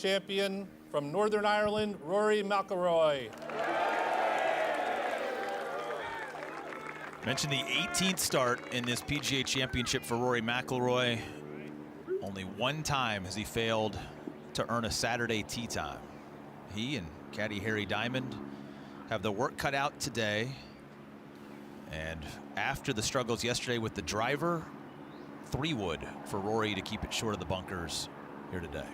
champion from Northern Ireland, Rory McIlroy. Mentioned the 18th start in this PGA Championship for Rory McIlroy. Only one time has he failed to earn a Saturday tee time. He and caddy Harry Diamond have the work cut out today. And after the struggles yesterday with the driver, 3-wood for Rory to keep it short of the bunkers here today.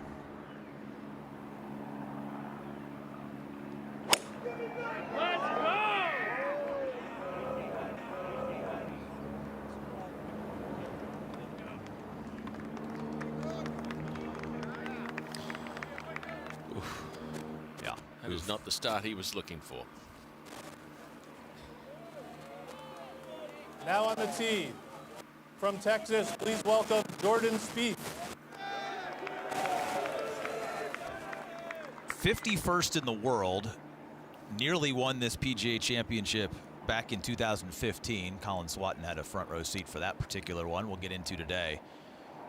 That is not the start he was looking for. Now on the tee, from Texas, please welcome Jordan Spieth. 51st in the world, nearly won this PGA Championship back in 2015. Colin Swatton had a front row seat for that particular one we'll get into today.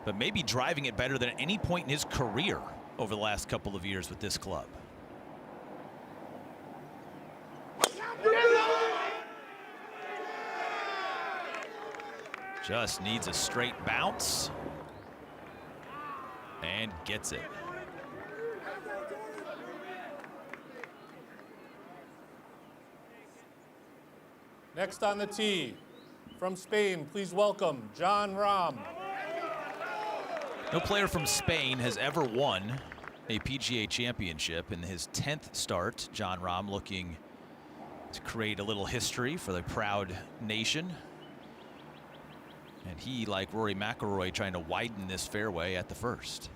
But maybe driving it better than at any point in his career over the last couple of years with this club. Just needs a straight bounce and gets it. Next on the tee, from Spain, please welcome Jon Rahm. No player from Spain has ever won a PGA Championship. In his 10th start, Jon Rahm looking to create a little history for the proud nation. And he, like Rory McIlroy, trying to widen this fairway at the first.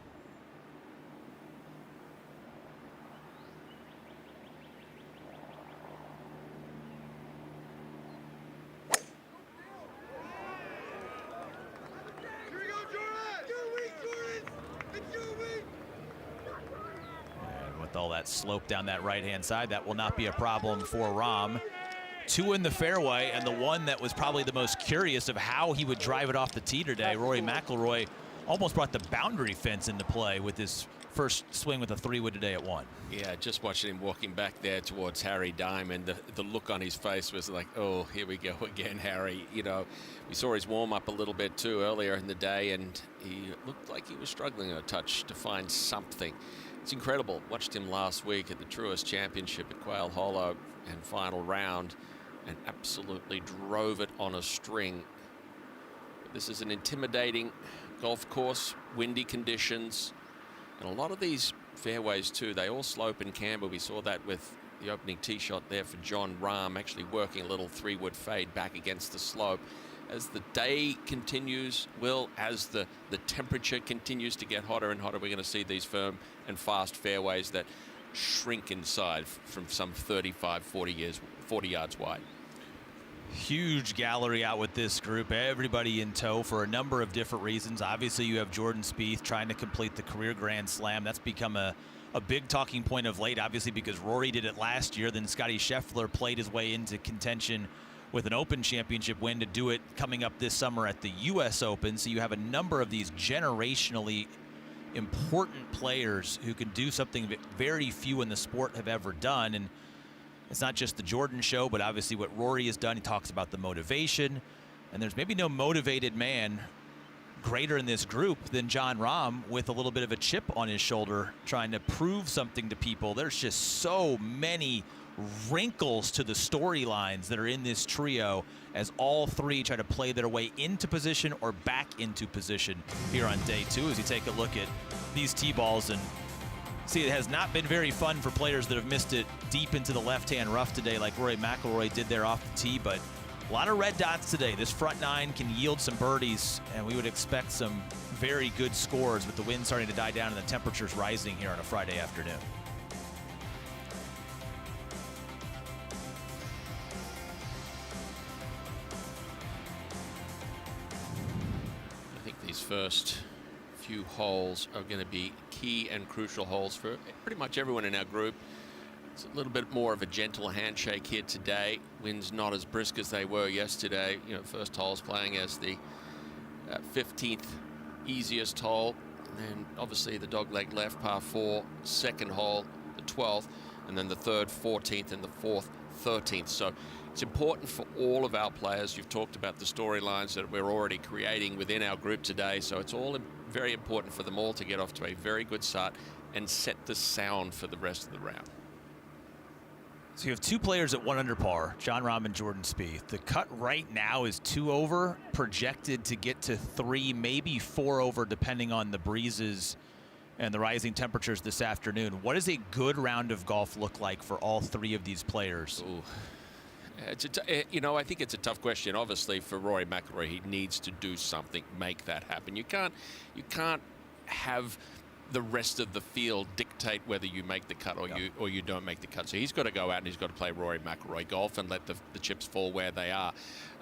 And with all that slope down that right-hand side, that will not be a problem for Rahm. 2 in the fairway, and the one that was probably the most curious of how he would drive it off the tee today, Rory McIlroy almost brought the boundary fence into play with his first swing with a 3-wood today at 1. Yeah, just watching him walking back there towards Harry Diamond, the look on his face was like, oh, here we go again, Harry. You know, we saw his warm-up a little bit too earlier in the day, and he looked like he was struggling a touch to find something. It's incredible. Watched him last week at the Truist Championship at Quail Hollow and final round, and absolutely drove it on a string. This is an intimidating golf course, windy conditions, and a lot of these fairways too, they all slope and camber. We saw that with the opening tee shot there for Jon Rahm, actually working a little 3-wood fade back against the slope. As the day continues, as the temperature continues to get hotter and hotter, we're going to see these firm and fast fairways that shrink inside from some 35, 40 yards wide. Huge gallery out with this group, everybody in tow for a number of different reasons. Obviously, you have Jordan Spieth trying to complete the career Grand Slam. That's become a big talking point of late, obviously, because Rory did it last year. Then Scottie Scheffler played his way into contention with an Open Championship win to do it coming up this summer at the U.S. Open. So you have a number of these generationally important players who can do something that very few in the sport have ever done. And it's not just the Jordan show, but obviously what Rory has done. He talks about the motivation, and there's maybe no motivated man greater in this group than Jon Rahm, with a little bit of a chip on his shoulder, trying to prove something to people. There's just so many wrinkles to the storylines that are in this trio as all three try to play their way into position or back into position here on day 2. As you take a look at these tee balls and see, it has not been very fun for players that have missed it deep into the left-hand rough today, like Rory McIlroy did there off the tee. But a lot of red dots today. This front 9 can yield some birdies, and we would expect some very good scores with the wind starting to die down and the temperatures rising here on a Friday afternoon. I think these first few holes are going to be key and crucial holes for pretty much everyone in our group. It's a little bit more of a gentle handshake here today. Winds not as brisk as they were yesterday. You know, first hole's playing as the 15th easiest hole. And then obviously the dogleg left, par 4, second hole, the 12th, and then the third, 14th, and the fourth, 13th. So it's important for all of our players. You've talked about the storylines that we're already creating within our group today. So it's all very important for them all to get off to a very good start and set the sound for the rest of the round. So you have two players at 1 under par, Jon Rahm and Jordan Spieth. The cut right now is 2 over, projected to get to 3, maybe 4 over, depending on the breezes and the rising temperatures this afternoon. What does a good round of golf look like for all 3 of these players? Ooh. I think it's a tough question. Obviously, for Rory McIlroy, he needs to do something, make that happen. You can't have the rest of the field dictate whether you make the cut or you don't make the cut. So he's got to go out and he's got to play Rory McIlroy golf and let the chips fall where they are.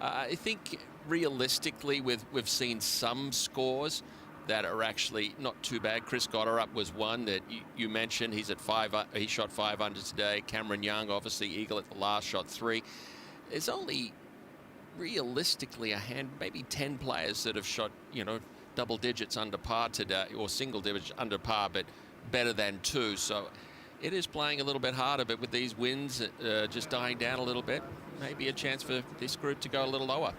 I think realistically, we've seen some scores that are actually not too bad. Chris Gotterup was one that you mentioned. He's at 5. He shot 5 under today. Cameron Young, obviously eagle at the last, shot 3. There's only realistically maybe 10 players that have shot, double digits under par today, or single digits under par, but better than 2. So it is playing a little bit harder, but with these winds just dying down a little bit, maybe a chance for this group to go a little lower.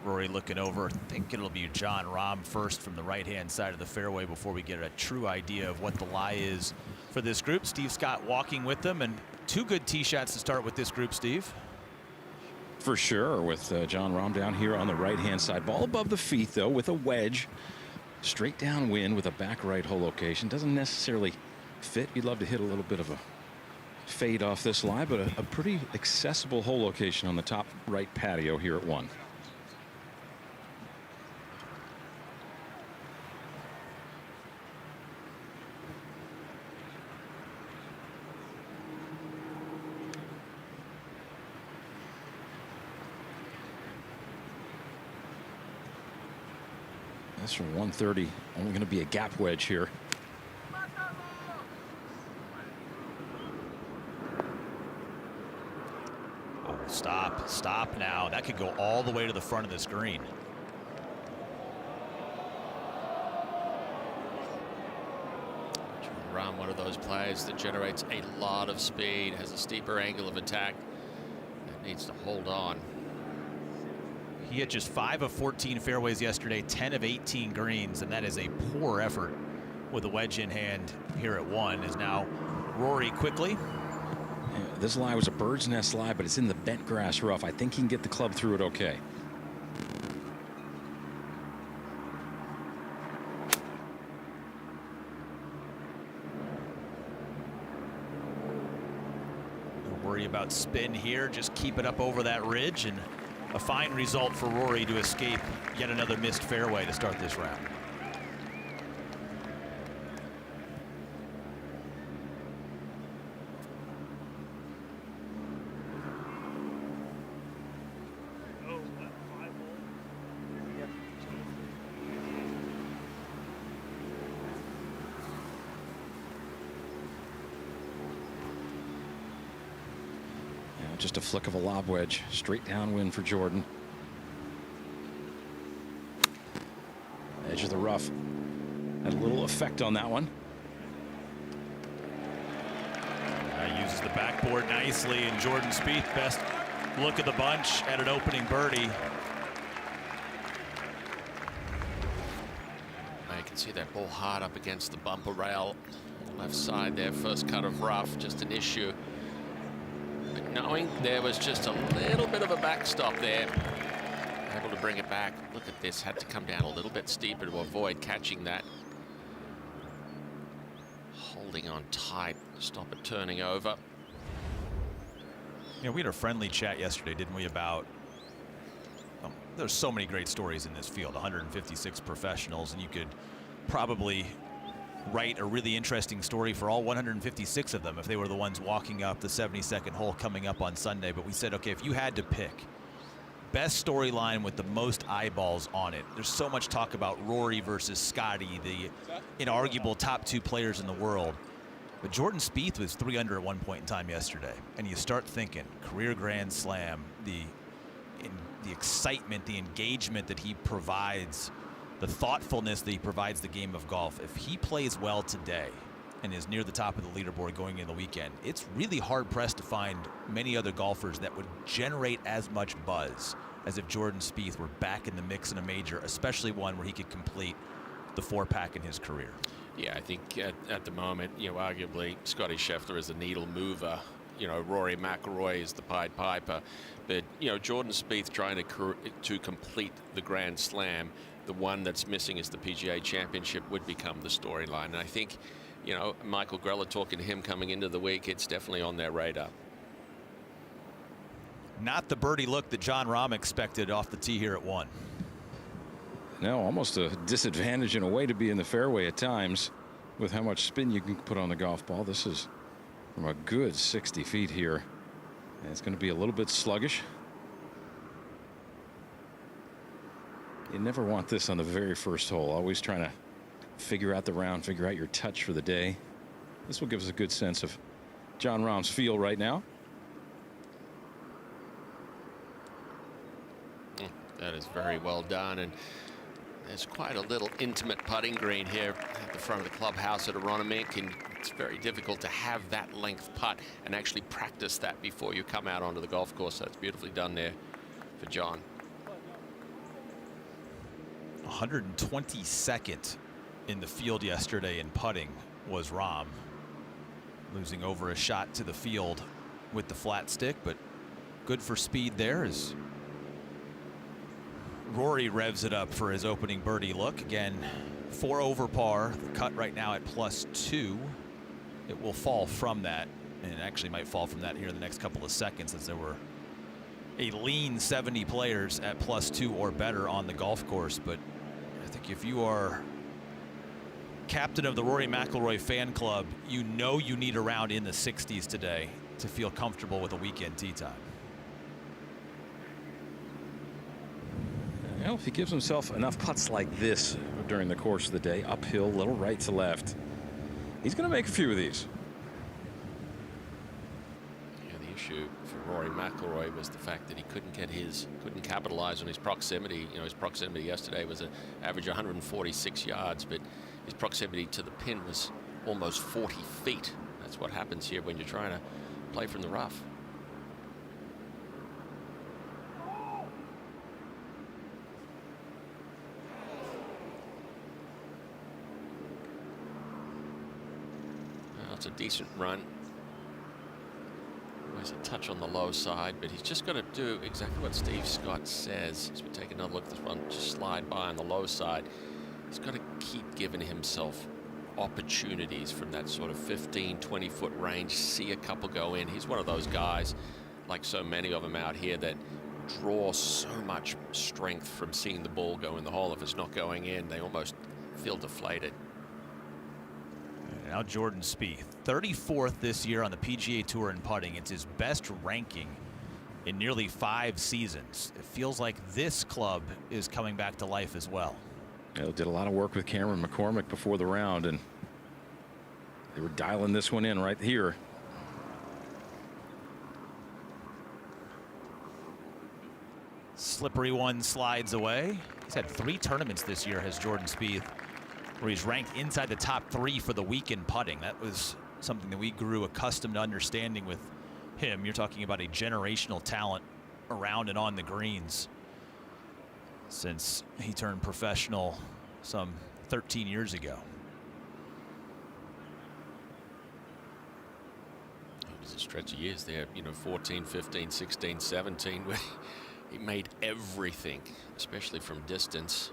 Rory looking over. I think it'll be Jon Rahm first from the right-hand side of the fairway before we get a true idea of what the lie is for this group. Steve Scott walking with them, and 2 good tee shots to start with this group, Steve. For sure, with Jon Rahm down here on the right-hand side. Ball above the feet, though, with a wedge. Straight downwind with a back right hole location. Doesn't necessarily fit. You'd love to hit a little bit of a fade off this lie, but a pretty accessible hole location on the top right patio here at 1. That's from 130. Only going to be a gap wedge here. Oh, stop now. That could go all the way to the front of this green. Rahm, one of those players that generates a lot of speed, has a steeper angle of attack, that needs to hold on. He hit just 5 of 14 fairways yesterday, 10 of 18 greens, and that is a poor effort with a wedge in hand here at 1. Is now Rory quickly. Yeah, this lie was a bird's nest lie, but it's in the bent grass rough. I think he can get the club through it okay. No worry about spin here. Just keep it up over that ridge, and a fine result for Rory to escape yet another missed fairway to start this round. Just a flick of a lob wedge straight downwind for Jordan. Edge of the rough. Had a little effect on that one. Uses the backboard nicely, and Jordan Spieth, best look of the bunch at an opening birdie. You can see that ball hard up against the bumper rail left side there. First cut of rough, just an issue. But knowing there was just a little bit of a backstop there, able to bring it back. Look at this, had to come down a little bit steeper to avoid catching that. Holding on tight, stop it turning over. We had a friendly chat yesterday, didn't we, about there's so many great stories in this field, 156 professionals, and you could probably write a really interesting story for all 156 of them if they were the ones walking up the 72nd hole coming up on Sunday. But we said, okay, if you had to pick best storyline with the most eyeballs on it. There's so much talk about Rory versus Scotty, the inarguable top 2 players in the world. But Jordan Spieth was 3 under at one point in time yesterday. And you start thinking, career Grand Slam, the excitement, the engagement that he provides, the thoughtfulness that he provides the game of golf. If he plays well today and is near the top of the leaderboard going into the weekend, it's really hard-pressed to find many other golfers that would generate as much buzz as if Jordan Spieth were back in the mix in a major, especially one where he could complete the 4-pack in his career. Yeah, I think at the moment, arguably Scotty Scheffler is the needle mover. Rory McIlroy is the Pied Piper. But, Jordan Spieth trying to complete the Grand Slam, the one that's missing is the PGA Championship, would become the storyline. And I think, Michael Greller talking to him coming into the week, it's definitely on their radar. Not the birdie look that Jon Rahm expected off the tee here at 1. No, almost a disadvantage in a way to be in the fairway at times with how much spin you can put on the golf ball. This is from a good 60 feet here. And it's going to be a little bit sluggish. You never want this on the very first hole. Always trying to figure out the round, figure out your touch for the day. This will give us a good sense of Jon Rahm's feel right now. That is very well done. And there's quite a little intimate putting green here at the front of the clubhouse at Aronimink, and it's very difficult to have that length putt and actually practice that before you come out onto the golf course. That's beautifully done there for John. 122nd in the field yesterday in putting was Rahm, losing over a shot to the field with the flat stick, but good for speed there as Rory revs it up for his opening birdie look. Again, 4 over par, the cut right now at +2. It will fall from that, and it actually might fall from that here in the next couple of seconds, as there were a lean 70 players at +2 or better on the golf course. But I think if you are captain of the Rory McIlroy fan club, you know you need a round in the 60s today to feel comfortable with a weekend tee time. Well, if he gives himself enough putts like this during the course of the day, uphill, little right to left, he's going to make a few of these. Yeah, the issue for Rory McIlroy was the fact that he couldn't capitalize on his proximity. His proximity yesterday was an average 146 yards, but his proximity to the pin was almost 40 feet. That's what happens here when you're trying to play from the rough. It's a decent run. Always a touch on the low side, but he's just got to do exactly what Steve Scott says. As we take another look at this one, just slide by on the low side. He's got to keep giving himself opportunities from that sort of 15, 20-foot range. See a couple go in. He's one of those guys, like so many of them out here, that draw so much strength from seeing the ball go in the hole. If it's not going in, they almost feel deflated. Now Jordan Spieth, 34th this year on the PGA Tour in putting. It's his best ranking in nearly 5 seasons. It feels like this club is coming back to life as well. Yeah, did a lot of work with Cameron McCormick before the round, and they were dialing this one in right here. Slippery one slides away. He's had 3 tournaments this year, has Jordan Spieth, where he's ranked inside the top 3 for the week in putting. That was something that we grew accustomed to understanding with him. You're talking about a generational talent around and on the greens since he turned professional some 13 years ago. It was a stretch of years there, 14, 15, 16, 17, where he made everything, especially from distance.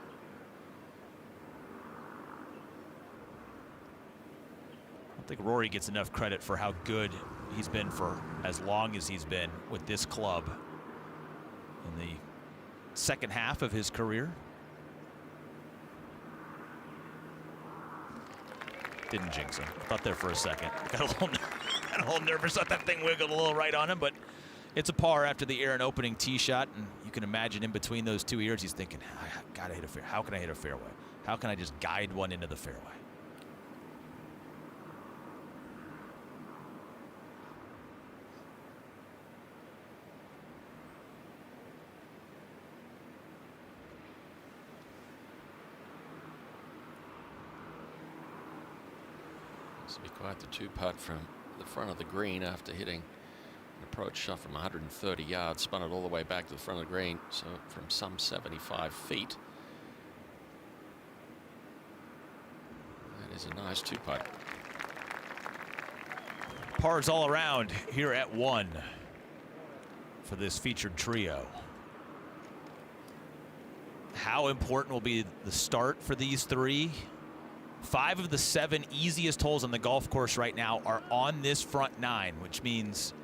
I think Rory gets enough credit for how good he's been for as long as he's been with this club in the second half of his career. Didn't jinx him. Thought there for a second. Got a little nervous. Thought that thing wiggled a little right on him, but It's a par after the Aaron opening tee shot, and you can imagine in between those two ears, he's thinking, I gotta hit a fairway. How can I hit a fairway? How can I just guide one into the fairway? This will be quite the two-putt from the front of the green after hitting an approach shot from 130 yards, spun it all the way back to the front of the green, so from some 75 feet. That is a nice two-putt. Pars all around here at 1 for this featured trio. How important will be the start for these three? 5 of the 7 easiest holes on the golf course right now are on this front 9, which means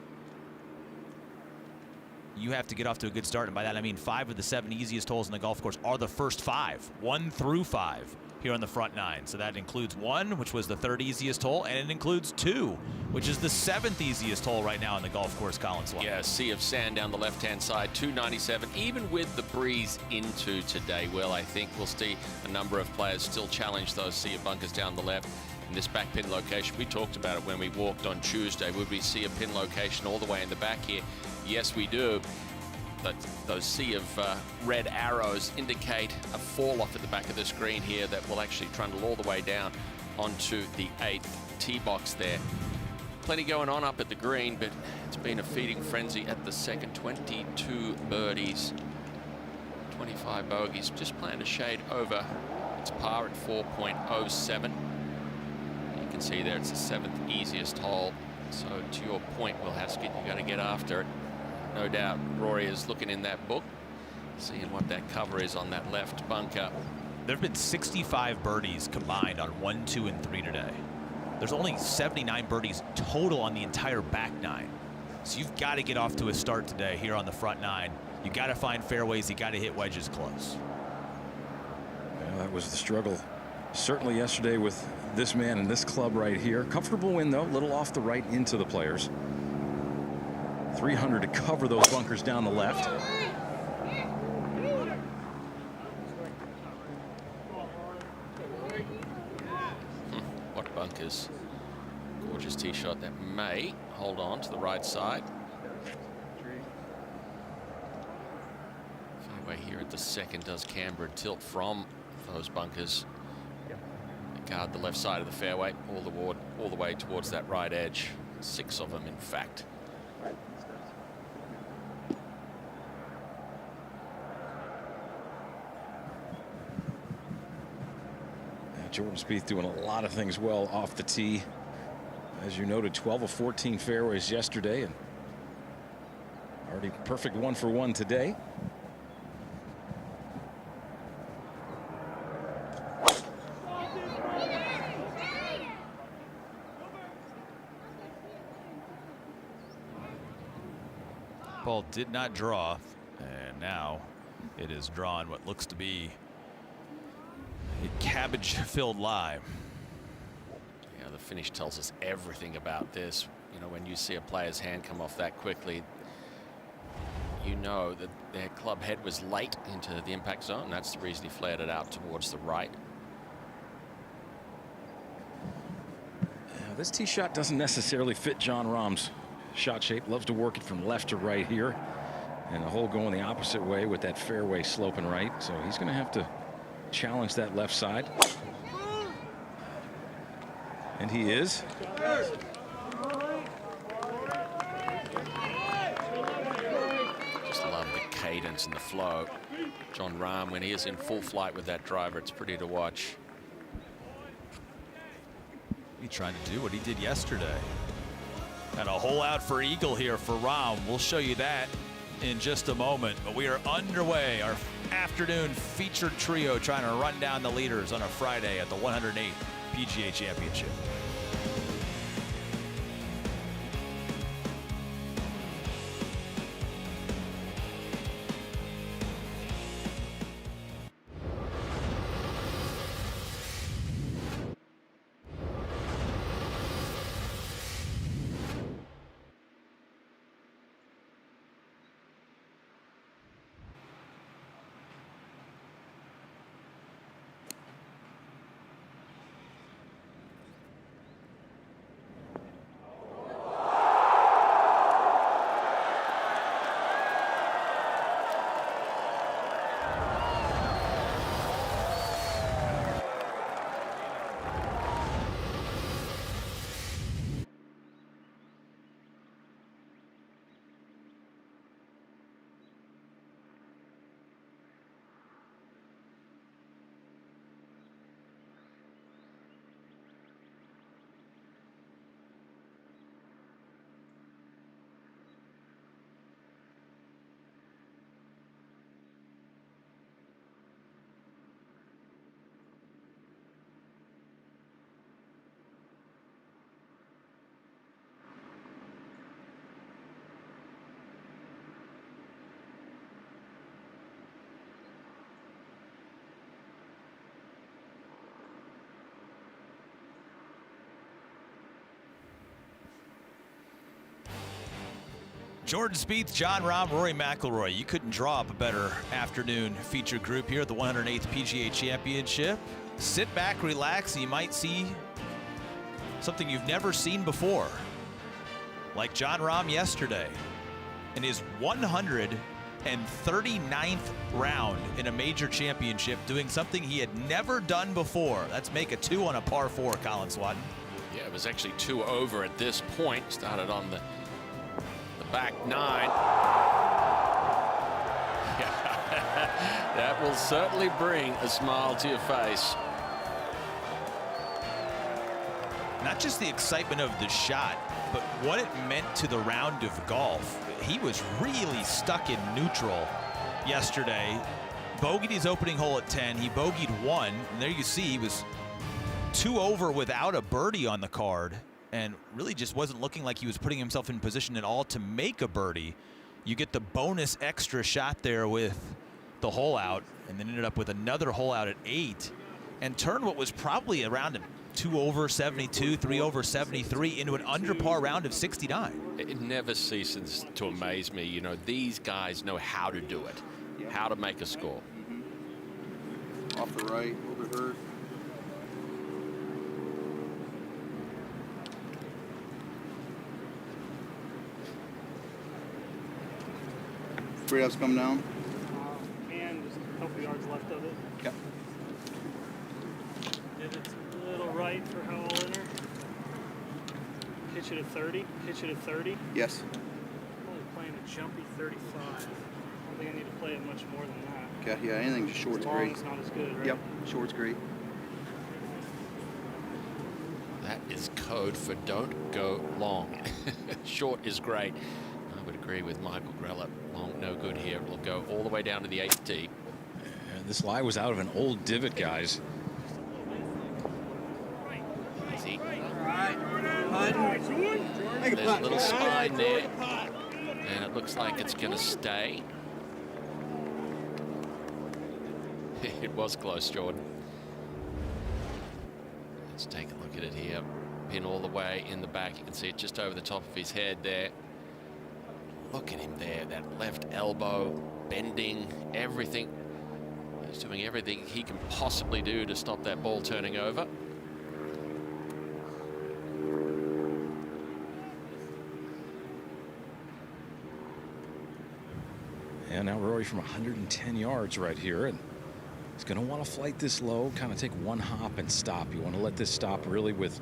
you have to get off to a good start. And by that, I mean 5 of the 7 easiest holes on the golf course are the first 5, 1 through 5 here on the front 9. So that includes 1, which was the 3rd easiest hole, and it includes 2, which is the 7th easiest hole right now on the golf course, Colin Swap. Yeah, sea of sand down the left-hand side, 297. Even with the breeze into today, well, I think we'll see a number of players still challenge those sea of bunkers down the left. In this back pin location, we talked about it when we walked on Tuesday. Would we see a pin location all the way in the back here? Yes, we do. But those sea of red arrows indicate a fall off at the back of the screen here that will actually trundle all the way down onto the 8th tee box there. Plenty going on up at the green, but it's been a feeding frenzy at the second. 22 birdies, 25 bogeys, just playing a shade over its par at 4.07. You can see there it's the 7th easiest hole. So to your point, Will Haskett, you got to get after it. No doubt Rory is looking in that book, seeing what that cover is on that left bunker. There have been 65 birdies combined on 1, 2, and 3 today. There's only 79 birdies total on the entire back 9. So you've got to get off to a start today here on the front 9. You got to find fairways. You got to hit wedges close. Well, that was the struggle certainly yesterday with this man and this club right here. Comfortable win, though, a little off the right into the players. 300 to cover those bunkers down the left. What bunkers. Gorgeous tee shot that may hold on to the right side. Fairway here at the second does camber and tilt from those bunkers. Guard the left side of the fairway all the way towards that right edge. 6 of them, in fact. Jordan Spieth doing a lot of things well off the tee. As you noted, 12 of 14 fairways yesterday, and already perfect 1 for 1 today. Ball did not draw, and now it is drawn what looks to be a cabbage-filled lie. Yeah, the finish tells us everything about this. You know, when you see a player's hand come off that quickly, you know that their club head was late into the impact zone. That's the reason he flared it out towards the right. This tee shot doesn't necessarily fit Jon Rahm's shot shape. Loves to work it from left to right here, and the hole going the opposite way with that fairway sloping right. So he's going to have to challenge that left side, and he is. Just love the cadence and the flow. Jon Rahm, when he is in full flight with that driver, it's pretty to watch. He's trying to do what he did yesterday. And a hole out for eagle here for Rahm. We'll show you that in just a moment, but we are underway. Our afternoon featured trio trying to run down the leaders on a Friday at the 108th PGA Championship. Jordan Spieth, John Rahm, Rory McIlroy. You couldn't draw up a better afternoon feature group here at the 108th PGA Championship. Sit back, relax, and you might see something you've never seen before. Like John Rahm yesterday in his 139th round in a major championship, doing something he had never done before. That's make a 2 on a par 4, Colin Swatton. Yeah, it was actually 2 over at this point. Started on the back 9. That will certainly bring a smile to your face. Not just the excitement of the shot, but what it meant to the round of golf. He was really stuck in neutral yesterday. Bogeyed his opening hole at 10. He bogeyed 1, and there you see he was 2 over without a birdie on the card, and really just wasn't looking like he was putting himself in position at all to make a birdie. You get the bonus extra shot there with the hole out, and then ended up with another hole out at 8, and turned what was probably around a 2 over 72, 3 over 73 into an under par round of 69. It never ceases to amaze me. You know, these guys know how to do it, how to make a score. Off the right, a little bit hurt. Three outs coming down. And just a couple yards left of it. Yep. It's a little right for how I'll enter. Pitch it at 30. Pitch it at 30. Yes. I'm only playing a jumpy 35. I don't think I need to play it much more than that. Okay, yeah, anything just short's great. Long's not as good, right? Yep, short's great. That is code for don't go long. Short is great. I would agree with Michael Grella. Long, no good here. We'll go all the way down to the 8th tee. This lie was out of an old divot, guys. Easy. Make a There's a putt. little spine there. And it looks like it's going to stay. It was close, Jordan. Let's take a look at it here. Pin all the way in the back. You can see it just over the top of his head there. Look at him there. That left elbow bending, everything. He's doing everything he can possibly do to stop that ball turning over. And now Rory from 110 yards right here. And he's going to want to flight this low, kind of take one hop and stop. You want to let this stop really with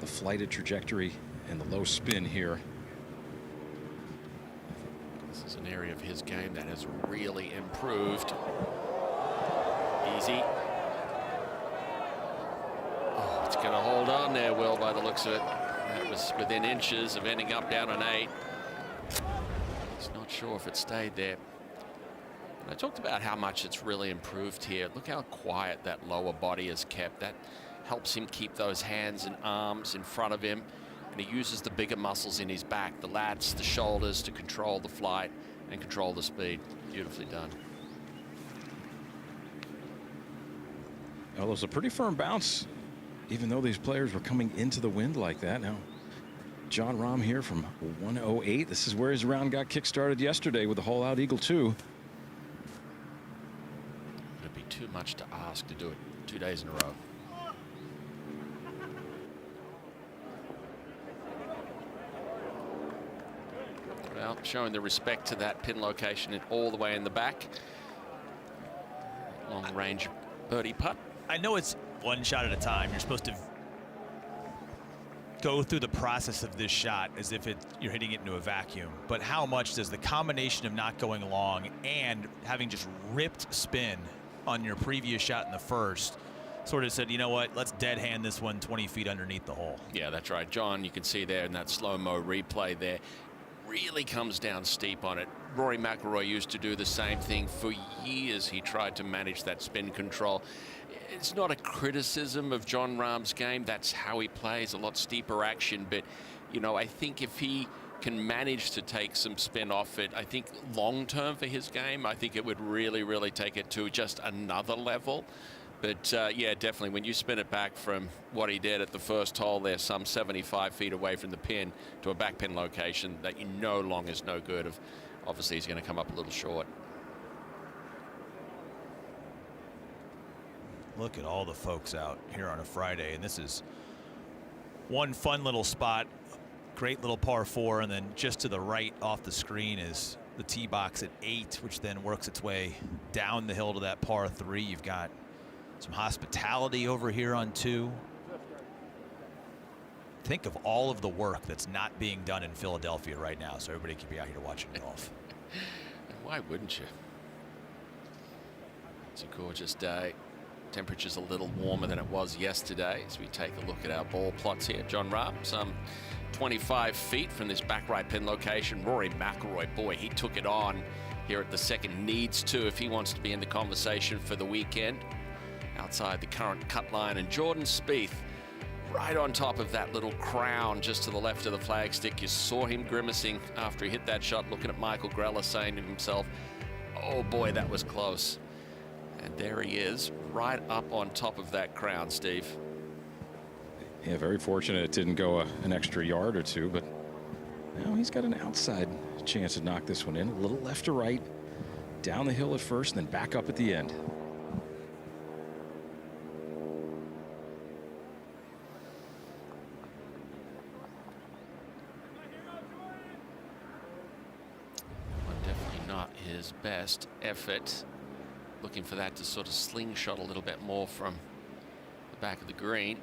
the flighted trajectory and the low spin here. This is an area of his game that has really improved. Easy. Oh, it's going to hold on there, Will, by the looks of it. That was within inches of ending up down an 8. He's not sure if it stayed there. And I talked about how much it's really improved here. Look how quiet that lower body is kept. That helps him keep those hands and arms in front of him. And he uses the bigger muscles in his back, the lats, the shoulders, to control the flight and control the speed. Beautifully done. Well, it was a pretty firm bounce, even though these players were coming into the wind like that. Now, John Rahm here from 108. This is where his round got kick-started yesterday with a hole-out eagle 2. It'd be too much to ask to do it 2 days in a row. Well, showing the respect to that pin location and all the way in the back. Long range birdie putt. I know it's one shot at a time. You're supposed to go through the process of this shot as if you're hitting it into a vacuum. But how much does the combination of not going long and having just ripped spin on your previous shot in the first sort of said, you know what, let's dead hand this one 20 feet underneath the hole. Yeah, that's right. John, you can see there in that slow-mo replay there, really comes down steep on it. Rory McIlroy used to do the same thing for years. He tried to manage that spin control. It's not a criticism of John Rahm's game. That's how he plays, a lot steeper action. But, you know, I think if he can manage to take some spin off it, I think long term for his game, I think it would really, really take it to just another level. But yeah, definitely when you spin it back from what he did at the first hole there, some 75 feet away from the pin to a back pin location that you know long is no good. Obviously, he's going to come up a little short. Look at all the folks out here on a Friday, and this is one fun little spot. Great little par 4, and then just to the right off the screen is the tee box at 8, which then works its way down the hill to that par 3. You've got some hospitality over here on 2. Think of all of the work that's not being done in Philadelphia right now, so everybody can be out here watching golf. Why wouldn't you? It's a gorgeous day. Temperature's a little warmer than it was yesterday as we take a look at our ball plots here. Jon Rahm, some 25 feet from this back right pin location. Rory McIlroy, boy, he took it on here at the second. Needs to if he wants to be in the conversation for the weekend. Outside the current cut line, and Jordan Spieth right on top of that little crown just to the left of the flagstick. You saw him grimacing after he hit that shot, looking at Michael Grella, saying to himself, oh boy, that was close. And there he is, right up on top of that crown, Steve. Yeah, very fortunate it didn't go an extra yard or two, but now he's got an outside chance to knock this one in. A little left to right, down the hill at first, and then back up at the end. Definitely not his best effort. Looking for that to sort of slingshot a little bit more from the back of the green.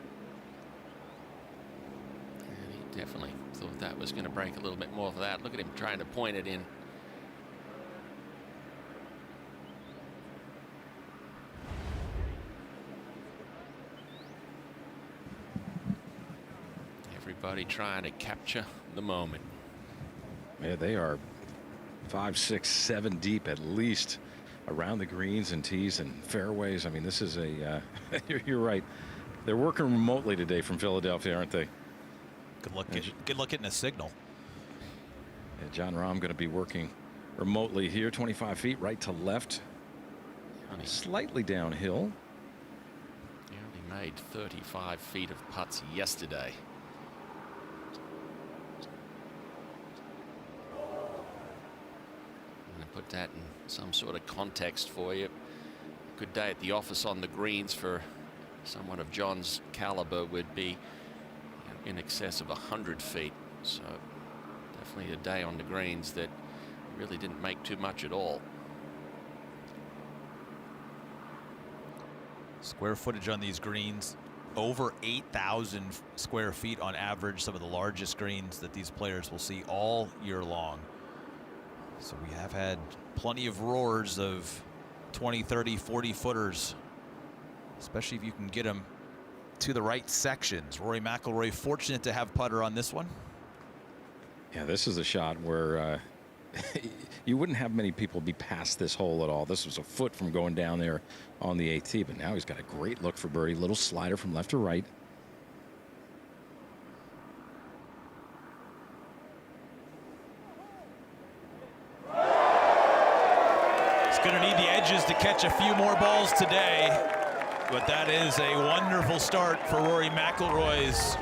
And he definitely thought that was going to break a little bit more for that. Look at him trying to point it in. Everybody trying to capture the moment. Yeah, they are 5, 6, 7 deep at least around the greens and tees and fairways. I mean, this is a you're right. They're working remotely today from Philadelphia, aren't they? Good luck getting a signal. Yeah, Jon Rahm going to be working remotely here, 25 feet right to left, slightly downhill. He only made 35 feet of putts yesterday. Put that in some sort of context for you. Good day at the office on the greens for someone of John's caliber would be in excess of 100 feet. So definitely a day on the greens that really didn't make too much at all. Square footage on these greens, over 8,000 square feet on average. Some of the largest greens that these players will see all year long. So we have had plenty of roars of 20, 30, 40 footers, especially if you can get them to the right sections. Rory McIlroy fortunate to have putter on this one. Yeah, this is a shot where you wouldn't have many people be past this hole at all. This was a foot from going down there on the 8th tee, but now he's got a great look for birdie. Little slider from left to right. Going to need the edges to catch a few more balls today, but that is a wonderful start for Rory McIlroy's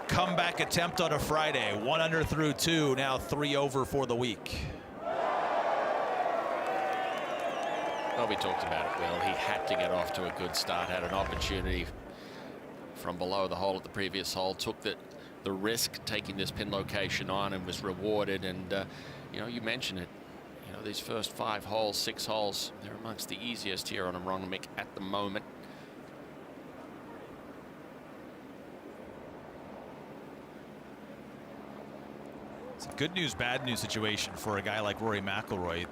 comeback attempt on a Friday. 1 under through 2, now 3 over for the week. Well, we talked about it, Will. He had to get off to a good start, had an opportunity from below the hole at the previous hole, took the risk taking this pin location on and was rewarded. And, you know, you mentioned it. You know, these first 5 holes, 6 holes, they're amongst the easiest here on Aronomink at the moment. It's a good news, bad news situation for a guy like Rory McIlroy.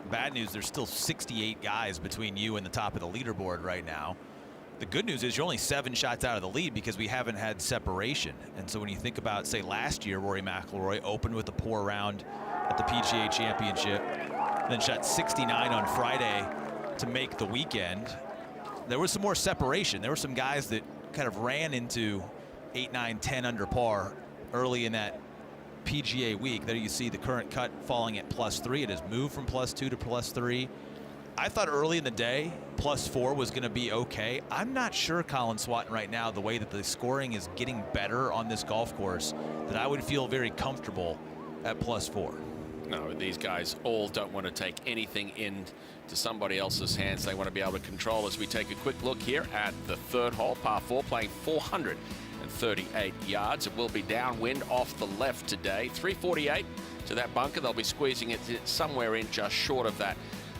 Bad news, there's still 68 guys between you and the top of the leaderboard right now. The good news is you're only 7 shots out of the lead because we haven't had separation. And so when you think about, say, last year, Rory McIlroy opened with a poor round at the PGA Championship, then shot 69 on Friday to make the weekend. There was some more separation. There were some guys that kind of ran into 8, 9, 10 under par early in that PGA week. There you see the current cut falling at +3. It has moved from +2 to +3. I thought early in the day, +4 was going to be okay. I'm not sure, Colin Swatton, right now, the way that the scoring is getting better on this golf course, that I would feel very comfortable at +4. No, these guys all don't want to take anything into somebody else's hands. They want to be able to control. As we take a quick look here at the third hole, par 4, playing 438 yards. It will be downwind off the left today. 348 to that bunker. They'll be squeezing it somewhere in just short of that.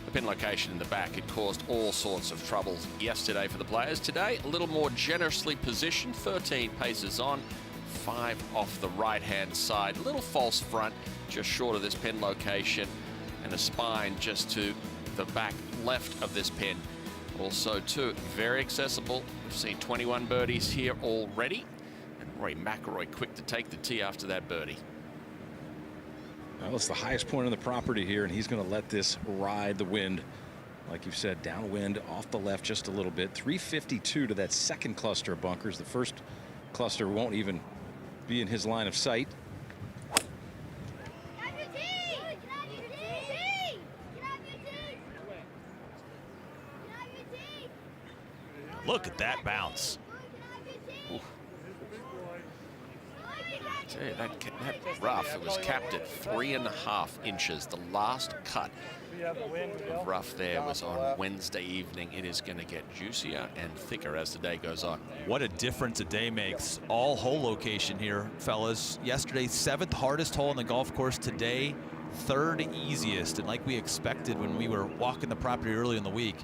The pin location in the back, it caused all sorts of troubles yesterday for the players. Today, a little more generously positioned. 13 paces on, 5 off the right-hand side. A little false front, just short of this pin location, and a spine just to the back left of this pin. Also, too, very accessible. We've seen 21 birdies here already, and Rory McIlroy quick to take the tee after that birdie. Well, it's the highest point on the property here, and he's going to let this ride the wind. Like you said, downwind off the left just a little bit. 352 to that second cluster of bunkers. The first cluster won't even be in his line of sight. Look at that bounce. That rough, it was capped at 3.5 inches. The last cut of rough there was on Wednesday evening. It is going to get juicier and thicker as the day goes on. What a difference a day makes. All hole location here, fellas. Yesterday, 7th hardest hole on the golf course. Today, 3rd easiest. And like we expected when we were walking the property early in the week,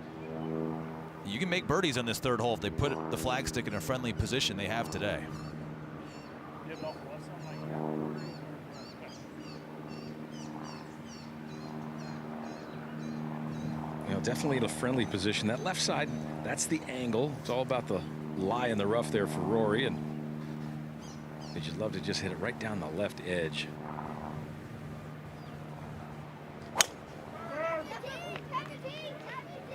you can make birdies on this 3rd hole if they put the flagstick in a friendly position. They have today. You know, definitely in a friendly position. That left side, that's the angle. It's all about the lie in the rough there for Rory, and you'd love to just hit it right down the left edge.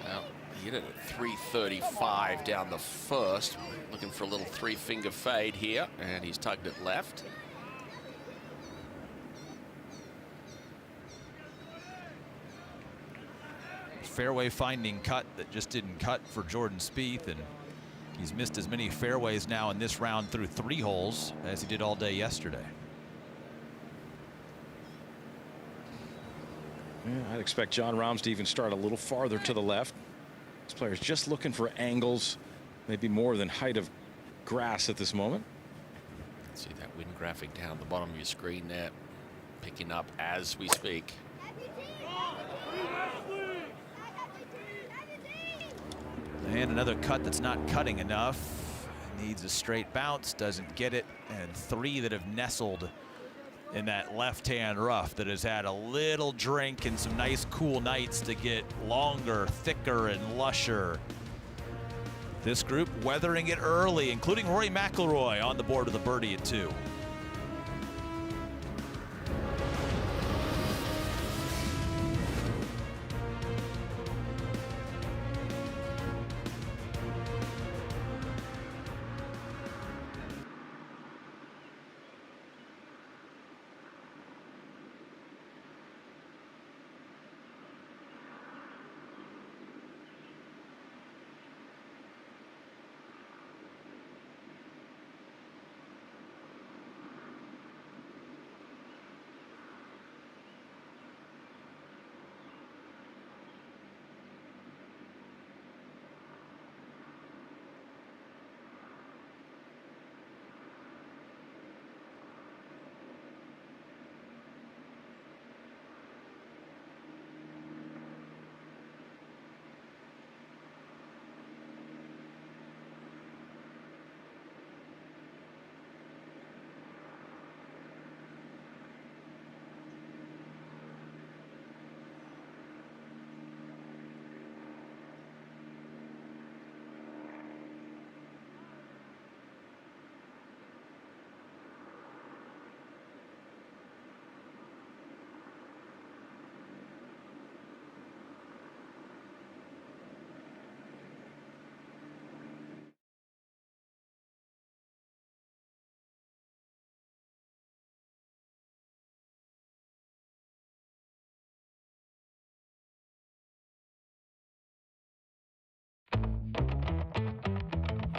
Well, he hit it at 335 down the first. Looking for a little 3-finger fade here, and he's tugged it left. Fairway finding cut that just didn't cut for Jordan Spieth, and he's missed as many fairways now in this round through 3 holes as he did all day yesterday. Yeah, I'd expect Jon Rahm to even start a little farther to the left. This player's just looking for angles, maybe more than height of grass at this moment. See that wind graphic down the bottom of your screen there, picking up as we speak. And another cut that's not cutting enough. Needs a straight bounce, doesn't get it. And 3 that have nestled in that left-hand rough that has had a little drink and some nice cool nights to get longer, thicker, and lusher. This group weathering it early, including Rory McIlroy on the board with a birdie at 2.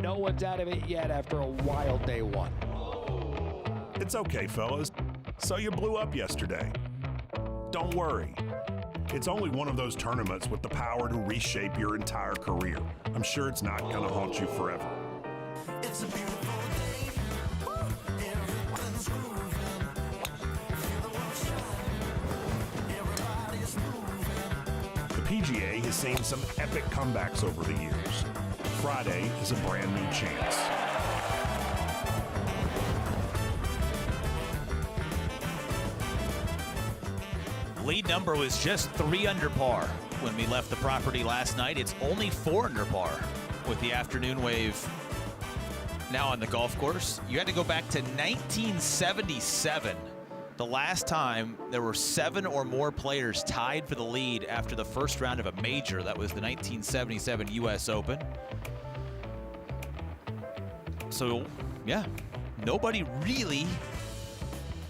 no one's out of it yet after a wild day one. It's okay, fellas. So you blew up yesterday. Don't worry. It's only one of those tournaments with the power to reshape your entire career. I'm sure it's not gonna haunt you forever. It's a beautiful day. Everyone's grooving. Feel the world shine. Everybody's moving. The PGA has seen some epic comebacks over the years. Friday is a brand new chance. Lead number was just 3 under par when we left the property last night. It's only 4 under par with the afternoon wave now on the golf course. You had to go back to 1977, the last time there were 7 or more players tied for the lead after the first round of a major. That was the 1977 U.S. Open. So, yeah, nobody really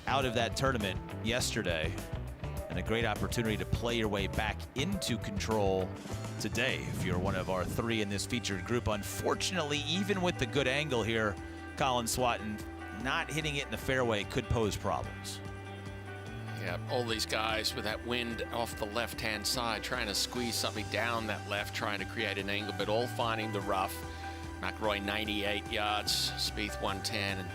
out of that tournament yesterday. And a great opportunity to play your way back into control today if you're one of our 3 in this featured group. Unfortunately, even with the good angle here, Colin Swatton, not hitting it in the fairway could pose problems. Yeah, all these guys with that wind off the left-hand side trying to squeeze something down that left, trying to create an angle, but all finding the rough. McIlroy 98 yards, Spieth 110, and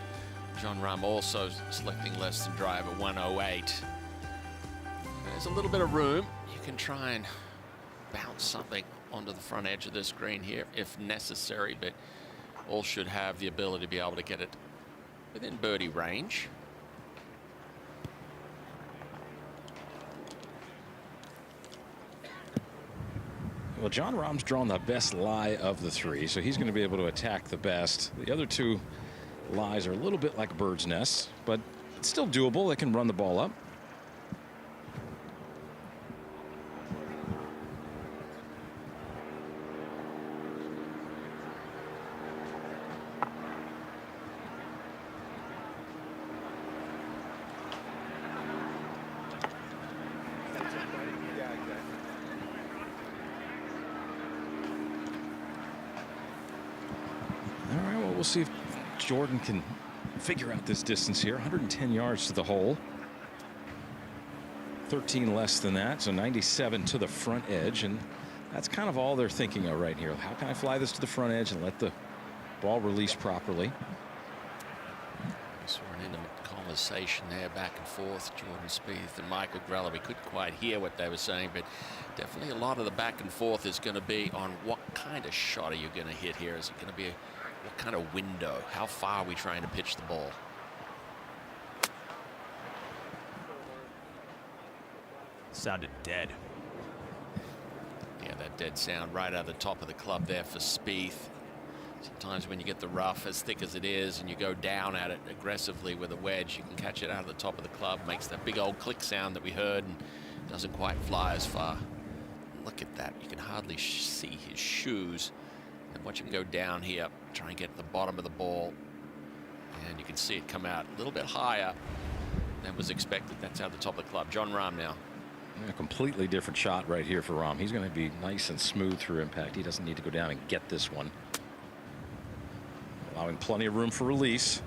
Jon Rahm also selecting less than driver 108. There's a little bit of room. You can try and bounce something onto the front edge of this green here if necessary, but all should have the ability to be able to get it within birdie range. Well, Jon Rahm's drawn the best lie of the 3, so he's going to be able to attack the best. The other 2 lies are a little bit like a bird's nest, but it's still doable. They can run the ball up. We'll see if Jordan can figure out this distance here. 110 yards to the hole. 13 less than that, so 97 to the front edge, and that's kind of all they're thinking of right here. How can I fly this to the front edge and let the ball release properly? Saw an intimate conversation there back and forth. Jordan Spieth and Michael Greller. We couldn't quite hear what they were saying, but definitely a lot of the back and forth is going to be on what kind of shot are you going to hit here? Is it going to be what kind of window? How far are we trying to pitch the ball? Sounded dead. Yeah, that dead sound right out of the top of the club there for Spieth. Sometimes when you get the rough as thick as it is and you go down at it aggressively with a wedge, you can catch it out of the top of the club. Makes that big old click sound that we heard and doesn't quite fly as far. Look at that. You can hardly see his shoes. And watch him go down here, try and get to the bottom of the ball. And you can see it come out a little bit higher than was expected. That's out the top of the club. Jon Rahm now. A completely different shot right here for Rahm. He's going to be nice and smooth through impact. He doesn't need to go down and get this one. Allowing plenty of room for release.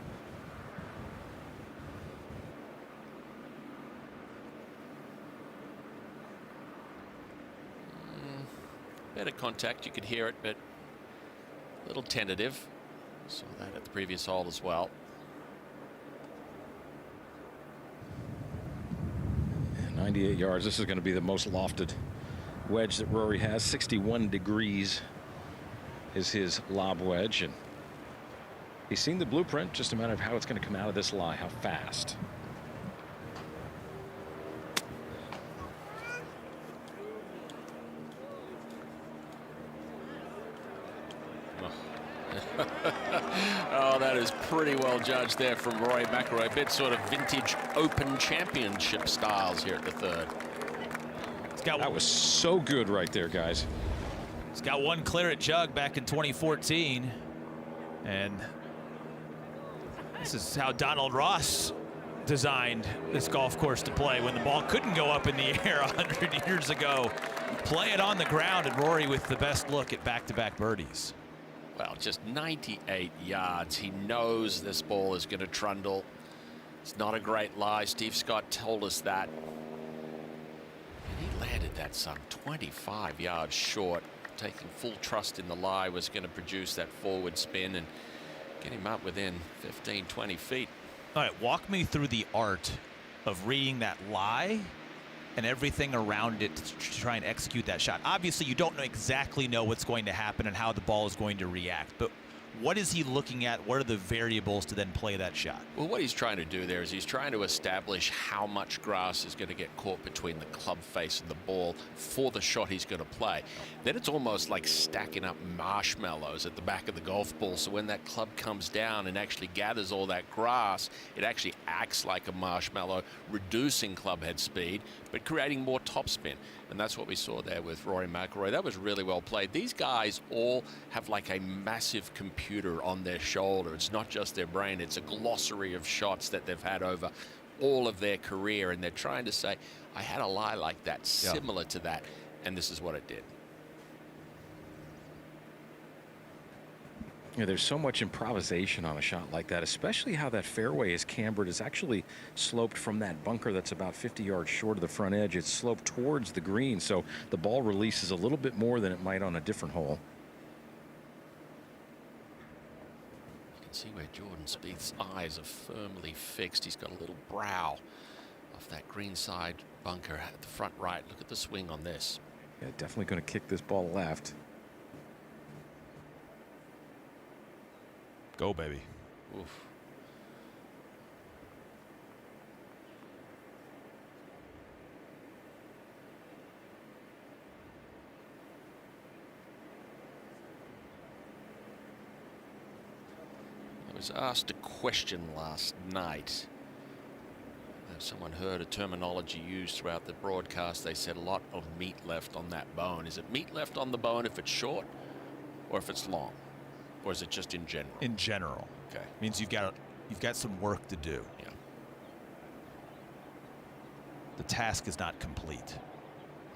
Better contact. You could hear it, but a little tentative. Saw that at the previous hole as well. And 98 yards. This is going to be the most lofted wedge that Rory has. 61 degrees is his lob wedge, and he's seen the blueprint. Just a matter of how it's going to come out of this lie, how fast. Oh, that is pretty well judged there from Rory McIlroy. A bit sort of vintage Open Championship styles here at the third. That was so good right there, guys. He's got one clear at jug back in 2014. And this is how Donald Ross designed this golf course to play when the ball couldn't go up in the air 100 years ago. Play it on the ground, and Rory with the best look at back-to-back birdies. Well, just 98 yards. He knows this ball is going to trundle. It's not a great lie. Steve Scott told us that. And he landed that some 25 yards short. Taking full trust in the lie was going to produce that forward spin and get him up within 15, 20 feet. All right, walk me through the art of reading that lie and everything around it to try and execute that shot. Obviously, you don't exactly know what's going to happen and how the ball is going to react, but what is he looking at? What are the variables to then play that shot? Well, what he's trying to do there is he's trying to establish how much grass is going to get caught between the club face and the ball for the shot he's going to play. Then it's almost like stacking up marshmallows at the back of the golf ball. So when that club comes down and actually gathers all that grass, it actually acts like a marshmallow, reducing club head speed, but creating more topspin. And that's what we saw there with Rory McIlroy. That was really well played. These guys all have like a massive computer on their shoulder. It's not just their brain. It's a glossary of shots that they've had over all of their career. And they're trying to say, I had a lie like that, similar to that. And this is what it did. Yeah, there's so much improvisation on a shot like that, especially how that fairway is cambered. It's actually sloped from that bunker that's about 50 yards short of the front edge. It's sloped towards the green, so the ball releases a little bit more than it might on a different hole. You can see where Jordan Spieth's eyes are firmly fixed. He's got a little brow off that green side bunker at the front right. Look at the swing on this. Yeah, definitely going to kick this ball left. Go, baby. Oof. I was asked a question last night. Someone heard a terminology used throughout the broadcast. They said a lot of meat left on that bone. Is it meat left on the bone if it's short or if it's long? Or is it just in general? In general. Okay. Means you've got some work to do. Yeah. The task is not complete.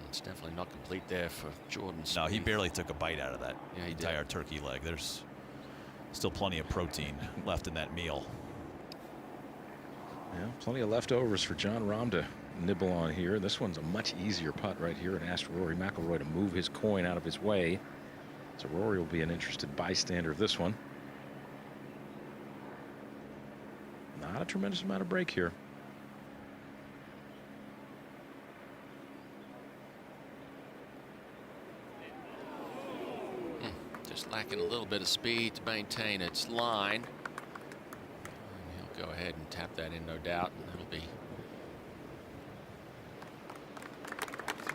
It's definitely not complete there for Jordan Spieth. No, he barely took a bite out of that entire did. turkey leg. There's still plenty of protein left in that meal. Yeah, plenty of leftovers for Jon Rahm to nibble on here. This one's a much easier putt right here, and asked Rory McIlroy to move his coin out of his way. So Rory will be an interested bystander of this one. Not a tremendous amount of break here. Just lacking a little bit of speed to maintain its line. And he'll go ahead and tap that in, no doubt, and it'll be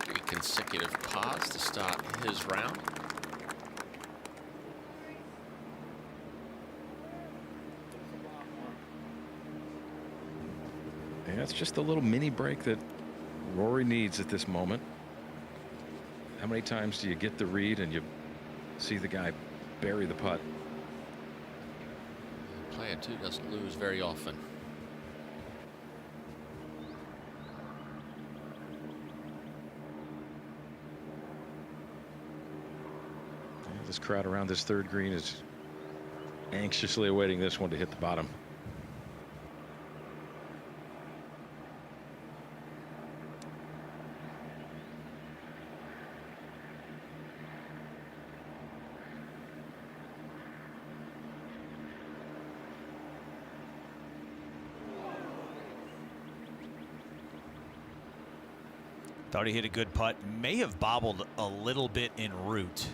3 consecutive pars to start his round. Yeah, it's just a little mini break that Rory needs at this moment. How many times do you get the read and you see the guy bury the putt? Player 2 doesn't lose very often. Yeah, this crowd around this third green is anxiously awaiting this one to hit the bottom. Thought he hit a good putt. May have bobbled a little bit en route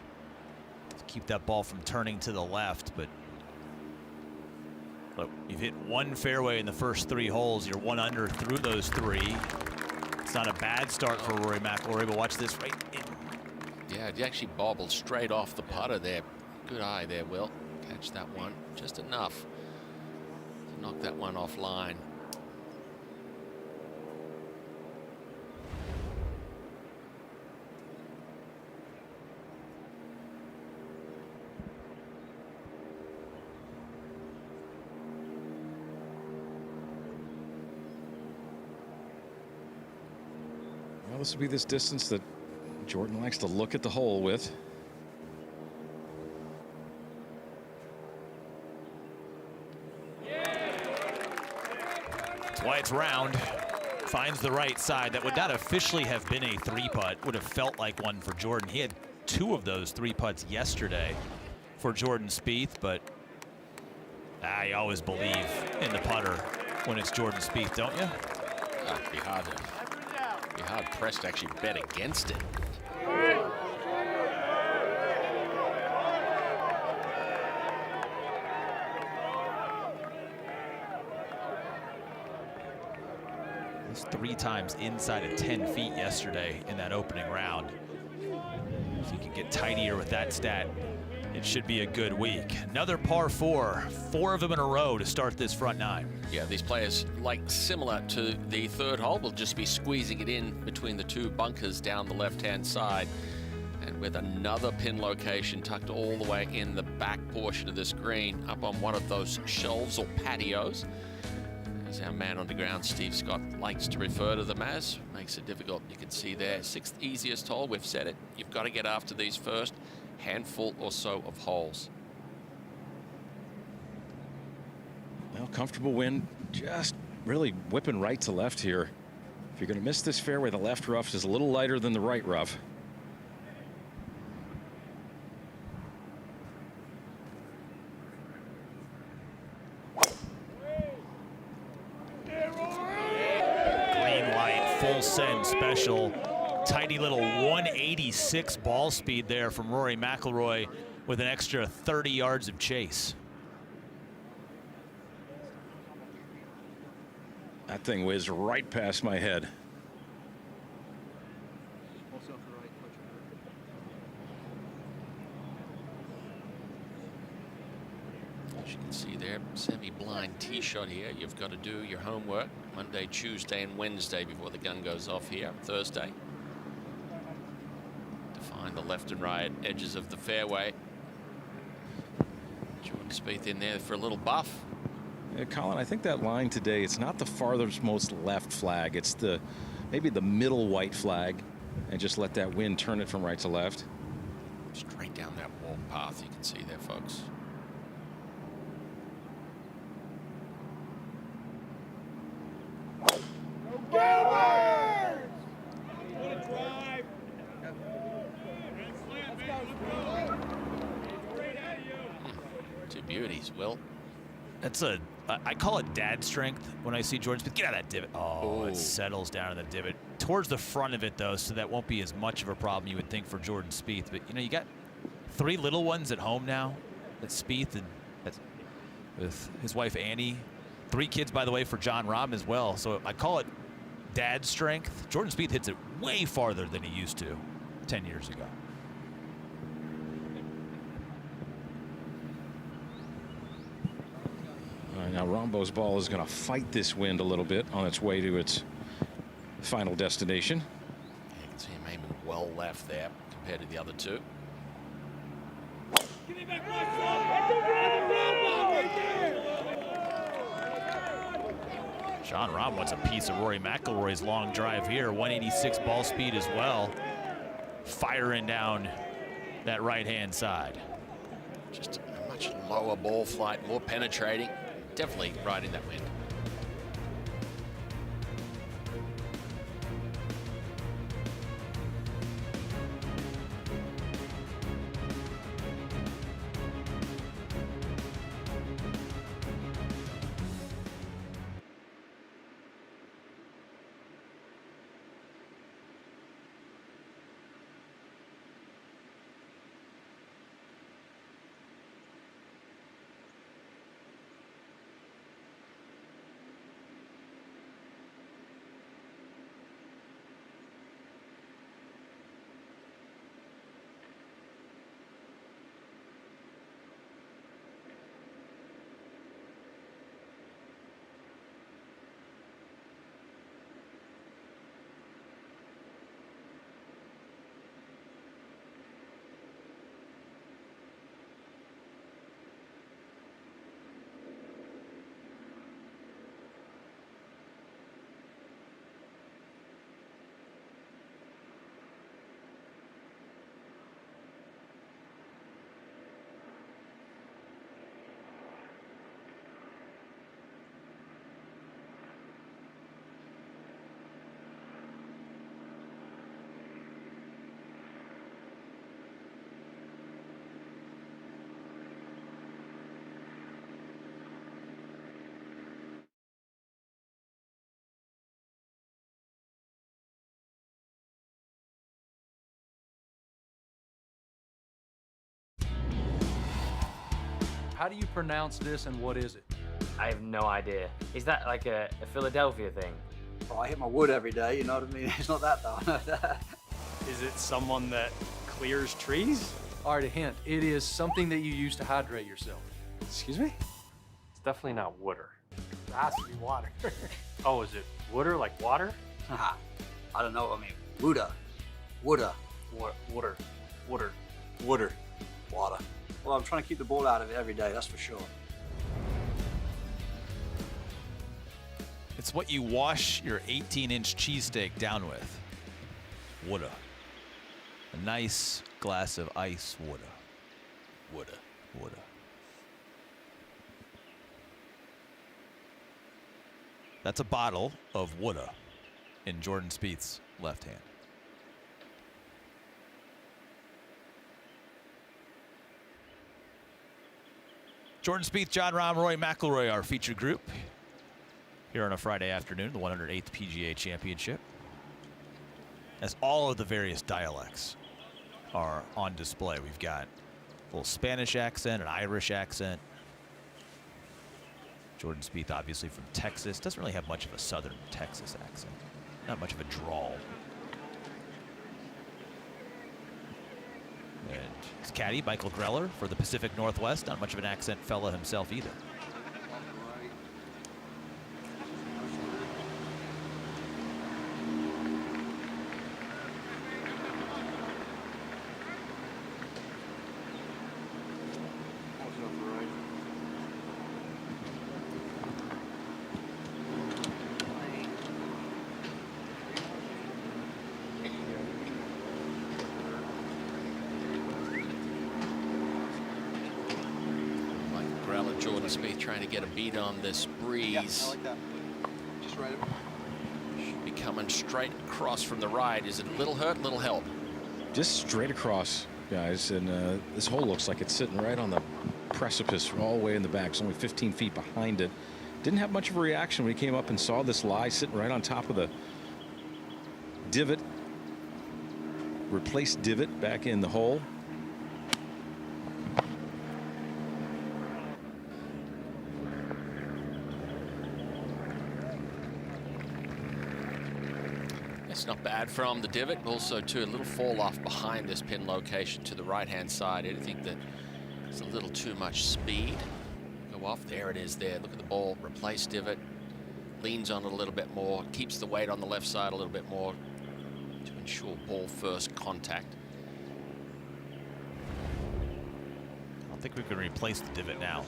to keep that ball from turning to the left, but look, you've hit one fairway in the first 3 holes. You're 1 under through those 3. It's not a bad start for Rory McIlroy, but watch this right in. Yeah, he actually bobbled straight off the putter there. Good eye there, Will. Catch that one just enough to knock that one offline. Well, this will be this distance that Jordan likes to look at the hole with. That's why it's round. Finds the right side. That would not officially have been a 3-putt. Would have felt like one for Jordan. He had 2 of those 3-putts yesterday for Jordan Spieth, but you always believe in the putter when it's Jordan Spieth, don't you? It'd be hard pressed to actually bet against it. He's 3 times inside of 10 feet yesterday in that opening round. If he can get tidier with that stat, it should be a good week. Another par 4, 4 of them in a row to start this front 9. Yeah, these players, like similar to the 3rd hole, will just be squeezing it in between the 2 bunkers down the left-hand side. And with another pin location tucked all the way in the back portion of this green, up on one of those shelves or patios. As our man on the ground, Steve Scott, likes to refer to them as. Makes it difficult. You can see there, 6th easiest hole. We've said it. You've got to get after these first handful or so of holes. Well, comfortable wind, just really whipping right to left here. If you're going to miss this fairway, the left rough is a little lighter than the right rough. Green light, full send special. Tidy little 186 ball speed there from Rory McIlroy with an extra 30 yards of chase. That thing whizzed right past my head. As you can see there, semi-blind tee shot here. You've got to do your homework Monday, Tuesday, and Wednesday before the gun goes off here Thursday. To find the left and right edges of the fairway. Jordan Spieth in there for a little buff. Yeah, Colin, I think that line today, it's not the farthest most left flag. It's maybe the middle white flag, and just let that wind turn it from right to left. Straight down that walk path you can see there, folks. Two beauties, Will. That's I call it dad strength when I see Jordan Spieth. Get out of that divot. Oh, it settles down in the divot. Towards the front of it, though, so that won't be as much of a problem you would think for Jordan Spieth. But, you know, you got 3 little ones at home now. That's Spieth and with his wife Annie. 3 kids, by the way, for John Rahm as well. So I call it dad strength. Jordan Spieth hits it way farther than he used to 10 years ago. Now Rombo's ball is going to fight this wind a little bit on its way to its final destination. Yeah, you can see him aiming well left there compared to the other 2. John Rahm wants a piece of Rory McIlroy's long drive here. 186 ball speed as well. Firing down that right-hand side. Just a much lower ball flight, more penetrating. Definitely riding that wind. How do you pronounce this and what is it? I have no idea. Is that like a Philadelphia thing? Well, I hit my wood every day, you know what I mean? It's not that though. Is it someone that clears trees? All right, a hint. It is something that you use to hydrate yourself. Excuse me? It's definitely not water. It has to be water. Oh, is it water like water? I don't know what I mean. Wooda. Wooda. Water. Water. Water. Water. Well, I'm trying to keep the ball out of it every day, that's for sure. It's what you wash your 18-inch cheesesteak down with. Water. A nice glass of ice water. Water. Water. That's a bottle of water in Jordan Spieth's left hand. Jordan Spieth, Jon Rahm, Rory McIlroy, our featured group here on a Friday afternoon, the 108th PGA Championship, as all of the various dialects are on display. We've got a little Spanish accent, an Irish accent. Jordan Spieth, obviously from Texas, doesn't really have much of a southern Texas accent, not much of a drawl. And his caddy, Michael Greller, for the Pacific Northwest, not much of an accent fella himself either. Jordan Spieth trying to get a beat on this breeze. Yeah, I like that. Just right up. Should be coming straight across from the right. Is it a little hurt, little help? Just straight across, guys. And this hole looks like it's sitting right on the precipice all the way in the back. It's only 15 feet behind it. Didn't have much of a reaction when he came up and saw this lie sitting right on top of the divot. Replaced divot back in the hole. It's not bad from the divot. Also, too, a little fall off behind this pin location to the right-hand side. I think that it's a little too much speed. Go off. There it is there. Look at the ball. Replace divot. Leans on it a little bit more. Keeps the weight on the left side a little bit more to ensure ball first contact. I don't think we can replace the divot now.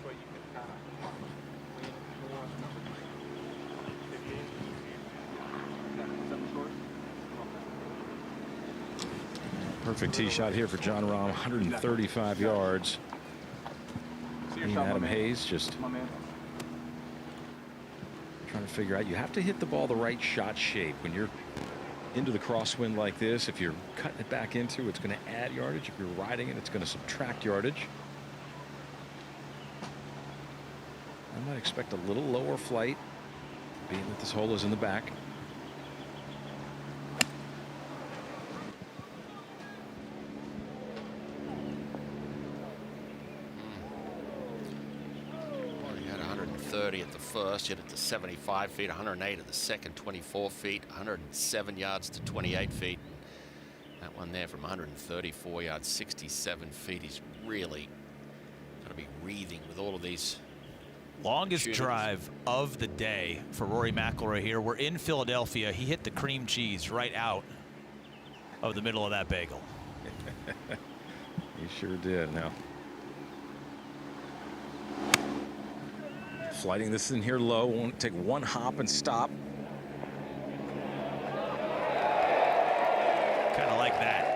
Perfect tee shot here for Jon Rahm, 135 yards. And Adam Hayes just trying to figure out, you have to hit the ball the right shot shape when you're into the crosswind like this. If you're cutting it back into, it's going to add yardage. If you're riding it, it's going to subtract yardage. I might expect a little lower flight, being that this hole is in the back. At the first, hit it to 75 feet, 108 at the second, 24 feet, 107 yards to 28 feet. That one there from 134 yards, 67 feet. He's really going to be breathing with all of these. Longest drive of the day for Rory McIlroy here. We're in Philadelphia. He hit the cream cheese right out of the middle of that bagel. He sure did. Now, flighting this in here low, won't take one hop and stop. Kind of like that.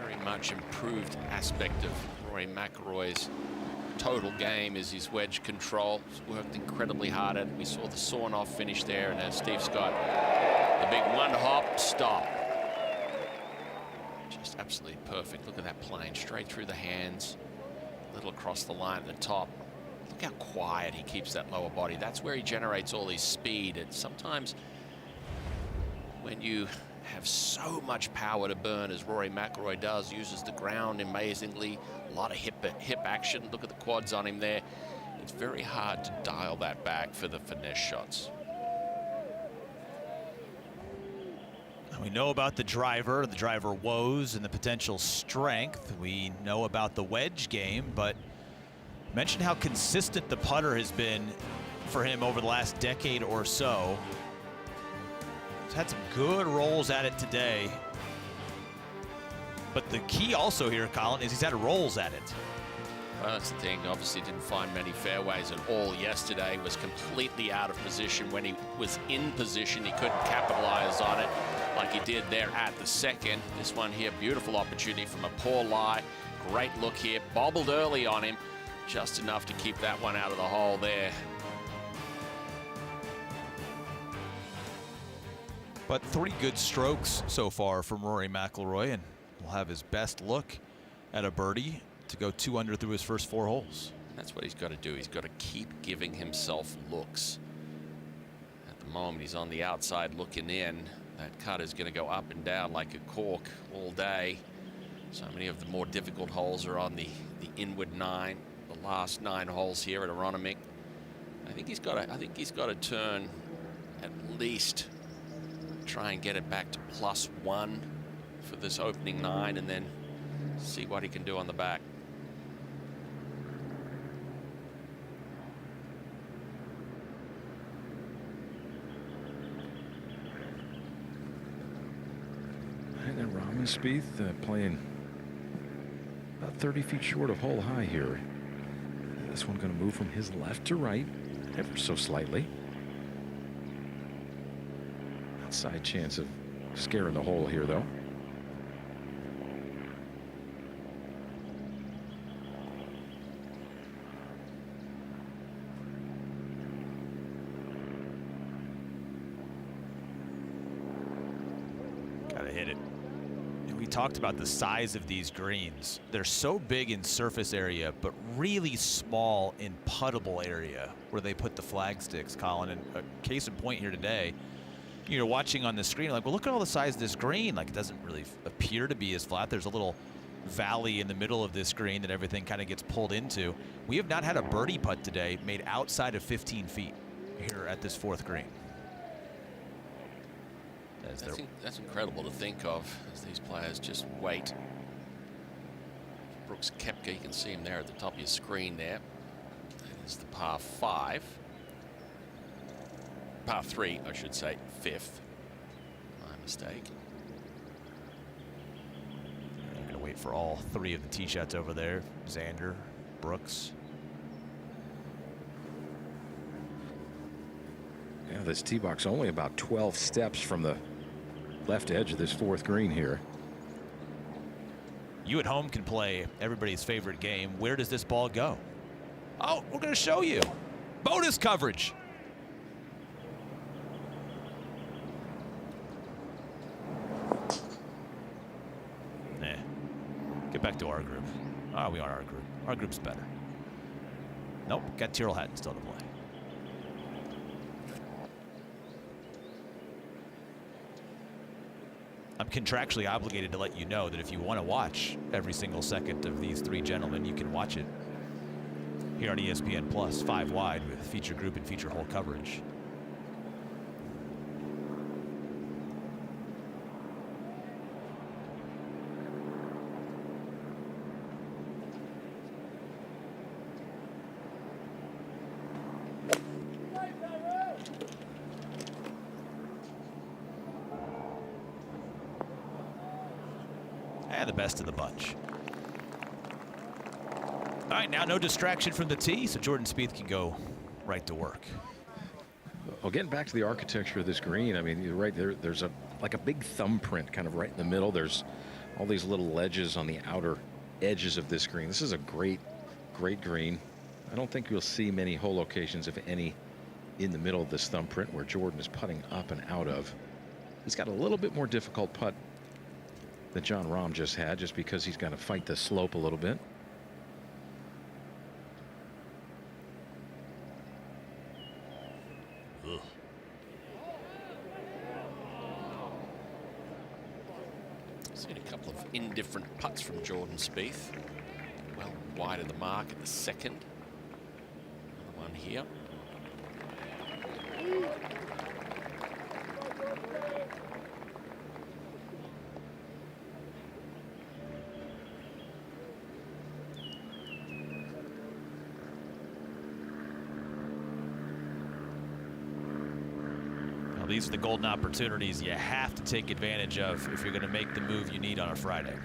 Very much improved aspect of Rory McIlroy's total game is his wedge control. He's worked incredibly hard at it. We saw the sawn off finish there, and as Steve Scott, the big one hop stop. Just absolutely perfect. Look at that plane straight through the hands, a little across the line at the top. Look how quiet he keeps that lower body. That's where he generates all his speed. And sometimes when you have so much power to burn as Rory McIlroy does. Uses the ground amazingly. A lot of hip action. Look at the quads on him there. It's very hard to dial that back for the finesse shots. We know about the driver woes, and the potential strength. We know about the wedge game, but mention how consistent the putter has been for him over the last decade or so. He's had some good rolls at it today. But the key also here, Colin, is he's had rolls at it. Well, that's the thing. Obviously didn't find many fairways at all yesterday. Was completely out of position. When he was in position, he couldn't capitalize on it like he did there at the second. This one here, beautiful opportunity from a poor lie. Great look here. Bobbled early on him. Just enough to keep that one out of the hole there. But 3 good strokes so far from Rory McIlroy, and will have his best look at a birdie to go 2 under through his first 4 holes. That's what he's got to do. He's got to keep giving himself looks. At the moment, he's on the outside looking in. That cut is going to go up and down like a cork all day. So many of the more difficult holes are on the inward 9. The last 9 holes here at Aronimink. I think he's got to turn at least, try and get it back to +1 for this opening 9, and then see what he can do on the back. And then Rahm and Spieth playing about 30 feet short of hole high here. This one going to move from his left to right, ever so slightly. Outside chance of scaring the hole here, though. Gotta hit it. And we talked about the size of these greens. They're so big in surface area, but really small in puttable area where they put the flag sticks, Colin. And a case in point here today, you're watching on the screen, like, well, look at all the size of this green. Like, it doesn't really appear to be as flat. There's a little valley in the middle of this green that everything kind of gets pulled into. We have not had a birdie putt today made outside of 15 feet here at this 4th green. That's incredible to think of as these players just wait. Brooks Koepka, you can see him there at the top of your screen there. That is the par 5. Par 3, I should say, 5th. My mistake. I'm going to wait for all 3 of the tee shots over there. Xander, Brooks. Yeah, this tee box only about 12 steps from the left edge of this 4th green here. You at home can play everybody's favorite game. Where does this ball go? Oh, we're going to show you. Bonus coverage. Get back to our group. Oh, we are our group. Our group's better. Nope, got Tyrrell Hatton still to play. I'm contractually obligated to let you know that if you want to watch every single second of these 3 gentlemen, you can watch it here on ESPN Plus, 5 wide with feature group and feature hole coverage. And the best of the bunch. All right, now no distraction from the tee, so Jordan Spieth can go right to work. Well, getting back to the architecture of this green, I mean, you're right there. There's like a big thumbprint kind of right in the middle. There's all these little ledges on the outer edges of this green. This is a great green. I don't think you'll see many hole locations, if any, in the middle of this thumbprint where Jordan is putting up and out of. He's got a little bit more difficult putt that Jon Rahm just had, just because he's got to fight the slope a little bit. from Jordan Spieth. Well wide of the mark at the second. Another one here. These are the golden opportunities you have to take advantage of if you're going to make the move you need on a Friday.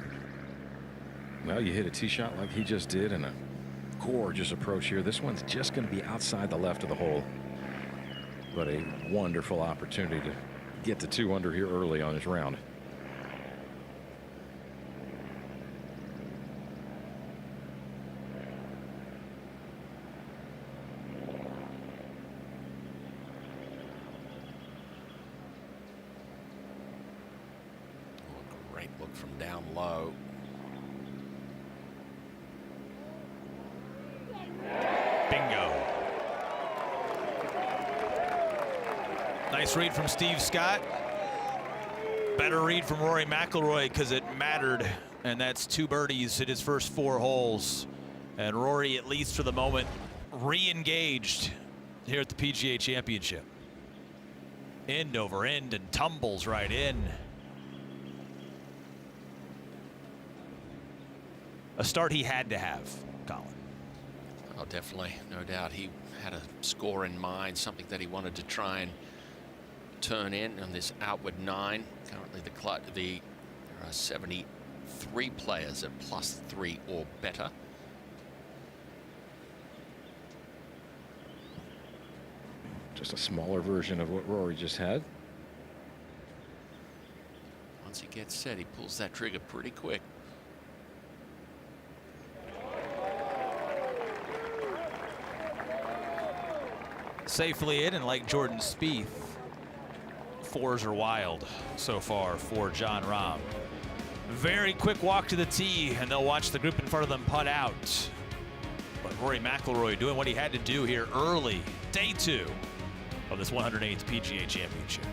Well, you hit a tee shot like he just did, and a gorgeous approach here. This one's just going to be outside the left of the hole, but a wonderful opportunity to get to 2 under here early on his round. Look from down low. Bingo. Nice read from Steve Scott. Better read from Rory McIlroy because it mattered. And that's 2 birdies in his first 4 holes. And Rory, at least for the moment, re-engaged here at the PGA Championship. End over end and tumbles right in. A start he had to have, Colin. Oh, definitely, no doubt. He had a score in mind, something that he wanted to try and turn in on this outward 9. Currently, there are 73 players at +3 or better. Just a smaller version of what Rory just had. Once he gets set, he pulls that trigger pretty quick. Safely in, and like Jordan Spieth, 4s are wild so far for Jon Rahm. Very quick walk to the tee, and they'll watch the group in front of them putt out. But Rory McIlroy doing what he had to do here early, day 2 of this 108th PGA Championship.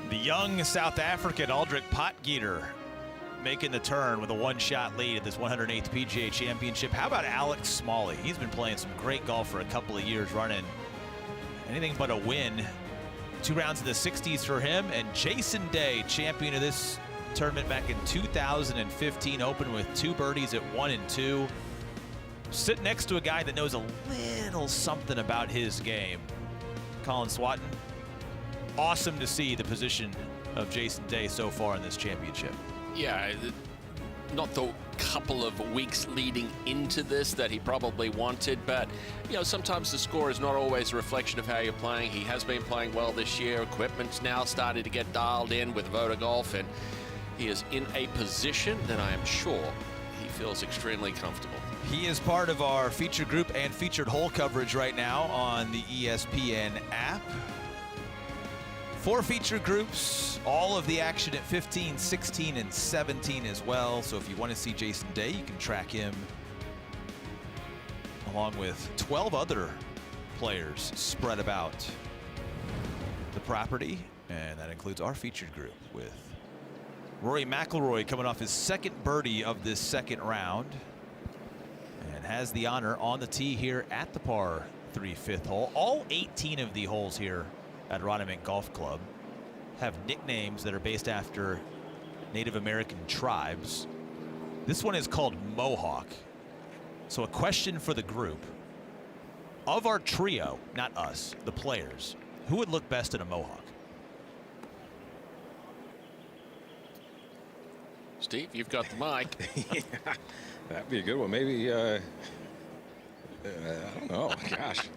The young South African Aldrich Potgieter making the turn with a 1-shot lead at this 108th PGA Championship. How about Alex Smalley? He's been playing some great golf for a couple of years running. Anything but a win. 2 rounds in the 60s for him. And Jason Day, champion of this tournament back in 2015, opened with 2 birdies at 1 and 2. Sitting next to a guy that knows a little something about his game. Colin Swatton. Awesome to see the position of Jason Day so far in this championship. Yeah, not the couple of weeks leading into this that he probably wanted, but you know, sometimes the score is not always a reflection of how you're playing. He has been playing well this year. Equipment's now started to get dialed in with Voda Golf, and he is in a position that I am sure he feels extremely comfortable. He is part of our feature group and featured hole coverage right now on the ESPN app. 4 feature groups, all of the action at 15, 16, and 17 as well. So if you want to see Jason Day, you can track him along with 12 other players spread about the property. And that includes our featured group with Rory McIlroy coming off his second birdie of this second round and has the honor on the tee here at the par 3 5th hole. All 18 of the holes here at Aronimink Golf Club have nicknames that are based after Native American tribes. This one is called Mohawk. So a question for the group. Of our trio, not us, the players, who would look best in a Mohawk? Steve, you've got the mic. Yeah, that'd be a good one. Maybe, I don't know. Gosh,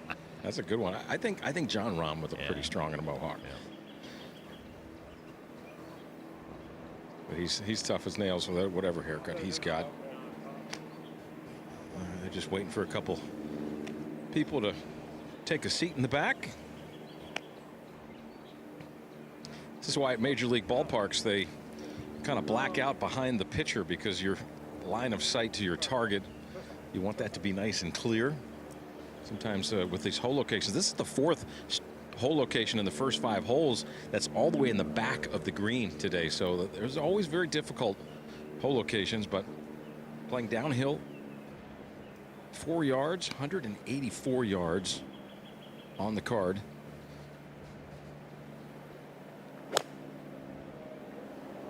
that's a good one. I think John Rahm would look pretty strong in a Mohawk. Yeah. But he's tough as nails with whatever haircut he's got. They're just waiting for a couple people to take a seat in the back. This is why at Major League ballparks they kind of black out behind the pitcher, because your line of sight to your target, you want that to be nice and clear. Sometimes with these hole locations, this is the 4th hole location in the first 5 holes that's all the way in the back of the green today. So there's always very difficult hole locations, but playing downhill 4 yards, 184 yards on the card.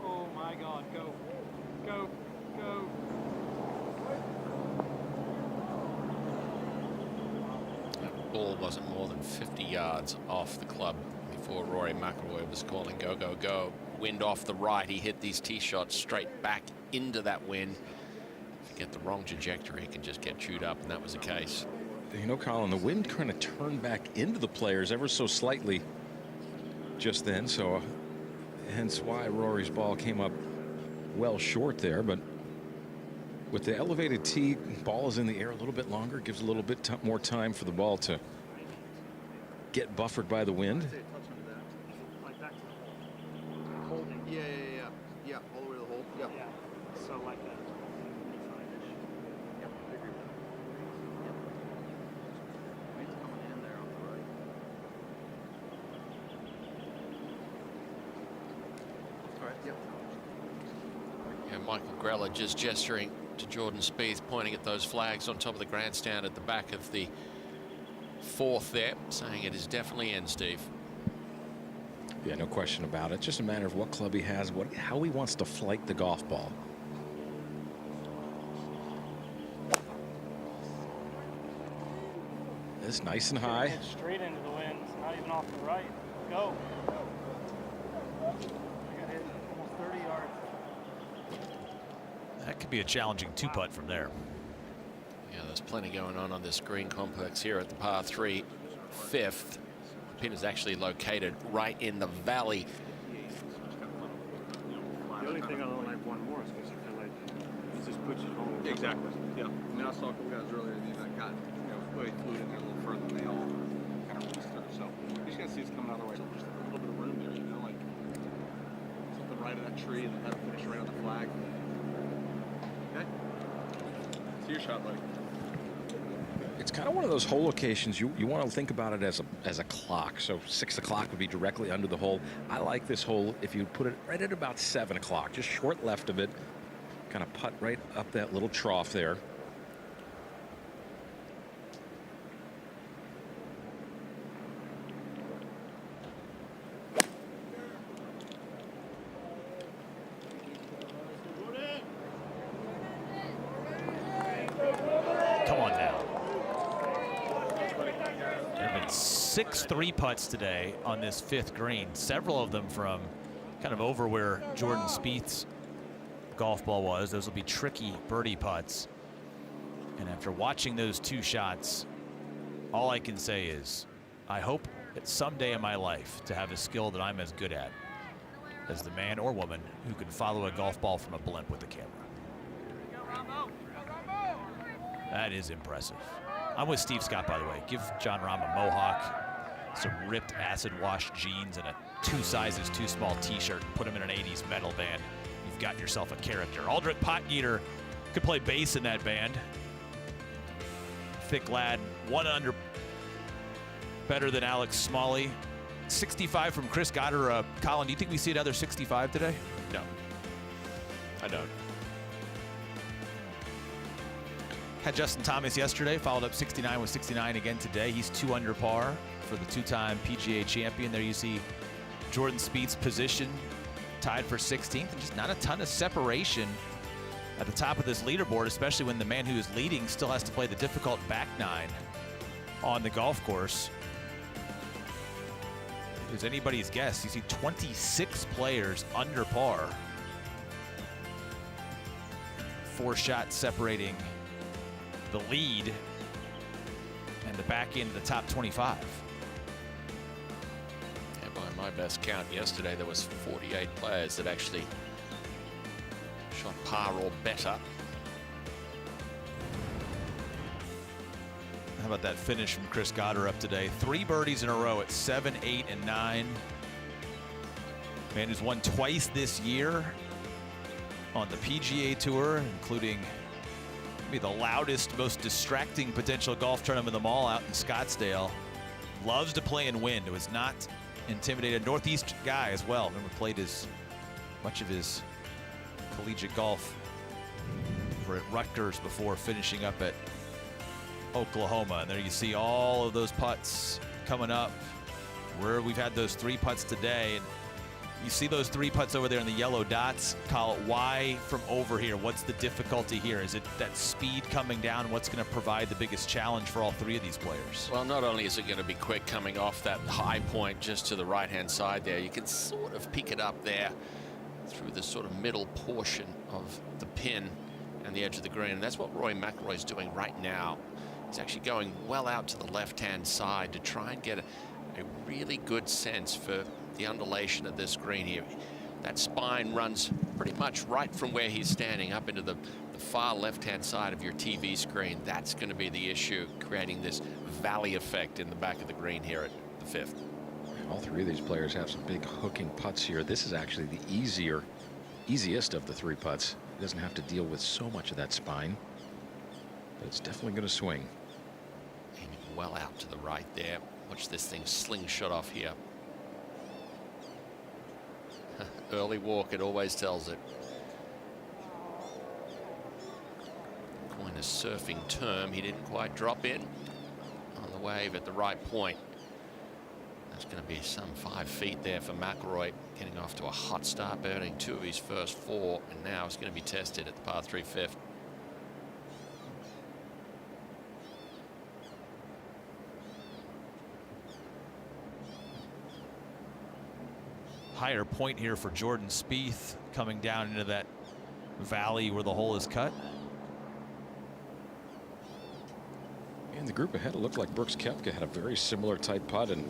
Oh my God, go, go, go. That ball wasn't more than 50 yards off the club before Rory McIlroy was calling go, go, go. Wind off the right. He hit these tee shots straight back into that wind. If you get the wrong trajectory, he can just get chewed up, and that was the case. You know, Colin, the wind kind of turned back into the players ever so slightly just then, so hence why Rory's ball came up well short there. But with the elevated tee, ball is in the air a little bit longer, gives a little bit more time for the ball to get buffered by the wind. Yeah, all the way to the hole. Yep. Yeah, so like that. Yep, I agree with that. Yep. Wind's coming in there on the right. All right, yep. Yeah, Michael Greller just gesturing to Jordan Spieth, pointing at those flags on top of the grandstand at the back of the 4th there, saying it is definitely in, Steve. Yeah, no question about it. Just a matter of what club he has, how he wants to flight the golf ball. It's nice and high. It's straight into the wind, not even off the right. Go. I got hit almost 30 yards. That could be a challenging 2-putt from there. Yeah, there's plenty going on this green complex here at the par 3 5th. The pin is actually located right in the valley. The only thing I don't like one more is because I feel like it just puts you home. Exactly. Yeah. I mean, I saw a couple guys earlier that got, way flew in there a little further than they all kind of released through. So you just gotta see it's coming out of the way. So just a little bit of room there, like something right of that tree, and then that'll finish right on the flag. Okay. See your shot, buddy. It's kind of one of those hole locations you want to think about it as a clock. So 6 o'clock would be directly under the hole. I like this hole if you put it right at about 7 o'clock, just short left of it, kind of putt right up that little trough there. Come on now. There have been 6 3-putts today on this 5th green, several of them from kind of over where Jordan Spieth's golf ball was. Those will be tricky birdie putts. And after watching those 2 shots, all I can say is I hope that someday in my life to have a skill that I'm as good at as the man or woman who can follow a golf ball from a blimp with a camera. That is impressive. I'm with Steve Scott, by the way. Give John Rahm a mohawk, some ripped acid wash jeans, and a 2 sizes too small t-shirt and put him in an 80s metal band. You've got yourself a character. Aldrich Potgieter could play bass in that band. Thick lad, 1 under, better than Alex Smalley. 65 from Chris Goddard. Colin, do you think we see another 65 today? No, I don't. Had Justin Thomas yesterday, followed up 69 with 69 again today. He's 2 under par for the 2-time PGA champion. There you see Jordan Spieth's position tied for 16th, and just not a ton of separation at the top of this leaderboard, especially when the man who is leading still has to play the difficult back 9 on the golf course. If it's anybody's guess, you see 26 players under par. 4 shots separating the lead and the back end of the top 25. And by my best count yesterday, there was 48 players that actually shot par or better. How about that finish from Chris Goddard up today? 3 birdies in a row at 7, 8, and 9. Man who's won twice this year on the PGA Tour, including maybe the loudest, most distracting potential golf tournament of them all out in Scottsdale. Loves to play and win. It was not intimidated. Northeast guy as well. Remember, played much of his collegiate golf over at Rutgers before finishing up at Oklahoma. And there you see all of those putts coming up where we've had those 3 putts today. And you see those 3 putts over there in the yellow dots. Kyle, why from over here? What's the difficulty here? Is it that speed coming down? What's going to provide the biggest challenge for all 3 of these players? Well, not only is it going to be quick coming off that high point just to the right-hand side there, you can sort of pick it up there through the sort of middle portion of the pin and the edge of the green. And that's what Rory McIlroy is doing right now. He's actually going well out to the left-hand side to try and get a really good sense for the undulation of this green here. That spine runs pretty much right from where he's standing up into the far left-hand side of your TV screen. That's going to be the issue, creating this valley effect in the back of the green here at the 5th. All 3 of these players have some big hooking putts here. This is actually the easiest of the 3 putts. He doesn't have to deal with so much of that spine, but it's definitely going to swing. Aiming well out to the right there. Watch this thing slingshot off here. Early walk, it always tells it. Coin a surfing term. He didn't quite drop in on the wave at the right point. That's going to be some 5 feet there for McIlroy, getting off to a hot start, earning 2 of his first 4, and now it's going to be tested at the par 3 5th. Higher point here for Jordan Spieth, coming down into that valley where the hole is cut. In the group ahead, it looked like Brooks Koepka had a very similar type putt and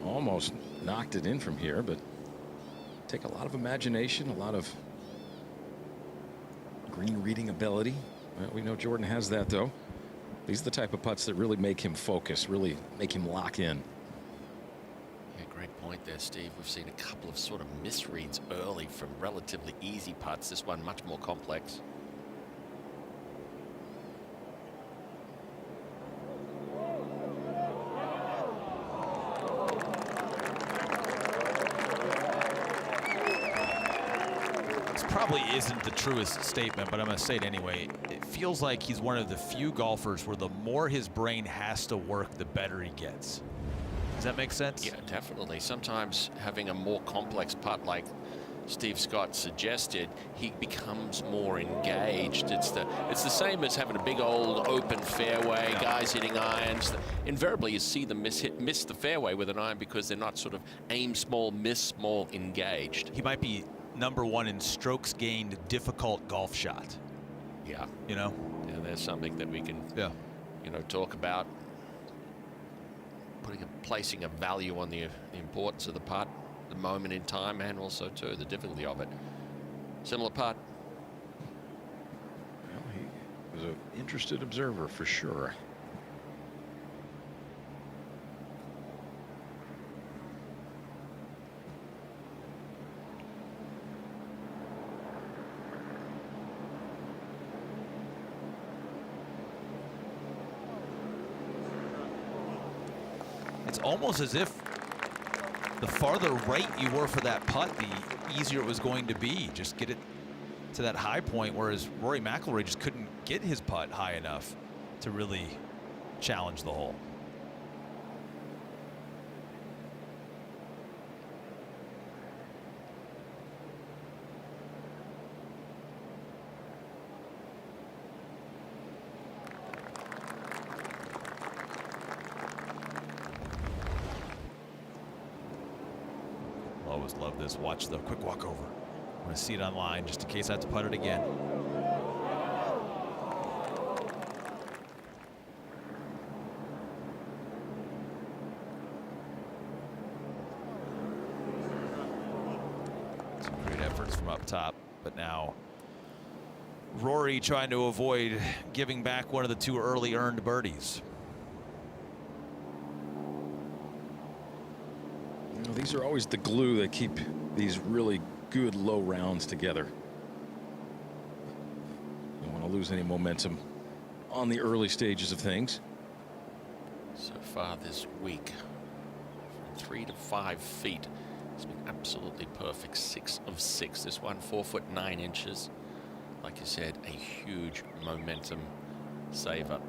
almost knocked it in from here, but take a lot of imagination, a lot of green reading ability. Well, we know Jordan has that, though. These are the type of putts that really make him focus, really make him lock in. Great point there, Steve. We've seen a couple of sort of misreads early from relatively easy putts. This one much more complex. This probably isn't the truest statement, but I'm going to say it anyway. It feels like he's one of the few golfers where the more his brain has to work, the better he gets. Does that make sense? Yeah, definitely. Sometimes having a more complex putt like Steve Scott suggested, he becomes more engaged. It's the same as having a big old open fairway, guys hitting irons. Invariably, you see them miss the fairway with an iron because they're not sort of aim small, miss small, engaged. He might be #1 in strokes gained difficult golf shot. Yeah. You know? Yeah, there's something that we can, you know, talk about. Placing a value on the importance of the putt, the moment in time, and also too the difficulty of it. Similar putt. Well, he was an interested observer for sure. it's almost as if the farther right you were for that putt, the easier it was going to be. Just get it to that high point, whereas Rory McIlroy just couldn't get his putt high enough to really challenge the hole. Always love this. Watch the quick walk over. I'm going to see it online just in case I have to putt it again. Some great efforts from up top, but now Rory trying to avoid giving back one of the 2 early earned birdies. These are always the glue that keep these really good low rounds together. You don't want to lose any momentum on the early stages of things. So far this week, from 3 to 5 feet, it's been absolutely perfect. 6 of 6. This one 4 foot 9 inches. Like you said, a huge momentum saver.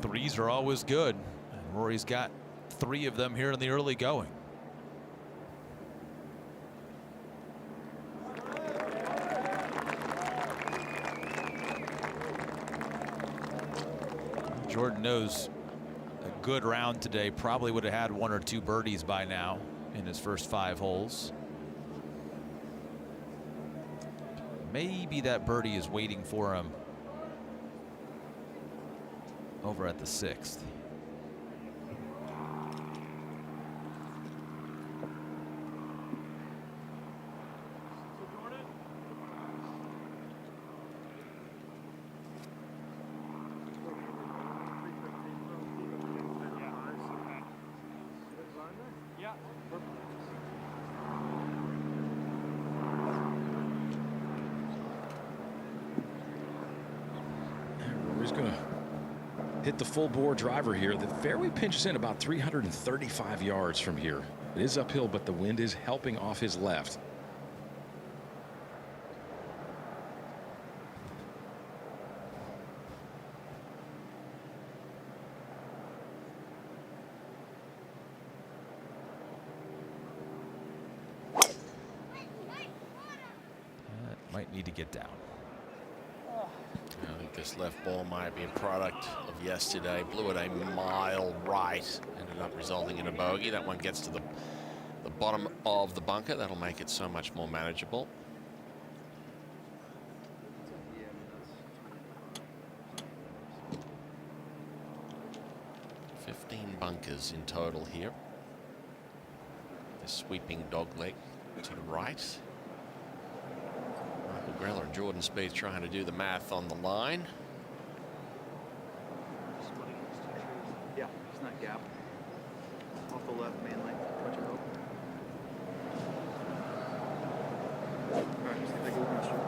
Threes are always good, and Rory's got 3 of them here in the early going. Jordan knows a good round today probably would have had 1 or 2 birdies by now in his first 5 holes. Maybe that birdie is waiting for him over at the 6th. Rory's going to hit the full bore driver here. The fairway pinches in about 335 yards from here. It is uphill, but the wind is helping off his left. Might need to get down. I think this left ball might be a product of yesterday. Blew it a mile right. Ended up resulting in a bogey. That one gets to the bottom of the bunker. That'll make it so much more manageable. Bunkers in total here. The sweeping dog leg to the right. Michael Greller and Jordan Spieth trying to do the math on the line. Yeah, it's not gap. Off the left mainly. Touch it open. All right, just take a look at the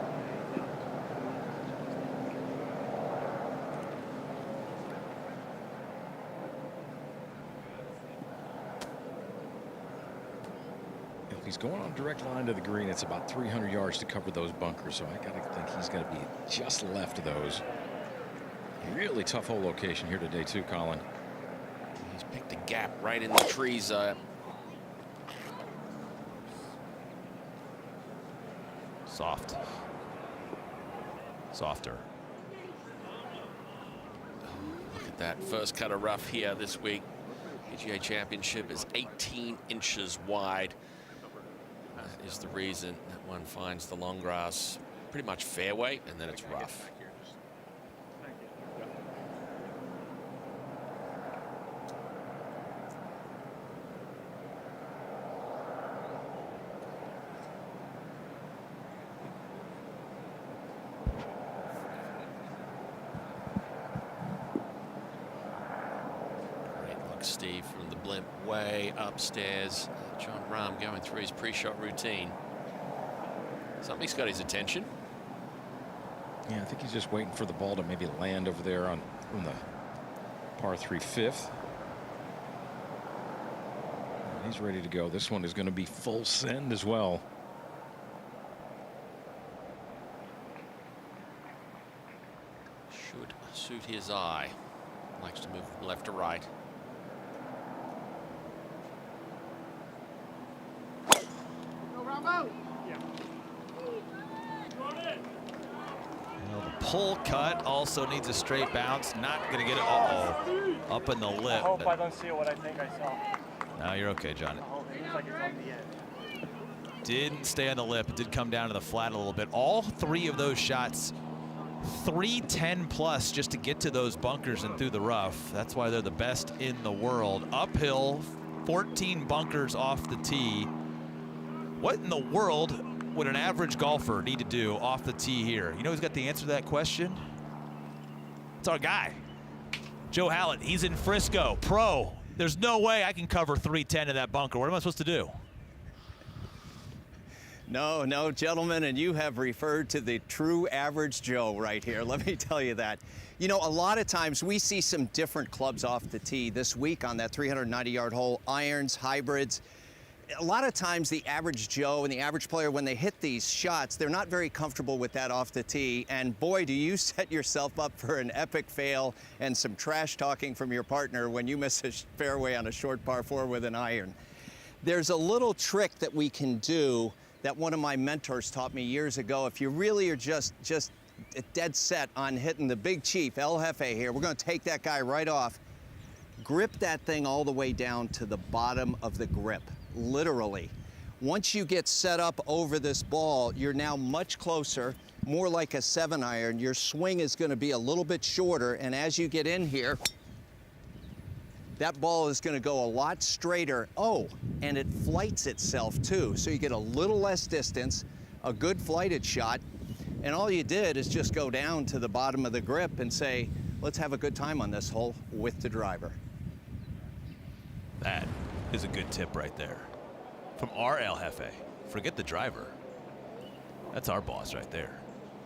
He's going on direct line to the green. It's about 300 yards to cover those bunkers, so I gotta think he's going to be just left of those. Really tough hole location here today too, Colin. He's picked a gap right in the trees. Soft. Softer. Look at that first cut of rough here this week. PGA Championship is 18 inches wide. That is the reason that one finds the long grass pretty much fairway, and then it's rough. Steve, from the blimp way upstairs. John Rahm going through his pre-shot routine. Something's got his attention. Yeah, I think he's just waiting for the ball to maybe land over there on the par 3 fifth. He's ready to go. This one is going to be full send as well. Should suit his eye. Likes to move from left to right. Well, the pull cut also needs a straight bounce. Not going to get it. Uh-oh. Up in the lip. I hope I don't see what I think I saw. No, you're okay, John. It looks like it's on the edge. Didn't stay on the lip. It did come down to the flat a little bit. All three of those shots, 310 plus just to get to those bunkers and through the rough. That's why they're the best in the world. Uphill, 14 bunkers off the tee. What in the world would an average golfer need to do off the tee here? You know who's got the answer to that question? It's our guy, Joe Hallett. He's in Frisco, pro. There's no way I can cover 310 in that bunker. What am I supposed to do? No, gentlemen, and you have referred to the true average Joe right here. Let me tell you that. You know, a lot of times we see some different clubs off the tee this week on that 390-yard hole, irons, hybrids. A lot of times the average Joe and the average player, when they hit these shots, they're not very comfortable with that off the tee. And boy, do you set yourself up for an epic fail and some trash talking from your partner when you miss a fairway on a short par 4 with an iron. There's a little trick that we can do that one of my mentors taught me years ago. If you really are just dead set on hitting the big chief, El Jefe here, we're going to take that guy right off. Grip that thing all the way down to the bottom of the grip, literally. Once you get set up over this ball, you're now much closer, more like a 7-iron. Your swing is going to be a little bit shorter, and as you get in here, that ball is going to go a lot straighter. Oh, and it flights itself too, so you get a little less distance, a good flighted shot, and all you did is just go down to the bottom of the grip and say, let's have a good time on this hole with the driver. That is a good tip right there. From our El Jefe. Forget the driver. That's our boss right there.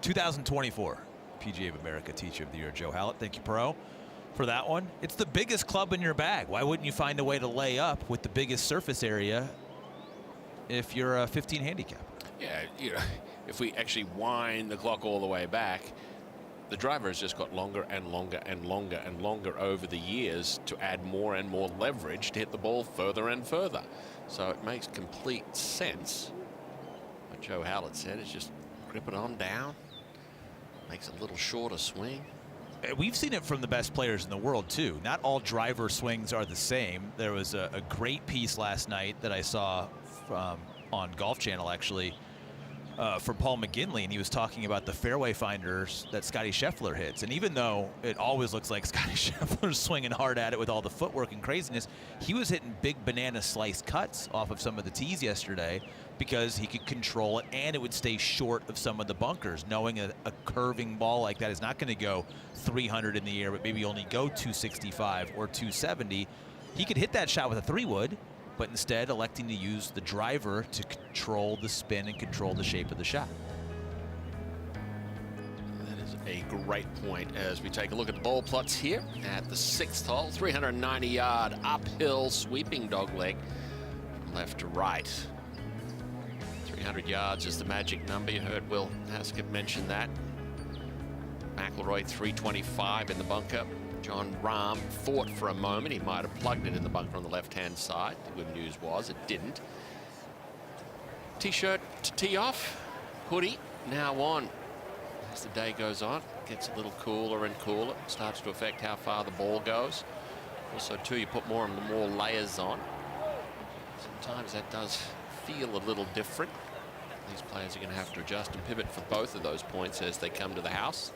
2024 PGA of America Teacher of the Year, Joe Hallett. Thank you, Pro, for that one. It's the biggest club in your bag. Why wouldn't you find a way to lay up with the biggest surface area if you're a 15 handicap? Yeah, you know, if we actually wind the clock all the way back, the driver has just got longer and longer and longer and longer over the years to add more and more leverage to hit the ball further and further. So it makes complete sense. What Joe Hallett said is just grip it on down, makes a little shorter swing. We've seen it from the best players in the world, too. Not all driver swings are the same. There was a great piece last night that I saw on Golf Channel, actually, from Paul McGinley, and he was talking about the fairway finders that Scotty Scheffler hits. And even though it always looks like Scotty Scheffler's swinging hard at it with all the footwork and craziness, he was hitting big banana slice cuts off of some of the tees yesterday because he could control it and it would stay short of some of the bunkers, knowing a curving ball like that is not going to go 300 in the air, but maybe only go 265 or 270. He could hit that shot with a 3-wood, but instead electing to use the driver to control the spin and control the shape of the shot. That is a great point as we take a look at the ball plots here at the 6th hole. 390-yard uphill sweeping dogleg from left to right. 300 yards is the magic number. You heard Will Haskett mention that. McIlroy 325 in the bunker. John Rahm fought for a moment. He might have plugged it in the bunker on the left-hand side. The good news was it didn't. T-shirt to tee off. Hoodie now on. As the day goes on, it gets a little cooler and cooler. It starts to affect how far the ball goes. Also, too, you put more and more layers on. Sometimes that does feel a little different. These players are going to have to adjust and pivot for both of those points as they come to the house.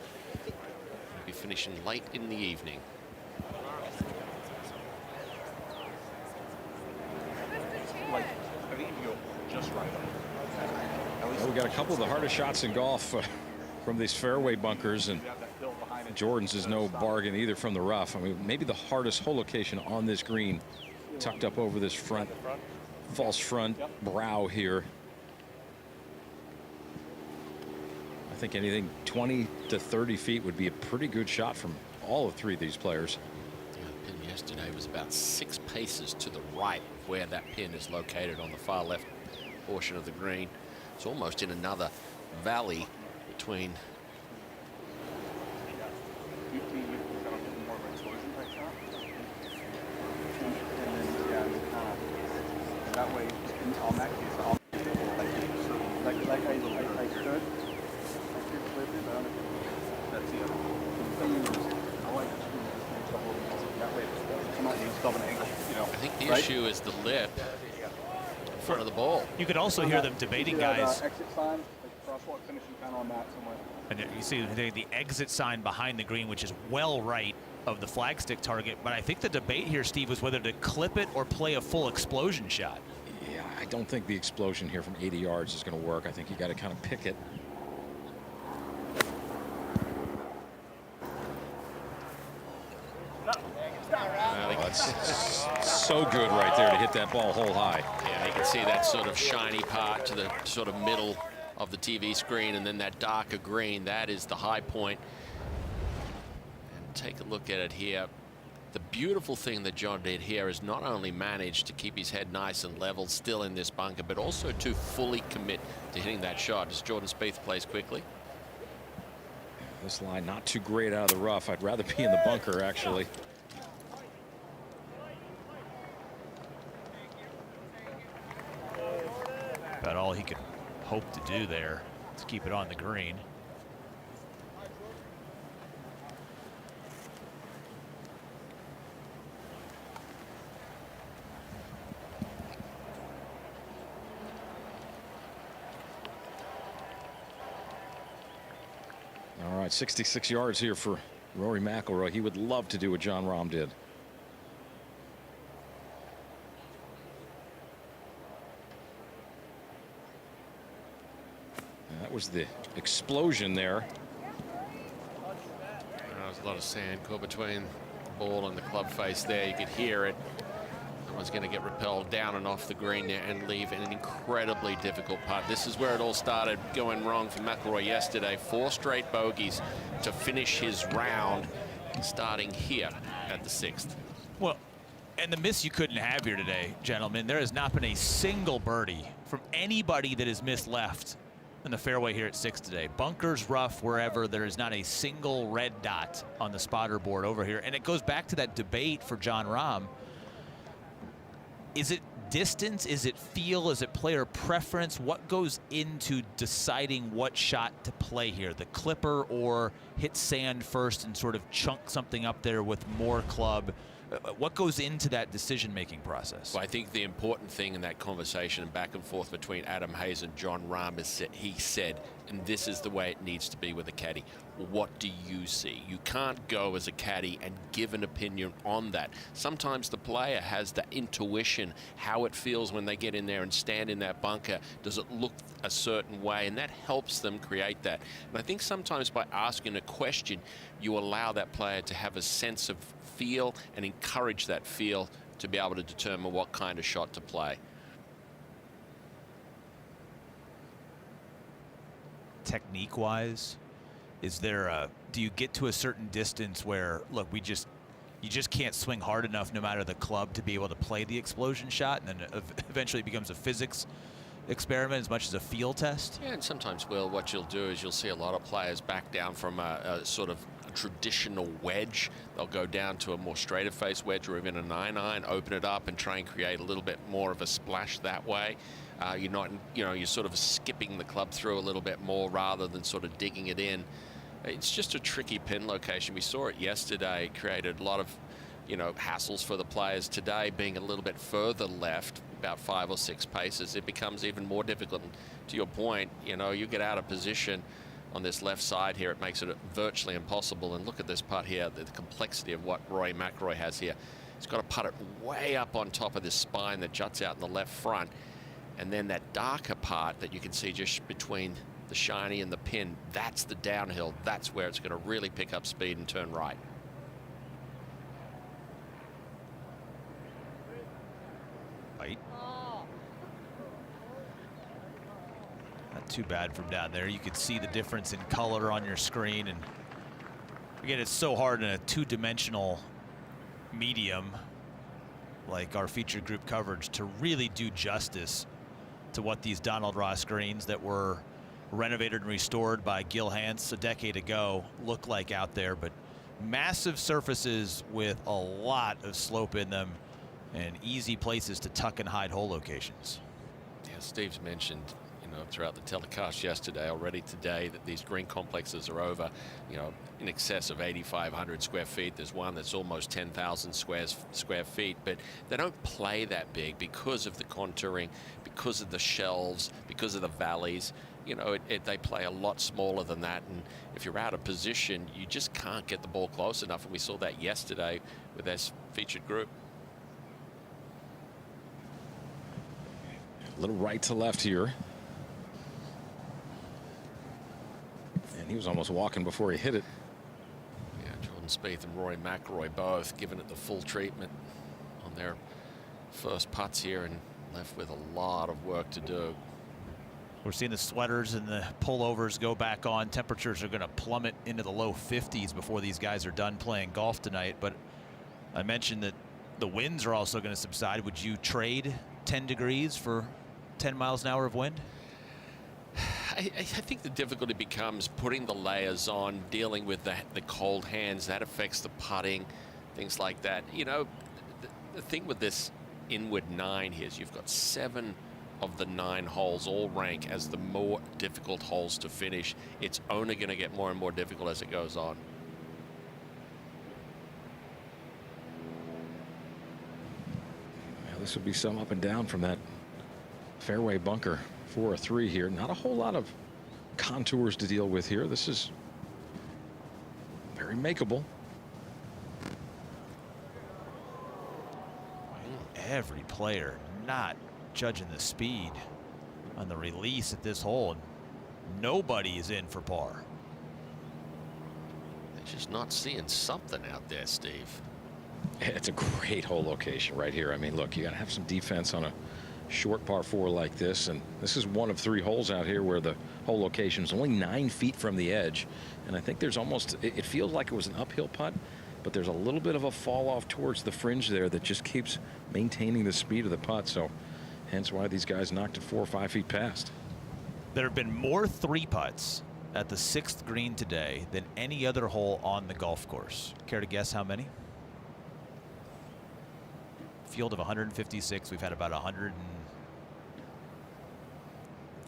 Be finishing late in the evening. Well, we got a couple of the hardest shots in golf from these fairway bunkers, and Jordan's is no bargain either from the rough. I mean, maybe the hardest hole location on this green, tucked up over this front, false front brow here. I think anything 20 to 30 feet would be a pretty good shot from all of three of these players. The pin yesterday was about 6 paces to the right of where that pin is located on the far left portion of the green. It's almost in another valley between. That way, on that case, I'll like I stood. That's the other. I like that way. I'm not used to an angle, you know. I think the issue is the lip in front of the ball. You could also hear them debating, guys. Exit sign, crosswalk finishing kind of on that somewhere. And you see the exit sign behind the green, which is well right of the flagstick target. But I think the debate here, Steve, was whether to clip it or play a full explosion shot. Yeah, I don't think the explosion here from 80 yards is going to work. I think you got to kind of pick it. That's so good right there to hit that ball hole high. Yeah, you can see that sort of shiny part to the sort of middle of the TV screen, and then that darker green, that is the high point. And take a look at it here. The beautiful thing that John did here is not only manage to keep his head nice and level still in this bunker, but also to fully commit to hitting that shot. As Jordan Spieth plays quickly. This line not too great out of the rough. I'd rather be in the bunker, actually. About all he could hope to do there to keep it on the green. All right, 66 yards here for Rory McIlroy. He would love to do what Jon Rahm did. That was the explosion there. There's a lot of sand caught between the ball and the club face there. You could hear it. Someone's going to get repelled down and off the green there and leave an incredibly difficult putt. This is where it all started going wrong for McIlroy yesterday. 4 straight bogeys to finish his round, starting here at the 6th. Well, and the miss you couldn't have here today, gentlemen. There has not been a single birdie from anybody that has missed left in the fairway here at 6 today. Bunkers, rough, wherever, there is not a single red dot on the spotter board over here. And it goes back to that debate for Jon Rahm. Is it distance? Is it feel? Is it player preference? What goes into deciding what shot to play here? The clipper or hit sand first and sort of chunk something up there with more club? What goes into that decision-making process? Well, I think the important thing in that conversation and back and forth between Adam Hayes and Jon Rahm is that he said, and this is the way it needs to be with a caddy, what do you see? You can't go as a caddy and give an opinion on that. Sometimes the player has the intuition, how it feels when they get in there and stand in that bunker. Does it look a certain way? And that helps them create that. And I think sometimes by asking a question, you allow that player to have a sense of feel and encourage that feel to be able to determine what kind of shot to play. Technique-wise, is there a, do you get to a certain distance where, look, you just can't swing hard enough no matter the club to be able to play the explosion shot, and then eventually it becomes a physics experiment as much as a feel test? Yeah, and sometimes, Will, what you'll do is you'll see a lot of players back down from a sort of traditional wedge. They'll go down to a more straighter face wedge or even a 9-iron, open it up and try and create a little bit more of a splash that way. You're not, you're sort of skipping the club through a little bit more rather than sort of digging it in. It's just a tricky pin location. We saw it yesterday. It created a lot of, hassles for the players. Today, being a little bit further left, about 5 or 6 paces, it becomes even more difficult. And to your point, you get out of position on this left side here, it makes it virtually impossible. And look at this putt here, the complexity of what Rory McIlroy has here. He's got to putt it way up on top of this spine that juts out in the left front. And then that darker part that you can see just between the shiny and the pin. That's the downhill. That's where it's going to really pick up speed and turn right. Right. Not too bad from down there. You could see the difference in color on your screen. And again, it's so hard in a two-dimensional medium like our featured group coverage to really do justice to what these Donald Ross greens that were renovated and restored by Gil Hanse a decade ago look like out there. But massive surfaces with a lot of slope in them and easy places to tuck and hide hole locations. Yeah, Steve's mentioned, you know, throughout the telecast yesterday, already today, that these green complexes are over, you know, in excess of 8,500 square feet. There's one that's almost 10,000 square feet, but they don't play that big because of the contouring, because of the shelves, because of the valleys. You know, they play a lot smaller than that, and if you're out of position, you just can't get the ball close enough, and we saw that yesterday with this featured group. A little right to left here. And he was almost walking before he hit it. Yeah, Jordan Spieth and Rory McIlroy both giving it the full treatment on their first putts here and left with a lot of work to do. We're seeing the sweaters and the pullovers go back on. Temperatures are going to plummet into the low 50s before these guys are done playing golf tonight. But I mentioned that the winds are also going to subside. Would you trade 10 degrees for 10 miles an hour of wind? I think the difficulty becomes putting the layers on, dealing with the cold hands. That affects the putting, things like that. You know, the thing with this inward 9 here is you've got 7 of the 9 holes all rank as the more difficult holes to finish. It's only going to get more and more difficult as it goes on. Well, this would be some up and down from that fairway bunker. 4 or 3 here. Not a whole lot of contours to deal with here. This is very makeable. Every player not judging the speed on the release at this hole. Nobody is in for par. They're just not seeing something out there, Steve. It's a great hole location right here. I mean, look, you got to have some defense on a short par 4 like this, and this is one of 3 holes out here where the hole location is only 9 feet from the edge, and I think there's almost, it feels like it was an uphill putt, but there's a little bit of a fall off towards the fringe there that just keeps maintaining the speed of the putt. So hence why these guys knocked it 4 or 5 feet past. There have been more 3 putts at the 6th green today than any other hole on the golf course. Care to guess how many? Field of 156. We've had about 100 and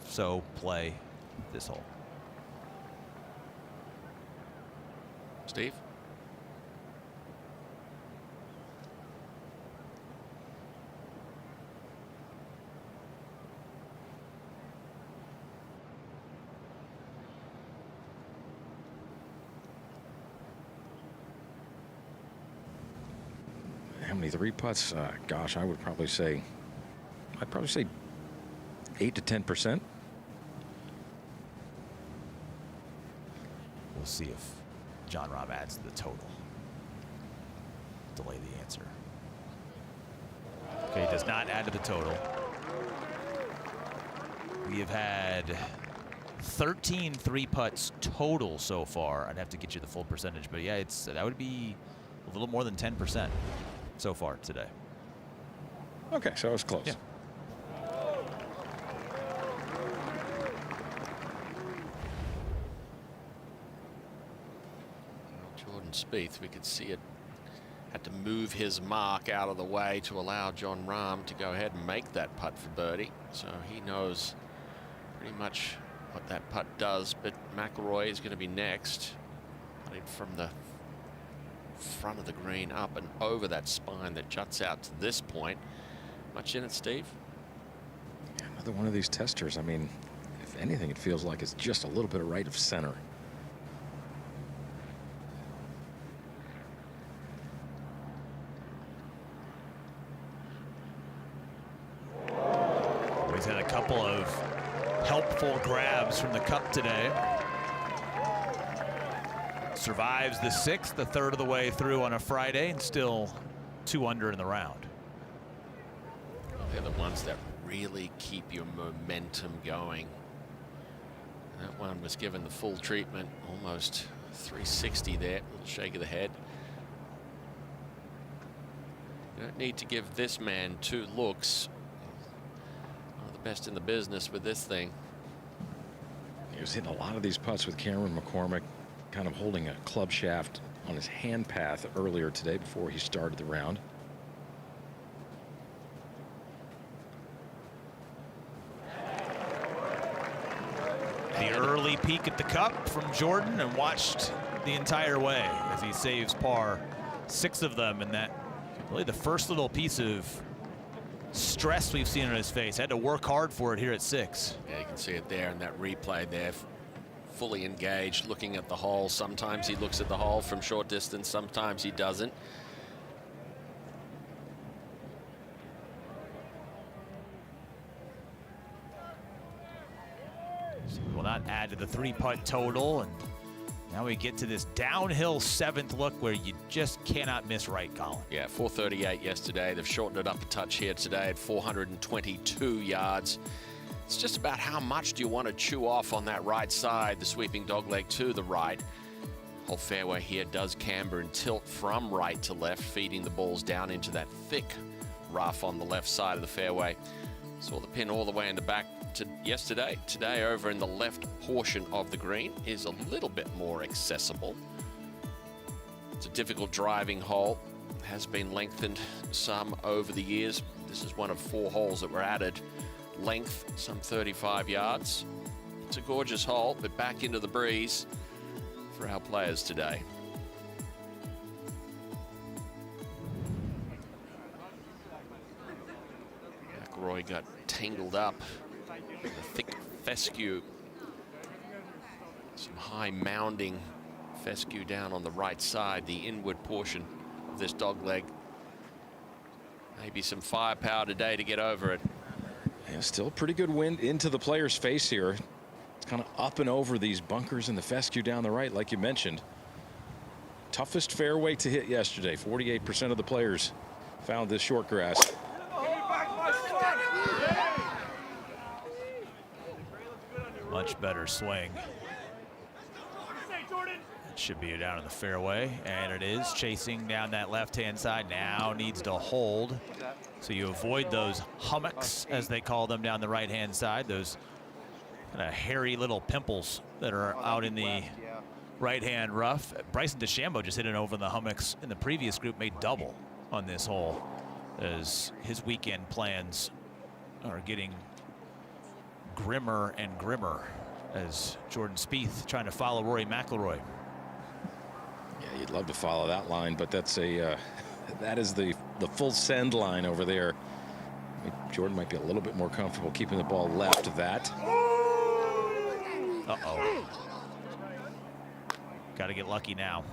so play this hole. Steve? How many 3 putts? Gosh, I would probably say, I'd probably say 8 to 10%. We'll see if Jon Rahm adds to the total. Delay the answer. Okay, does not add to the total. We have had 13 3 putts total so far. I'd have to get you the full percentage, but yeah, that would be a little more than 10% so far today. Okay, so it was close. Yeah. Jordan Spieth, we could see it, had to move his mark out of the way to allow Jon Rahm to go ahead and make that putt for birdie. So he knows pretty much what that putt does, but McIlroy is going to be next. Putting from the front of the green up and over that spine that juts out to this point. Much in it, Steve? Yeah, another one of these testers. I mean, if anything, it feels like it's just a little bit of right of center. He's had a couple of helpful grabs from the cup today. Survives the 6th, a third of the way through on a Friday, and still 2 under in the round. They're the ones that really keep your momentum going. That one was given the full treatment, almost 360 there, a little shake of the head. You don't need to give this man 2 looks. One of the best in the business with this thing. He was hitting a lot of these putts with Cameron McCormick, kind of holding a club shaft on his hand path earlier today before he started the round. The early peek at the cup from Jordan, and watched the entire way as he saves par 6 of them, and that really the first little piece of stress we've seen on his face. Had to work hard for it here at 6. Yeah, you can see it there in that replay there. Fully engaged, looking at the hole. Sometimes he looks at the hole from short distance, sometimes he doesn't. So we will not add to the 3-putt total, and now we get to this downhill 7th look where you just cannot miss right, Colin. Yeah, 438 yesterday. They've shortened it up a touch here today at 422 yards. It's just about how much do you want to chew off on that right side, the sweeping dogleg to the right. Whole fairway here does camber and tilt from right to left, feeding the balls down into that thick rough on the left side of the fairway. Saw the pin all the way in the back to yesterday. Today, over in the left portion of the green, is a little bit more accessible. It's a difficult driving hole. Has been lengthened some over the years. This is one of 4 holes that were added. Length, some 35 yards. It's a gorgeous hole, but back into the breeze for our players today. McIlroy got tangled up in a thick fescue. Some high mounding fescue down on the right side, the inward portion of this dogleg. Maybe some firepower today to get over it. Yeah, still pretty good wind into the player's face here. It's kind of up and over these bunkers in the fescue down the right, like you mentioned. Toughest fairway to hit yesterday. 48% of the players found this short grass. Much better swing. It should be down in the fairway, and it is. Chasing down that left-hand side, now needs to hold. So you avoid those hummocks, as they call them, down the right-hand side. Those kind of hairy little pimples that are out in the right-hand rough. Bryson DeChambeau just hit it over the hummocks in the previous group, made double on this hole, as his weekend plans are getting grimmer and grimmer as Jordan Spieth trying to follow Rory McIlroy. Yeah, you'd love to follow that line, but that's a that is the full send line over there. Jordan might be a little bit more comfortable keeping the ball left of that. Uh-oh. Got to get lucky now.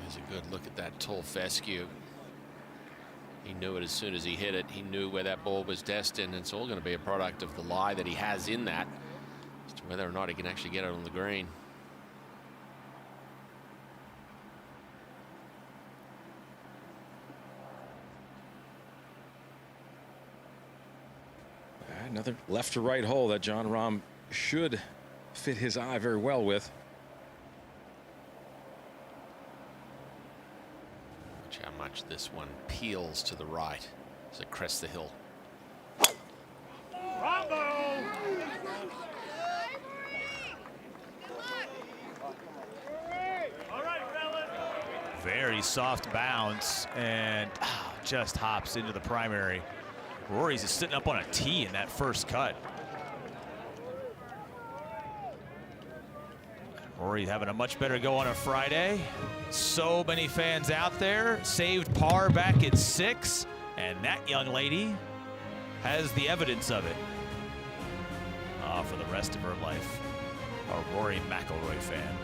Here's a good look at that tall fescue. He knew it as soon as he hit it. He knew where that ball was destined. It's all going to be a product of the lie that he has in that, as to whether or not he can actually get it on the green. Another left to right hole that Jon Rahm should fit his eye very well with. Watch how much this one peels to the right as it crests the hill. Very soft bounce, and just hops into the primary. Rory's is sitting up on a tee in that first cut. Rory having a much better go on a Friday. So many fans out there. Saved par back at 6, and that young lady has the evidence of it. For the rest of her life, a Rory McIlroy fan.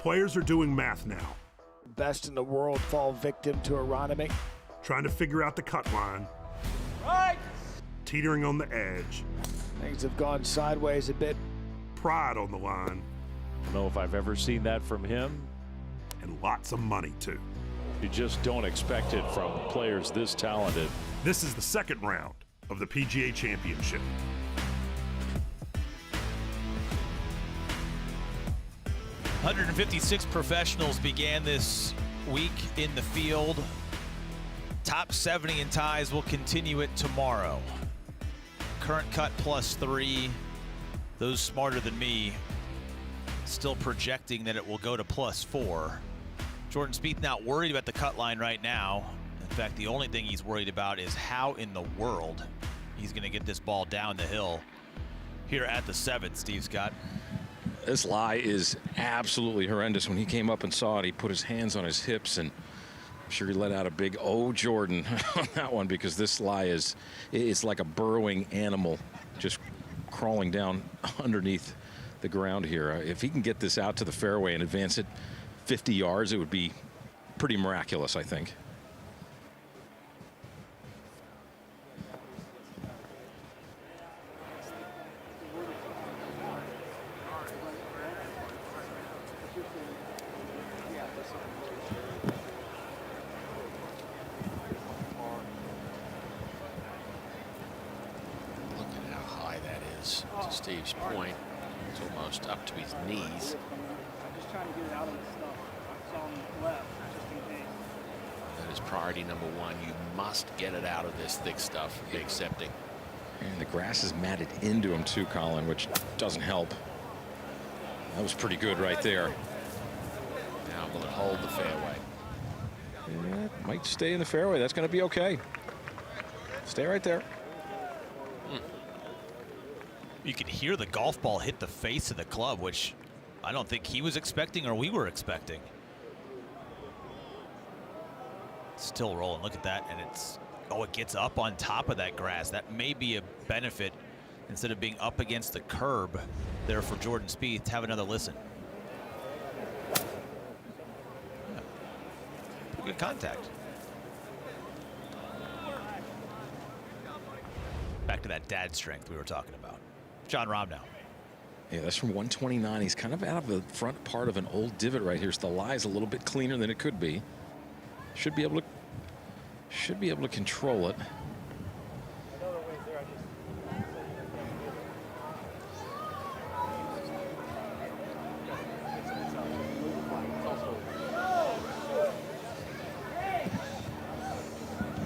Players are doing math now, Best in the world fall victim to Aronimink. trying to figure out the cut line, teetering on the edge, Things have gone sideways a bit. pride on the line, I don't know if I've ever seen that from him. and lots of money too. You just don't expect it from players this talented. This is the second round of the PGA Championship. "156 professionals began this week in the field. Top 70 in ties will continue it tomorrow. Current cut +3. Those smarter than me still projecting that it will go to +4. Jordan Spieth not worried about the cut line right now. In fact, the only thing he's worried about is how in the world he's going to get this ball down the hill here at the 7th, Steve Scott. This lie is absolutely horrendous. When he came up and saw it, he put his hands on his hips, and I'm sure he let out a big "Oh, Jordan" on that one, because this lie it's like a burrowing animal just crawling down underneath the ground here. If he can get this out to the fairway and advance it 50 yards, it would be pretty miraculous, I think. Look at how high that is. To Steve's point, it's almost up to his knees. I'm just trying to get it out of the stuff. It's on the left, just in case. That is priority number one. You must get it out of this thick stuff, big septic. And the grass is matted into him too, Colin, which doesn't help. That was pretty good right there. Now will it hold the fairway? Yeah, it might stay in the fairway. That's going to be okay. Stay right there. You can hear the golf ball hit the face of the club, which I don't think he was expecting or we were expecting. Still rolling. Look at that. And it gets up on top of that grass. That may be a benefit instead of being up against the curb there for Jordan Spieth. Have another listen. Yeah. Good contact. Back to that dad strength we were talking about. Jon Rahm now. Yeah, that's from 129. He's kind of out of the front part of an old divot right here, so the lie's a little bit cleaner than it could be. Should be able to control it.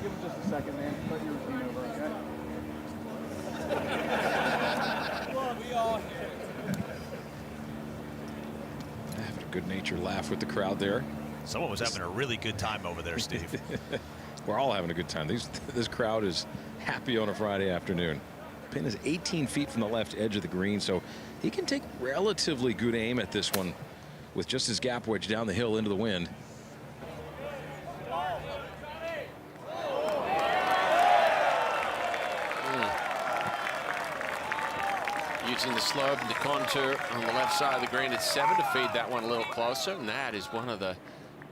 Give him just a second, man. Let your routine over, okay? Having a good-natured laugh with the crowd there. Someone was having a really good time over there, Steve. We're all having a good time. This crowd is happy on a Friday afternoon. Pin is 18 feet from the left edge of the green, so he can take relatively good aim at this one with just his gap wedge down the hill into the wind. Using the slope and the contour on the left side of the green at 7 to feed that one a little closer, and that is one of the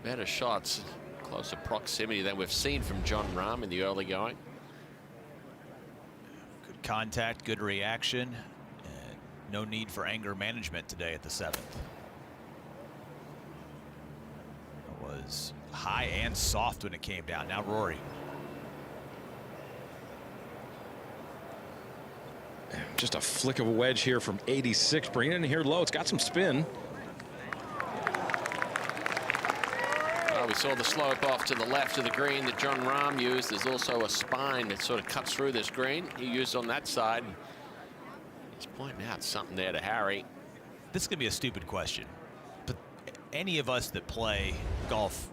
better shots, closer proximity than we've seen from Jon Rahm in the early going. Good contact, good reaction, and no need for anger management today at the 7th. It was high and soft when it came down. Now Rory. Just a flick of a wedge here from 86. Bringing it in here low. It's got some spin. Well, we saw the slope off to the left of the green that Jon Rahm used. There's also a spine that sort of cuts through this green. He used on that side. He's pointing out something there to Harry. This is going to be a stupid question, but any of us that play golf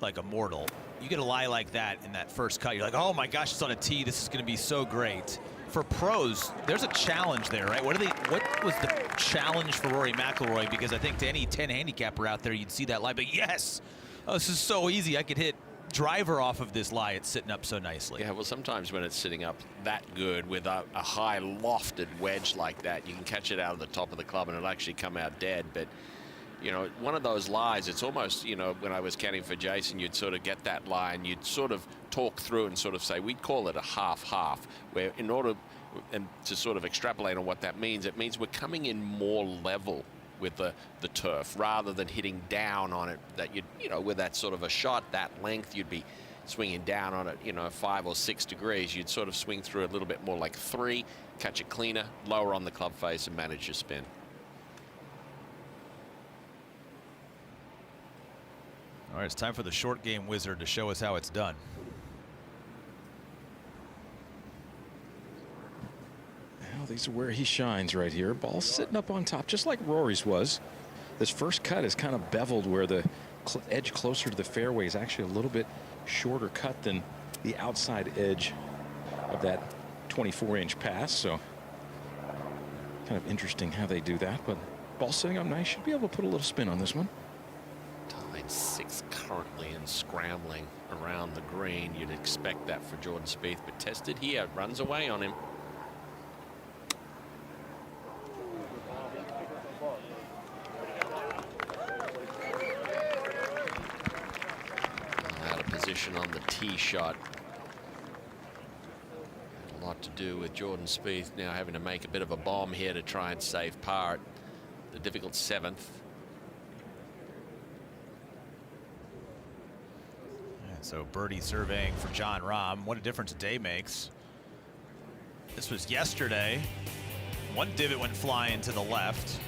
like a mortal, you get a lie like that in that first cut, you're like, oh my gosh, it's on a tee. This is going to be so great. For pros, there's a challenge there, right? What was the challenge for Rory McIlroy? Because I think to any 10 handicapper out there, you'd see that lie, but yes, oh, this is so easy. I could hit driver off of this lie. It's sitting up so nicely. Yeah, well, sometimes when it's sitting up that good with a high lofted wedge like that, you can catch it out of the top of the club and it'll actually come out dead. But you know, one of those lies, it's almost, you know, when I was caddying for Jason, you'd sort of get that lie and you'd sort of talk through and sort of say, we'd call it a half-half, where in order and to sort of extrapolate on what that means, it means we're coming in more level with the turf rather than hitting down on it, that you'd, you know, with that sort of a shot that length, you'd be swinging down on it, you know, 5 or 6 degrees. You'd sort of swing through a little bit more like 3, catch it cleaner, lower on the club face and manage your spin. All right, it's time for the short game wizard to show us how it's done. Well, these are where he shines right here. Ball sitting up on top, just like Rory's was. This first cut is kind of beveled where the edge closer to the fairway is actually a little bit shorter cut than the outside edge of that 24-inch pass. So kind of interesting how they do that, but ball sitting up nice. Should be able to put a little spin on this one. Tied 6th currently and scrambling around the green. You'd expect that for Jordan Spieth, but tested here, runs away on him. Out of position on the tee shot. A lot to do with Jordan Spieth now having to make a bit of a bomb here to try and save par. The difficult 7th. So birdie surveying for Jon Rahm. What a difference a day makes. This was yesterday. One divot went flying to the left.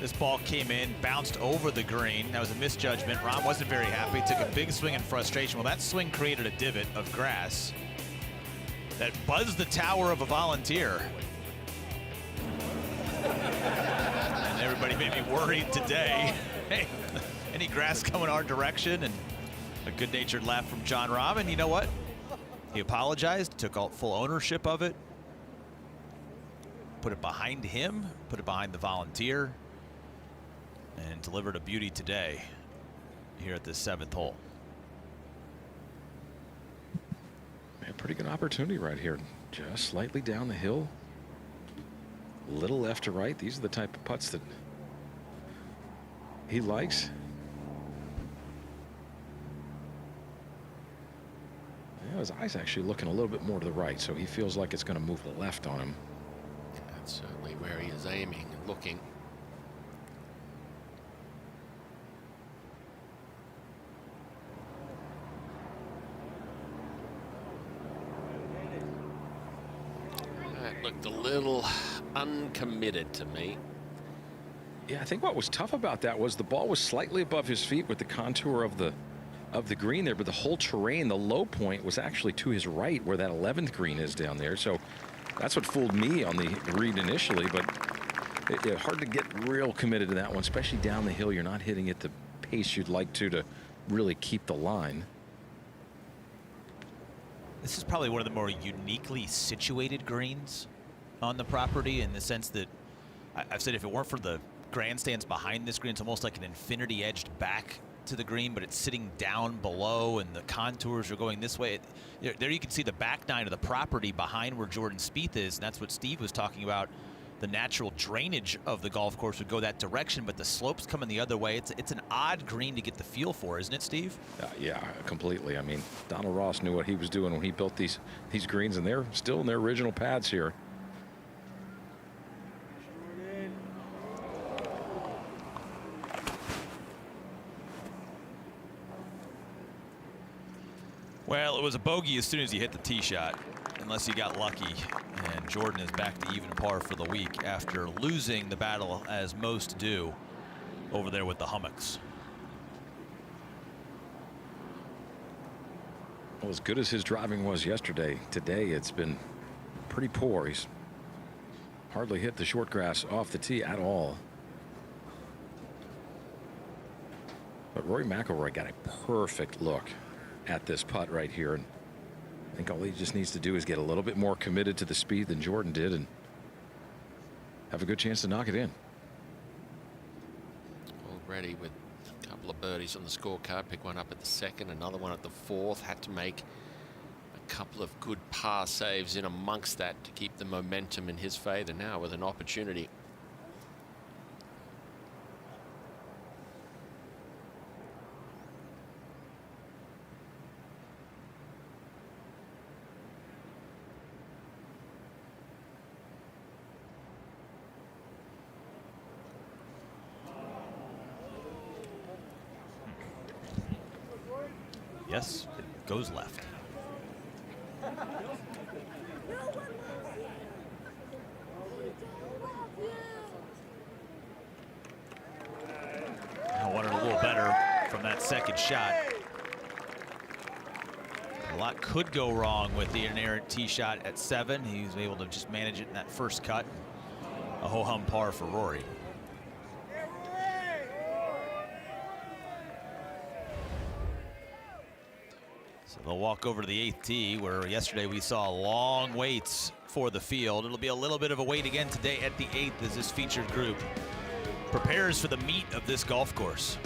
This ball came in, bounced over the green. That was a misjudgment. Rahm wasn't very happy. Took a big swing in frustration. Well, that swing created a divot of grass that buzzed the tower of a volunteer. And everybody may be worried today. Hey, any grass coming our direction? And a good-natured laugh from Jon Rahm, and you know what? He apologized, took full ownership of it, put it behind him, put it behind the volunteer, and delivered a beauty today here at the 7th hole. A pretty good opportunity right here. Just slightly down the hill. Little left to right. These are the type of putts that he likes. His eye's actually looking a little bit more to the right, so he feels like it's going to move left on him. That's certainly where he is aiming and looking. That looked a little uncommitted to me. Yeah, I think what was tough about that was the ball was slightly above his feet with the contour of the green there, but the whole terrain, the low point, was actually to his right where that 11th green is down there. So that's what fooled me on the read initially, but hard to get real committed to that one, especially down the hill. You're not hitting it the pace you'd like to really keep the line. This is probably one of the more uniquely situated greens on the property, in the sense that I've said if it weren't for the grandstands behind this green, it's almost like an infinity edged back to the green, but it's sitting down below and the contours are going this way. There you can see the back 9 of the property behind where Jordan Spieth is, and that's what Steve was talking about. The natural drainage of the golf course would go that direction, but the slopes coming the other way. It's an odd green to get the feel for, isn't it, Steve? Yeah, completely. I mean, Donald Ross knew what he was doing when he built these greens, and they're still in their original pads here. Well, it was a bogey as soon as he hit the tee shot, unless he got lucky. And Jordan is back to even par for the week after losing the battle, as most do, over there with the hummocks. Well, as good as his driving was yesterday, today it's been pretty poor. He's hardly hit the short grass off the tee at all. But Rory McIlroy got a perfect look at this putt right here, and I think all he just needs to do is get a little bit more committed to the speed than Jordan did and have a good chance to knock it in. Already with a couple of birdies on the scorecard, pick one up at the 2nd, another one at the 4th. Had to make a couple of good par saves in amongst that to keep the momentum in his favor. Now with an opportunity Yes, it goes left. I wanted a little better from that second shot. A lot could go wrong with the inerrant tee shot at 7. He was able to just manage it in that first cut. A ho-hum par for Rory. So they'll walk over to the 8th tee, where yesterday we saw long waits for the field. It'll be a little bit of a wait again today at the 8th as this featured group prepares for the meat of this golf course.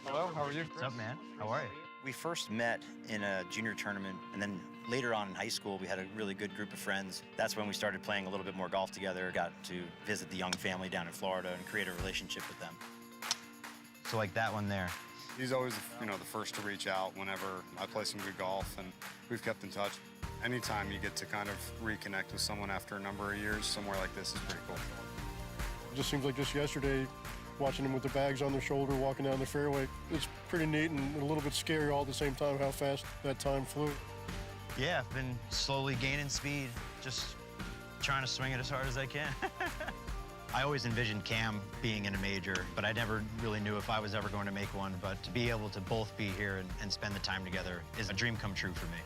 Hello, how are you? What's up, man? How are you? We first met in a junior tournament, and then later on in high school, we had a really good group of friends. That's when we started playing a little bit more golf together, got to visit the Young family down in Florida and create a relationship with them. So like that one there. He's always, the first to reach out whenever I play some good golf, and we've kept in touch. Anytime you get to kind of reconnect with someone after a number of years, somewhere like this is pretty cool. It just seems like just yesterday, watching them with the bags on their shoulder, walking down the fairway, it's pretty neat and a little bit scary all at the same time how fast that time flew. Yeah, I've been slowly gaining speed, just trying to swing it as hard as I can. I always envisioned Cam being in a major, but I never really knew if I was ever going to make one. But to be able to both be here and spend the time together is a dream come true for me.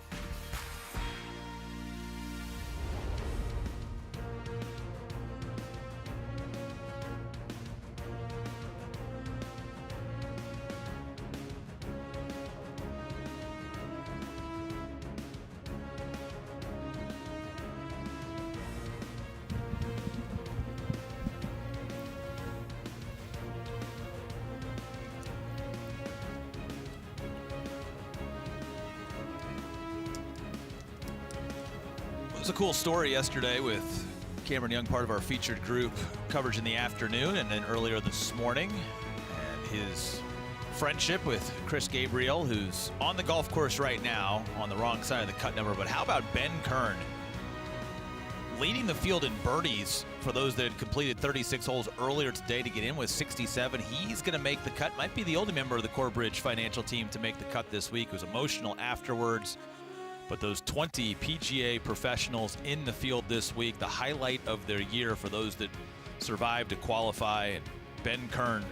was a cool story yesterday with Cameron Young, part of our featured group coverage in the afternoon, and then earlier this morning, and his friendship with Chris Gabriel, who's on the golf course right now on the wrong side of the cut number. But how about Ben Kern leading the field in birdies for those that had completed 36 holes earlier today to get in with 67. He's going to make the cut. Might be the only member of the Corebridge financial team to make the cut this week. It was emotional afterwards. But those 20 PGA professionals in the field this week, the highlight of their year for those that survived to qualify. And Ben Kern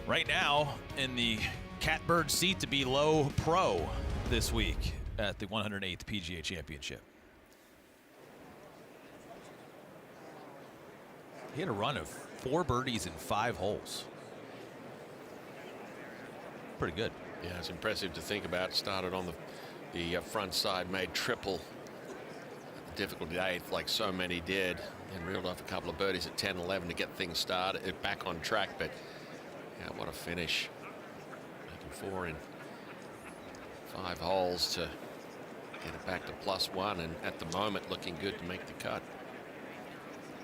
right now in the catbird seat to be low pro this week at the 108th PGA Championship. He had a run of 4 birdies in 5 holes. Pretty good. Yeah, it's impressive to think about. Started on the front side, made triple. Difficulty 8th, like so many did, and reeled off a couple of birdies at 10, 11 to get things started, back on track. But yeah, what a finish. Making 4 in 5 holes to get it back to +1, and at the moment looking good to make the cut.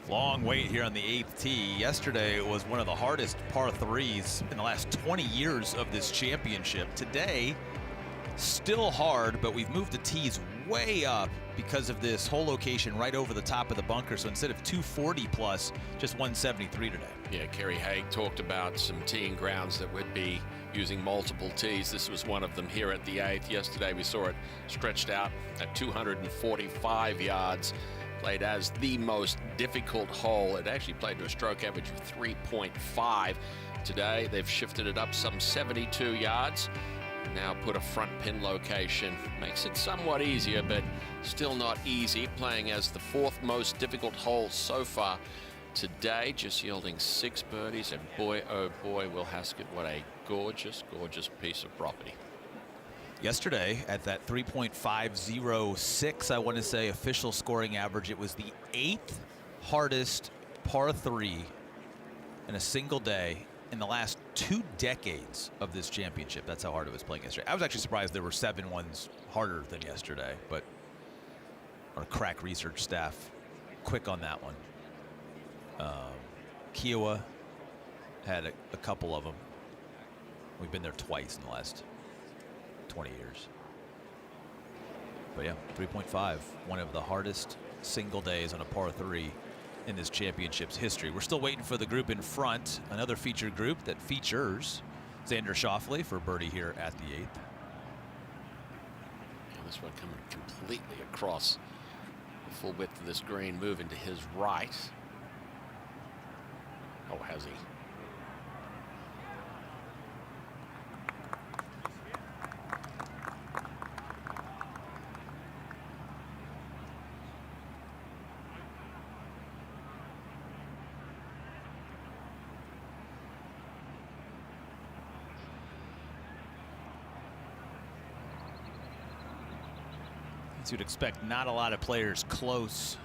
Long wait here on the 8th tee. Yesterday it was one of the hardest par 3s in the last 20 years of this championship. Today, still hard, but we've moved the tees way up because of this hole location right over the top of the bunker. So instead of 240 plus, just 173 today. Yeah, Kerry Haig talked about some teeing grounds that would be using multiple tees. This was one of them here at the 8th. Yesterday we saw it stretched out at 245 yards. Played as the most difficult hole. It actually played to a stroke average of 3.5. Today they've shifted it up some 72 yards. Now put a front pin location. Makes it somewhat easier, but still not easy. Playing as the 4th most difficult hole so far today. Just yielding 6 birdies, and boy, oh boy, Will Haskett, what a gorgeous, gorgeous piece of property. Yesterday at that 3.506, I want to say, official scoring average, it was the 8th hardest par 3 in a single day in the last 2 decades of this championship. That's how hard it was playing yesterday. I was actually surprised there were 7 ones harder than yesterday, but our crack research staff quick on that one. Kiowa had a couple of them. We've been there twice in the last 20 years. But yeah, 3.5, one of the hardest single days on a par 3 in this championship's history. We're still waiting for the group in front, another featured group that features Xander Schauffele for birdie here at the 8th. This one coming completely across the full width of this green, moving to his right. Oh, has he? As you'd expect, not a lot of players close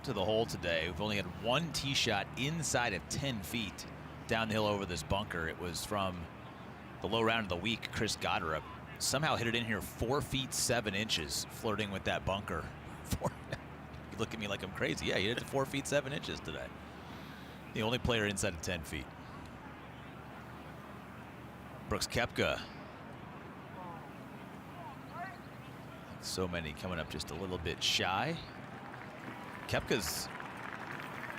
to the hole today. We've only had 1 tee shot inside of 10 feet down the hill over this bunker. It was from the low round of the week. Chris Goddard somehow hit it in here 4 feet 7 inches, flirting with that bunker. You look at me like I'm crazy. Yeah, he hit it to 4 feet 7 inches today. The only player inside of 10 feet. Brooks Koepka. So many coming up just a little bit shy. Koepka's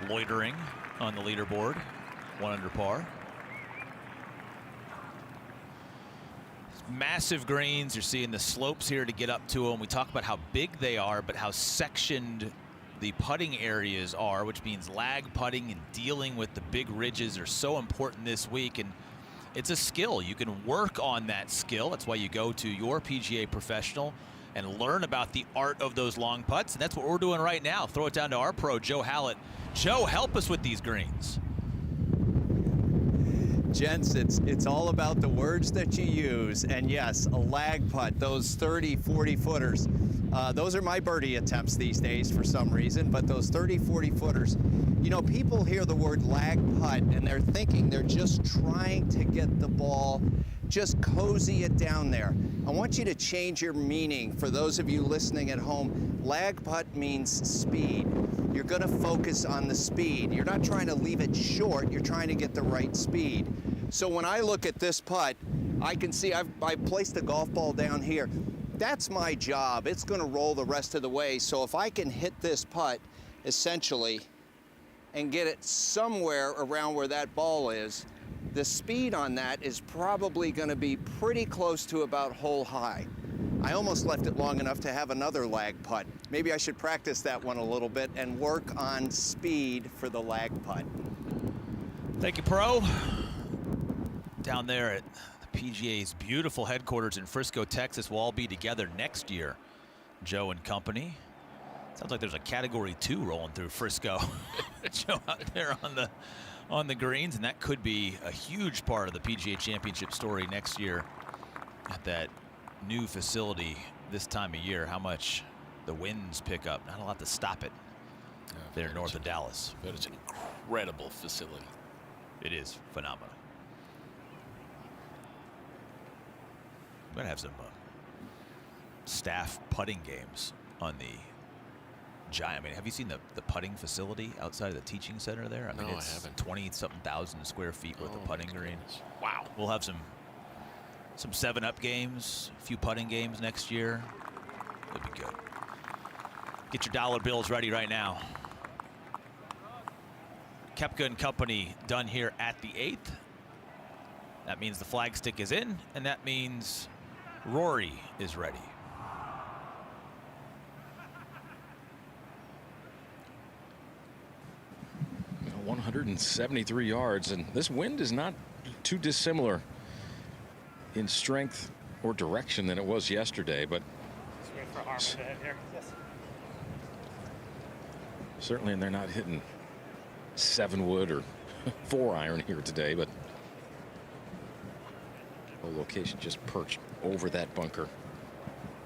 loitering on the leaderboard, 1 under par. Massive greens. You're seeing the slopes here to get up to them. We talk about how big they are, but how sectioned the putting areas are, which means lag putting and dealing with the big ridges are so important this week. And it's a skill. You can work on that skill. That's why you go to your PGA professional and learn about the art of those long putts. And that's what we're doing right now. Throw it down to our pro, Joe Hallett. Joe, help us with these greens. Gents, it's all about the words that you use. And yes, a lag putt, those 30, 40 footers. Those are my birdie attempts these days for some reason, but those 30, 40 footers, you know, people hear the word lag putt and they're thinking they're just trying to get the ball just cozy it down there. I want you to change your meaning. For those of you listening at home, lag putt means speed. You're going to focus on the speed. You're not trying to leave it short, you're trying to get the right speed. So when I look at this putt, I can see I placed the golf ball down here. That's my job. It's going to roll the rest of the way. So if I can hit this putt, essentially, and get it somewhere around where that ball is, the speed on that is probably going to be pretty close to about hole high. I almost left it long enough to have another lag putt. Maybe I should practice that one a little bit and work on speed for the lag putt. Thank you, Pro. Down there at the PGA's beautiful headquarters in Frisco, Texas, we'll all be together next year. Joe and company. Sounds like there's a Category 2 rolling through Frisco. Joe out there on the greens, and that could be a huge part of the PGA Championship story next year at that new facility this time of year. How much the winds pick up. Not a lot to stop it there north of Dallas. But it's an incredible facility. It is phenomenal. We're going to have some staff putting games on the giant. I mean, have you seen the putting facility outside of the teaching center there? I mean, No, it's I haven't. 20-something thousand square feet worth of putting green. Wow. We'll have some 7-up games, a few putting games next year. It'll be good. Get your dollar bills ready right now. Koepka and company done here at the 8th. That means the flag stick is in, and that means Rory is ready. You know, 173 yards, and this wind is not too dissimilar in strength or direction than it was yesterday, but Just wait for Harmon to hit here. Yes. certainly they're not hitting 7-wood or 4-iron here today, but the location just perched over that bunker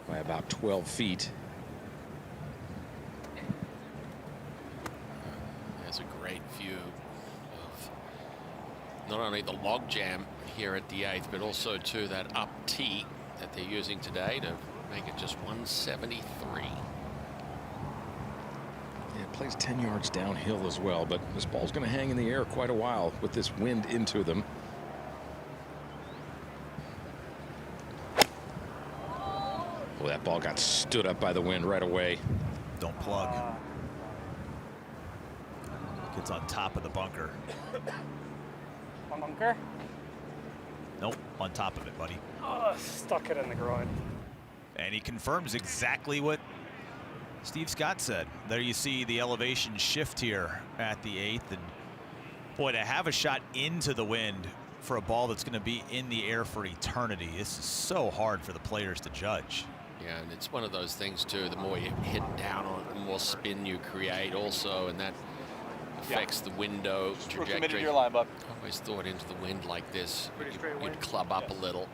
by about 12 feet. There's a great view of not only the log jam here at the 8th, but also to that up tee that they're using today to make it just 173. Yeah, it plays 10 yards downhill as well, but this ball's going to hang in the air quite a while with this wind into them. Well, that ball got stood up by the wind right away. Don't plug. Gets on top of the bunker. Bunker? Nope, on top of it, buddy. Oh, stuck it in the groin. And he confirms exactly what Steve Scott said. There you see the elevation shift here at the 8th. And boy, to have a shot into the wind for a ball that's going to be in the air for eternity, this is so hard for the players to judge. Yeah, and it's one of those things too, the more you hit down on it, the more spin you create also, and that affects the window trajectory. Committed to your line, bud. Always thought into the wind like this, Pretty straight wind. you'd club up a little.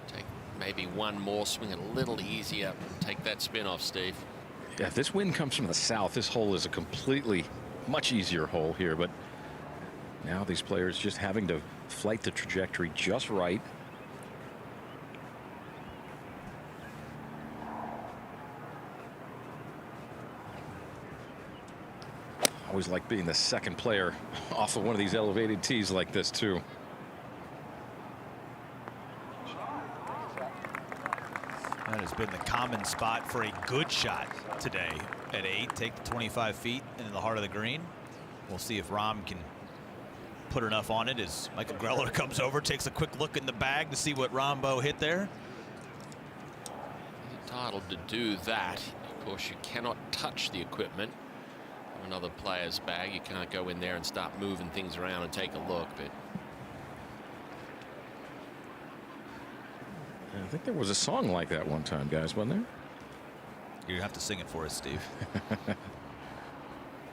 Take maybe one more, swing it a little easier, take that spin off, Steve. Yeah, if this wind comes from the south, this hole is a completely much easier hole here, but now these players just having to flight the trajectory just right. Always like being the second player off of one of these elevated tees like this too. That has been the common spot for a good shot today at 8. Take the 25 feet into the heart of the green. We'll see if Rahm can put enough on it as Michael Greller comes over, takes a quick look in the bag to see what Rombo hit there. He's entitled to do that. Of course, you cannot touch the equipment of another player's bag. You can't go in there and start moving things around and take a look, but I think there was a song like that one time, guys, wasn't there? You have to sing it for us, Steve.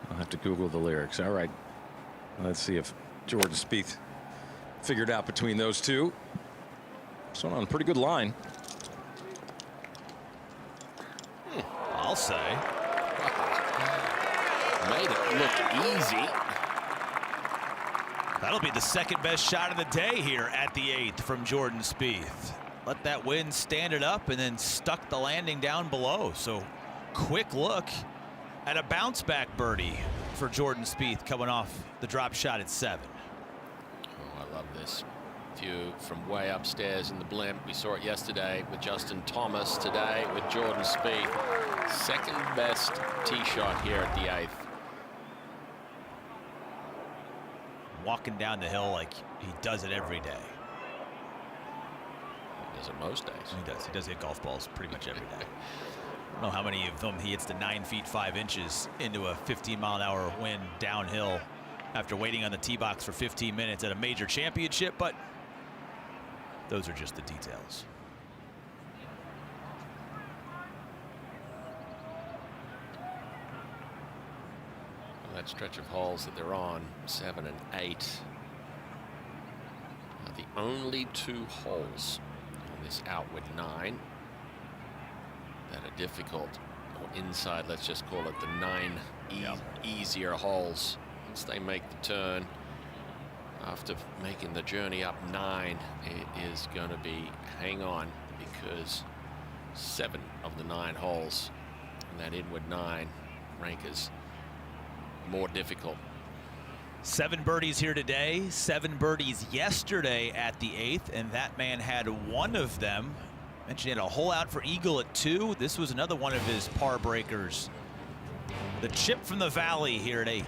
I'll have to Google the lyrics. All right. Let's see if Jordan Spieth figured out between those two. This one on a pretty good line. I'll say. Made it look easy. That'll be the second best shot of the day here at the 8th from Jordan Spieth. Let that wind stand it up and then stuck the landing down below. So quick look at a bounce back birdie for Jordan Spieth coming off the drop shot at 7. Oh, I love this view from way upstairs in the blimp. We saw it yesterday with Justin Thomas, today with Jordan Spieth. Second best tee shot here at the 8th. Walking down the hill like he does it every day. He does it most days. He does. He does hit golf balls pretty much every day. I don't know how many of them he hits the 9 feet 5 inches into a 15-mile-an-hour wind downhill after waiting on the tee box for 15 minutes at a major championship, but those are just the details. That stretch of holes that they're on, 7 and 8, are the only 2 holes on this outward 9 that are difficult, or inside, let's just call it the 9 easier holes. Once they make the turn, after making the journey up 9, it is going to be hang on, because 7 of the 9 holes in that inward 9 rank as more difficult. 7 birdies here today, 7 birdies yesterday at the 8th, and that man had 1 of them. Mentioned he had a hole out for eagle at 2. This was another one of his par breakers. The chip from the valley here at 8.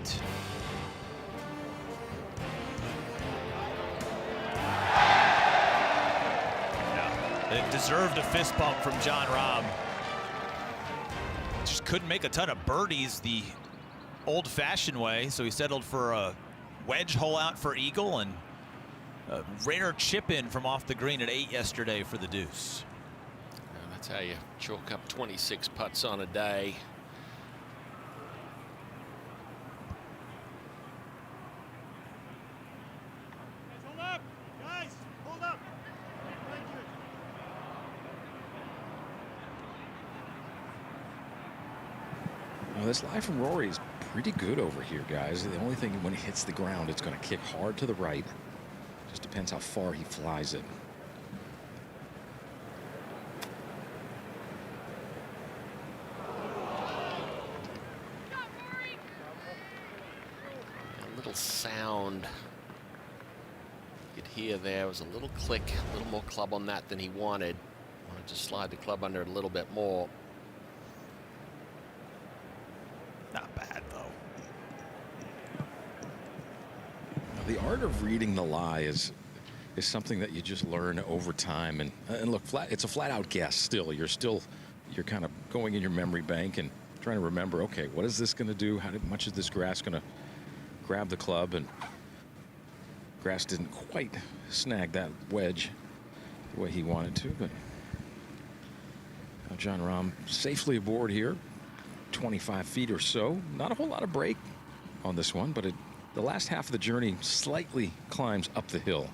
Yeah, it deserved a fist bump from Jon Rahm. Just couldn't make a ton of birdies the old-fashioned way, so he settled for a wedge hole out for eagle and a rare chip in from off the green at 8 yesterday for the deuce. And that's how you chalk up 26 putts on a day. Hold up, guys, hold up. Thank you. Well, this lie from Rory is pretty good over here, guys. The only thing, when it hits the ground, it's going to kick hard to the right. Just depends how far he flies it. A little sound you could hear there was a little click, a little more club on that than he wanted. Wanted to slide the club under it a little bit more. Not bad, though. The art of reading the lie is something that you just learn over time. And look, it's a flat-out guess still. You're kind of going in your memory bank and trying to remember, okay, what is this going to do? How much is this grass going to grab the club? And grass didn't quite snag that wedge the way he wanted to, but now Jon Rahm safely aboard here. 25 feet or so. Not a whole lot of break on this one, but the last half of the journey slightly climbs up the hill.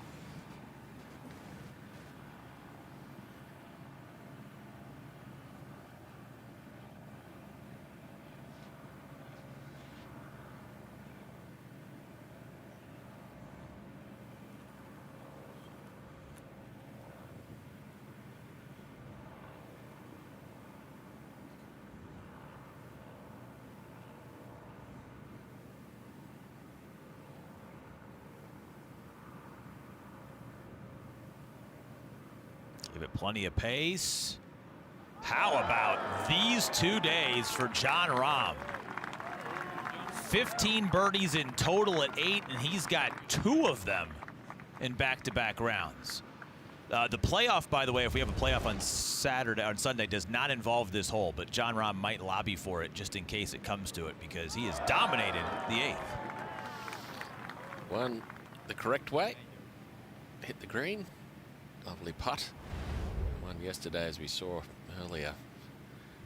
Give it plenty of pace. How about these 2 days for Jon Rahm? 15 birdies in total at 8, and he's got 2 of them in back-to-back rounds. The playoff, by the way, if we have a playoff on Sunday, does not involve this hole, but Jon Rahm might lobby for it just in case it comes to it, because he has dominated the 8th. One the correct way. Hit the green. Lovely putt. One yesterday, as we saw earlier.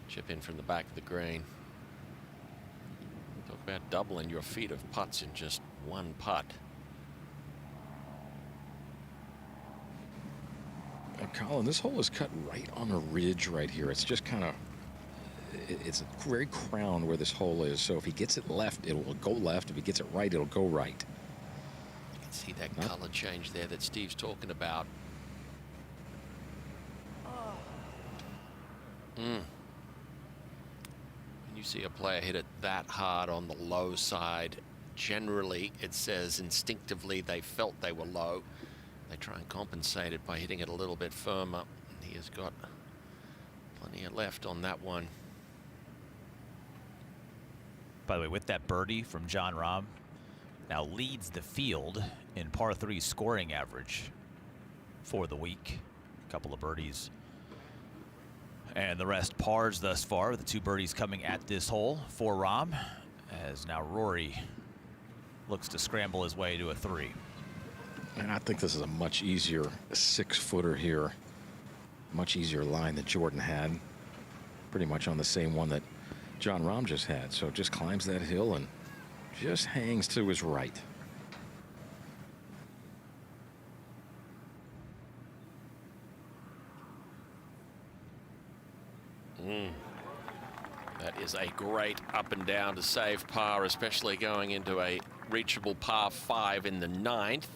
Chip in from the back of the green. Talk about doubling your feet of putts in just one putt. Colin, this hole is cut right on a ridge right here. It's just kind of, it's very crown where this hole is. So if he gets it left, it will go left. If he gets it right, it'll go right. See that color change there that Steve's talking about. When you see a player hit it that hard on the low side, generally it says instinctively they felt they were low. They try and compensate it by hitting it a little bit firmer. He has got plenty of left on that one. By the way, with that birdie from Jon Rahm, now leads the field in par 3 scoring average for the week. A couple of birdies and the rest pars thus far, with the 2 birdies coming at this hole for Rahm, as now Rory looks to scramble his way to a 3. And I think this is a much easier 6-footer here. Much easier line that Jordan had. Pretty much on the same one that Jon Rahm just had. So just climbs that hill and just hangs to his right. That is a great up and down to save par, especially going into a reachable par 5 in the 9th.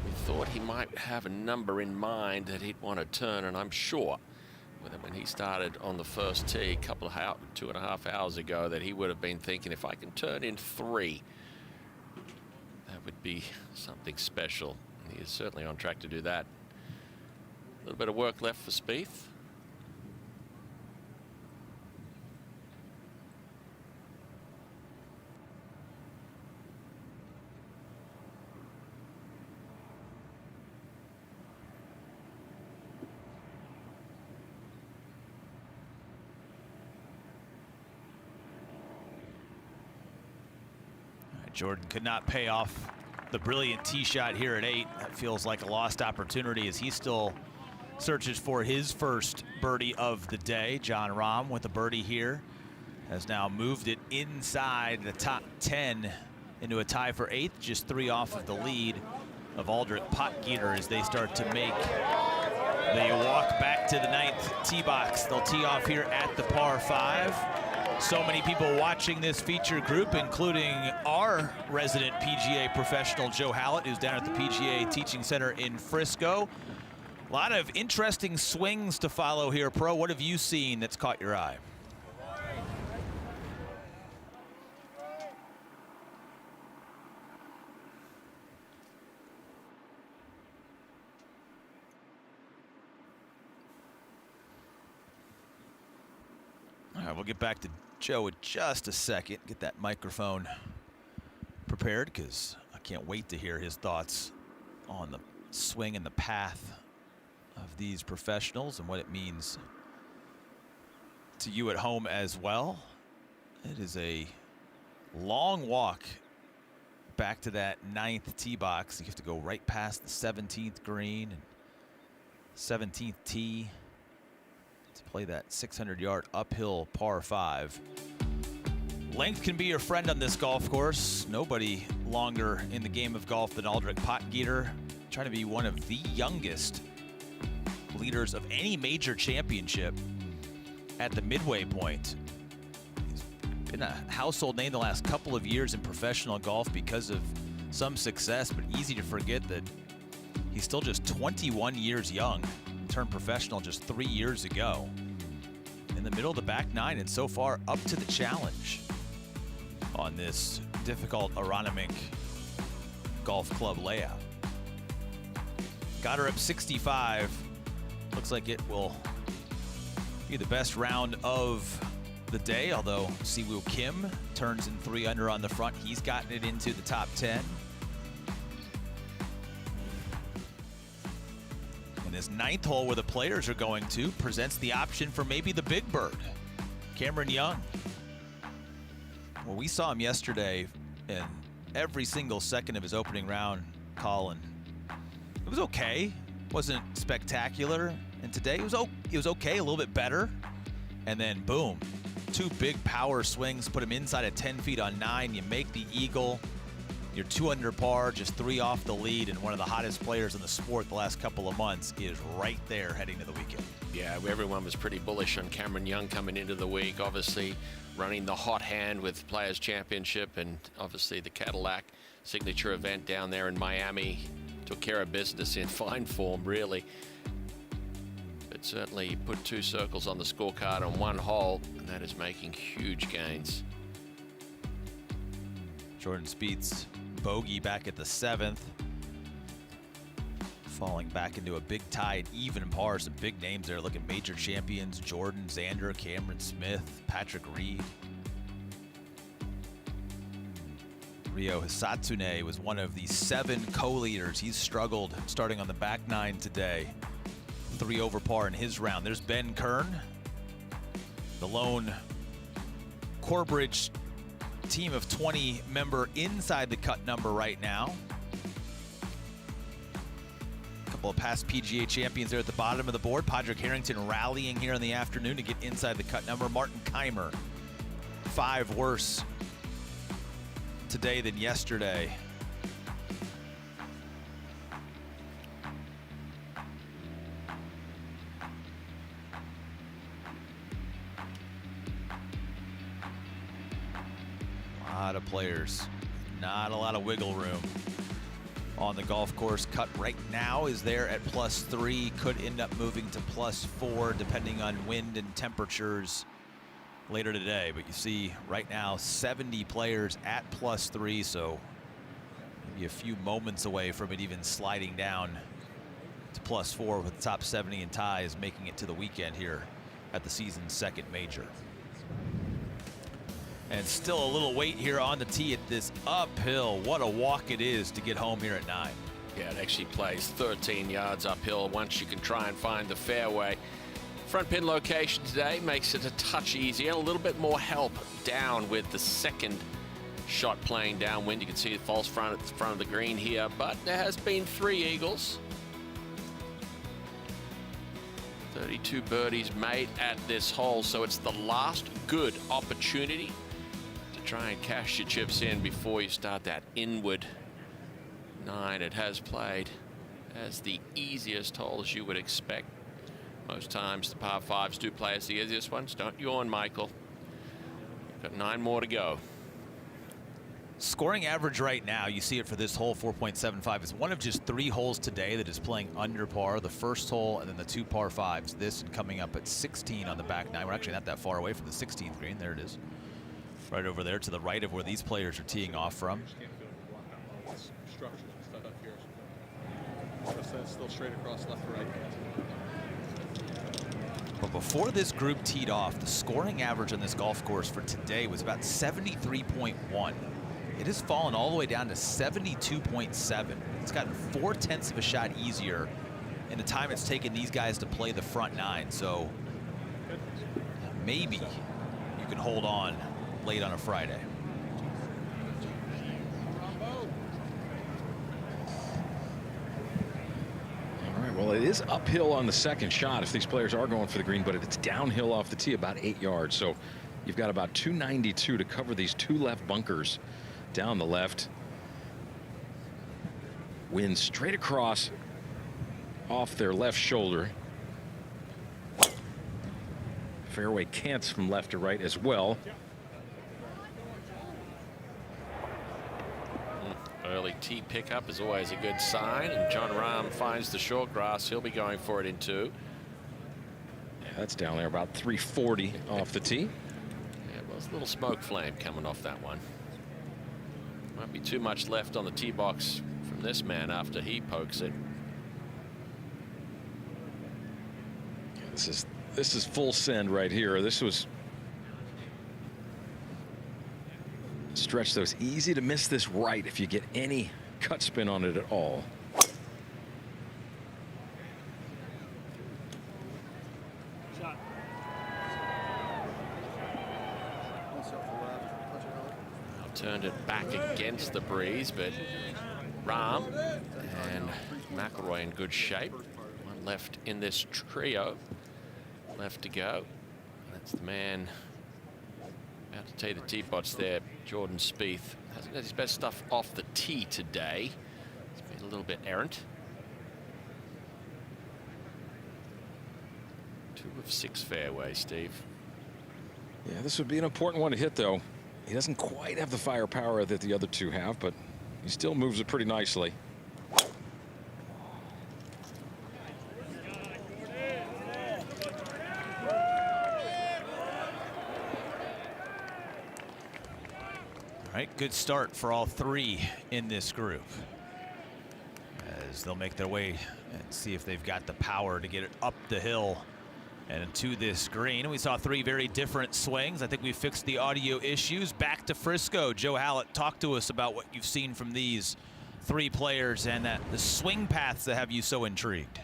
We thought he might have a number in mind that he'd want to turn, and I'm sure when he started on the first tee a couple of 2.5 hours ago that he would have been thinking, if I can turn in 3, that would be something special. And he is certainly on track to do that. A little bit of work left for Spieth. Jordan could not pay off the brilliant tee shot here at 8. That feels like a lost opportunity as he still searches for his first birdie of the day. Jon Rahm with a birdie here has now moved it inside the top 10 into a tie for 8th, just 3 off of the lead of Aldrich Potgieter as they start to make the walk back to the 9th tee box. They'll tee off here at the par 5. So many people watching this feature group, including our resident PGA professional, Joe Hallett, who's down at the PGA Teaching Center in Frisco. A lot of interesting swings to follow here, Pro. What have you seen that's caught your eye? All right, we'll get back to Joe in just a second. Get that microphone prepared because I can't wait to hear his thoughts on the swing and the path of these professionals and what it means to you at home as well. It is a long walk back to that 9th tee box. You have to go right past the 17th green and 17th tee to play that 600-yard uphill par 5. Length can be your friend on this golf course. Nobody longer in the game of golf than Aldrich Potgieter, trying to be one of the youngest leaders of any major championship at the midway point. He's been a household name the last couple of years in professional golf because of some success, but easy to forget that he's still just 21 years young. Turned professional just 3 years ago. In the middle of the back 9 and so far up to the challenge on this difficult Aronimink Golf Club layout. Got her up 65. Looks like it will be the best round of the day, although Siwoo Kim turns in 3 under on the front. He's gotten it into the top 10. This 9th hole where the players are going to presents the option for maybe the big bird, Cameron Young. Well, we saw him yesterday in every single second of his opening round, Colin. It was okay, wasn't spectacular, and today it was okay, a little bit better, and then boom, 2 big power swings, put him inside at 10 feet on 9. You make the eagle. You're 2 under par, just 3 off the lead, and one of the hottest players in the sport the last couple of months is right there heading to the weekend. Yeah, everyone was pretty bullish on Cameron Young coming into the week, obviously running the hot hand with Players Championship and obviously the Cadillac signature event down there in Miami. Took care of business in fine form, really. But certainly put 2 circles on the scorecard on 1 hole, and that is making huge gains. Jordan Spieth's bogey back at the 7th. Falling back into a big tied even par. Some big names there. Look at major champions: Jordan, Xander, Cameron Smith, Patrick Reed. Ryo Hisatsune was one of the 7 co-leaders. He's struggled starting on the back 9 today. 3 over par in his round. There's Ben Kern, the lone Corbridge team of 20 member inside the cut number right now. A couple of past PGA champions there at the bottom of the board. Padraig Harrington rallying here in the afternoon to get inside the cut number. Martin Keimer, 5 worse today than yesterday. A lot of players, not a lot of wiggle room on the golf course. Cut right now is there at +3, could end up moving to +4 depending on wind and temperatures later today. But you see right now 70 players at +3, so maybe a few moments away from it even sliding down to +4 with the top 70 and ties making it to the weekend here at the season's 2nd major. And still a little weight here on the tee at this uphill. What a walk it is to get home here at 9. Yeah, it actually plays 13 yards uphill once you can try and find the fairway. Front pin location today makes it a touch easier. A little bit more help down with the 2nd shot playing downwind. You can see the false front at the front of the green here, but there has been 3 eagles. 32 birdies made at this hole, so it's the last good opportunity to try and cash your chips in before you start that inward 9. It has played as the easiest hole as you would expect. Most times the par 5s do play as the easiest ones. Don't yawn, Michael. Got 9 more to go. Scoring average right now, you see it for this hole, 4.75. It's one of just 3 holes today that is playing under par. The first hole and then the 2 par 5s. This and coming up at 16 on the back 9. We're actually not that far away from the 16th green. There it is. Right over there to the right of where these players are teeing off from. Structures and stuff up here. So still straight across left to right. But before this group teed off, the scoring average on this golf course for today was about 73.1. It has fallen all the way down to 72.7. It's gotten 0.4 of a shot easier in the time it's taken these guys to play the front 9. So maybe you can hold on late on a Friday. All right, well, it is uphill on the 2nd shot if these players are going for the green, but it's downhill off the tee about 8 yards. So you've got about 292 to cover these 2 left bunkers down the left. Wind straight across off their left shoulder. Fairway cants from left to right as well. Early tee pickup is always a good sign, and Jon Rahm finds the short grass. He'll be going for it in 2. Yeah, that's down there about 340 off the tee. Yeah, well, there's a little smoke flame coming off that one. Might be too much left on the tee box from this man after he pokes it. Yeah, this is full send right here. This was a stretch that was easy to miss this right if you get any cut spin on it at all. Shot. Turned it back against the breeze, but Rahm and McIlroy in good shape. One left in this trio. Left to go. That's the man out to tee the tee bots there. Jordan Spieth hasn't had his best stuff off the tee today. It's been a little bit errant. 2 of 6 fairways, Steve. Yeah, this would be an important one to hit, though. He doesn't quite have the firepower that the other 2 have, but He still moves it pretty nicely. All right, good start for all three in this group, as they'll make their way and see if they've got the power to get it up the hill and to this green. We saw three very different swings. I think we fixed the audio issues. Back to Frisco. Joe Hallett, talk to us about what you've seen from these three players and the swing paths that have you so intrigued.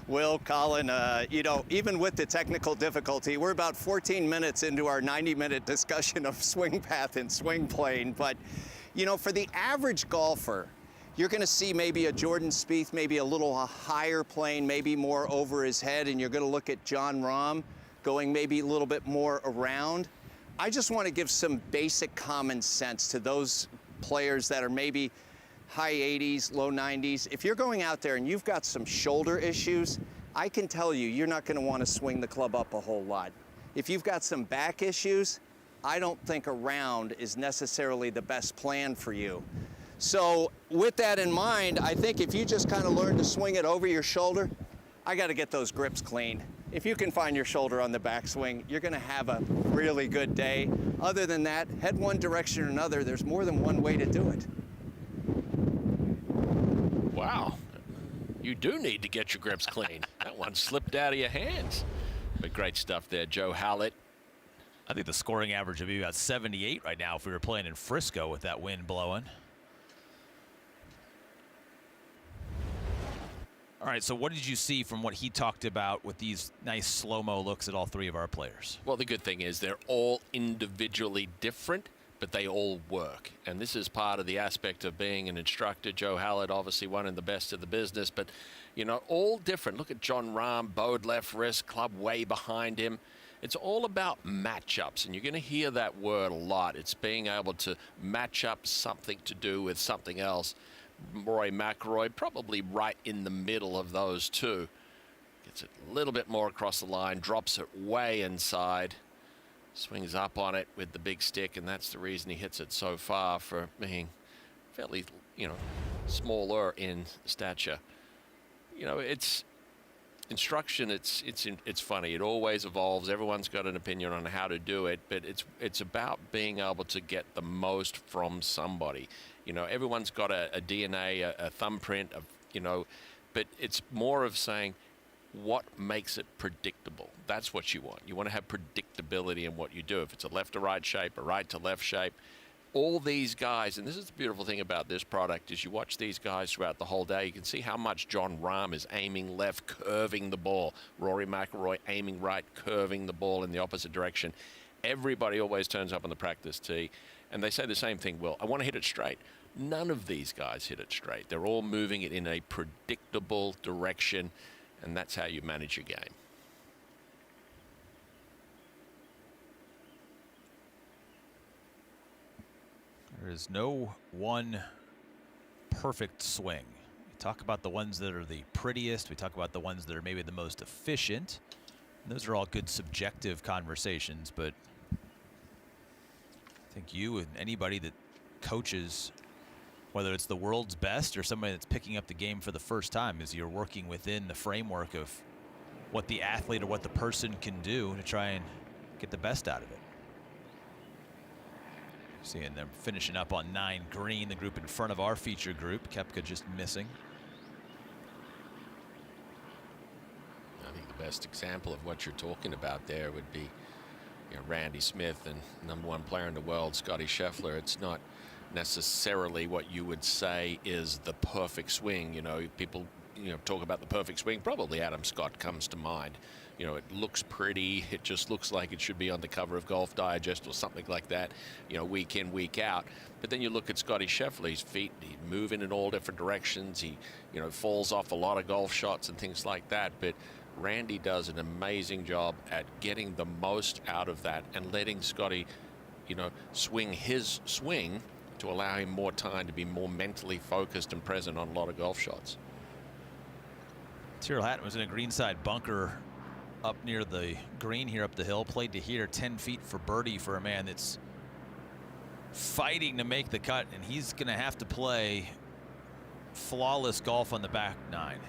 Will, Colin, you know, even with the technical difficulty, we're about 14 minutes into our 90-minute discussion of swing path and swing plane. But, you know, for the average golfer, you're going to see maybe a Jordan Spieth, maybe a little higher plane, maybe more over his head, and you're going to look at Jon Rahm going maybe a little bit more around. I just want to give some basic common sense to those players that are maybe high 80s, low 90s. If you're going out there and you've got some shoulder issues, I can tell you, you're not going to want to swing the club up a whole lot. If you've got some back issues, I don't think around is necessarily the best plan for you. So with that in mind, I think if you just kind of learn to swing it over your shoulder, I got to get those grips cleaned. If you can find your shoulder on the backswing, you're going to have a really good day. Other than that, head one direction or another. There's more than one way to do it. Wow, you do need to get your grips clean. That one slipped out of your hands. But great stuff there, Joe Hallett. I think the scoring average would be about 78 right now if we were playing in Frisco with that wind blowing. All right, so what did you see from what he talked about with these nice slow-mo looks at all three of our players? Well, the good thing is they're all individually different, but they all work. And this is part of the aspect of being an instructor. Joe Hallett, obviously one of the best of the business, but, you know, all different. Look at Jon Rahm, bowed left wrist, club way behind him. It's all about matchups, and you're going to hear that word a lot. It's being able to match up something to do with something else. Rory McIlroy probably right in the middle of those two. Gets it a little bit more across the line, drops it way inside, swings up on it with the big stick, and that's the reason he hits it so far, for being fairly, you know, smaller in stature. You know, it's instruction. It's funny. It always evolves. Everyone's got an opinion on how to do it, but it's about being able to get the most from somebody. You know, everyone's got a DNA, a thumbprint, you know, but it's more of saying what makes it predictable. That's what you want. You want to have predictability in what you do. If it's a left to right shape, a right to left shape, all these guys, and this is the beautiful thing about this product, is you watch these guys throughout the whole day. You can see how much Jon Rahm is aiming left, curving the ball. Rory McIlroy aiming right, curving the ball in the opposite direction. Everybody always turns up on the practice tee, and they say the same thing, Will, I want to hit it straight. None of these guys hit it straight. They're all moving it in a predictable direction, and that's how you manage your game. There is no one perfect swing. We talk about the ones that are the prettiest. We talk about the ones that are maybe the most efficient. And those are all good subjective conversations, but I think you and anybody that coaches, whether it's the world's best or somebody that's picking up the game for the first time, is you're working within the framework of what the athlete or what the person can do to try and get the best out of it. Seeing them finishing up on 9 green, the group in front of our feature group. Koepka just missing. I think the best example of what you're talking about there would be, you know, Randy Smith and #1 player in the world, Scotty Scheffler. It's not necessarily what you would say is the perfect swing. You know, people, you know, talk about the perfect swing. Probably Adam Scott comes to mind. You know, it looks pretty. It just looks like it should be on the cover of Golf Digest or something like that, you know, week in, week out. But then you look at Scotty Scheffler, his feet, he's moving in all different directions. He, you know, falls off a lot of golf shots and things like that. But Randy does an amazing job at getting the most out of that and letting Scotty, you know, swing his swing to allow him more time to be more mentally focused and present on a lot of golf shots. Tyrrell Hatton was in a greenside bunker up near the green here up the hill, played to here 10 feet for birdie for a man that's fighting to make the cut, and he's going to have to play flawless golf on the back nine.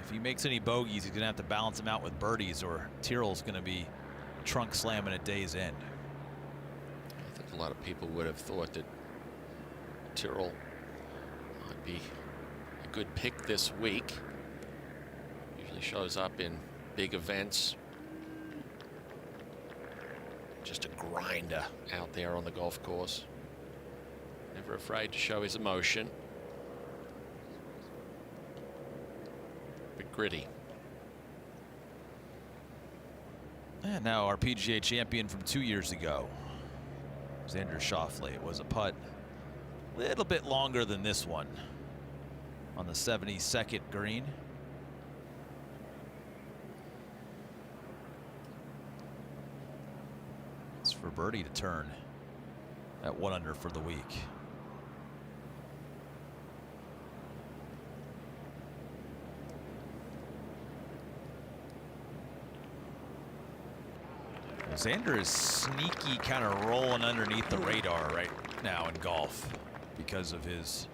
If he makes any bogeys, he's going to have to balance them out with birdies, or Tyrrell's going to be trunk slamming at day's end. I think a lot of people would have thought that Tyrrell might be a good pick this week. Usually shows up in big events. Just a grinder out there on the golf course. Never afraid to show his emotion. But gritty. And now our PGA champion from 2 years ago, Xander Schauffele. It was a putt a little bit longer than this one on the 72nd green. It's for birdie to turn at 1 under for the week. Xander is sneaky, kind of rolling underneath the radar right now in golf because of his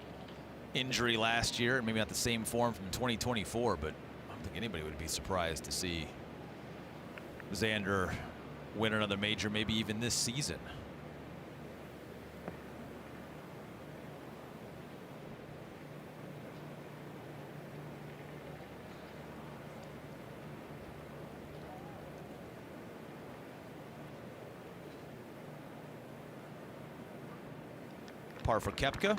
injury last year. Maybe not the same form from 2024, but I don't think anybody would be surprised to see Xander win another major, maybe even this season. Par for Koepka.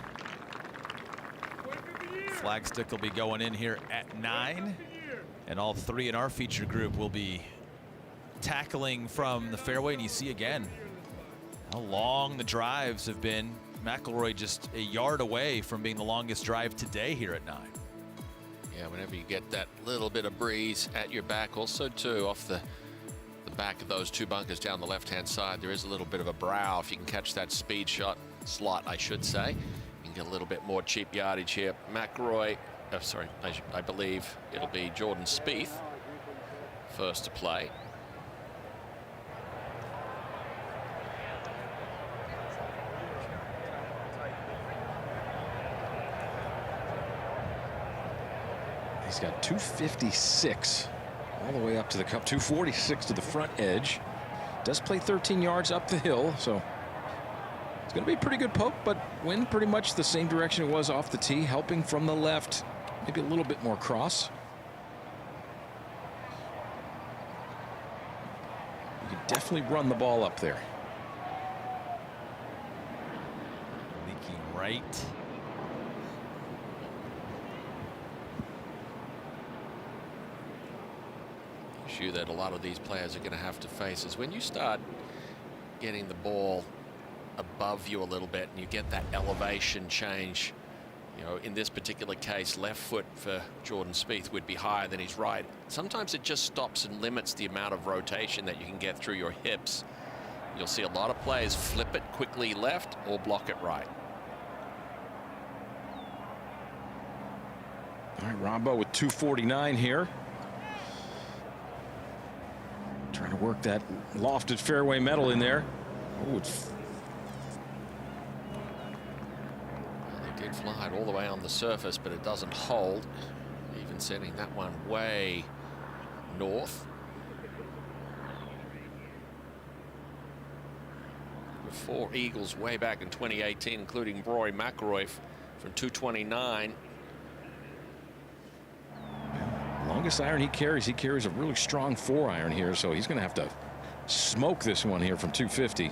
Flagstick will be going in here at 9, and all 3 in our feature group will be tackling from the fairway. And you see again how long the drives have been. McIlroy just a yard away from being the longest drive today here at 9. Yeah, whenever you get that little bit of breeze at your back, also too off the back of those 2 bunkers down the left-hand side, there is a little bit of a brow. If you can catch that speed shot slot, I should say, you can get a little bit more cheap yardage here. McIlroy, sorry, I believe it'll be Jordan Spieth first to play. He's got 256 all the way up to the cup, 246 to the front edge. Does play 13 yards up the hill, so it's going to be a pretty good poke, but wind pretty much the same direction it was off the tee, helping from the left, maybe a little bit more cross. You can definitely run the ball up there. Leaking right. Issue that a lot of these players are going to have to face is when you start getting the ball above you a little bit and you get that elevation change. You know, in this particular case, left foot for Jordan Spieth would be higher than his right. Sometimes it just stops and limits the amount of rotation that you can get through your hips. You'll see a lot of players flip it quickly left or block it right. All right, Rombo with 249 here. Trying to work that lofted fairway metal in there. Oh, They did fly it all the way on the surface, but it doesn't hold. Even sending that one way north. With 4 eagles way back in 2018, including Rory McIlroy from 229. Longest iron he carries a really strong 4-iron here, so he's going to have to smoke this one here from 250.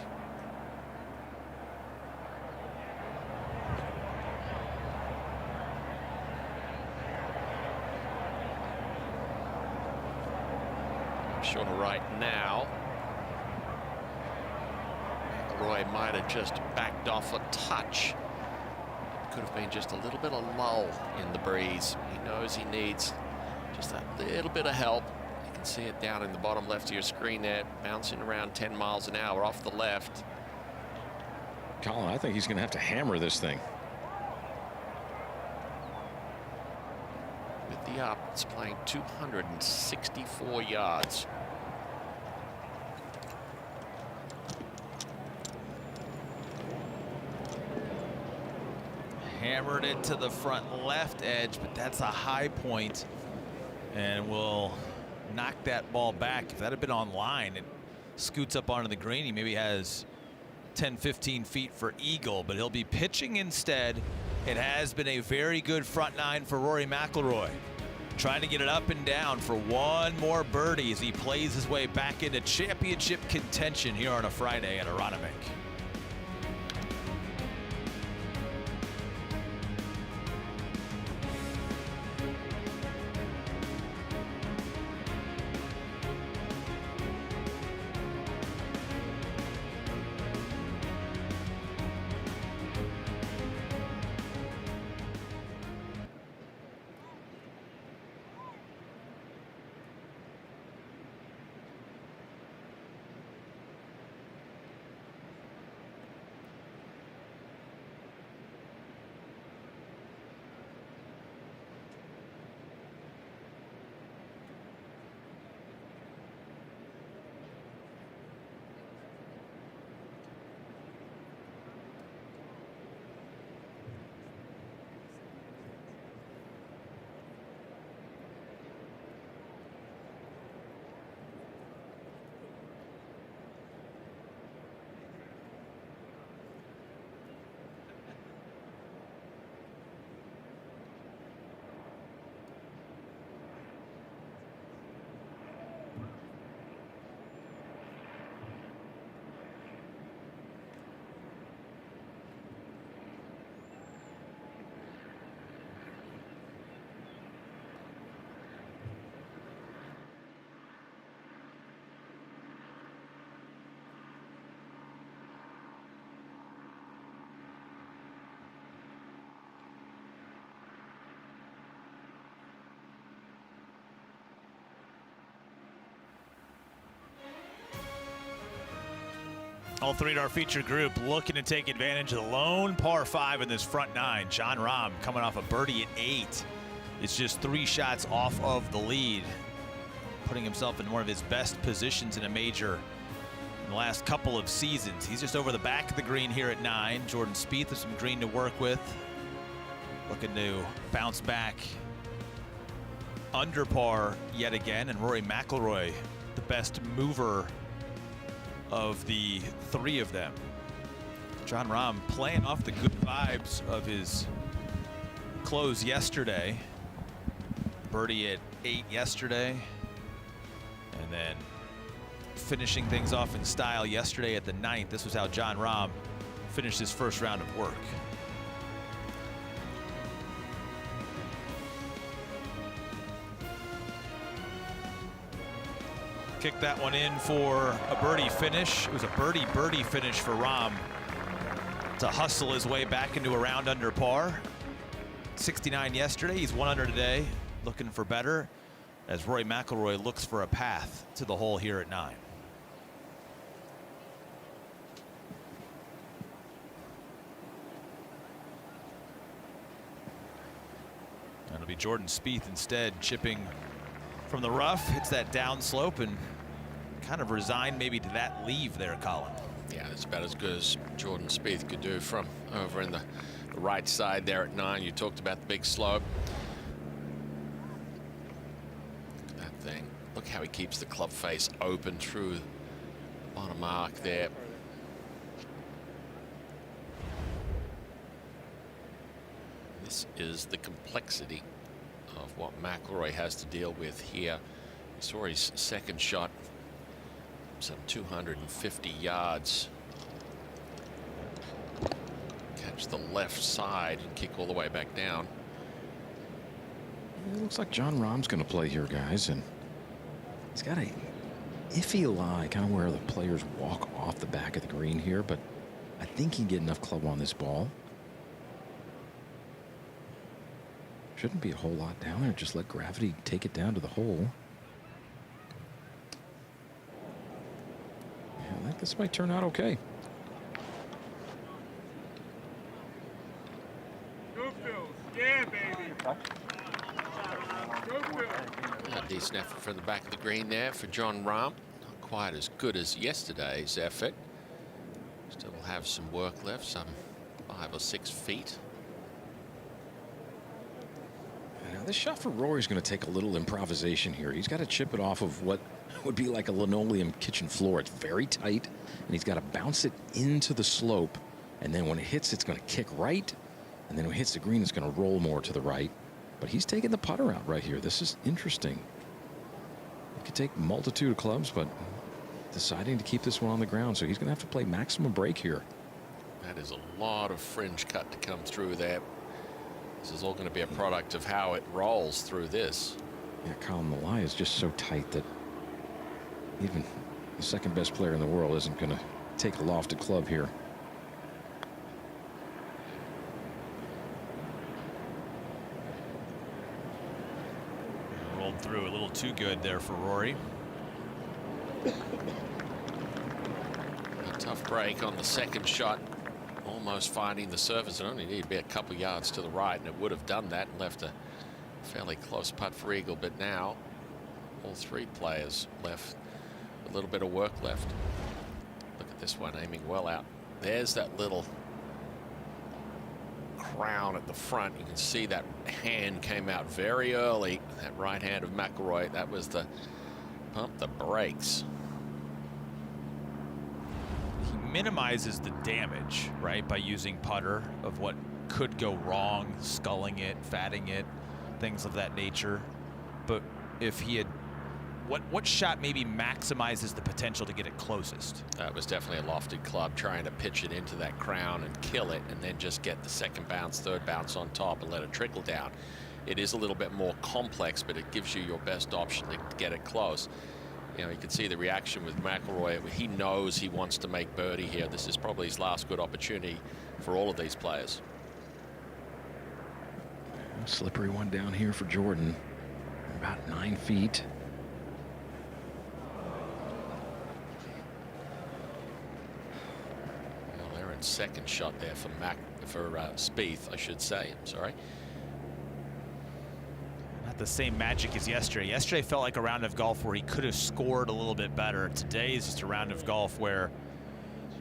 Sure, right now, Roy might have just backed off a touch. It could have been just a little bit of lull in the breeze. He knows he needs just that little bit of help. You can see it down in the bottom left of your screen there, bouncing around 10 miles an hour off the left. Colin, I think he's going to have to hammer this thing. With the up, it's playing 264 yards. Hammered it to the front left edge, but that's a high point and will knock that ball back. If that had been on line, it scoots up onto the green. He maybe has 10, 15 feet for eagle, but he'll be pitching instead. It has been a very good front nine for Rory McIlroy. Trying to get it up and down for one more birdie as he plays his way back into championship contention here on a Friday at Aronimink. All three in our feature group looking to take advantage of the lone par 5 in this front nine. Jon Rahm coming off a birdie at 8. It's just 3 shots off of the lead, putting himself in one of his best positions in a major in the last couple of seasons. He's just over the back of the green here at 9. Jordan Spieth with some green to work with, looking to bounce back under par yet again. And Rory McIlroy, the best mover of the 3 of them. Jon Rahm playing off the good vibes of his close yesterday. Birdie at 8 yesterday, and then finishing things off in style yesterday at the 9th. This was how Jon Rahm finished his first round of work. Kicked that one in for a birdie finish. It was a birdie finish for Rahm to hustle his way back into a round under par. 69 yesterday, he's 1 under today, looking for better as Rory McIlroy looks for a path to the hole here at 9. That'll be Jordan Spieth instead, chipping from the rough. Hits that downslope and kind of resigned maybe to that leave there, Colin. Yeah, it's about as good as Jordan Spieth could do from over in the right side there at 9. You talked about the big slope. Look at that thing. Look how he keeps the club face open through the bottom arc there. This is the complexity of what McIlroy has to deal with here. You saw his second shot, some 250 yards. Catch the left side and kick all the way back down. It looks like Jon Rahm's going to play here, guys, and he's got a iffy lie, kind of where the players walk off the back of the green here, but I think he can get enough club on this ball. Shouldn't be a whole lot down there. Just let gravity take it down to the hole. Yeah, I think this might turn out okay. Yeah, baby. A decent effort from the back of the green there for Jon Rahm. Not quite as good as yesterday's effort. Still have some work left, some 5 or 6 feet. Now this shot for Rory is going to take a little improvisation here. He's got to chip it off of what would be like a linoleum kitchen floor. It's very tight, and he's got to bounce it into the slope. And then when it hits, it's going to kick right. And then when it hits the green, it's going to roll more to the right. But he's taking the putter out right here. This is interesting. He could take a multitude of clubs, but deciding to keep this one on the ground. So he's going to have to play maximum break here. That is a lot of fringe cut to come through there. This is all going to be a product of how it rolls through this. Yeah, Colin, the lie is just so tight that even the second best player in the world isn't going to take a lofted club here. Rolled through a little too good there for Rory. A tough break on the second shot. Almost finding the surface. It only needed to be a couple yards to the right, and it would have done that and left a fairly close putt for eagle. But now all three players left a little bit of work left. Look at this one aiming well out. There's that little crown at the front. You can see that hand came out very early. That right hand of McIlroy. That was the pump the brakes. Minimizes the damage, right, by using putter of what could go wrong, sculling it, fatting it, things of that nature. But if he had, what shot maybe maximizes the potential to get it closest? That was definitely a lofted club, trying to pitch it into that crown and kill it, and then just get the second bounce, third bounce on top and let it trickle down. It is a little bit more complex, but it gives you your best option to get it close. You know, you can see the reaction with McIlroy. He knows he wants to make birdie here. This is probably his last good opportunity for all of these players. Slippery one down here for Jordan. About 9 feet. Well, Aaron's second shot there for Spieth, I should say. I'm sorry. Not the same magic as yesterday. Yesterday felt like a round of golf where he could have scored a little bit better. Today is just a round of golf where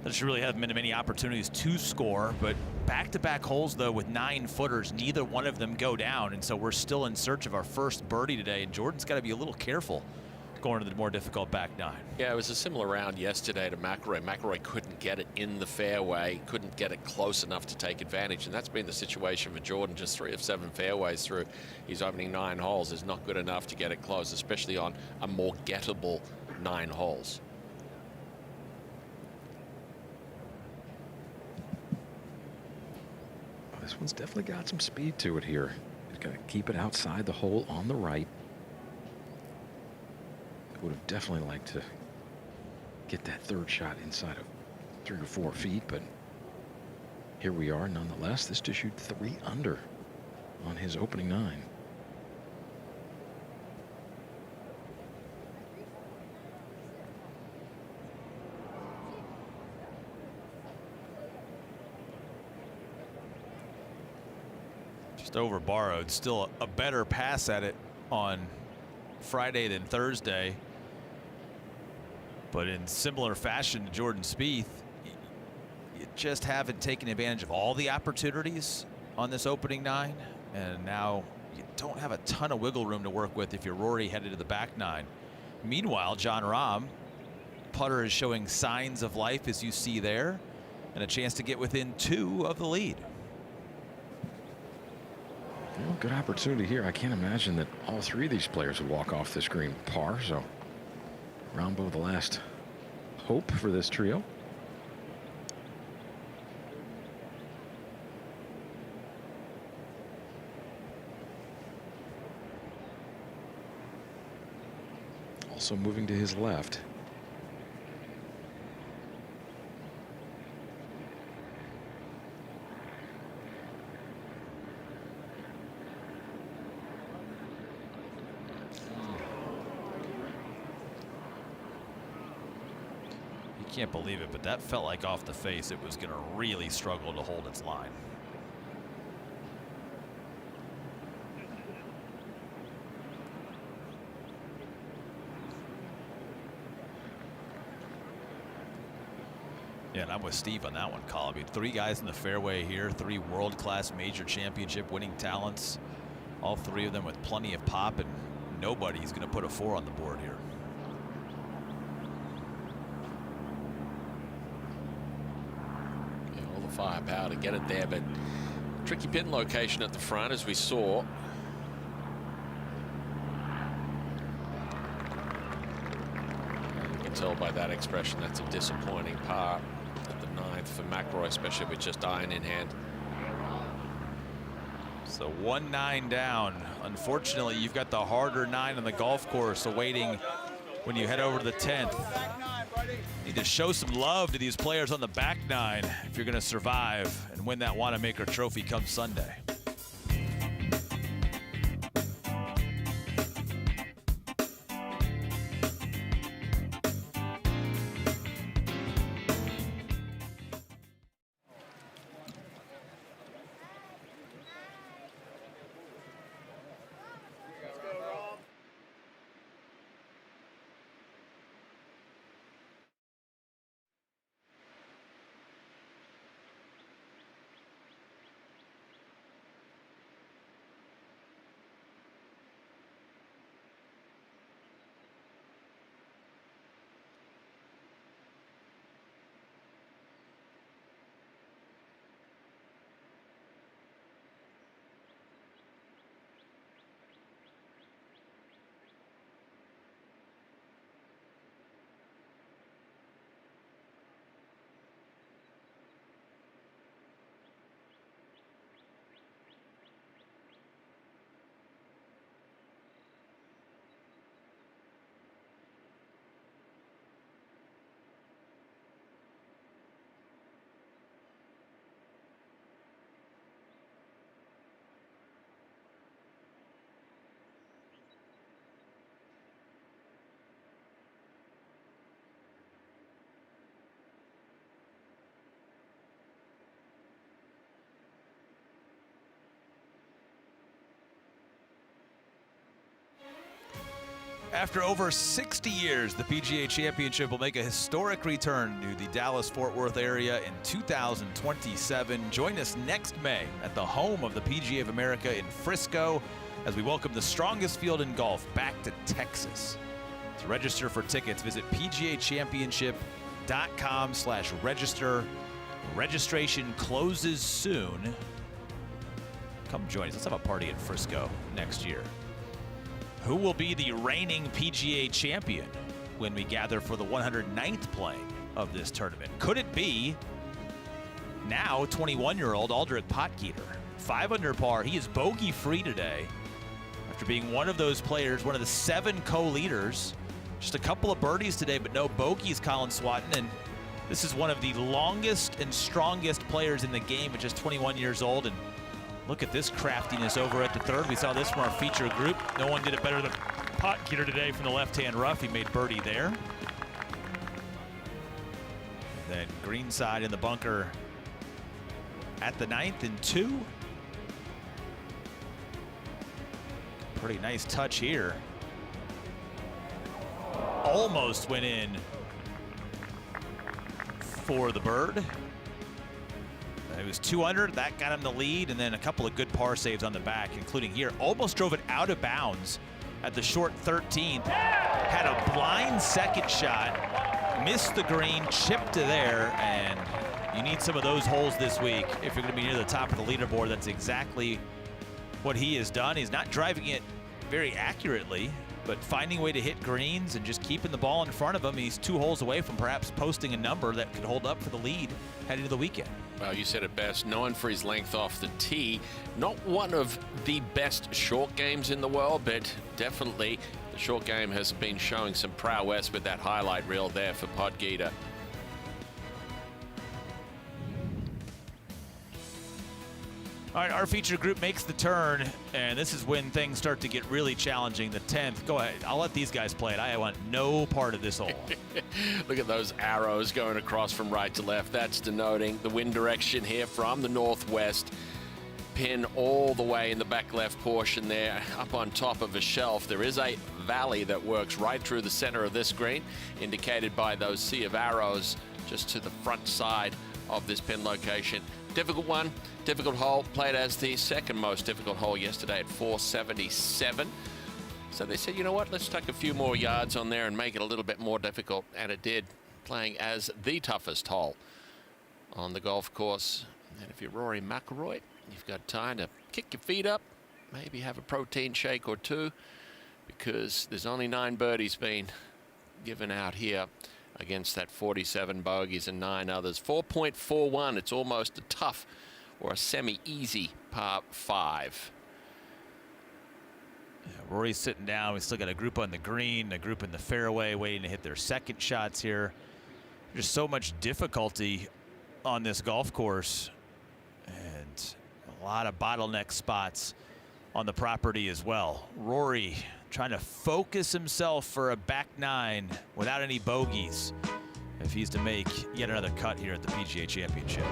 there just really haven't been many opportunities to score. But back-to-back holes, though, with 9-footers, neither one of them go down. And so we're still in search of our first birdie today. And Jordan's got to be a little careful going to the more difficult back nine. Yeah, it was a similar round yesterday to McIlroy. McIlroy couldn't get it in the fairway, couldn't get it close enough to take advantage, and that's been the situation for Jordan. Just 3 of 7 fairways through his opening 9 holes is not good enough to get it close, especially on a more gettable 9 holes. This one's definitely got some speed to it here. He's got to keep it outside the hole on the right. Would have definitely liked to get that third shot inside of 3 or 4 feet, but here we are nonetheless. This to shoot 3 under on his opening 9. Just over borrowed. Still a better pass at it on Friday than Thursday. But in similar fashion to Jordan Spieth, you just haven't taken advantage of all the opportunities on this opening 9. And now you don't have a ton of wiggle room to work with if you're Rory headed to the back 9. Meanwhile, Jon Rahm, putter is showing signs of life, as you see there, and a chance to get within 2 of the lead. Well, good opportunity here. I can't imagine that all 3 of these players would walk off this green par. So Rambo, the last hope for this trio. Also moving to his left. Can't believe it, but that felt like off the face it was going to really struggle to hold its line. Yeah, and I'm with Steve on that one, Colin. I mean, 3 guys in the fairway here, 3 world-class major championship winning talents. All three of them with plenty of pop, and nobody's going to put a 4 on the board here. Yeah, all the firepower to get it there, but tricky pin location at the front, as we saw. You can tell by that expression that's a disappointing par at the 9th for McIlroy, especially with just iron in hand. So 1-9 down. Unfortunately, you've got the harder 9 on the golf course awaiting when you head over to the 10th. Need to show some love to these players on the back 9 if you're going to survive and win that Wanamaker Trophy come Sunday. After over 60 years, the PGA Championship will make a historic return to the Dallas-Fort Worth area in 2027. Join us next May at the home of the PGA of America in Frisco as we welcome the strongest field in golf back to Texas. To register for tickets, visit pgachampionship.com/register. Registration closes soon. Come join us. Let's have a party in Frisco next year. Who will be the reigning PGA champion when we gather for the 109th playing of this tournament? Could it be now 21-year-old Aldrich Potgieter? 5 under par. He is bogey-free today after being one of those players, one of the 7 co-leaders. Just a couple of birdies today, but no bogeys, Colin Swatton. And this is one of the longest and strongest players in the game at just 21 years old. And look at this craftiness over at the 3rd. We saw this from our feature group. No one did it better than Potgieter today from the left-hand rough. He made birdie there. Then greenside in the bunker at the 9th and 2. Pretty nice touch here. Almost went in for the bird. It was 2 under, that got him the lead, and then a couple of good par saves on the back, including here. Almost drove it out of bounds at the short 13th. Had a blind second shot, missed the green, chipped to there, and you need some of those holes this week if you're going to be near the top of the leaderboard. That's exactly what he has done. He's not driving it very accurately, but finding a way to hit greens and just keeping the ball in front of him. He's 2 holes away from perhaps posting a number that could hold up for the lead heading to the weekend. Well, you said it best, known for his length off the tee. Not one of the best short games in the world, but definitely the short game has been showing some prowess with that highlight reel there for Potgieter. All right, our feature group makes the turn, and this is when things start to get really challenging. The 10th. Go ahead. I'll let these guys play it. I want no part of this hole. Look at those arrows going across from right to left. That's denoting the wind direction here from the northwest. Pin all the way in the back left portion there, up on top of a shelf. There is a valley that works right through the center of this green, indicated by those sea of arrows just to the front side of this pin location. Difficult one, difficult hole, played as the second most difficult hole yesterday at 477. So they said, you know what, let's tuck a few more yards on there and make it a little bit more difficult, and it did, playing as the toughest hole on the golf course. And if you're Rory McIlroy, you've got time to kick your feet up, maybe have a protein shake or two, because there's only 9 birdies being given out here against that 47 bogeys and 9 others. 4.41, it's almost a tough or a semi-easy par 5. Yeah, Rory's sitting down. We still got a group on the green, a group in the fairway waiting to hit their second shots here. There's so much difficulty on this golf course and a lot of bottleneck spots on the property as well. Rory trying to focus himself for a back 9 without any bogeys if he's to make yet another cut here at the PGA Championship.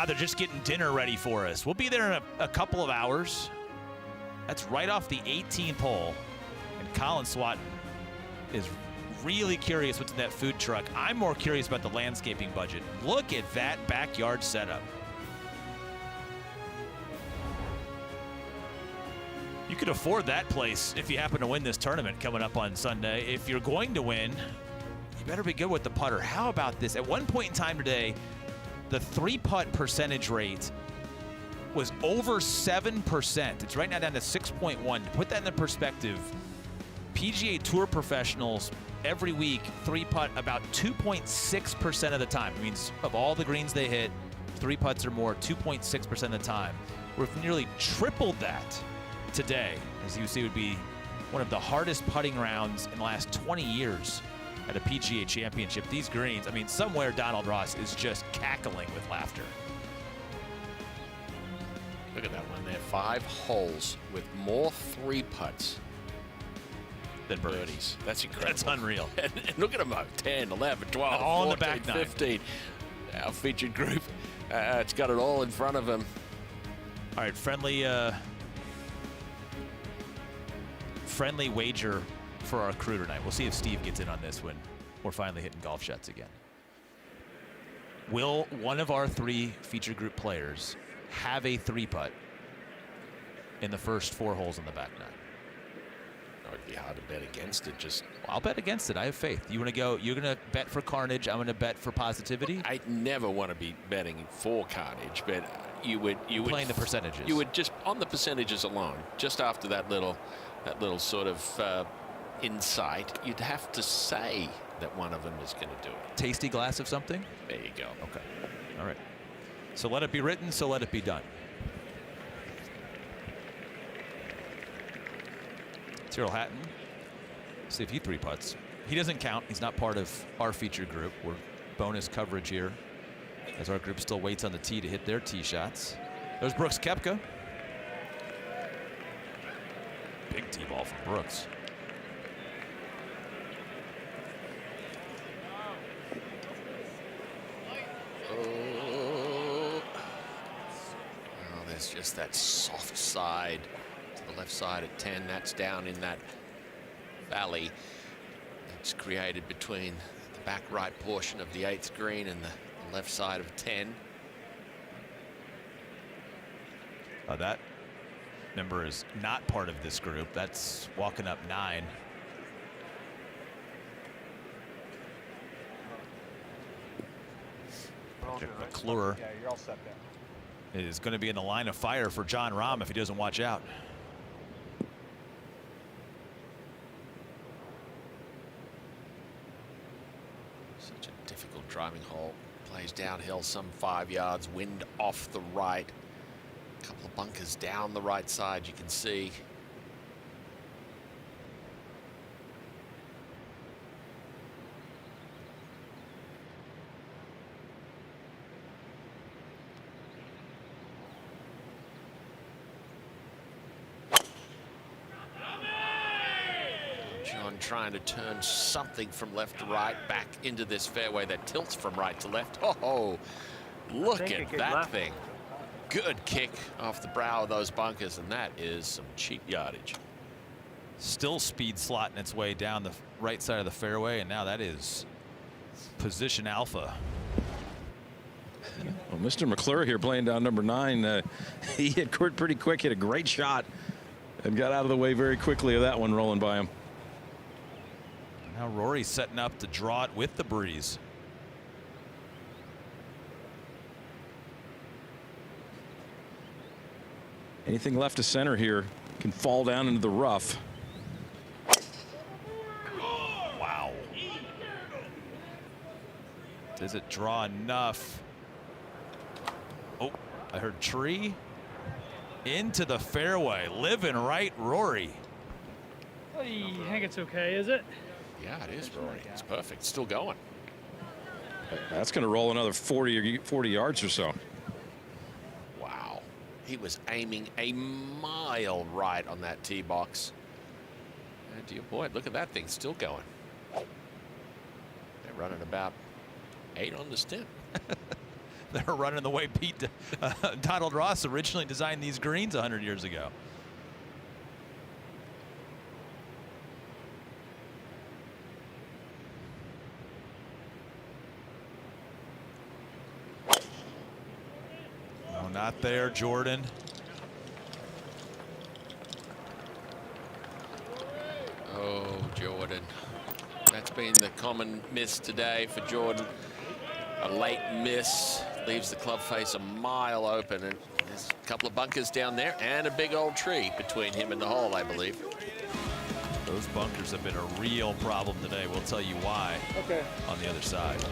They're just getting dinner ready for us. We'll be there in a couple of hours. That's right off the 18th hole. And Colin Swat is really curious what's in that food truck. I'm more curious about the landscaping budget. Look at that backyard setup. You could afford that place if you happen to win this tournament coming up on Sunday. If you're going to win, you better be good with the putter. How about this? At one point in time today, the 3-putt percentage rate was over 7%. It's right now down to 6.1. To put that into perspective, PGA Tour professionals every week 3-putt about 2.6% of the time. It means of all the greens they hit, 3 putts or more, 2.6% of the time. We've nearly tripled that today, as you see would be one of the hardest putting rounds in the last 20 years at a PGA Championship. These greens, I mean, somewhere Donald Ross is just cackling with laughter. Look at that one there. 5 holes with more 3 putts than birdies. That's incredible. That's unreal. And look at them out. 10, 11, 12, all 14, in the back 9. 15. Our featured group, it's got it all in front of them. All right, friendly wager for our crew tonight. We'll see if Steve gets in on this when we're finally hitting golf shots again. Will one of our 3 feature group players have a 3-putt in the first 4 holes in the back 9? It would be hard to bet against it. I'll bet against it. I have faith. You want to go? You're going to bet for carnage. I'm going to bet for positivity. I never want to be betting for carnage, but you would playing the percentages. You would just on the percentages alone. Just after that little sort of insight, you'd have to say that one of them is going to do it. Tasty glass of something? There you go. Okay. All right. So let it be written, so let it be done. Tyrrell Hatton. See if he 3-putts. He doesn't count. He's not part of our feature group. We're bonus coverage here as our group still waits on the tee to hit their tee shots. There's Brooks Koepka. Big tee ball from Brooks. Oh, there's just that soft side to the left side at 10. That's down in that valley that's created between the back right portion of the 8th green and the left side of 10. That member is not part of this group. That's walking up 9. McClure Yeah, you're all set there. is going to be in the line of fire for Jon Rahm if he doesn't watch out. Such a difficult driving hole. Plays downhill some 5 yards, wind off the right. A couple of bunkers down the right side, you can see. John trying to turn something from left to right back into this fairway that tilts from right to left. Oh, look at that thing. Good kick off the brow of those bunkers, and that is some cheap yardage. Still speed slotting its way down the right side of the fairway, and now that is position alpha. Well, Mr. McClure here playing down number 9. He hit pretty quick, hit a great shot, and got out of the way very quickly of that one rolling by him. Now Rory setting up to draw it with the breeze. Anything left to center here can fall down into the rough. Wow. Does it draw enough? Oh, I heard tree into the fairway. Living right, Rory. I think it's okay, is it? Yeah, it is, Rory. It's perfect. Still going. That's going to roll another 40 yards or so. Wow. He was aiming a mile right on that tee box. And to your point, look at that thing still going. They're running about 8 on the stem. They're running the way Pete Donald Ross originally designed these greens 100 years ago. No, not there, Jordan. Oh, Jordan. That's been the common miss today for Jordan. A late miss leaves the club face a mile open, and there's a couple of bunkers down there and a big old tree between him and the hole, I believe. Those bunkers have been a real problem today. We'll tell you why on the other side.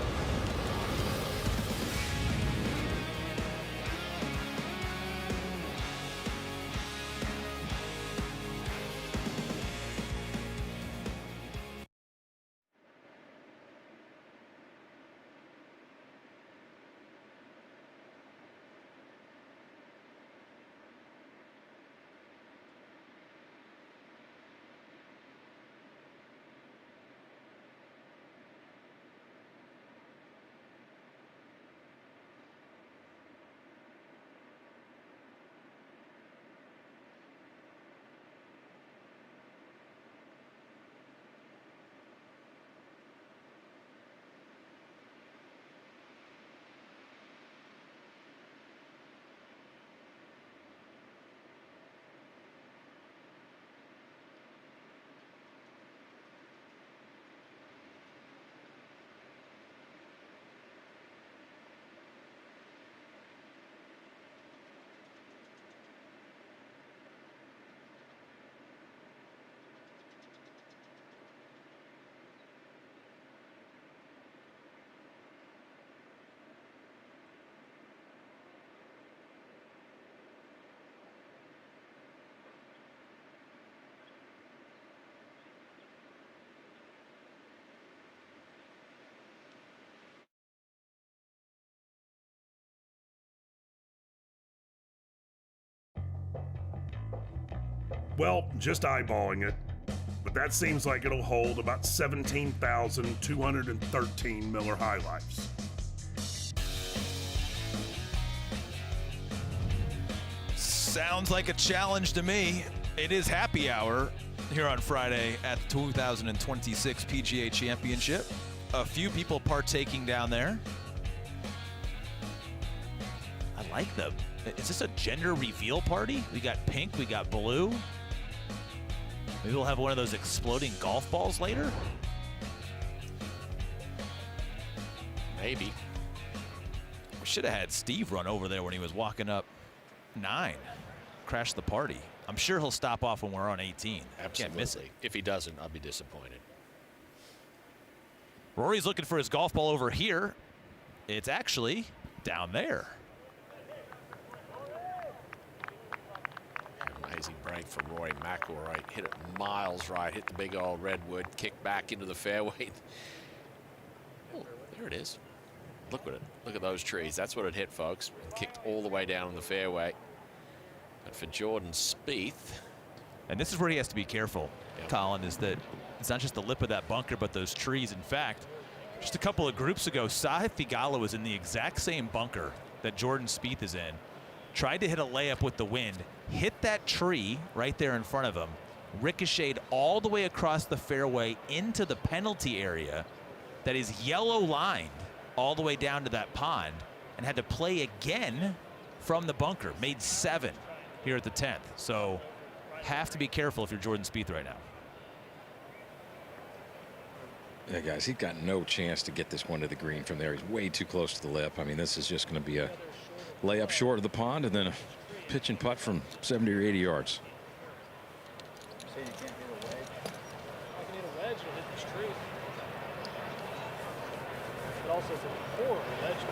Well, just eyeballing it, but that seems like it'll hold about 17,213 Miller High Lifes. Sounds like a challenge to me. It is happy hour here on Friday at the 2026 PGA Championship. A few people partaking down there. I like them. Is this a gender reveal party? We got pink, we got blue. Maybe we'll have one of those exploding golf balls later? Maybe. We should have had Steve run over there when he was walking up 9. Crash the party. I'm sure he'll stop off when we're on 18. Absolutely. Can't miss it. If he doesn't, I'll be disappointed. Rory's looking for his golf ball over here. It's actually down there. Amazing break from Rory McIlroy. Hit it miles right, hit the big old redwood, kicked back into the fairway. Oh, there it is. Look at it. Look at those trees. That's what it hit, folks. And kicked all the way down in the fairway. But for Jordan Spieth. And this is where he has to be careful, Colin, is that it's not just the lip of that bunker, but those trees. In fact, just a couple of groups ago, Sahith Theegala was in the exact same bunker that Jordan Spieth is in. Tried to hit a layup with the wind, hit that tree right there in front of him, ricocheted all the way across the fairway into the penalty area that is yellow lined all the way down to that pond, and had to play again from the bunker. Made 7 here at the 10th. So have to be careful if you're Jordan Spieth right now. Yeah, guys, he's got no chance to get this one to the green from there. He's way too close to the lip. I mean, this is just going to be a layup short of the pond and then a pitch and putt from 70 or 80 yards. Say you can't hit a wedge. I can hit a wedge, it'll hit this tree. But also it's a core ledge.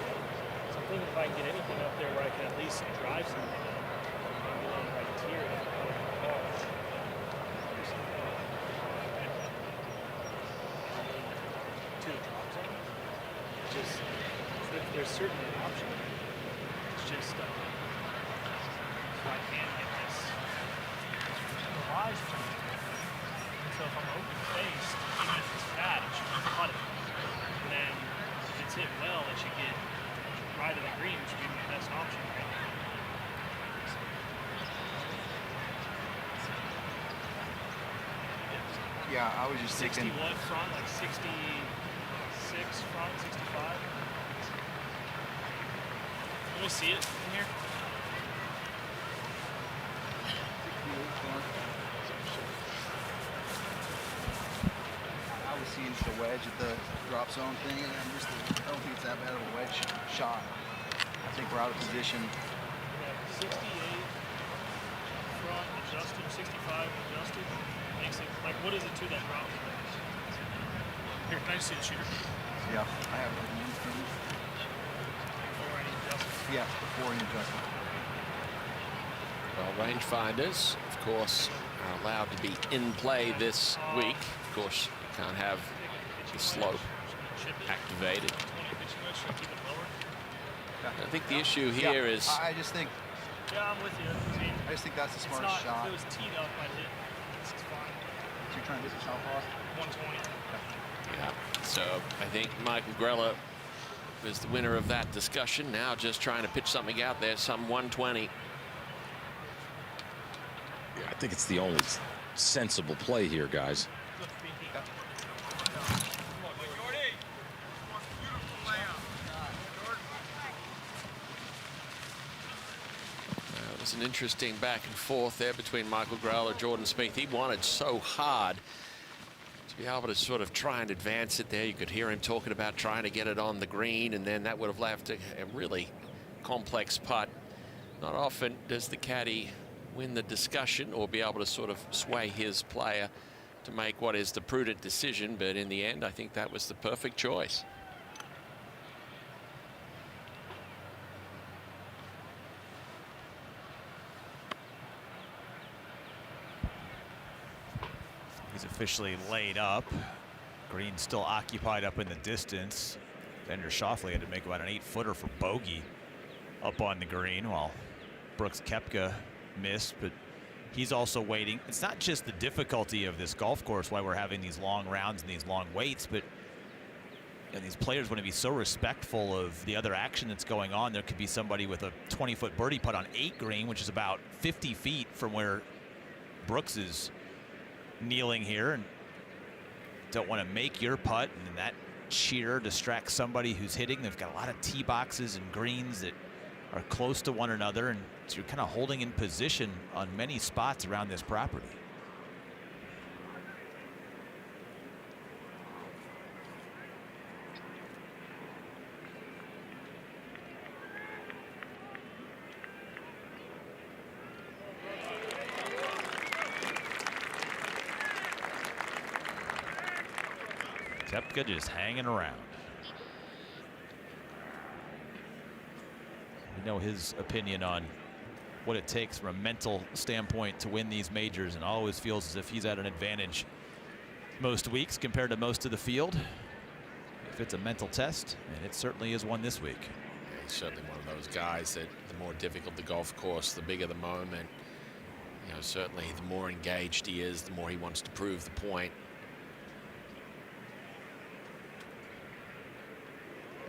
So I'm thinking if I can get anything up there where I can at least drive something up. Maybe on right here. To the drop zone. Just there's certainly an option. It's just so I can't hit this. The rise to me. So if I'm open faced, even if it's bad, it should be putted. And then if it's hit well, it should get right to the green, which would be the best option, right? Yeah, I was just 60 thinking. what front? Like 66 front, 65? Can we see it in here? I was seeing just a wedge at the drop zone thing, and I don't think it's that bad of a wedge shot. I think we're out of position. Yeah, 68 front adjusted, 65 adjusted. Makes it like, what is it to that drop? Here, can I just see the shooter? Yeah, I have it. Already adjusted. Yeah, before he adjusted. Well, rangefinders, of course, are allowed to be in play this week. Of course, you can't have the slope activated. I think the issue here is. I just think. Yeah, I'm with you. I mean, I just think that's the smartest shot. If it was teed up, I'd hit. This is fine. So you're trying to hit the southpaw? 120. Yeah. So I think Michael Grella is the winner of that discussion. Now just trying to pitch something out there, some 120. Yeah, I think it's the only sensible play here, guys. It was an interesting back and forth there between Michael Grella and Jordan Spieth. He wanted so hard to be able to sort of try and advance it there. You could hear him talking about trying to get it on the green, and then that would have left a really complex putt. Not often does the caddy win the discussion or be able to sort of sway his player to make what is the prudent decision, but in the end, I think that was the perfect choice. He's officially laid up. Green still occupied up in the distance. Bender Schauffele had to make about an 8-footer for bogey up on the green, while Brooks Koepka missed, but He's also waiting. It's not just the difficulty of this golf course why we're having these long rounds and these long waits, but these players want to be so respectful of the other action that's going on. There could be somebody with a 20-foot birdie putt on 8 green, which is about 50 feet from where Brooks is kneeling here, and don't want to make your putt, and that sheer distracts somebody who's hitting. They've got a lot of tee boxes and greens that are close to one another, and so you're kind of holding in position on many spots around this property. Koepka just hanging around. We know his opinion on what it takes from a mental standpoint to win these majors, and always feels as if he's at an advantage most weeks compared to most of the field. If it's a mental test, and it certainly is one this week. Yeah, he's certainly one of those guys that the more difficult the golf course, the bigger the moment. You know, certainly the more engaged he is, the more he wants to prove the point.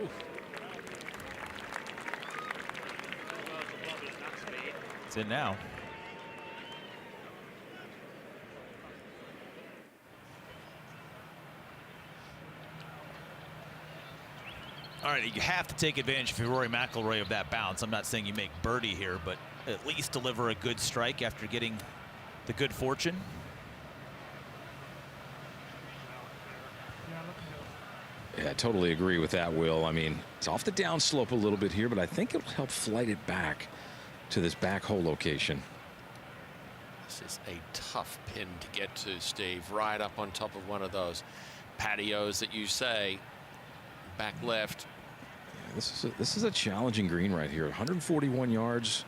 Ooh. It's in now. All right, you have to take advantage if you're Rory McIlroy of that bounce. I'm not saying you make birdie here, but at least deliver a good strike after getting the good fortune. Yeah, I totally agree with that, Will. I mean, it's off the downslope a little bit here, but I think it'll help flight it back to this back hole location. This is a tough pin to get to, Steve. Right up on top of one of those patios that you say. Back left. Yeah, this is a challenging green right here. 141 yards.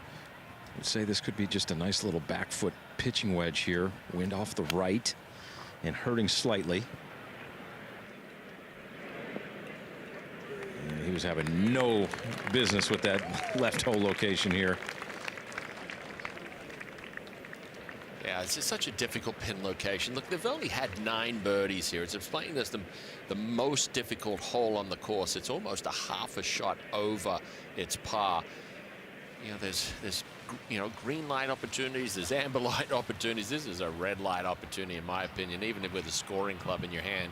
I would say this could be just a nice little back foot pitching wedge here. Wind off the right and hurting slightly. And he was having no business with that left hole location here. Yeah, it's just such a difficult pin location. Look, they've only had 9 birdies here. It's explaining this the most difficult hole on the course. It's almost a half a shot over its par. You know, there's green light opportunities, there's amber light opportunities. This is a red light opportunity, in my opinion, even with a scoring club in your hand.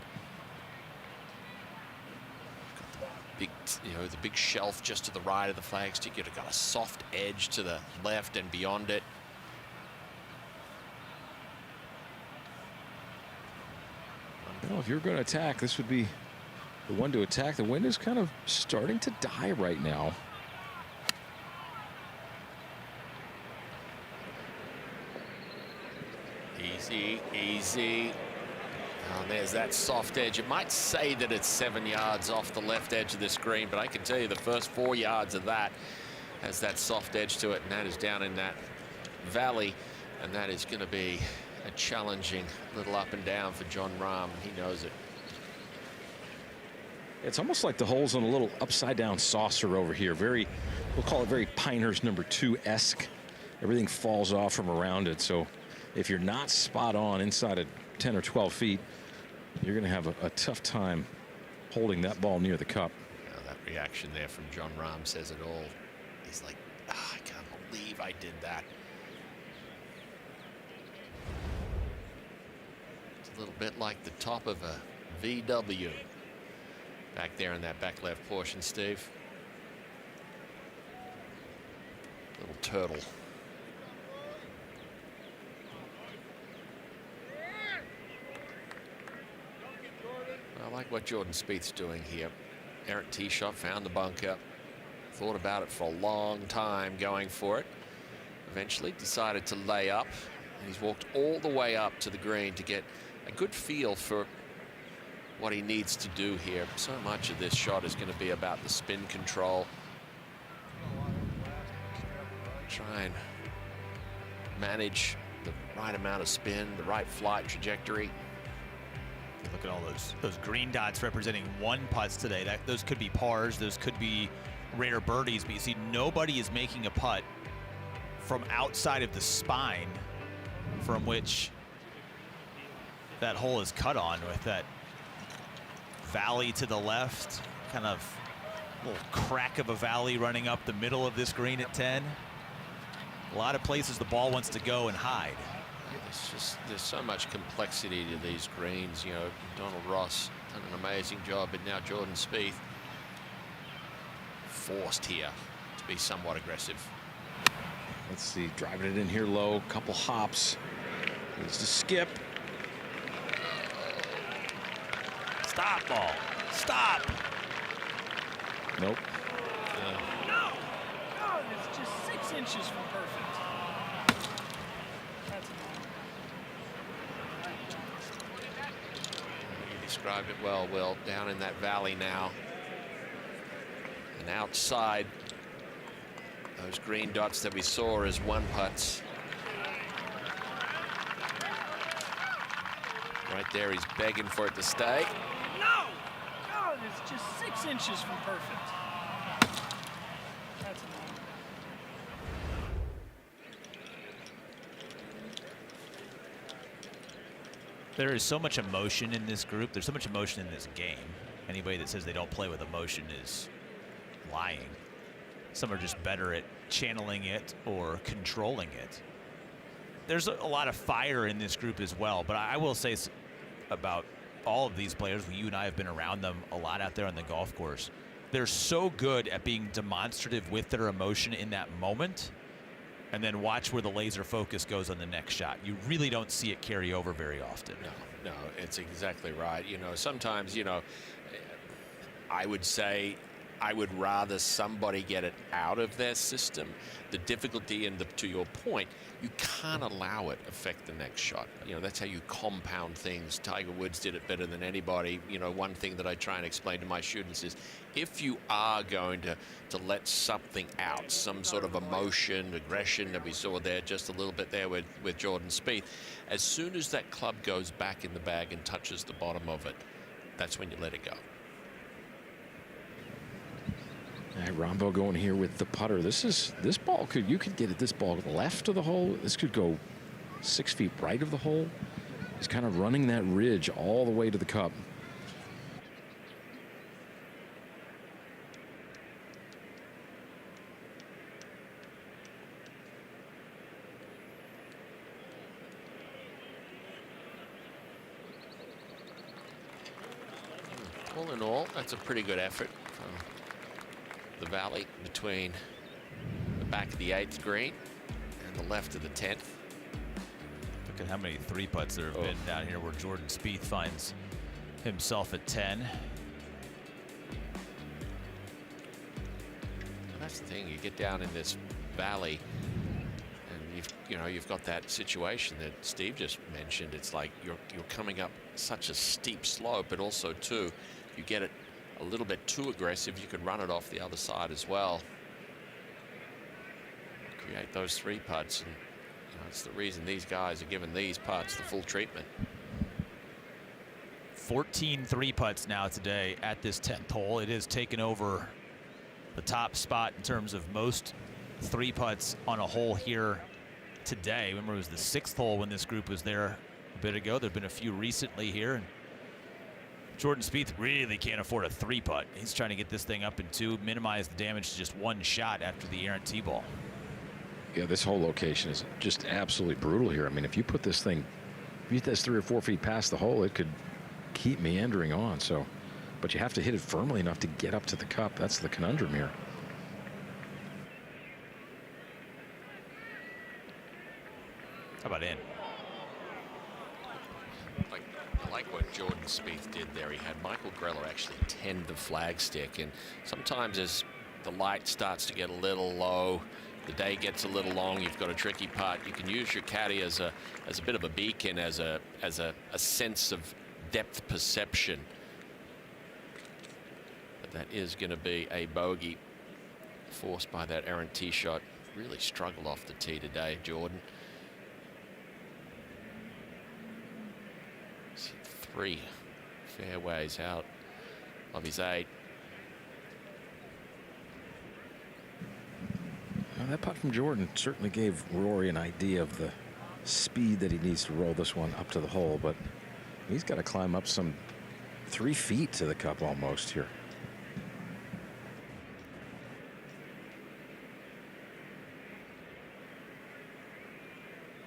Big, the big shelf just to the right of the flagstick. You've got a soft edge to the left and beyond it. Well, if you're going to attack, this would be the one to attack. The wind is kind of starting to die right now. Easy, easy. Oh, there's that soft edge. It might say that it's 7 yards off the left edge of this green, but I can tell you the first 4 yards of that has that soft edge to it, and that is down in that valley, and that is going to be a challenging little up and down for Jon Rahm. He knows it. It's almost like the hole's on a little upside down saucer over here. Very, we'll call it very Pinehurst number 2-esque. Everything falls off from around it. So if you're not spot on inside of 10 or 12 feet, you're going to have a tough time holding that ball near the cup. That reaction there from Jon Rahm says it all. He's like, oh, I can't believe I did that. A little bit like the top of a VW back there in that back left portion, Steve. Little turtle. I like what Jordan Spieth's doing here. Errant tee shot, found the bunker, thought about it for a long time, going for it. Eventually decided to lay up, and he's walked all the way up to the green to get a good feel for what he needs to do here. So much of this shot is going to be about the spin control. Try and manage the right amount of spin, the right flight trajectory. Look at all those green dots representing one putts today. Those could be pars, those could be rare birdies, but you see nobody is making a putt from outside of the spine from which that hole is cut on, with that valley to the left, kind of little crack of a valley running up the middle of this green at 10. A lot of places the ball wants to go and hide. There's so much complexity to these greens. You know, Donald Ross done an amazing job, but now Jordan Spieth forced here to be somewhat aggressive. Let's see, driving it in here low, couple hops. Needs to skip. Stop, ball. Stop. Nope. No! Oh, it's just 6 inches from perfect. That's You described it well, Will. Down in that valley now. And outside, those green dots that we saw as one putts. Right there, he's begging for it to stay. no! Oh, it's just 6 inches from perfect. That's annoying. There is so much emotion in this group. There's so much emotion in this game. Anybody that says they don't play with emotion is lying. Some are just better at channeling it or controlling it. There's a lot of fire in this group as well, but I will say about all of these players, you and I have been around them a lot out there on the golf course. They're so good at being demonstrative with their emotion in that moment, and then watch where the laser focus goes on the next shot. You really don't see it carry over very often. No, it's exactly right. You know, sometimes, you know, I would say I would rather somebody get it out of their system. The difficulty, and to your point, you can't allow it affect the next shot. You know, that's how you compound things. Tiger Woods did it better than anybody. You know, one thing that I try and explain to my students is, if you are going to let something out, some sort of emotion, aggression that we saw there just a little bit there with Jordan Spieth, as soon as that club goes back in the bag and touches the bottom of it, that's when you let it go. All right, Rombo going here with the putter. This ball you could get at this ball left of the hole. This could go 6 feet right of the hole. He's kind of running that ridge all the way to the cup. All in all, that's a pretty good effort from the valley between the back of the 8th green and the left of the 10th. Look at how many 3-putts there have been down here where Jordan Spieth finds himself at 10. And that's the thing, you get down in this valley and you've got that situation that Steve just mentioned. It's like you're coming up such a steep slope, but also too, you get it a little bit too aggressive, you could run it off the other side as well. Create those 3 putts, and it's the reason these guys are giving these putts the full treatment. 14 3-putts now today at this 10th hole. It has taken over the top spot in terms of most 3-putts on a hole here today. Remember, it was the 6th hole when this group was there a bit ago. There have been a few recently here, and Jordan Spieth really can't afford a 3-putt. He's trying to get this thing up in 2, minimize the damage to just 1 shot after the errant tee ball. Yeah, this whole location is just absolutely brutal here. I mean, if you put this thing, if you hit this 3 or 4 feet past the hole, it could keep meandering on. So, but you have to hit it firmly enough to get up to the cup. That's the conundrum here. How about in? I like what Jordan Spieth did there. He had Michael Greller actually tend the flagstick, and sometimes as the light starts to get a little low, the day gets a little long, you've got a tricky putt, you can use your caddy as a bit of a beacon, as a sense of depth perception. But that is going to be a bogey forced by that errant tee shot. Really struggled off the tee today, Jordan. 3 fairways out of his 8. Well, that putt from Jordan certainly gave Rory an idea of the speed that he needs to roll this one up to the hole, but he's got to climb up some 3 feet to the cup almost here.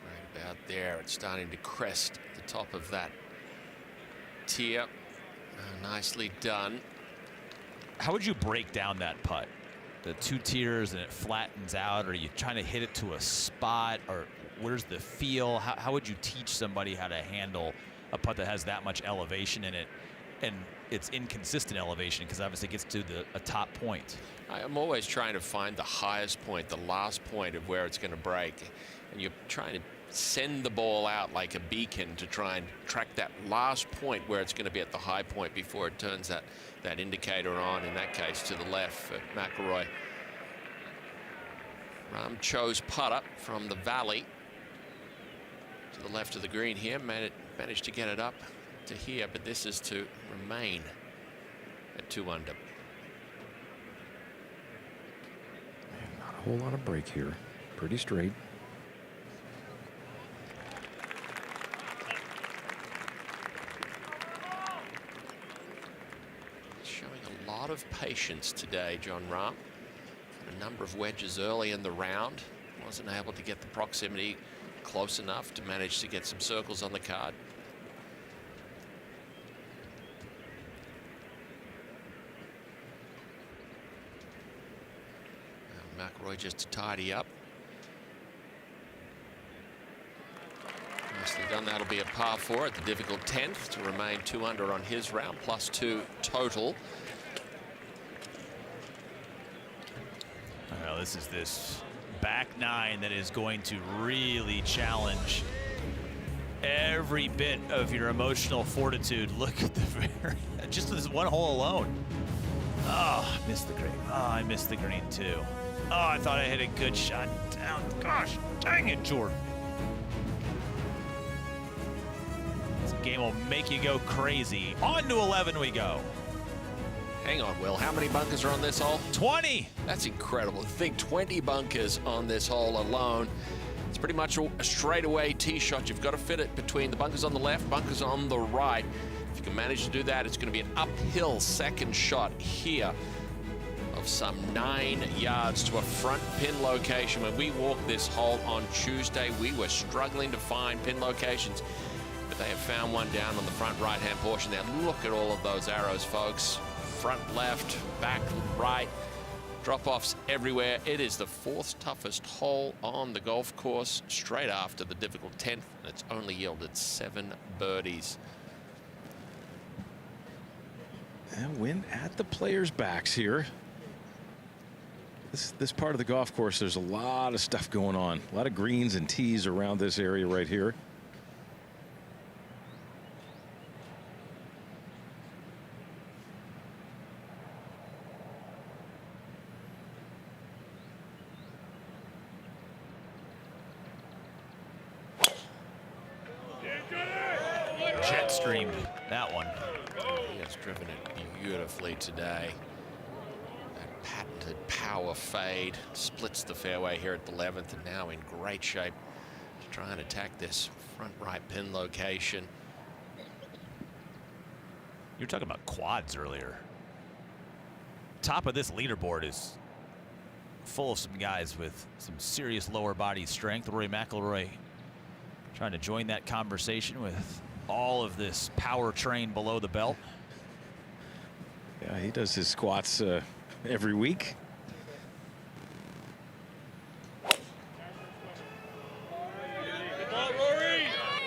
Right about there, it's starting to crest at the top of that tier. Nicely done. How would you break down that putt? The 2 tiers and it flattens out, or are you trying to hit it to a spot, or where's the feel? How would you teach somebody how to handle a putt that has that much elevation in it, and it's inconsistent elevation because obviously it gets to a top point? I'm always trying to find the highest point, the last point of where it's going to break, and you're trying to send the ball out like a beacon to try and track that last point where it's going to be at the high point before it turns that indicator on, in that case to the left for McIlroy. Rahm chose putter from the valley to the left of the green here, managed to get it up to here, but this is to remain at 2 under. Not a whole lot of break here. Pretty straight. Of patience today, John Rahm. A number of wedges early in the round. Wasn't able to get the proximity close enough to manage to get some circles on the card. Now McIlroy just to tidy up. Nicely done. That'll be a par 4 at the difficult 10th to remain 2 under on his round, +2 total. Well, this is this back 9 that is going to really challenge every bit of your emotional fortitude. Look at just this one hole alone. Oh, I missed the green. Oh, I missed the green too. Oh, I thought I hit a good shot down. Gosh, dang it, Jordan. This game will make you go crazy. On to 11 we go. Hang on, Will. How many bunkers are on this hole? 20. That's incredible. Think 20 bunkers on this hole alone. It's pretty much a straightaway tee shot. You've got to fit it between the bunkers on the left, bunkers on the right. If you can manage to do that, it's going to be an uphill second shot here of some 9 yards to a front pin location. When we walked this hole on Tuesday, we were struggling to find pin locations, but they have found one down on the front right-hand portion there. Look at all of those arrows, folks. Front left, back right, drop-offs everywhere. It is the 4th toughest hole on the golf course, straight after the difficult 10th, and it's only yielded 7 birdies. And wind at the players' backs here. This part of the golf course, there's a lot of stuff going on. A lot of greens and tees around this area right here. Jet streamed that one. He has driven it beautifully today. That patented power fade splits the fairway here at the 11th, and now in great shape to try and attack this front right pin location. You were talking about quads earlier. Top of this leaderboard is full of some guys with some serious lower body strength. Rory McIlroy trying to join that conversation with all of this power train below the belt. Yeah, he does his squats every week.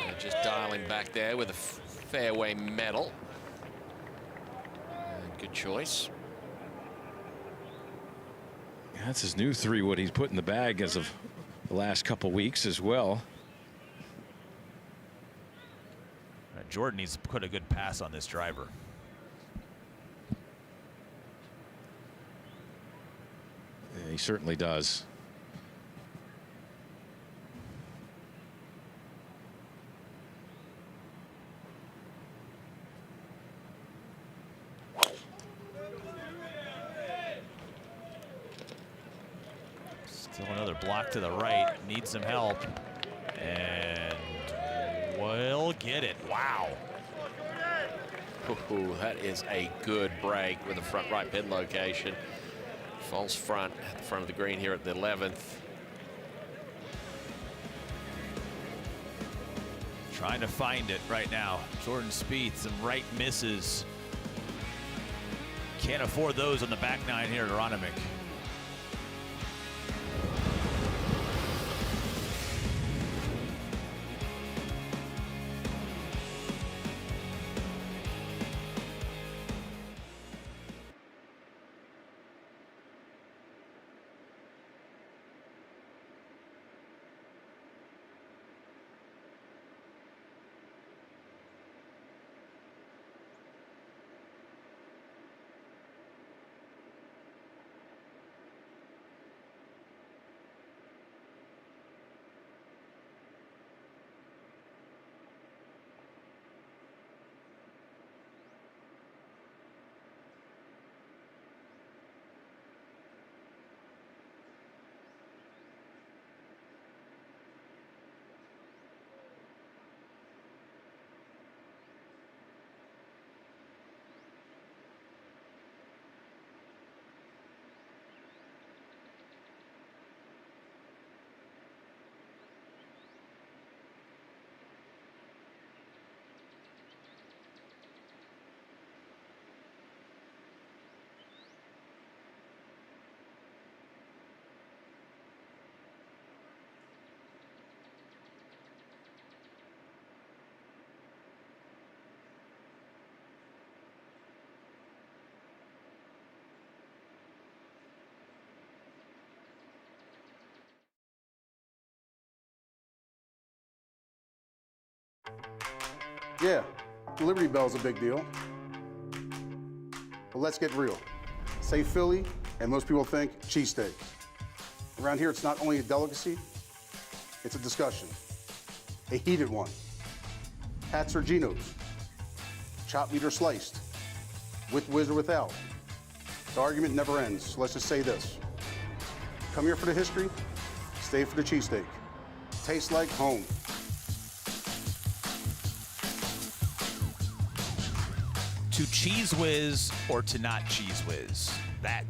And just dialing back there with a fairway medal. Good choice. That's his new 3-wood he's put in the bag as of the last couple weeks as well. Jordan needs to put a good pass on this driver. Yeah, he certainly does. Still another block to the right. Needs some help. And we'll get it. Wow. Ooh, that is a good break with a front right pin location. False front at the front of the green here at the 11th. Trying to find it right now. Jordan Spieth, some right misses. Can't afford those on the back nine here at Aronimink. Yeah, the Liberty Bell's a big deal. But let's get real. Say Philly, and most people think cheesesteak. Around here, it's not only a delicacy, it's a discussion. A heated one. Pats or Geno's. Chopped meat or sliced. With whiz or without. The argument never ends, so let's just say this. Come here for the history, stay for the cheesesteak. Tastes like home. To cheese whiz or to not cheese whiz? That,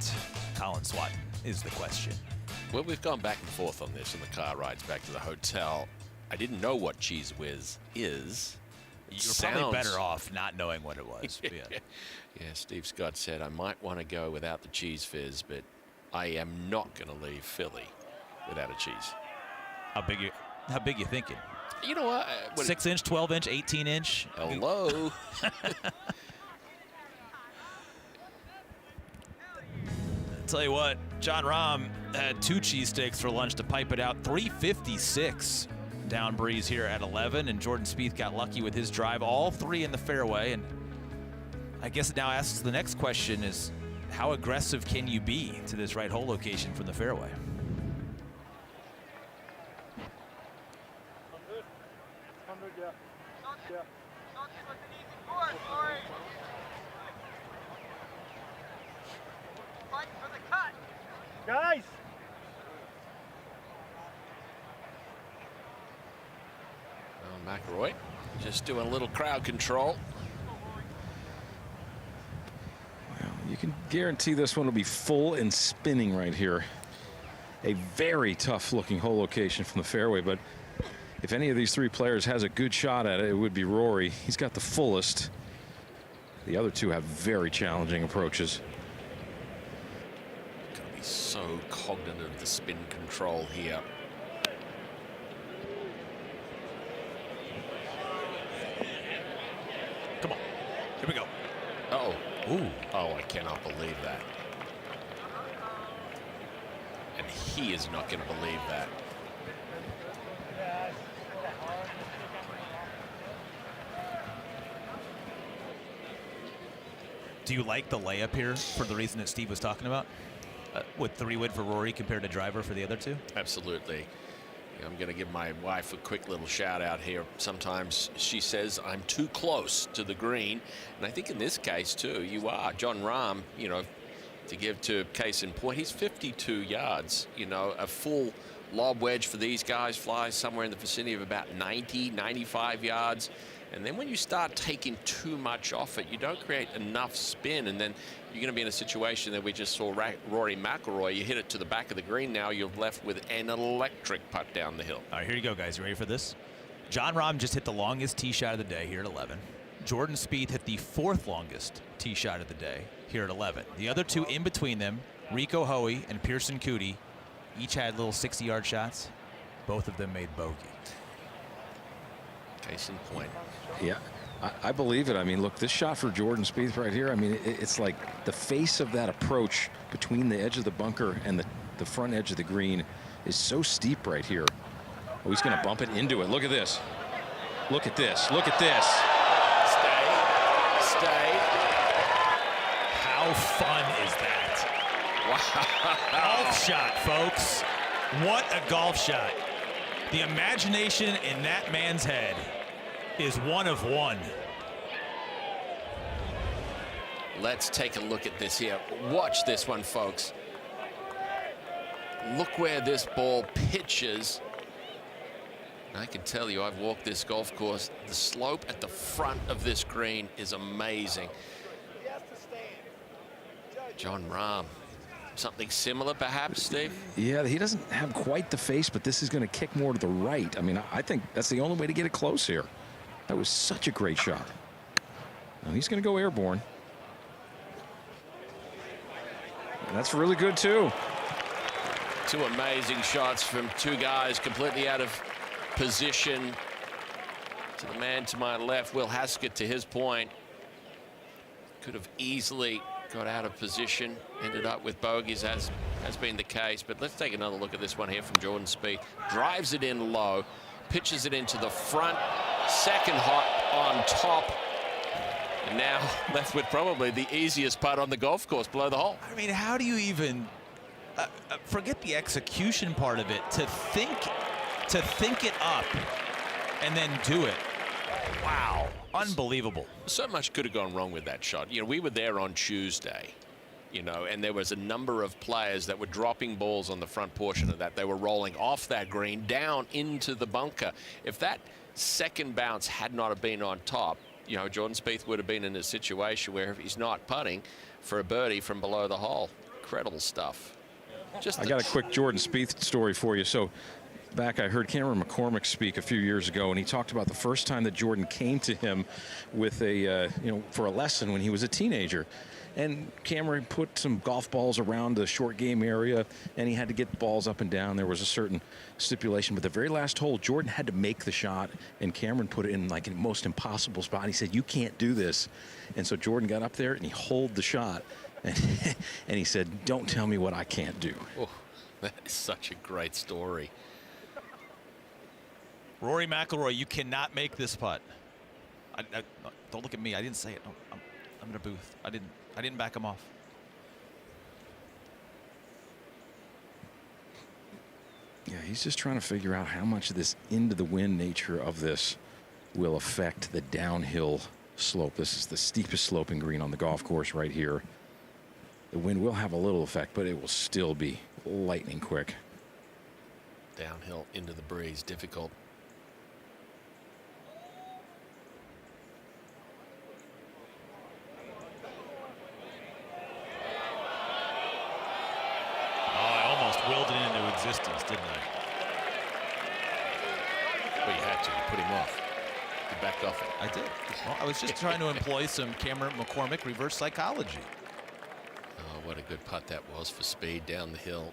Colin Swatton, is the question. Well, we've gone back and forth on this in the car rides back to the hotel. I didn't know what cheese whiz is. You're probably better off not knowing what it was. Yeah. Yeah, Steve Scott said, I might want to go without the cheese fizz, but I am not going to leave Philly without a cheese. How big you thinking? You know what? 6-inch, 12-inch, 18-inch? Hello. Tell you what, John Rahm had 2 cheesesteaks for lunch to pipe it out. 356 down breeze here at 11, and Jordan Spieth got lucky with his drive, all 3 in the fairway. And I guess it now asks the next question is, how aggressive can you be to this right hole location from the fairway? Guys! McIlroy just doing a little crowd control. Well, you can guarantee this one will be full and spinning right here. A very tough looking hole location from the fairway, but if any of these 3 players has a good shot at it, it would be Rory. He's got the fullest. The other 2 have very challenging approaches. Gotta be so cognizant of the spin control here. Come on. Here we go. Uh-oh. Ooh. Oh, I cannot believe that. And he is not going to believe that. Do you like the layup here for the reason that Steve was talking about? With 3-wood for Rory compared to driver for the other 2? Absolutely. I'm going to give my wife a quick little shout out here. Sometimes she says I'm too close to the green. And I think in this case, too, you are. John Rahm, you know, to give to case in point, he's 52 yards, you know, a full lob wedge for these guys flies somewhere in the vicinity of about 90, 95 yards. And then when you start taking too much off it, you don't create enough spin, and then you're going to be in a situation that we just saw Rory McIlroy. You hit it to the back of the green, now you're left with an electric putt down the hill. All right, here you go, guys. You ready for this? John Rahm just hit the longest tee shot of the day here at 11. Jordan Spieth hit the 4th longest tee shot of the day here at 11. The other two in between them, Rico Hoey and Pearson Cootie, each had little 60-yard shots. Both of them made bogey. Case in point. Yeah, I believe it. I mean, look, this shot for Jordan Spieth right here, I mean, it's like the face of that approach between the edge of the bunker and the front edge of the green is so steep right here. Oh, he's going to bump it into it. Look at this. Look at this. Look at this. Stay. How fun is that? Wow. Golf shot, folks. What a golf shot. The imagination in that man's head is one of one. Let's take a look at this here. Watch this one, folks. Look where this ball pitches. I can tell you, I've walked this golf course. The slope at the front of this green is amazing. John Rahm. Something similar, perhaps, Steve? Yeah, he doesn't have quite the face, but this is going to kick more to the right. I mean, I think that's the only way to get it close here. That was such a great shot. Now he's going to go airborne. And that's really good, too. Two amazing shots from two guys completely out of position. To the man to my left, Will Haskett, to his point, could have easily got out of position, ended up with bogeys, as has been the case. But let's take another look at this one here from Jordan Spieth. Drives it in low, pitches it into the front, second hop on top, and now left with probably the easiest putt on the golf course below the hole. I mean, how do you even forget the execution part of it, to think it up and then do it? Wow, unbelievable. So much could have gone wrong with that shot. You know, we were there on Tuesday, you know, and there was a number of players that were dropping balls on the front portion of that. They were rolling off that green down into the bunker. If that second bounce had not have been on top, you know, Jordan Spieth would have been in a situation where he's not putting for a birdie from below the hole. Incredible stuff. I got a quick Jordan Spieth story for you. So back, I heard Cameron McCormick speak a few years ago, and he talked about the first time that Jordan came to him with a, for a lesson when he was a teenager. And Cameron put some golf balls around the short game area, and he had to get the balls up and down. There was a certain stipulation, but the very last hole, Jordan had to make the shot, and Cameron put it in like a most impossible spot. He said, "You can't do this." And so Jordan got up there and he holed the shot, and he said, "Don't tell me what I can't do." Oh, that is such a great story. Rory McIlroy, you cannot make this putt. Don't look at me. I didn't say it. I'm in a booth. I didn't back him off. Yeah, he's just trying to figure out how much of this into the wind nature of this will affect the downhill slope. This is the steepest sloping green on the golf course right here. The wind will have a little effect, but it will still be lightning quick. Downhill into the breeze, difficult. Willed it into existence, didn't I? Well, you had to. You put him off. You backed off it. I did. Well, I was just trying to employ some Cameron McCormick reverse psychology. Oh, what a good putt that was for speed down the hill.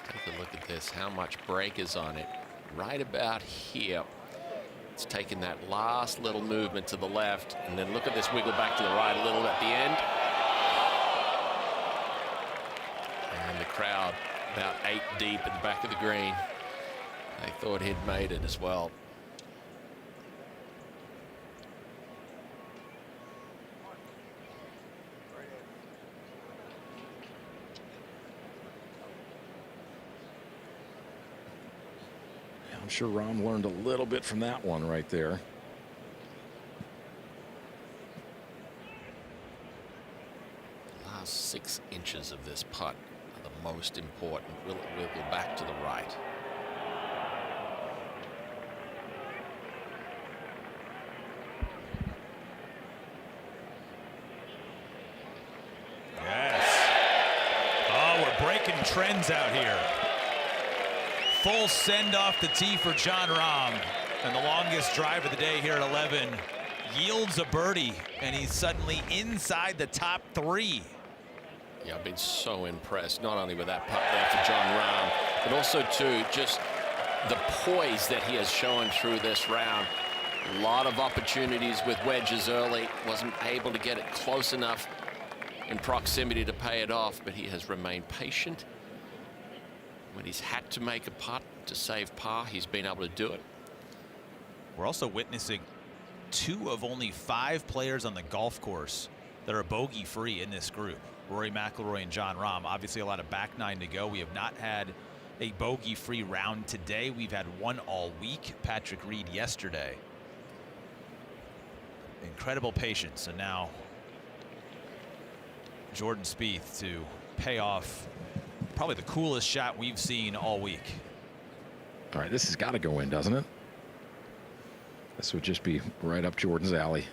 Take a look at this. How much break is on it? Right about here. It's taken that last little movement to the left, and then look at this wiggle back to the right a little at the end. And the crowd about 8 deep at the back of the green. They thought he'd made it as well. I'm sure Rahm learned a little bit from that one right there. last 6 inches of this putt are the most important. Will it wiggle back to the right? Yes. Oh, we're breaking trends out here. Full send off the tee for Jon Rahm. And the longest drive of the day here at 11 yields a birdie, and he's suddenly inside the top 3. Yeah, I've been so impressed, not only with that putt there for Jon Rahm, but also too just the poise that he has shown through this round. A lot of opportunities with wedges early, wasn't able to get it close enough in proximity to pay it off, but he has remained patient. When he's had to make a putt to save par, he's been able to do it. We're also witnessing 2 of only 5 players on the golf course that are bogey-free in this group. Rory McIlroy and Jon Rahm. Obviously a lot of back 9 to go. We have not had a bogey-free round today. We've had one all week. Patrick Reed yesterday. Incredible patience. And now Jordan Spieth to pay off probably the coolest shot we've seen all week. All right, this has got to go in, doesn't it? This would just be right up Jordan's alley.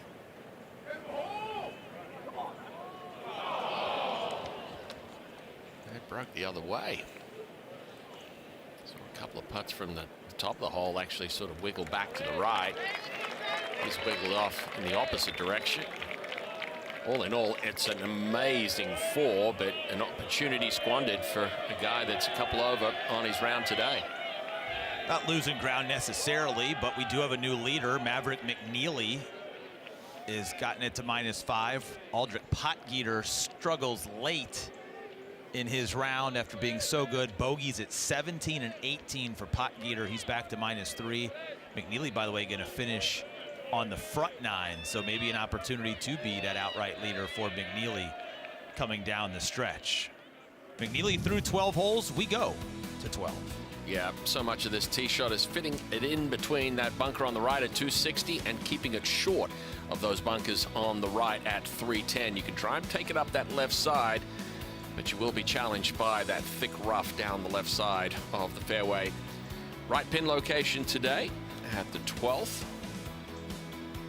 It broke the other way. So a couple of putts from the top of the hole actually sort of wiggle back to the right. He's wiggled off in the opposite direction. All in all, it's an amazing 4, but an opportunity squandered for a guy that's a couple over on his round today. Not losing ground necessarily, but we do have a new leader. Maverick McNeely is gotten it to -5. Aldrich Potgieter struggles late in his round after being so good. Bogeys at 17 and 18 for Potgieter. He's back to -3. McNeely, by the way, going to finish on the front 9, so maybe an opportunity to be that outright leader for McNeely coming down the stretch. McNeely through 12 holes. We go to 12. Yeah, so much of this tee shot is fitting it in between that bunker on the right at 260 and keeping it short of those bunkers on the right at 310. You can try and take it up that left side, but you will be challenged by that thick rough down the left side of the fairway. Right pin location today at the 12th.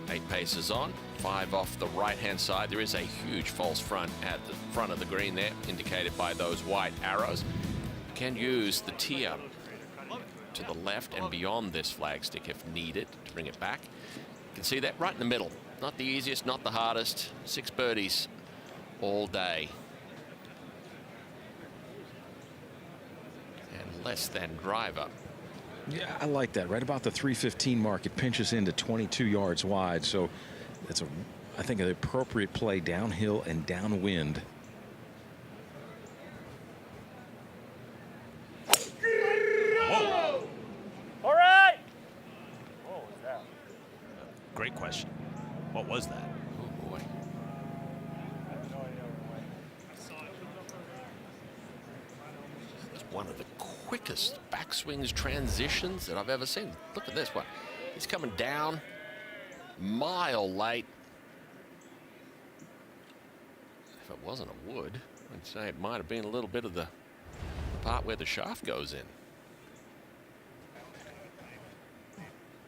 8 paces on, 5 off the right-hand side. There is a huge false front at the front of the green there, indicated by those white arrows. You can use the tee up to the left and beyond this flagstick if needed to bring it back. You can see that right in the middle. Not the easiest, not the hardest. 6 birdies all day. And less than driver. Yeah, I like that. Right about the 315 mark, it pinches into 22 yards wide. So it's I think an appropriate play downhill and downwind. Whoa. All right. What was that? Great question. What was that? Oh boy. It's one of the quickest backswings transitions that I've ever seen. Look at this one. He's coming down mile late. If it wasn't a wood, I'd say it might have been a little bit of the part where the shaft goes in.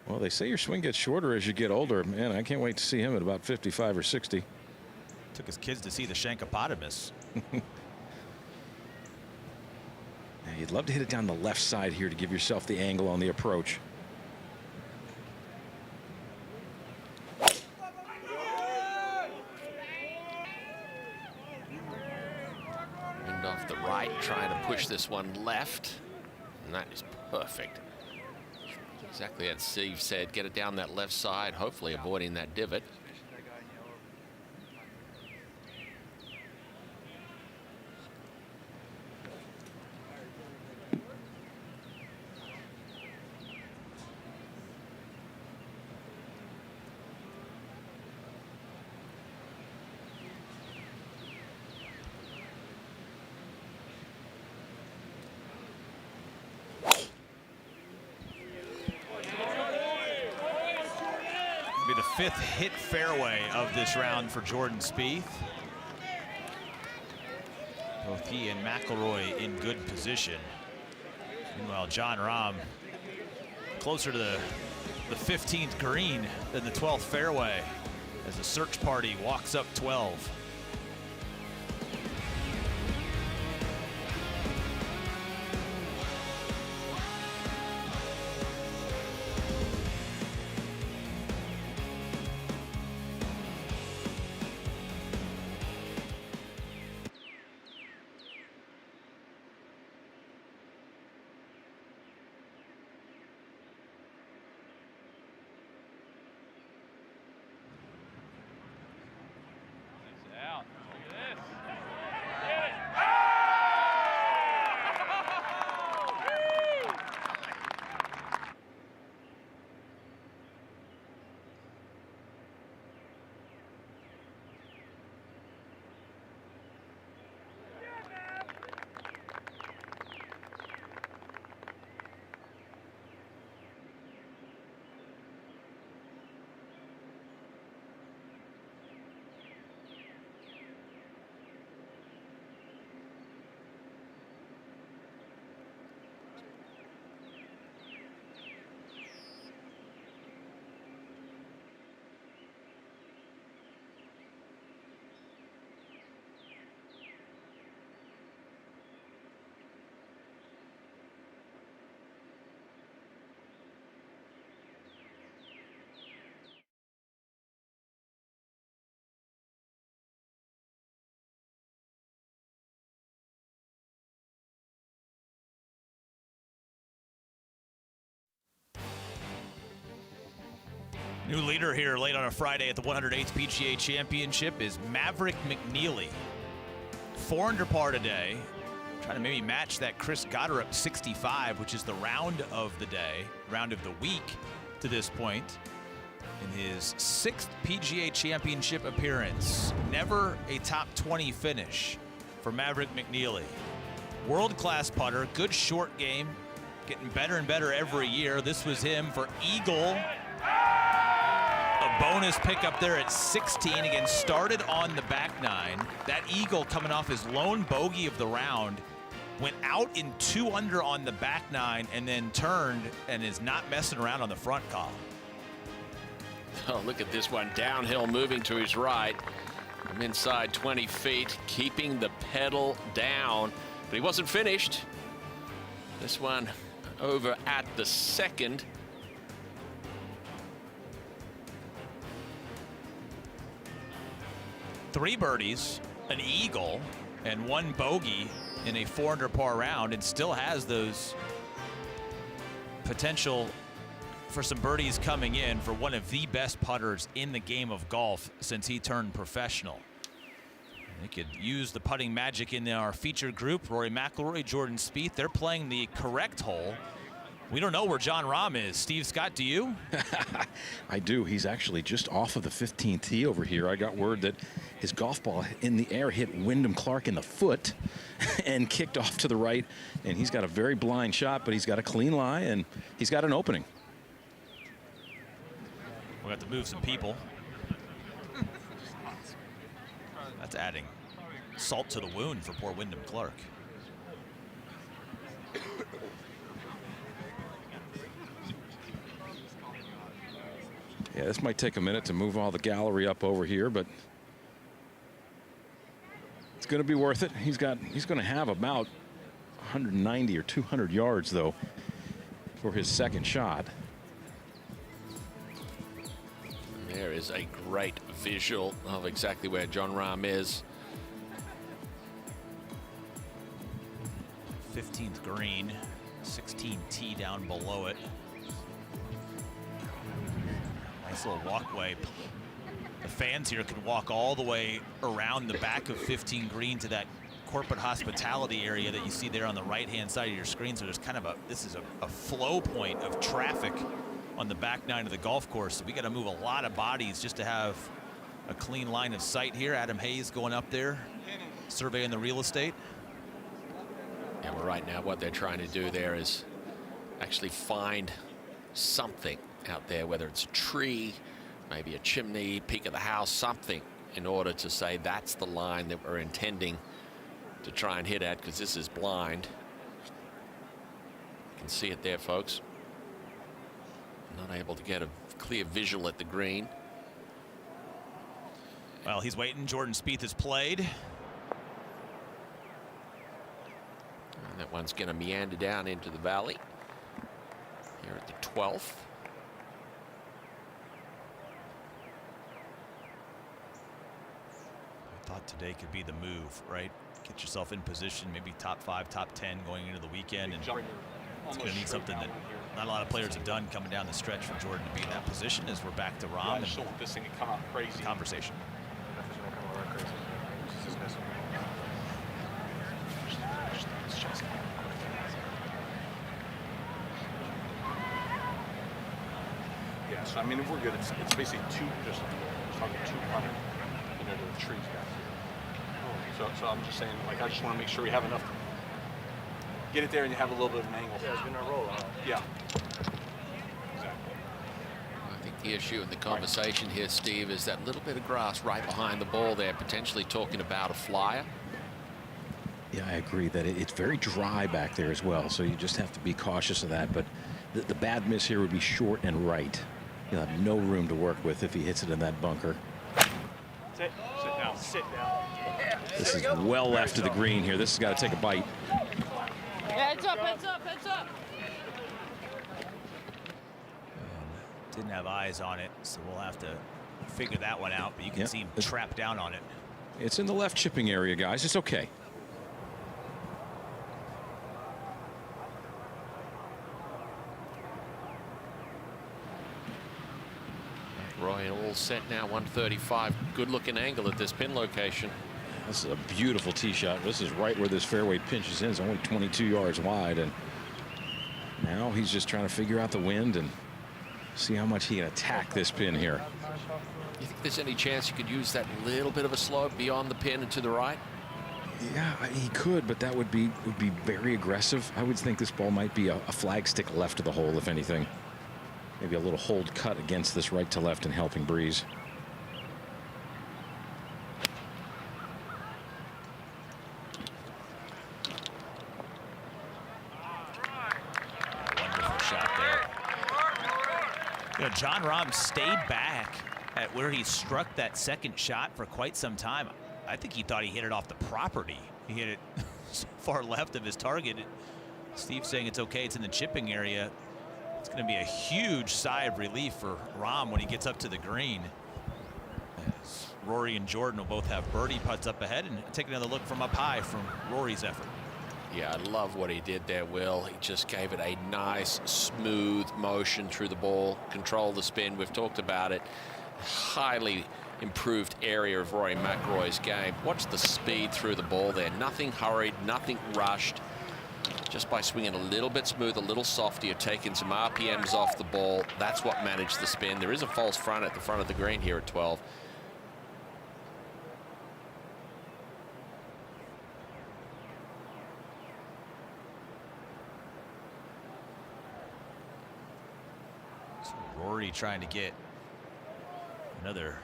Well, they say your swing gets shorter as you get older. Man, I can't wait to see him at about 55 or 60. Took his kids to see the Shankopotamus. You'd love to hit it down the left side here to give yourself the angle on the approach. Wind off the right, trying to push this one left. And that is perfect. Exactly as Steve said, get it down that left side, hopefully avoiding that divot. Be the 5th hit fairway of this round for Jordan Spieth. Both he and McIlroy in good position. Meanwhile, Jon Rahm closer to the 15th green than the 12th fairway as the search party walks up 12. New leader here late on a Friday at the 108th PGA Championship is Maverick McNeely. 4 under par today. Trying to maybe match that Chris Gotterup 65, which is the round of the day, round of the week to this point. In his 6th PGA Championship appearance. Never a top 20 finish for Maverick McNeely. World-class putter, good short game, getting better and better every year. This was him for Eagle. A bonus pickup there at 16. Again, started on the back nine. That eagle coming off his lone bogey of the round. Went out in 2 under on the back nine and then turned and is not messing around on the front column. Oh, look at this one. Downhill, moving to his right. I'm inside 20 feet, keeping the pedal down. But he wasn't finished. This one over at the second. Three birdies, an eagle, and 1 bogey in a 4 under par round, and still has those potential for some birdies coming in for one of the best putters in the game of golf since he turned professional. They could use the putting magic in our featured group. Rory McIlroy, Jordan Spieth, they're playing the correct hole. We don't know where Jon Rahm is. Steve Scott, do you? I do. He's actually just off of the 15th tee over here. I got word that his golf ball in the air hit Wyndham Clark in the foot and kicked off to the right. And he's got a very blind shot, but he's got a clean lie and he's got an opening. We'll have to move some people. That's adding salt to the wound for poor Wyndham Clark. Yeah, this might take a minute to move all the gallery up over here, but it's going to be worth it. He's going to have about 190 or 200 yards though for his second shot. There is a great visual of exactly where Jon Rahm is. 15th green, 16 tee down below it. Nice little walkway. The fans here can walk all the way around the back of 15 green to that corporate hospitality area that you see there on the right-hand side of your screen. So there's kind of this is a flow point of traffic on the back nine of the golf course. So we got to move a lot of bodies just to have a clean line of sight here. Adam Hayes going up there, surveying the real estate. Yeah, well, right now what they're trying to do there is actually find something out there, whether it's a tree, maybe a chimney, peak of the house, something, in order to say that's the line that we're intending to try and hit at, because this is blind. You can see it there, folks. Not able to get a clear visual at the green. Well, he's waiting. Jordan Spieth has played. And that one's going to meander down into the valley here at the 12th. I thought today could be the move, right? Get yourself in position, maybe top 5, top 10 going into the weekend, and it's going to need something that not a lot of players have done coming down the stretch for Jordan to be in that position. As we're back to Rahm I just don't want this thing to come out crazy. Conversation. Yeah, so I mean, if we're good, it's basically just talking 200, you know, to the trees back here. So I'm just saying, like, I just want to make sure we have enough to get it there and you have a little bit of an angle. Yeah, it's gonna roll out. Yeah. I think the issue in the conversation here, Steve, is that little bit of grass right behind the ball there, potentially talking about a flyer. Yeah, I agree that it's very dry back there as well, so you just have to be cautious of that. But the bad miss here would be short and right. He'll have no room to work with if he hits it in that bunker. Sit down. Sit down. This is well left of the green here. This has got to take a bite. Heads up, heads up, heads up. Didn't have eyes on it, so we'll have to figure that one out. But you can see him trapped down on it. It's in the left chipping area, guys. It's okay. Roy all set now, 135. Good looking angle at this pin location. This is a beautiful tee shot. This is right where this fairway pinches in. It's only 22 yards wide, and now he's just trying to figure out the wind and see how much he can attack this pin here. You think there's any chance you could use that little bit of a slope beyond the pin and to the right? Yeah, he could, but that would be very aggressive. I would think this ball might be a flagstick left of the hole, if anything. Maybe a little hold cut against this right to left and helping breeze. Wonderful shot there. You know, Jon Rahm stayed back at where he struck that second shot for quite some time. I think he thought he hit it off the property. He hit it so far left of his target. Steve's saying it's okay. It's in the chipping area. It's going to be a huge sigh of relief for Rahm when he gets up to the green. As Rory and Jordan will both have birdie putts up ahead, and take another look from up high from Rory's effort. Yeah, I love what he did there, Will. He just gave it a nice, smooth motion through the ball, control the spin. We've talked about it. Highly improved area of Rory McIlroy's game. Watch the speed through the ball there. Nothing hurried, nothing rushed. Just by swinging a little bit smooth, a little softer, you're taking some RPMs off the ball. That's what managed the spin. There is a false front at the front of the green here at 12. So Rory trying to get another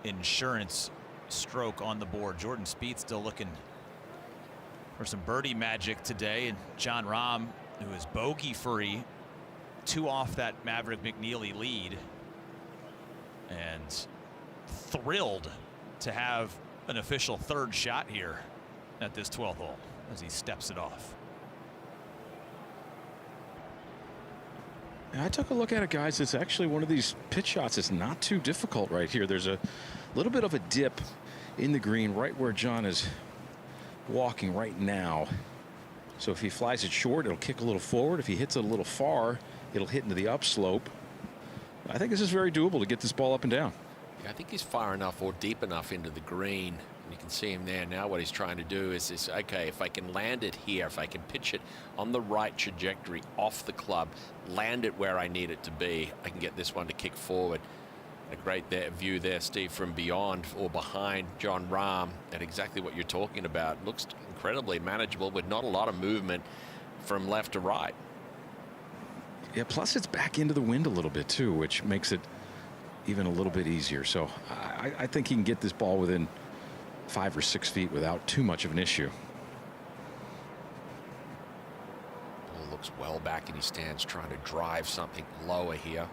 insurance stroke on the board. Jordan Spieth still looking for some birdie magic today, and Jon Rahm, who is bogey free, 2 off that Maverick McNeely lead, and thrilled to have an official third shot here at this 12th hole as he steps it off. I took a look at it, guys. It's actually one of these pitch shots. It's not too difficult right here. There's a little bit of a dip in the green right where John is walking right now. So if he flies it short, it'll kick a little forward. If he hits it a little far, it'll hit into the upslope. I think this is very doable to get this ball up and down. Yeah, I think he's far enough or deep enough into the green. And you can see him there now. What he's trying to do is okay, if I can land it here, if I can pitch it on the right trajectory off the club, land it where I need it to be, I can get this one to kick forward. A great view there, Steve, from beyond or behind Jon Rahm at exactly what you're talking about. Looks incredibly manageable with not a lot of movement from left to right. Yeah, plus it's back into the wind a little bit too, which makes it even a little bit easier. So I think he can get this ball within 5 or 6 feet without too much of an issue. looks well back in his stance, trying to drive something lower here.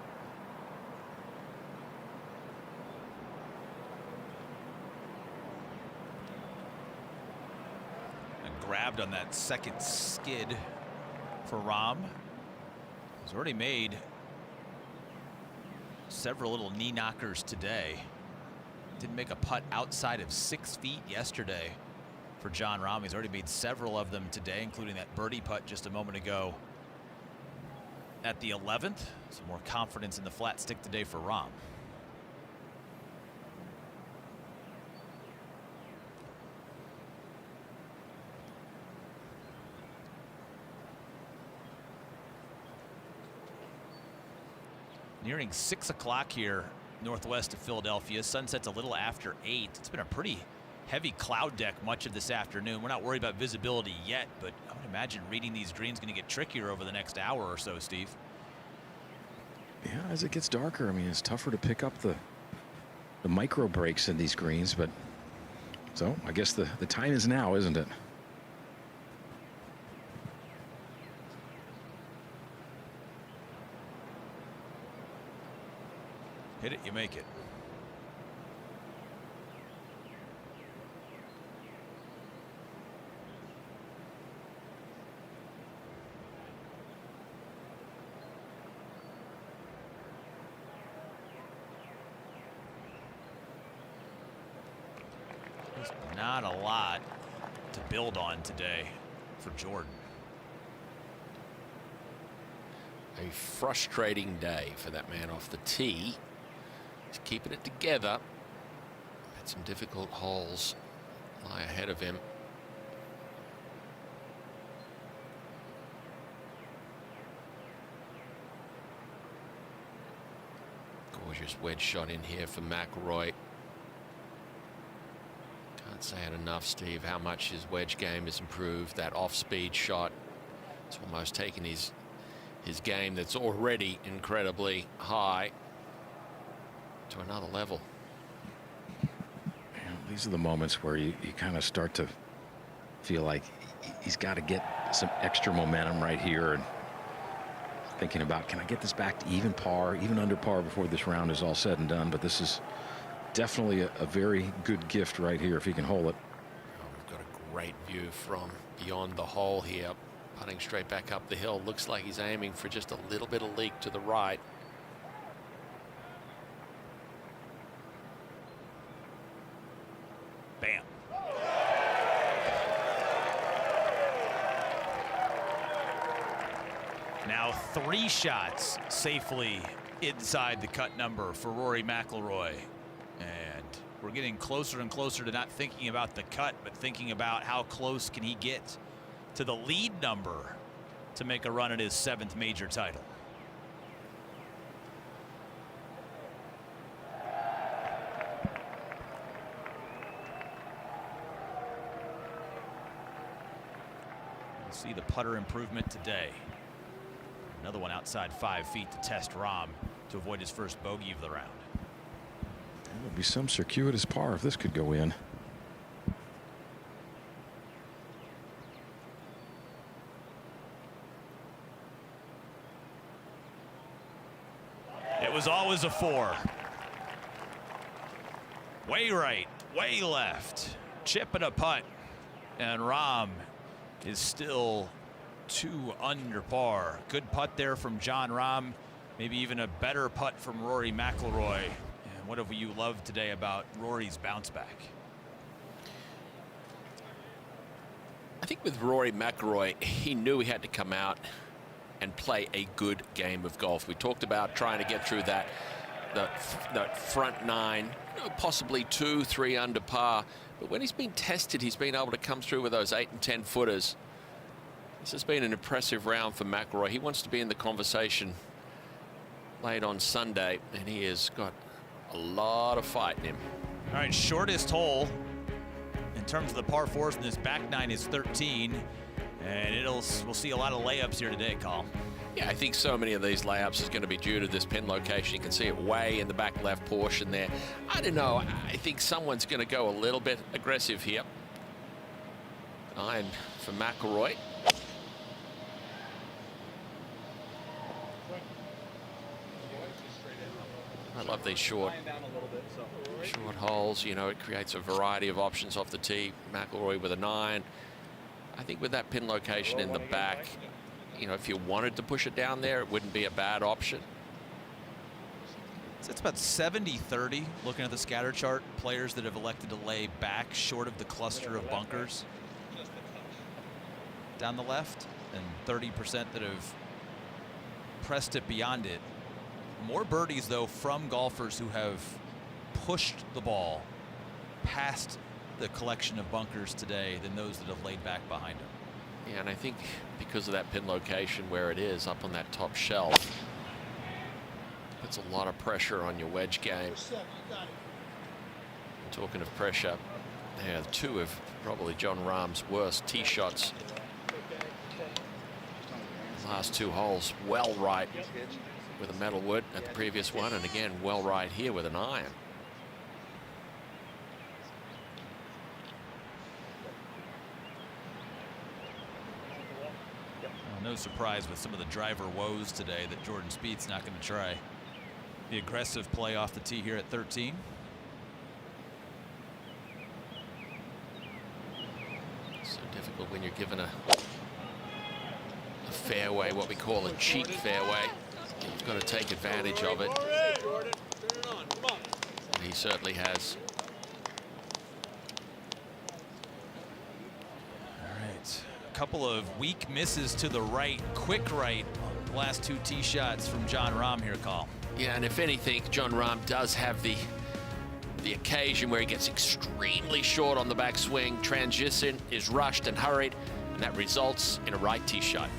And grabbed on that second skid for Rahm. He's already made several little knee knockers today. Didn't make a putt outside of 6 feet yesterday for Jon Rahm. He's already made several of them today, including that birdie putt just a moment ago at the 11th. Some more confidence in the flat stick today for Rahm. Nearing 6 o'clock here northwest of Philadelphia. Sunset's a little after 8. It's been a pretty heavy cloud deck much of this afternoon. We're not worried about visibility yet, but I would imagine reading these greens going to get trickier over the next hour or so, Steve. Yeah, as it gets darker, I mean, it's tougher to pick up the micro breaks in these greens, but so I guess the time is now, isn't it? Hit it, you make it. There's not a lot to build on today for Jordan. A frustrating day for that man off the tee. He's keeping it together. Had some difficult holes lie ahead of him. Gorgeous wedge shot in here for McIlroy. Can't say it enough, Steve, how much his wedge game has improved. That off-speed shot, it's almost taken his game that's already incredibly high to another level. These are the moments where you kind of start to feel like he's got to get some extra momentum right here, and thinking about, can I get this back to even par, even under par before this round is all said and done. But this is definitely a very good gift right here if he can hold it. Oh, we've got a great view from beyond the hole here, putting straight back up the hill. Looks like he's aiming for just a little bit of leak to the right. Bam. Now 3 shots safely inside the cut number for Rory McIlroy. And we're getting closer and closer to not thinking about the cut, but thinking about how close can he get to the lead number to make a run at his 7th major title. We'll see the putter improvement today. Another one outside 5 feet to test Rahm to avoid his first bogey of the round. There would be some circuitous par if this could go in. It was always a 4. Way right, way left, chip and a putt, and Rahm is still 2 under par. Good putt there from Jon Rahm, maybe even a better putt from Rory McIlroy. And what have you loved today about Rory's bounce back? I think with Rory McIlroy, he knew he had to come out and play a good game of golf. We talked about trying to get through that front 9, possibly 2, 3 under par. But when he's been tested, he's been able to come through with those 8 and 10 footers. This has been an impressive round for McIlroy. He wants to be in the conversation late on Sunday, and he has got a lot of fight in him. All right, shortest hole in terms of the par 4s in this back 9 is 13, and we'll see a lot of layups here today, Colin. Yeah, I think so many of these layups is going to be due to this pin location. You can see it way in the back left portion there. I don't know. I think someone's going to go a little bit aggressive here. Iron for McIlroy. I love these short holes. You know, it creates a variety of options off the tee. McIlroy with a 9. I think with that pin location in the back, you know, if you wanted to push it down there, it wouldn't be a bad option. It's about 70-30 looking at the scatter chart. Players that have elected to lay back short of the cluster of bunkers down the left, and 30% that have pressed it beyond it. More birdies, though, from golfers who have pushed the ball past the collection of bunkers today than those that have laid back behind them. Yeah, and I think because of that pin location where it is up on that top shelf, puts a lot of pressure on your wedge game. Talking of pressure, yeah, 2 of probably Jon Rahm's worst tee shots. Last 2 holes, well right with a metal wood at the previous one, and again well right here with an iron. Well, no surprise with some of the driver woes today that Jordan Spieth's not going to try the aggressive play off the tee here at 13. So difficult when you're given a fairway, what we call a cheap fairway. You've got to take advantage of it. And he certainly has. All right, a couple of weak misses to the right, quick right. Last 2 tee shots from Jon Rahm here, Carl. Yeah, and if anything, Jon Rahm does have the occasion where he gets extremely short on the backswing. Transition is rushed and hurried, and that results in a right tee shot.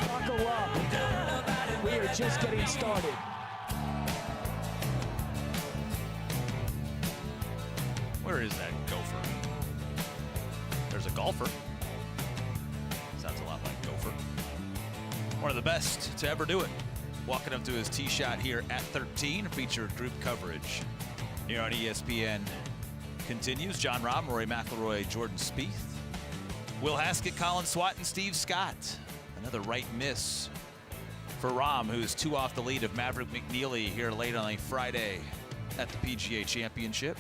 Buckle up. We are just getting started. Where is that gopher? There's a golfer. Sounds a lot like gopher. One of the best to ever do it. Walking up to his tee shot here at 13. Featured group coverage here on ESPN continues. Jon Rahm, Rory McIlroy, Jordan Spieth, Will Haskett, Colin Swat, and Steve Scott. Another right miss for Rahm, who's 2 off the lead of Maverick McNeely here late on a Friday at the PGA Championship.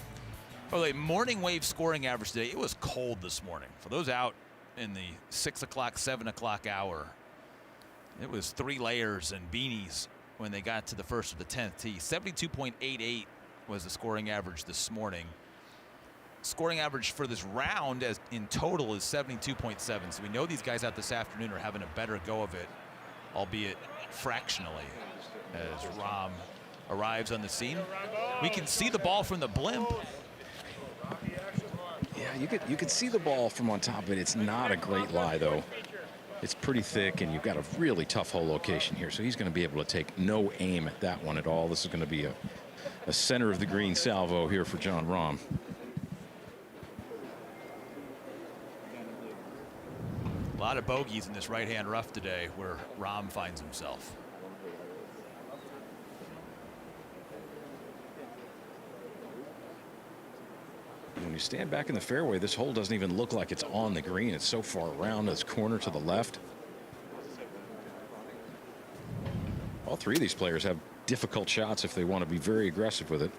By the way, morning wave scoring average today. It was cold this morning. For those out in the 6 o'clock, 7 o'clock hour, it was 3 layers and beanies when they got to the first of the 10th tee. 72.88 was the scoring average this morning. Scoring average for this round as in total is 72.7. So we know these guys out this afternoon are having a better go of it, albeit fractionally, as Rahm arrives on the scene. We can see the ball from the blimp. Yeah, you could see the ball from on top of it. It's not a great lie, though. It's pretty thick, and you've got a really tough hole location here. So he's going to be able to take no aim at that one at all. This is going to be a center of the green salvo here for Jon Rahm. lot of bogeys in this right-hand rough today where Rahm finds himself. When you stand back in the fairway, this hole doesn't even look like it's on the green. It's so far around this corner to the left. All three of these players have difficult shots if they want to be very aggressive with it.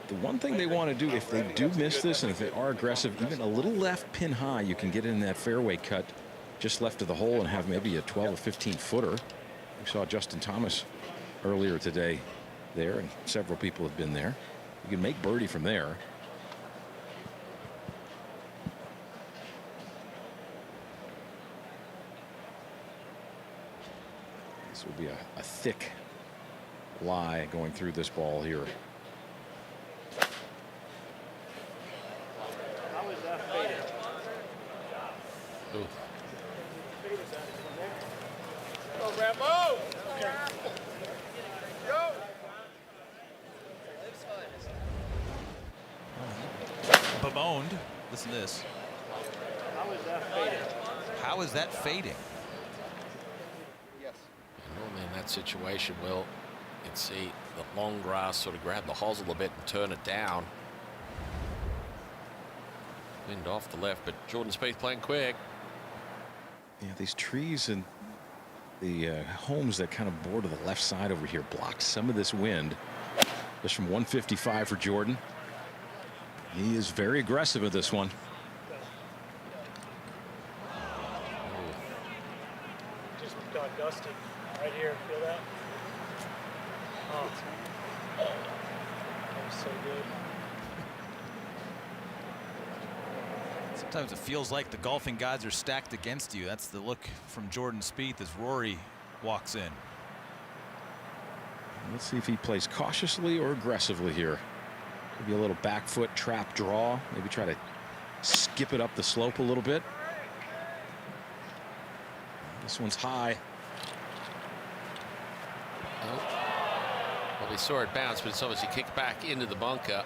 The one thing they want to do, if they do miss this and if they are aggressive, even a little left pin high, you can get in that fairway cut just left of the hole and have maybe a 12 or 15 footer. We saw Justin Thomas earlier today there, and several people have been there. You can make birdie from there. This will be a thick lie going through this ball here. Bemoaned. Listen to this. How is that fading? How is that fading? Yes. Normally in that situation, Will, you can see the long grass sort of grab the hosel a bit and turn it down. Wind off the left, but Jordan Spieth playing quick. Yeah, these trees and the homes that kind of border the left side over here block some of this wind. Just from 155 for Jordan. He is very aggressive at this one. Just got dusted right here. Feel that? Oh, that was so good. Sometimes it feels like the golfing gods are stacked against you. That's the look from Jordan Spieth as Rory walks in. Let's see if he plays cautiously or aggressively here. Maybe a little back foot trap draw. Maybe try to skip it up the slope a little bit. This one's high. Well, we saw it bounce, but it's obviously kicked back into the bunker.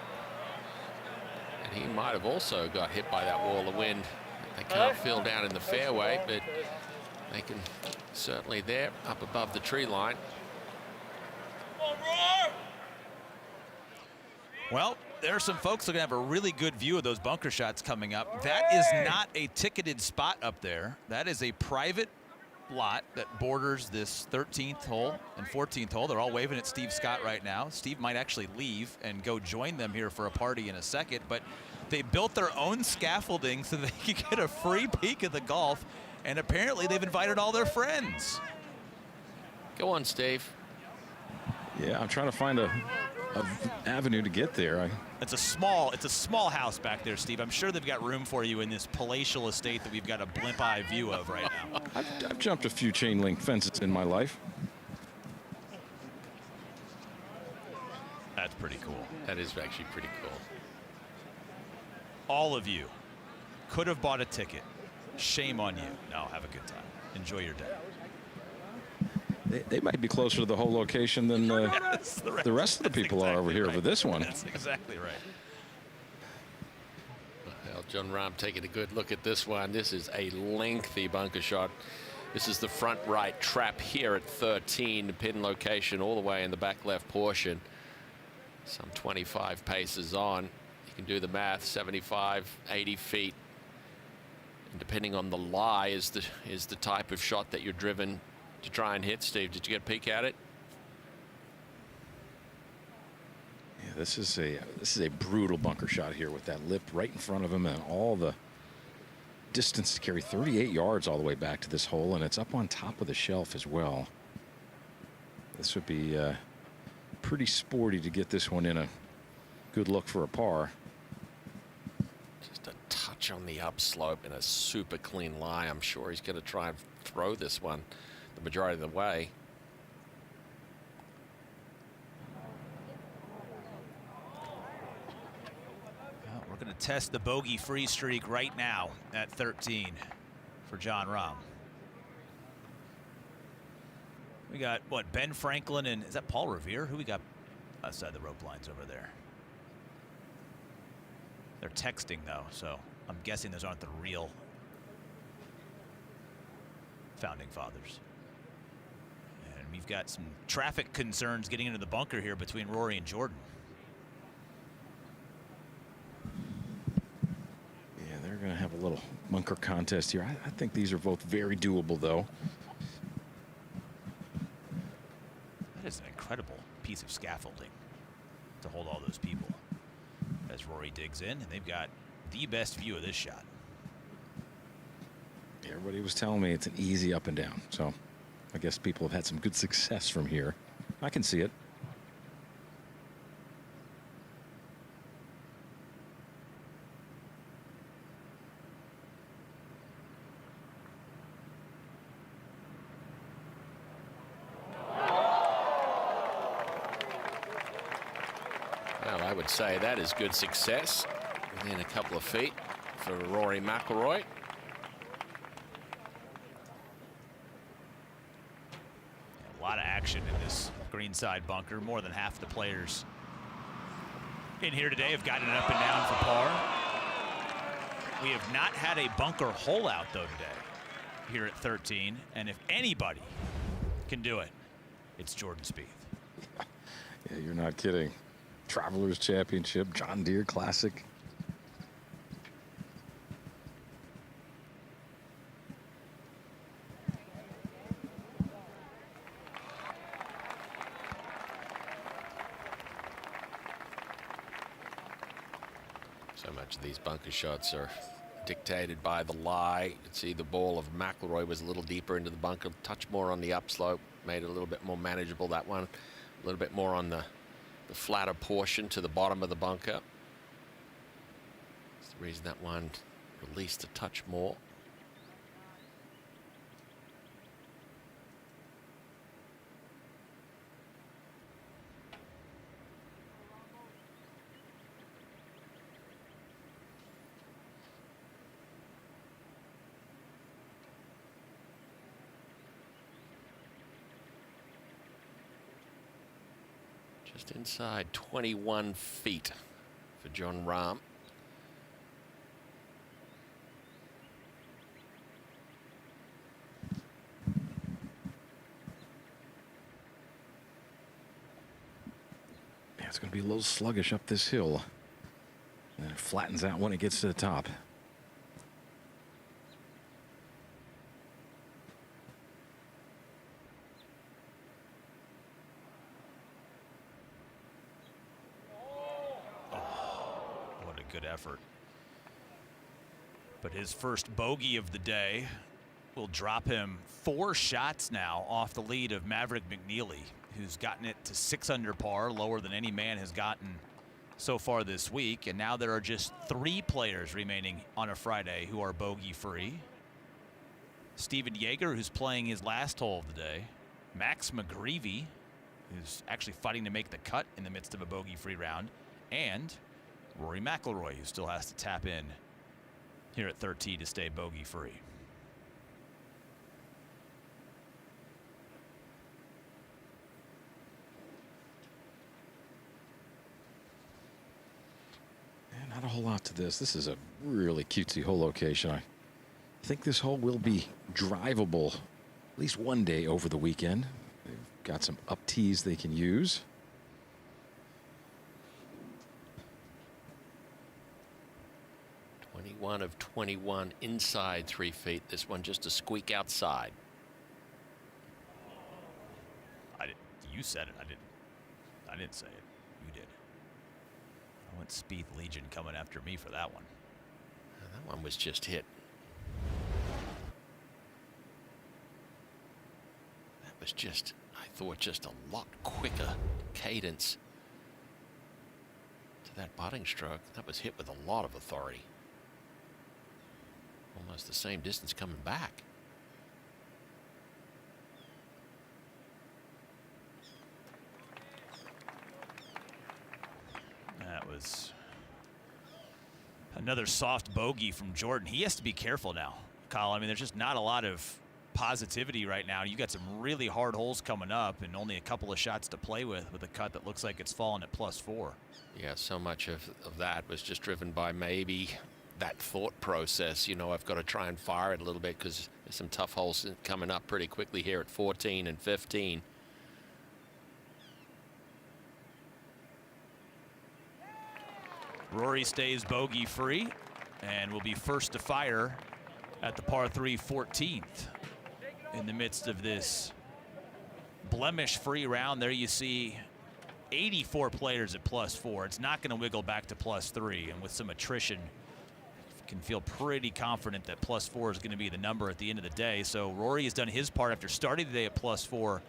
And he might have also got hit by that wall of wind. They can't feel down in the fairway, but they can certainly there up above the tree line. Well, there are some folks that are going to have a really good view of those bunker shots coming up. That is not a ticketed spot up there. That is a private lot that borders this 13th hole and 14th hole. They're all waving at Steve Scott right now. Steve might actually leave and go join them here for a party in a second, but they built their own scaffolding so they could get a free peek of the golf, and apparently they've invited all their friends. Go on, Steve. Yeah, I'm trying to find a avenue to get there. It's a small house back there, Steve. I'm sure they've got room for you in this palatial estate that we've got a blimp eye view of right now. I've jumped a few chain link fences in my life. That's pretty cool. That is actually pretty cool. All of you could have bought a ticket. Shame on you. No, have a good time. Enjoy your day. They might be closer to the whole location than yes, the rest of the people are over here for this one. That's exactly right. Well, Jon Rahm taking a good look at this one. This is a lengthy bunker shot. This is the front right trap here at 13, pin location all the way in the back left portion. Some 25 paces on. You can do the math, 75, 80 feet. And depending on the lie is the type of shot that you're driven to try and hit. Steve, did you get a peek at it? Yeah, this is a brutal bunker shot here with that lip right in front of him and all the distance to carry. 38 yards all the way back to this hole, and it's up on top of the shelf as well. This would be pretty sporty to get this one in a good look for a par. Just a touch on the upslope and a super clean lie. I'm sure he's going to try and throw this one the majority of the way. Well, we're going to test the bogey free streak right now at 13 for Jon Rahm. We got, what, Ben Franklin and, is that Paul Revere? Who we got outside the rope lines over there? They're texting, though, so I'm guessing those aren't the real founding fathers. And we've got some traffic concerns getting into the bunker here between Rory and Jordan. Yeah, they're going to have a little bunker contest here. I think these are both very doable, though. That is an incredible piece of scaffolding to hold all those people as Rory digs in, and they've got the best view of this shot. Everybody was telling me it's an easy up and down, so I guess people have had some good success from here. I can see it. Well, I would say that is good success within a couple of feet for Rory McIlroy. A lot of action in this greenside bunker. More than half the players in here today have gotten it up and down for par. We have not had a bunker hole out, though, today here at 13. And if anybody can do it, it's Jordan Spieth. Yeah, you're not kidding. Travelers Championship, John Deere Classic. So much of these bunker shots are dictated by the lie. You can see the ball of McIlroy was a little deeper into the bunker, a touch more on the upslope, made it a little bit more manageable. That one, a little bit more on the flatter portion to the bottom of the bunker. That's the reason that one released a touch more. Just inside 21 feet for Jon Rahm. Yeah, it's going to be a little sluggish up this hill. And it flattens out when it gets to the top. Good effort. But his first bogey of the day will drop him 4 shots now off the lead of Maverick McNeely, who's gotten it to 6 under par, lower than any man has gotten so far this week. And now there are just 3 players remaining on a Friday who are bogey free. Steven Yeager, who's playing his last hole of the day. Max McGreevy, who's actually fighting to make the cut in the midst of a bogey free round. And Rory McIlroy, who still has to tap in here at 13 to stay bogey free. And not a whole lot to this. This is a really cutesy hole location. I think this hole will be drivable at least one day over the weekend. They've got some up tees they can use. One of 21 inside 3 feet. This one just a squeak outside. You said it. I didn't say it. You did. I went Spieth Legion coming after me for that one. That one was just hit. That was just, I thought, just a lot quicker cadence to that putting stroke. That was hit with a lot of authority. Almost the same distance coming back. That was another soft bogey from Jordan. He has to be careful now, Kyle. I mean, there's just not a lot of positivity right now. You got some really hard holes coming up and only a couple of shots to play with a cut that looks like it's fallen at +4. Yeah, so much of that was just driven by maybe that thought process. You know, I've got to try and fire it a little bit because there's some tough holes coming up pretty quickly here at 14 and 15. Rory stays bogey free and will be first to fire at the par 3 14th in the midst of this blemish free round. There you see 84 players at +4. It's not going to wiggle back to +3, and with some attrition you can feel pretty confident that +4 is going to be the number at the end of the day. So Rory has done his part after starting the day at +4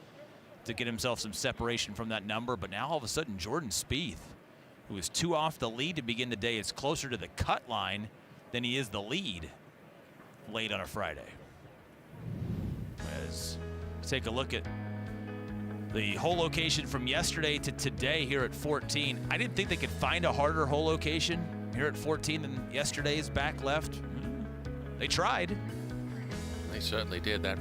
to get himself some separation from that number, but now all of a sudden Jordan Spieth, who is 2 off the lead to begin the day, is closer to the cut line than he is the lead late on a Friday. As take a look at the hole location from yesterday to today here at 14. I didn't think they could find a harder hole location here at 14 than yesterday's back left. They tried. They certainly did. That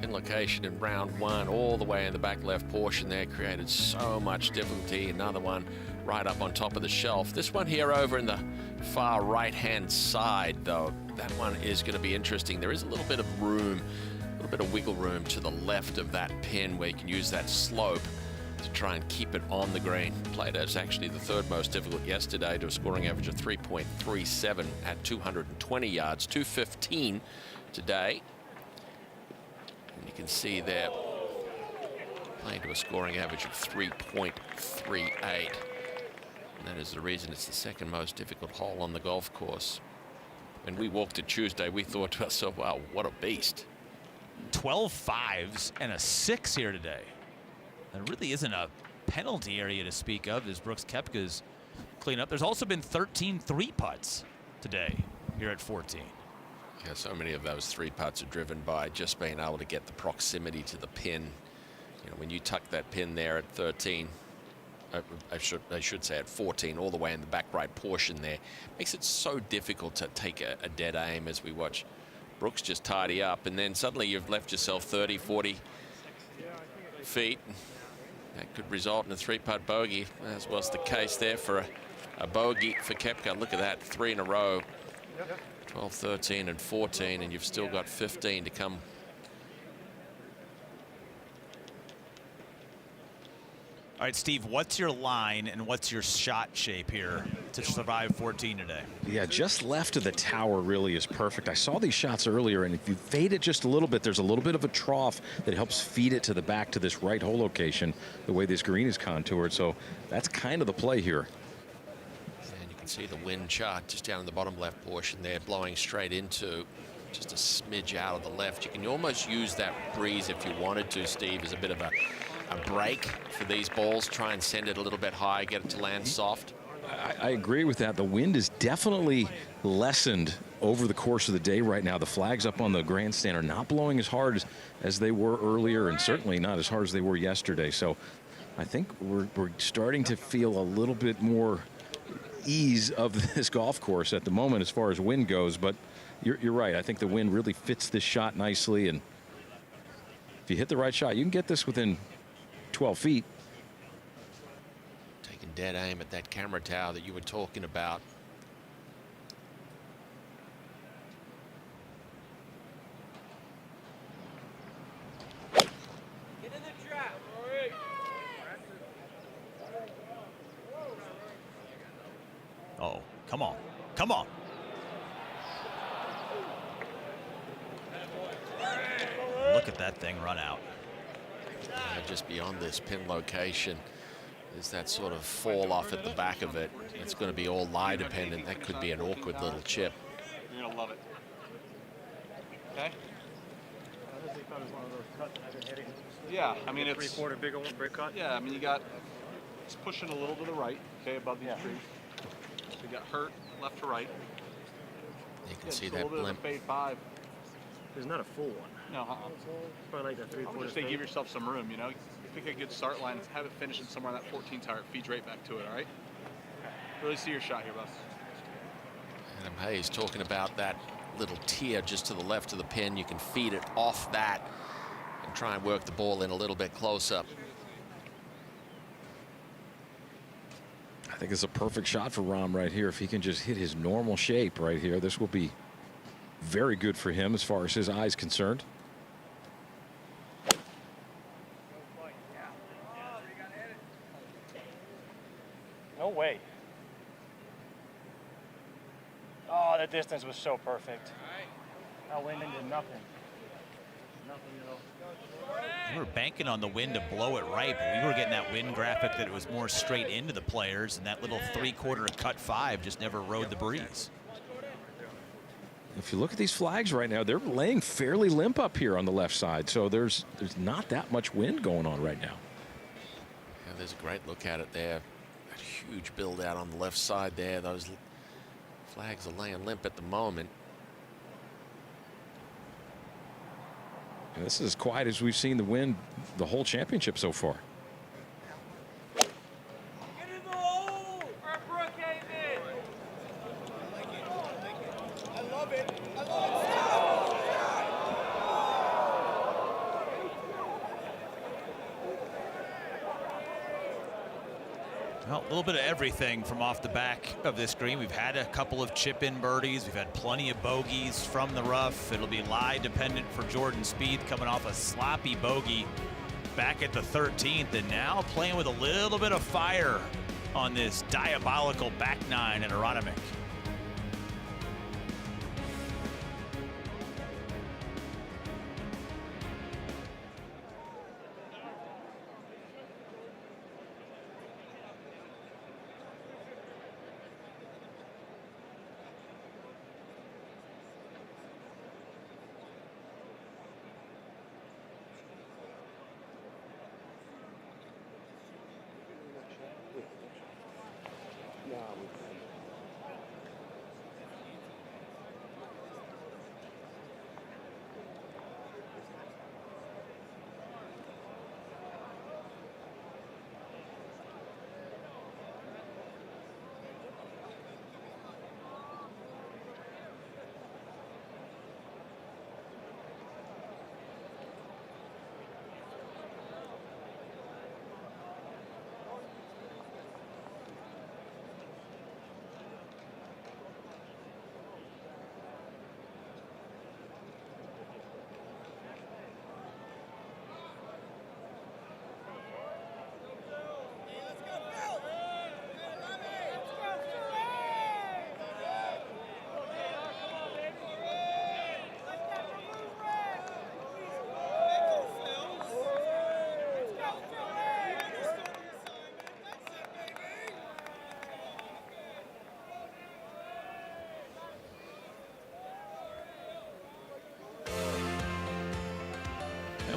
in location in round 1 all the way in the back left portion there created so much difficulty. Another one right up on top of the shelf. This one here over in the far right hand side though, that one is going to be interesting. There is a little bit of room, a little bit of wiggle room to the left of that pin where you can use that slope to try and keep it on the green. Played as actually the 3rd most difficult yesterday to a scoring average of 3.37 at 220 yards, 215 today. And you can see there playing to a scoring average of 3.38. And that is the reason it's the 2nd most difficult hole on the golf course. When we walked it Tuesday, we thought to ourselves, wow, what a beast. 12 5s and a 6 here today. There really isn't a penalty area to speak of as Brooks Koepka's clean up. There's also been 13 3-putts today here at 14. Yeah, so many of those 3-putts are driven by just being able to get the proximity to the pin. You know, when you tuck that pin there at 13, I should say at 14, all the way in the back right portion there, makes it so difficult to take a dead aim as we watch Brooks just tidy up, and then suddenly you've left yourself 30, 40 feet. That could result in a 3-putt bogey, as was the case there for a bogey for Koepka. Look at that, 3 in a row, 12, 13, and 14, and you've still got 15 to come. All right, Steve, what's your line and what's your shot shape here to survive 14 today? Yeah, just left of the tower really is perfect. I saw these shots earlier, and if you fade it just a little bit, there's a little bit of a trough that helps feed it to the back to this right hole location, the way this green is contoured. So that's kind of the play here. And you can see the wind chart just down in the bottom left portion there, blowing straight into just a smidge out of the left. You can almost use that breeze if you wanted to, Steve, as a bit of a break for these balls. Try and send it a little bit high, get it to land soft. I agree with that. The wind is definitely lessened over the course of the day right now. The flags up on the grandstand are not blowing as hard as they were earlier, and certainly not as hard as they were yesterday. So I think we're starting to feel a little bit more ease of this golf course at the moment as far as wind goes. But you're right. I think the wind really fits this shot nicely, and if you hit the right shot, you can get this within 12 feet. Taking dead aim at that camera tower that you were talking about. Get in the trap, Rory. Oh, come on. Come on. Look at that thing run out. Just beyond this pin location is that sort of fall off at the back of it. It's going to be all lie dependent. That could be an awkward little chip. You're going to love it. Okay? Yeah, I mean, it's 3/4 big old brick cut. Yeah, I mean, you got, it's pushing a little to the right, okay, above these trees. So you got hurt left to right. You can Yeah, see just that a little blimp. bit of a fade 5. There's not a full one. No, Probably like that I would 3/4. just say give yourself some room, you know. Pick a good start line, have it finishing somewhere on that 14 tire, feeds right back to it, all right? Really see your shot here, boss. Adam Hayes talking about that little tier just to the left of the pin. You can feed it off that and try and work the ball in a little bit closer. I think it's a perfect shot for Rahm right here. If he can just hit his normal shape right here, this will be very good for him as far as his eye is concerned. No way. Oh, the distance was so perfect. That wind into nothing. Nothing at all. We were banking on the wind to blow it right, but we were getting that wind graphic that it was more straight into the players, and that little 3/4 cut 5 just never rode the breeze. If you look at these flags right now, they're laying fairly limp up here on the left side, so there's not that much wind going on right now. Yeah, there's a great look at it there. That huge build out on the left side there. Those flags are laying limp at the moment. And this is as quiet as we've seen the wind the whole championship so far. Well, a little bit of everything from off the back of this green. We've had a couple of chip-in birdies. We've had plenty of bogeys from the rough. It'll be lie dependent for Jordan Spieth, coming off a sloppy bogey back at the 13th, and now playing with a little bit of fire on this diabolical back nine at Aronimink.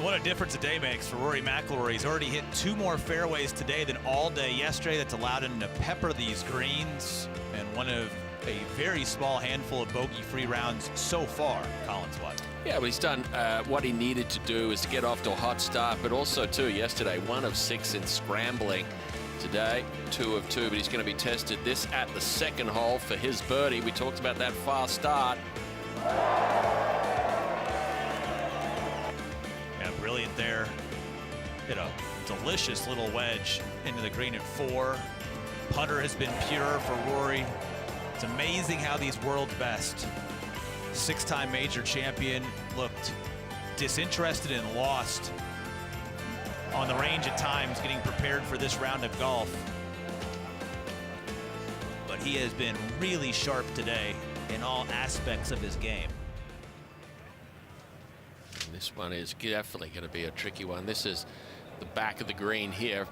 What a difference a day makes for Rory McIlroy. He's already hit 2 more fairways today than all day yesterday. That's allowed him to pepper these greens, and one of a very small handful of bogey-free rounds so far, Collins White. Yeah, but he's done what he needed to do, is to get off to a hot start, but also too yesterday 1 of 6 in scrambling. Today 2 of 2, but he's going to be tested this at the 2nd hole for his birdie. We talked about that fast start. Brilliant there. Hit a delicious little wedge into the green at 4. Putter has been pure for Rory. It's amazing how these world's best, 6-time major champion, looked disinterested and lost on the range at times, getting prepared for this round of golf. But he has been really sharp today in all aspects of his game. This one is definitely going to be a tricky one. This is the back of the green here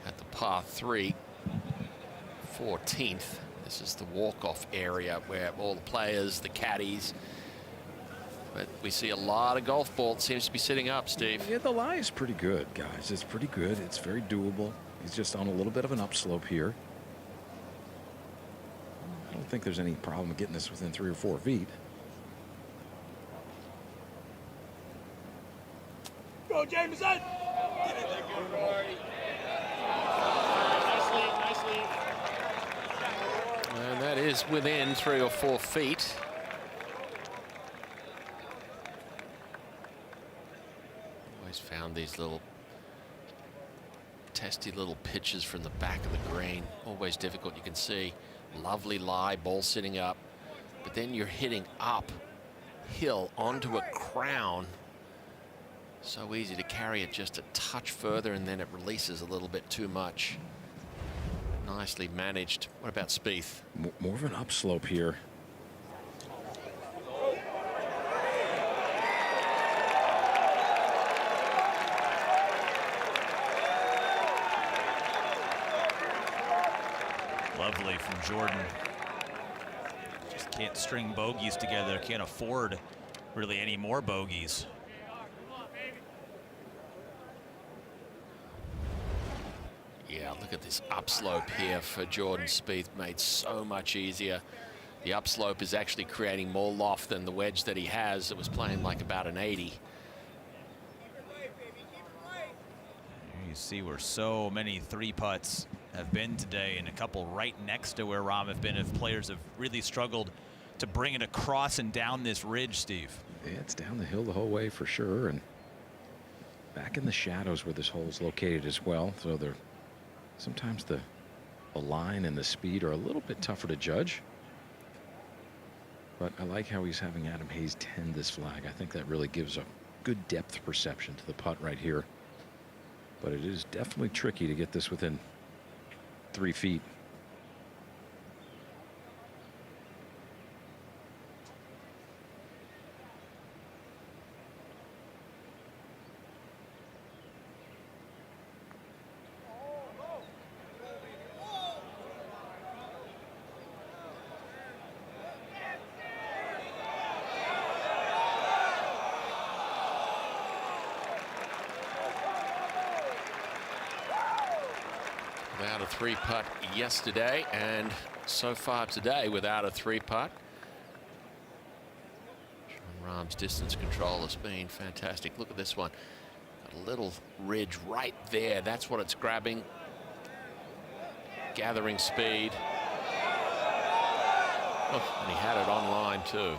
at the par 3, 14th. This is the walk-off area where all the players, the caddies. But we see a lot of golf balls seems to be sitting up, Steve. Yeah, the lie is pretty good, guys. It's pretty good. It's very doable. He's just on a little bit of an upslope here. I don't think there's any problem getting this within 3 or 4 feet. Go, Jameson! Nice lead. And that is within 3 or 4 feet. found these little testy little pitches from the back of the green. Always difficult. You can see lovely lie, ball sitting up, but then you're hitting uphill onto a crown. So easy to carry it just a touch further, and then it releases a little bit too much. Nicely managed. What about Spieth? More of an upslope here. Lovely from Jordan. Just can't string bogeys together. Can't afford really any more bogeys. Yeah, look at this upslope here for Jordan Spieth. Made so much easier. The upslope is actually creating more loft than the wedge that he has. It was playing like about an 80. You see where so many 3-putts have been today, and a couple right next to where Rahm have been, if players have really struggled to bring it across and down this ridge, Steve. Yeah, it's down the hill the whole way for sure, and back in the shadows where this hole is located as well. So they're sometimes the line and the speed are a little bit tougher to judge. But I like how he's having Adam Hayes tend this flag. I think that really gives a good depth perception to the putt right here. But it is definitely tricky to get this within 3 feet. Without a 3-putt yesterday, and so far today without a 3-putt. Rahm's distance control has been fantastic. Look at this one. A little ridge right there. That's what it's grabbing. Gathering speed. Oh, and he had it on line too.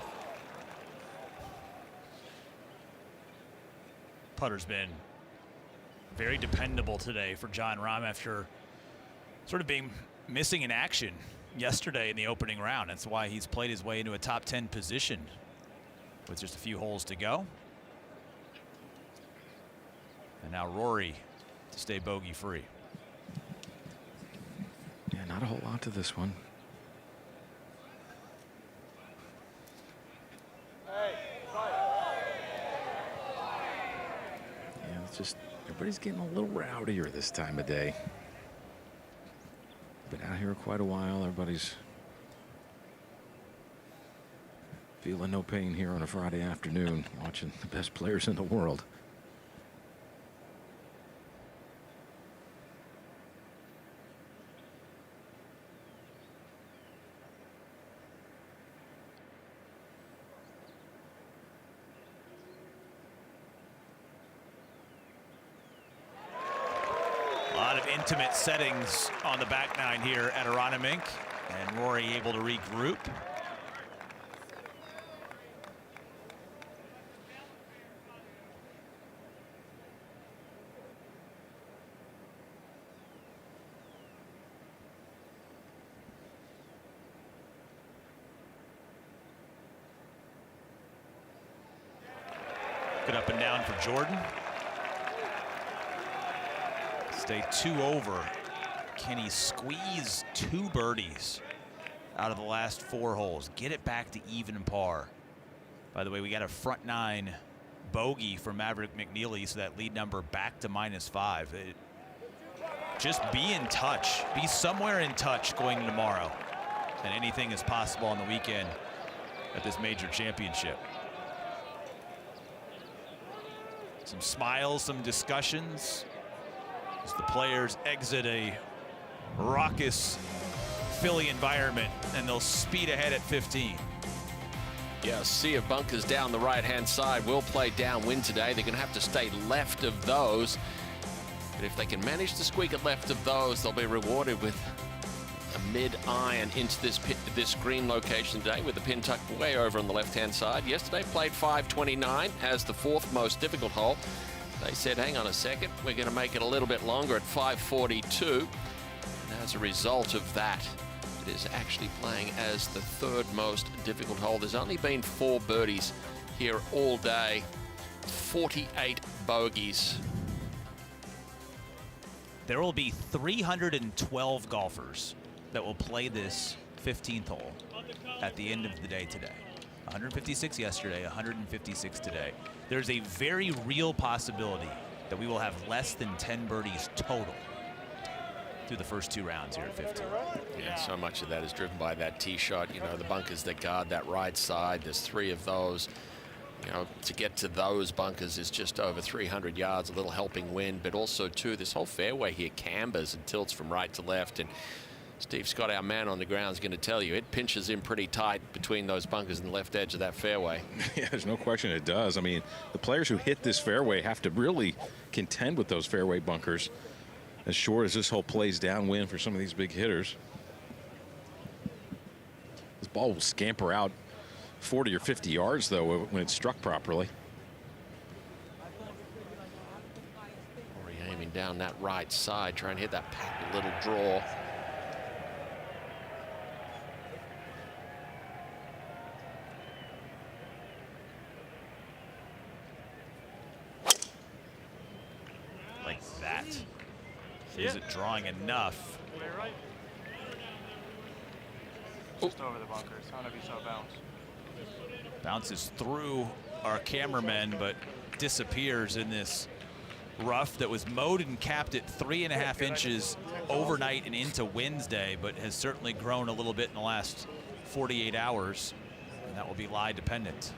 Putter's been very dependable today for Jon Rahm after sort of being missing in action yesterday in the opening round. That's why he's played his way into a top 10 position with just a few holes to go. And now Rory to stay bogey free. Yeah, not a whole lot to this one. Yeah, it's just everybody's getting a little rowdier this time of day. Been out here quite a while. Everybody's feeling no pain here on a Friday afternoon, watching the best players in the world. Intimate settings on the back nine here at Aronimink, and Rory able to regroup. Good up and down for Jordan. Stay 2 over. Can he squeeze 2 birdies out of the last 4 holes? Get it back to even par. By the way, we got a front 9 bogey for Maverick McNeely, so that lead number back to -5. Just be in touch. Be somewhere in touch going into tomorrow. And anything is possible on the weekend at this major championship. Some smiles, some discussions as the players exit a raucous Philly environment, and they'll speed ahead at 15. Yeah, sea of bunkers down the right-hand side. Will play downwind today. They're going to have to stay left of those. But if they can manage to squeak it left of those, they'll be rewarded with a mid-iron into this green location today, with the pin tucked way over on the left-hand side. Yesterday played 529 as the 4th most difficult hole. They said, hang on a second, we're going to make it a little bit longer at 5:42. And as a result of that, it is actually playing as the third most difficult hole. There's only been 4 birdies here all day, 48 bogeys. There will be 312 golfers that will play this 15th hole at the end of the day today. 156 yesterday, 156 today. There's a very real possibility that we will have less than 10 birdies total through the first 2 rounds here at 15. Yeah, so much of that is driven by that tee shot. You know, the bunkers that guard that right side, there's 3 of those. You know, to get to those bunkers is just over 300 yards, a little helping wind, but also, too, this whole fairway here cambers and tilts from right to left. And Steve Scott, our man on the ground, is going to tell you it pinches in pretty tight between those bunkers and the left edge of that fairway. Yeah, there's no question it does. I mean, the players who hit this fairway have to really contend with those fairway bunkers as short as this hole plays downwind for some of these big hitters. This ball will scamper out 40 or 50 yards, though, when it's struck properly. Rory aiming down that right side, trying to hit that packed little draw. Like that. Is it drawing enough? Just over the bunkers. I don't know if you saw a bounce. Bounces through our cameraman, but disappears in this rough that was mowed and capped at 3.5 inches overnight and into Wednesday, but has certainly grown a little bit in the last 48 hours, and that will be lie dependent.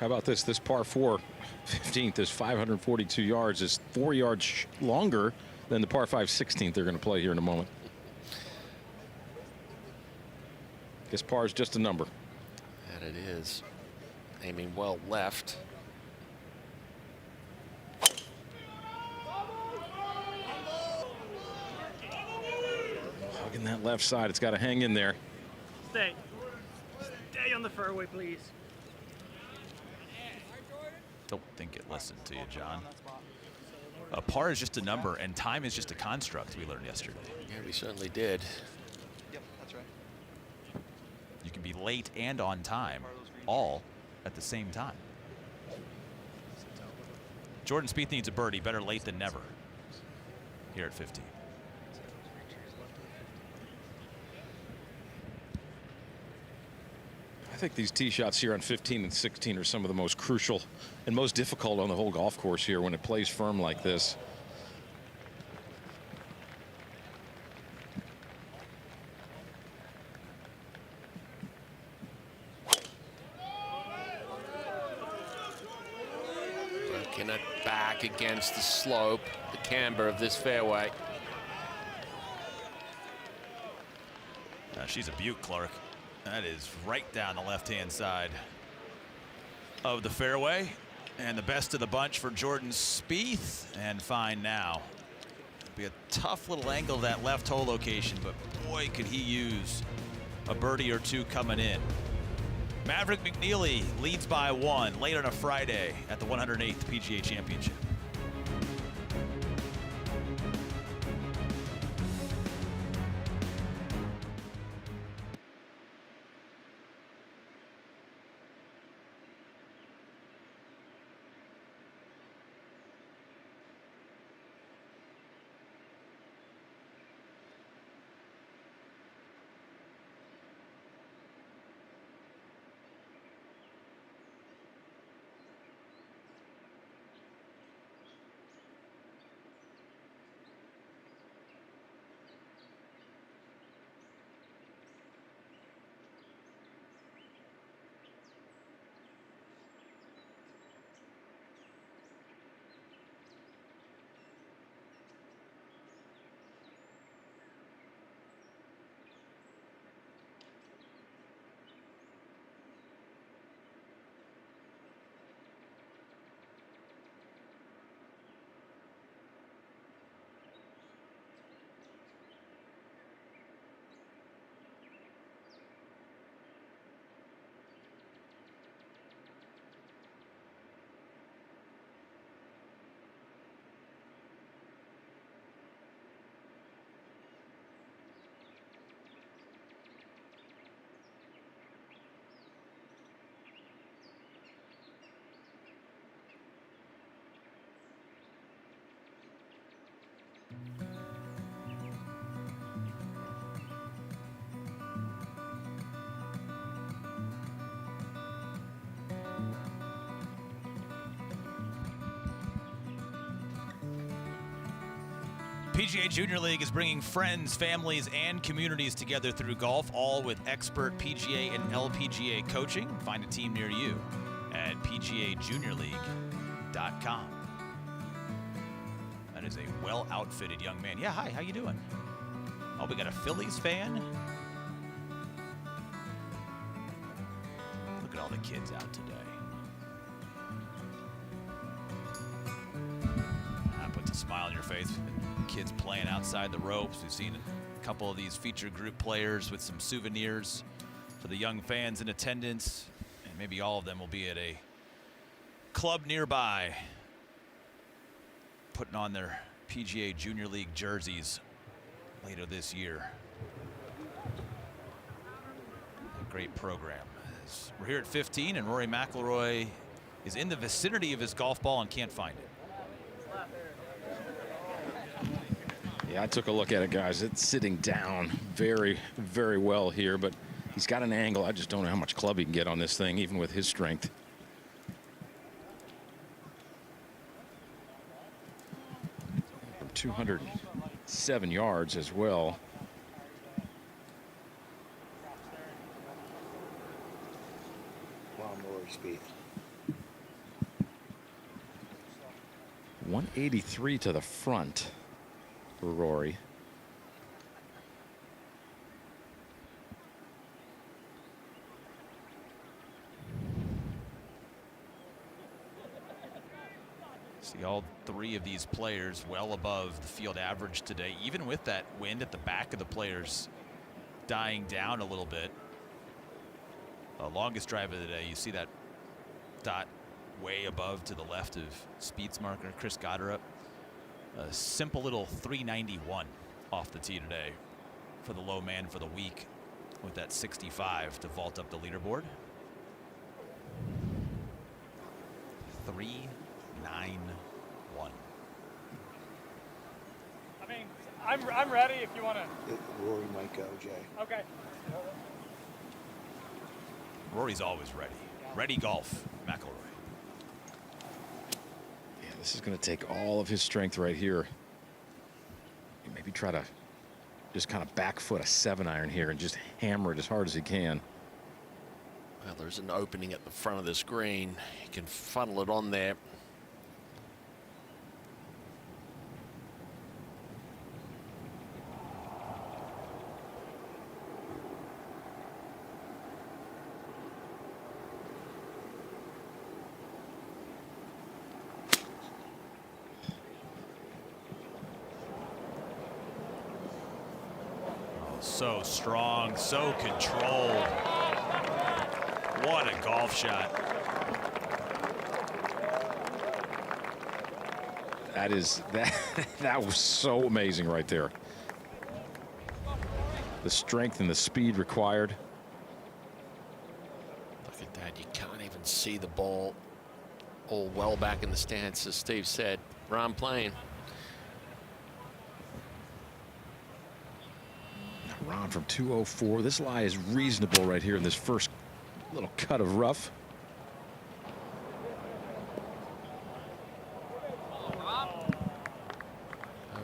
How about this? This par 4 15th is 542 yards. Is 4 yards longer than the par 5 16th they're going to play here in a moment. Guess par is just a number. And it is. Aiming well left. Hugging that left side. It's got to hang in there. Stay on the fairway, please. Don't think it listened to you, John. A par is just a number, and time is just a construct, we learned yesterday. Yeah, we certainly did. Yep, that's right. You can be late and on time, all at the same time. Jordan Spieth needs a birdie. Better late than never here at 15. I think these tee shots here on 15 and 16 are some of the most crucial and most difficult on the whole golf course here when it plays firm like this. Working it back against the slope, the camber of this fairway. She's a beaut, Clark. That is right down the left-hand side of the fairway. And the best of the bunch for Jordan Spieth. And fine now. It'll be a tough little angle, that left hole location, but boy, could he use a birdie or two coming in. Maverick McNeely leads by 1 late on a Friday at the 108th PGA Championship. PGA Junior League is bringing friends, families, and communities together through golf, all with expert PGA and LPGA coaching. Find a team near you at PGAJuniorLeague.com. That is a well-outfitted young man. Yeah, hi, how you doing? Oh, we got a Phillies fan. Look at all the kids out today. That puts a smile on your face. Kids playing outside the ropes. We've seen a couple of these feature group players with some souvenirs for the young fans in attendance. And maybe all of them will be at a club nearby, putting on their PGA Junior League jerseys later this year. A great program. We're here at 15, and Rory McIlroy is in the vicinity of his golf ball and can't find it. Yeah, I took a look at it, guys. It's sitting down very, very well here, but he's got an angle. I just don't know how much club he can get on this thing, even with his strength. From 207 yards as well. Come on, Rory Spieth. 183 to the front for Rory. See all three of these players well above the field average today, even with that wind at the back of the players dying down a little bit. The longest drive of the day, you see that dot way above to the left of Spieth's marker, Chris Gotterup. A simple little 391 off the tee today for the low man for the week, with that 65 to vault up the leaderboard. 391. I mean, I'm ready if you want to. Rory might go, Jay. Okay. Rory's always ready. Ready golf, McIlroy. Yeah, this is going to take all of his strength right here. Maybe try to just kind of back foot a 7-iron here and just hammer it as hard as he can. Well, there's an opening at the front of the screen. You can funnel it on there. So strong, so controlled. What a golf shot. That was so amazing right there. The strength and the speed required. Look at that. You can't even see the ball all well back in the stance, as Steve said. Rahm playing. Rahm from 204. This lie is reasonable right here in this first little cut of rough.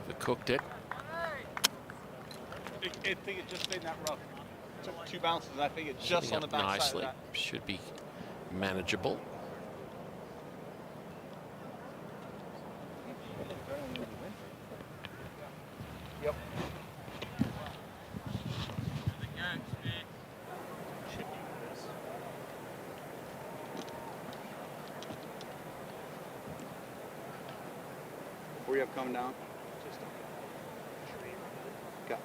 Overcooked it. I think it just stayed in that rough. Took 2 bounces, and I think it's just on the back side of that. Should be manageable. Yep. Where you have coming down? Okay.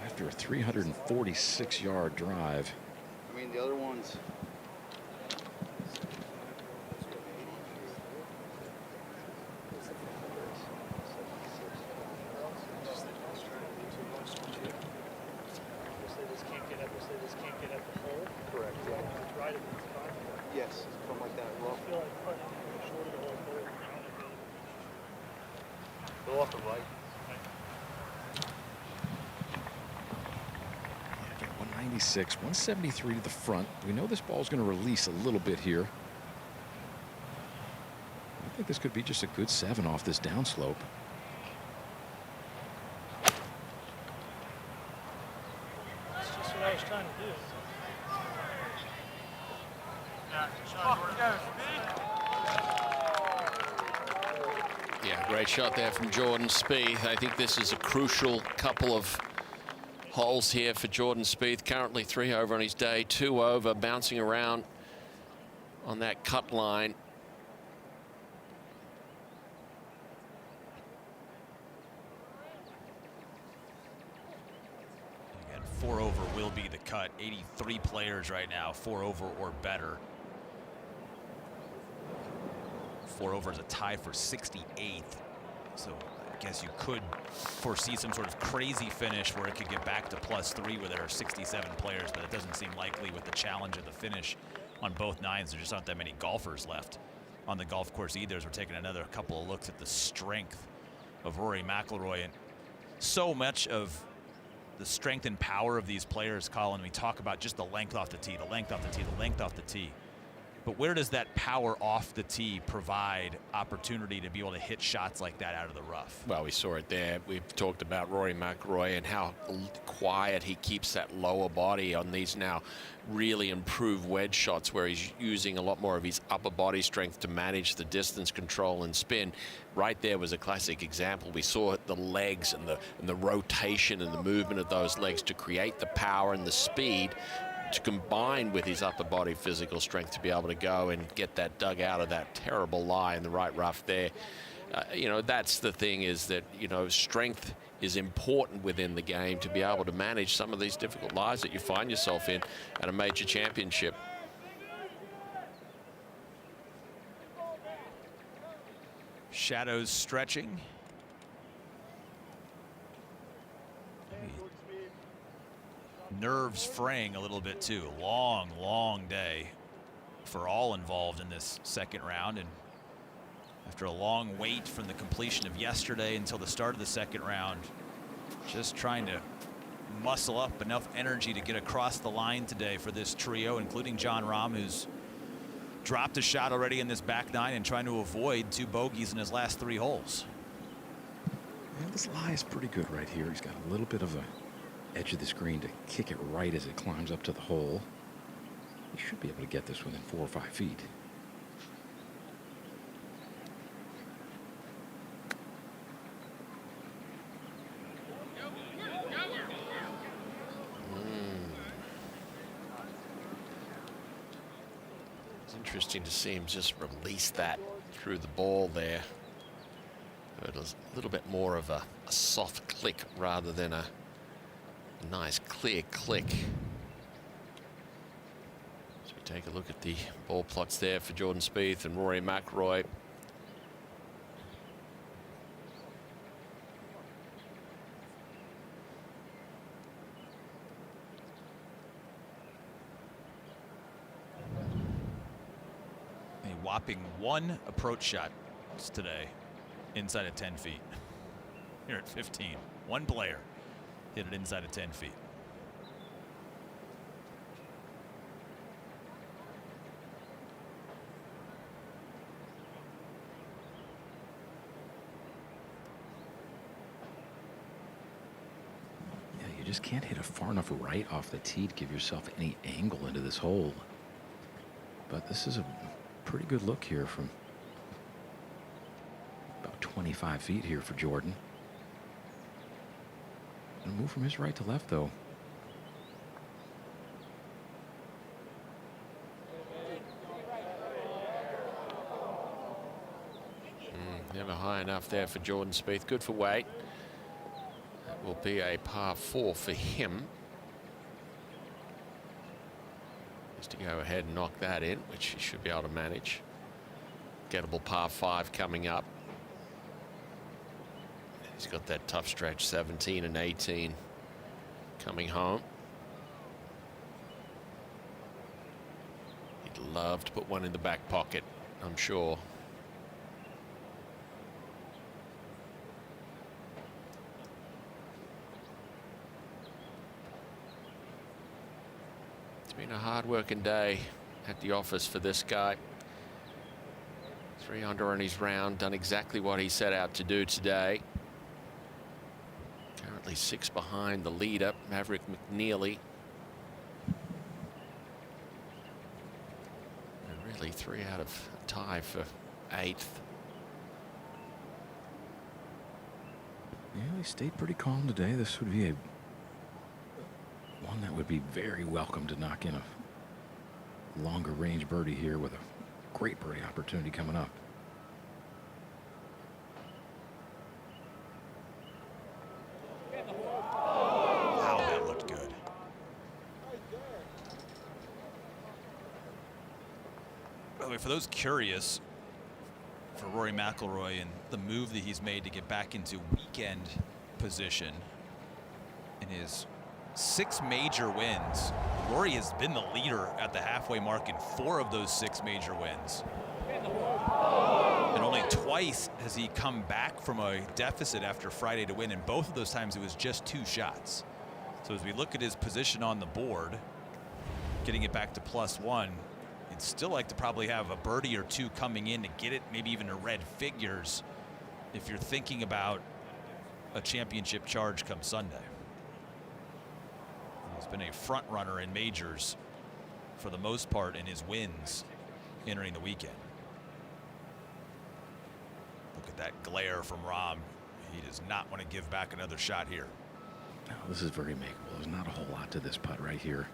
After a 346-yard drive. I mean, the other ones. Correct. Yes, something like that. Rough. Go off the right. 196, 173 to the front. We know this ball's going to release a little bit here. think this could be just a good 7 off this downslope. That's just what I was trying to do. Yeah, great shot there from Jordan Spieth. I think this is a crucial couple of holes here for Jordan Spieth. Currently 3 over on his day, 2 over, bouncing around on that cut line. Again, 4 over will be the cut. 83 players right now, 4 over or better. 4 over is a tie for 68th. So I guess you could foresee some sort of crazy finish where it could get back to +3 where there are 67 players, but it doesn't seem likely with the challenge of the finish on both nines. There just aren't that many golfers left on the golf course either, as we're taking another couple of looks at the strength of Rory McIlroy. And so much of the strength and power of these players, Colin, we talk about just the length off the tee, the length off the tee, the length off the tee. But where does that power off the tee provide opportunity to be able to hit shots like that out of the rough? Well, we saw it there. We've talked about Rory McIlroy and how quiet he keeps that lower body on these now really improved wedge shots, where he's using a lot more of his upper body strength to manage the distance control and spin. Right there was a classic example. We saw the legs and the rotation and the movement of those legs to create the power and the speed to combine with his upper body physical strength to be able to go and get that dug out of that terrible lie in the right rough there. You know, that's the thing, is that, you know, strength is important within the game to be able to manage some of these difficult lies that you find yourself in at a major championship. Shadows stretching. Nerves fraying a little bit too. Long, long day for all involved in this second round. And after a long wait from the completion of yesterday until the start of the second round, just trying to muscle up enough energy to get across the line today for this trio, including Jon Rahm, who's dropped a shot already in this back nine and trying to avoid 2 bogeys in his last 3 holes. Yeah, this lie is pretty good right here. He's got a little bit of a edge of the screen to kick it right as it climbs up to the hole. He should be able to get this within 4 or 5 feet. It's interesting to see him just release that through the ball there. It was a little bit more of a soft click rather than a nice clear click. So we take a look at the ball plots there for Jordan Spieth and Rory McIlroy. A whopping 1 approach shot today inside of 10 feet. Here at 15, 1 player hit it inside of 10 feet. Yeah, you just can't hit it far enough right off the tee to give yourself any angle into this hole. But this is a pretty good look here from about 25 feet here for Jordan. Gonna move from his right to left, though. Never high enough there for Jordan Spieth. Good for weight. That will be a par 4 for him. Just to go ahead and knock that in, which he should be able to manage. Gettable par 5 coming up. He's got that tough stretch, 17 and 18 coming home. He'd love to put one in the back pocket, I'm sure. It's been a hard-working day at the office for this guy. 3 under on his round, done exactly what he set out to do today. Currently 6 behind the leader, Maverick McNeely. And really 3 out of a tie for 8th. Yeah, he stayed pretty calm today. This would be one that would be very welcome to knock in a longer range birdie here with a great birdie opportunity coming up. Wow, that looked good. By the way, for those curious, for Rory McIlroy and the move that he's made to get back into weekend position in his 6 major wins, Rory has been the leader at the halfway mark in 4 of those 6 major wins. And only twice has he come back from a deficit after Friday to win, and both of those times it was just 2 shots. So as we look at his position on the board, getting it back to +1, you'd still like to probably have a birdie or 2 coming in to get it maybe even to red figures if you're thinking about a championship charge come Sunday. He's been a front runner in majors for the most part in his wins entering the weekend. Look at that glare from Rahm. He does not want to give back another shot here. No, this is very makeable. There's not a whole lot to this putt right here.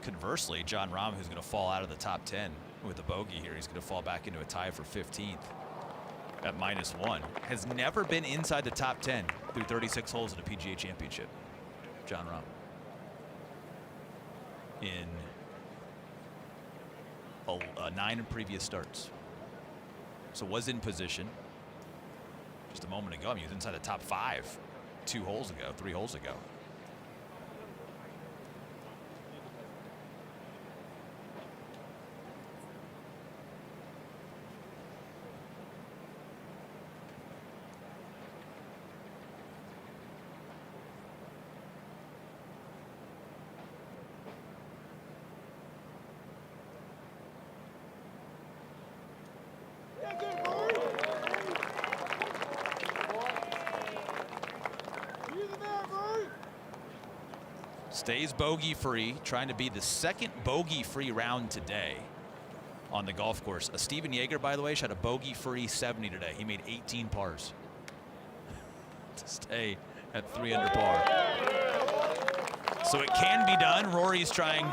Conversely, Jon Rahm, who's going to fall out of the top 10 with a bogey here, he's going to fall back into a tie for 15th at -1. Has never been inside the top 10 through 36 holes at a PGA Championship. Jon Rahm. In 9 previous starts. So was in position just a moment ago. I mean, he was inside the top 5 3 holes ago. Stays bogey-free, trying to be the 2nd bogey-free round today on the golf course. Steven Yeager, by the way, shot a bogey-free 70 today. He made 18 pars to stay at 3 under par. So it can be done. Rory's trying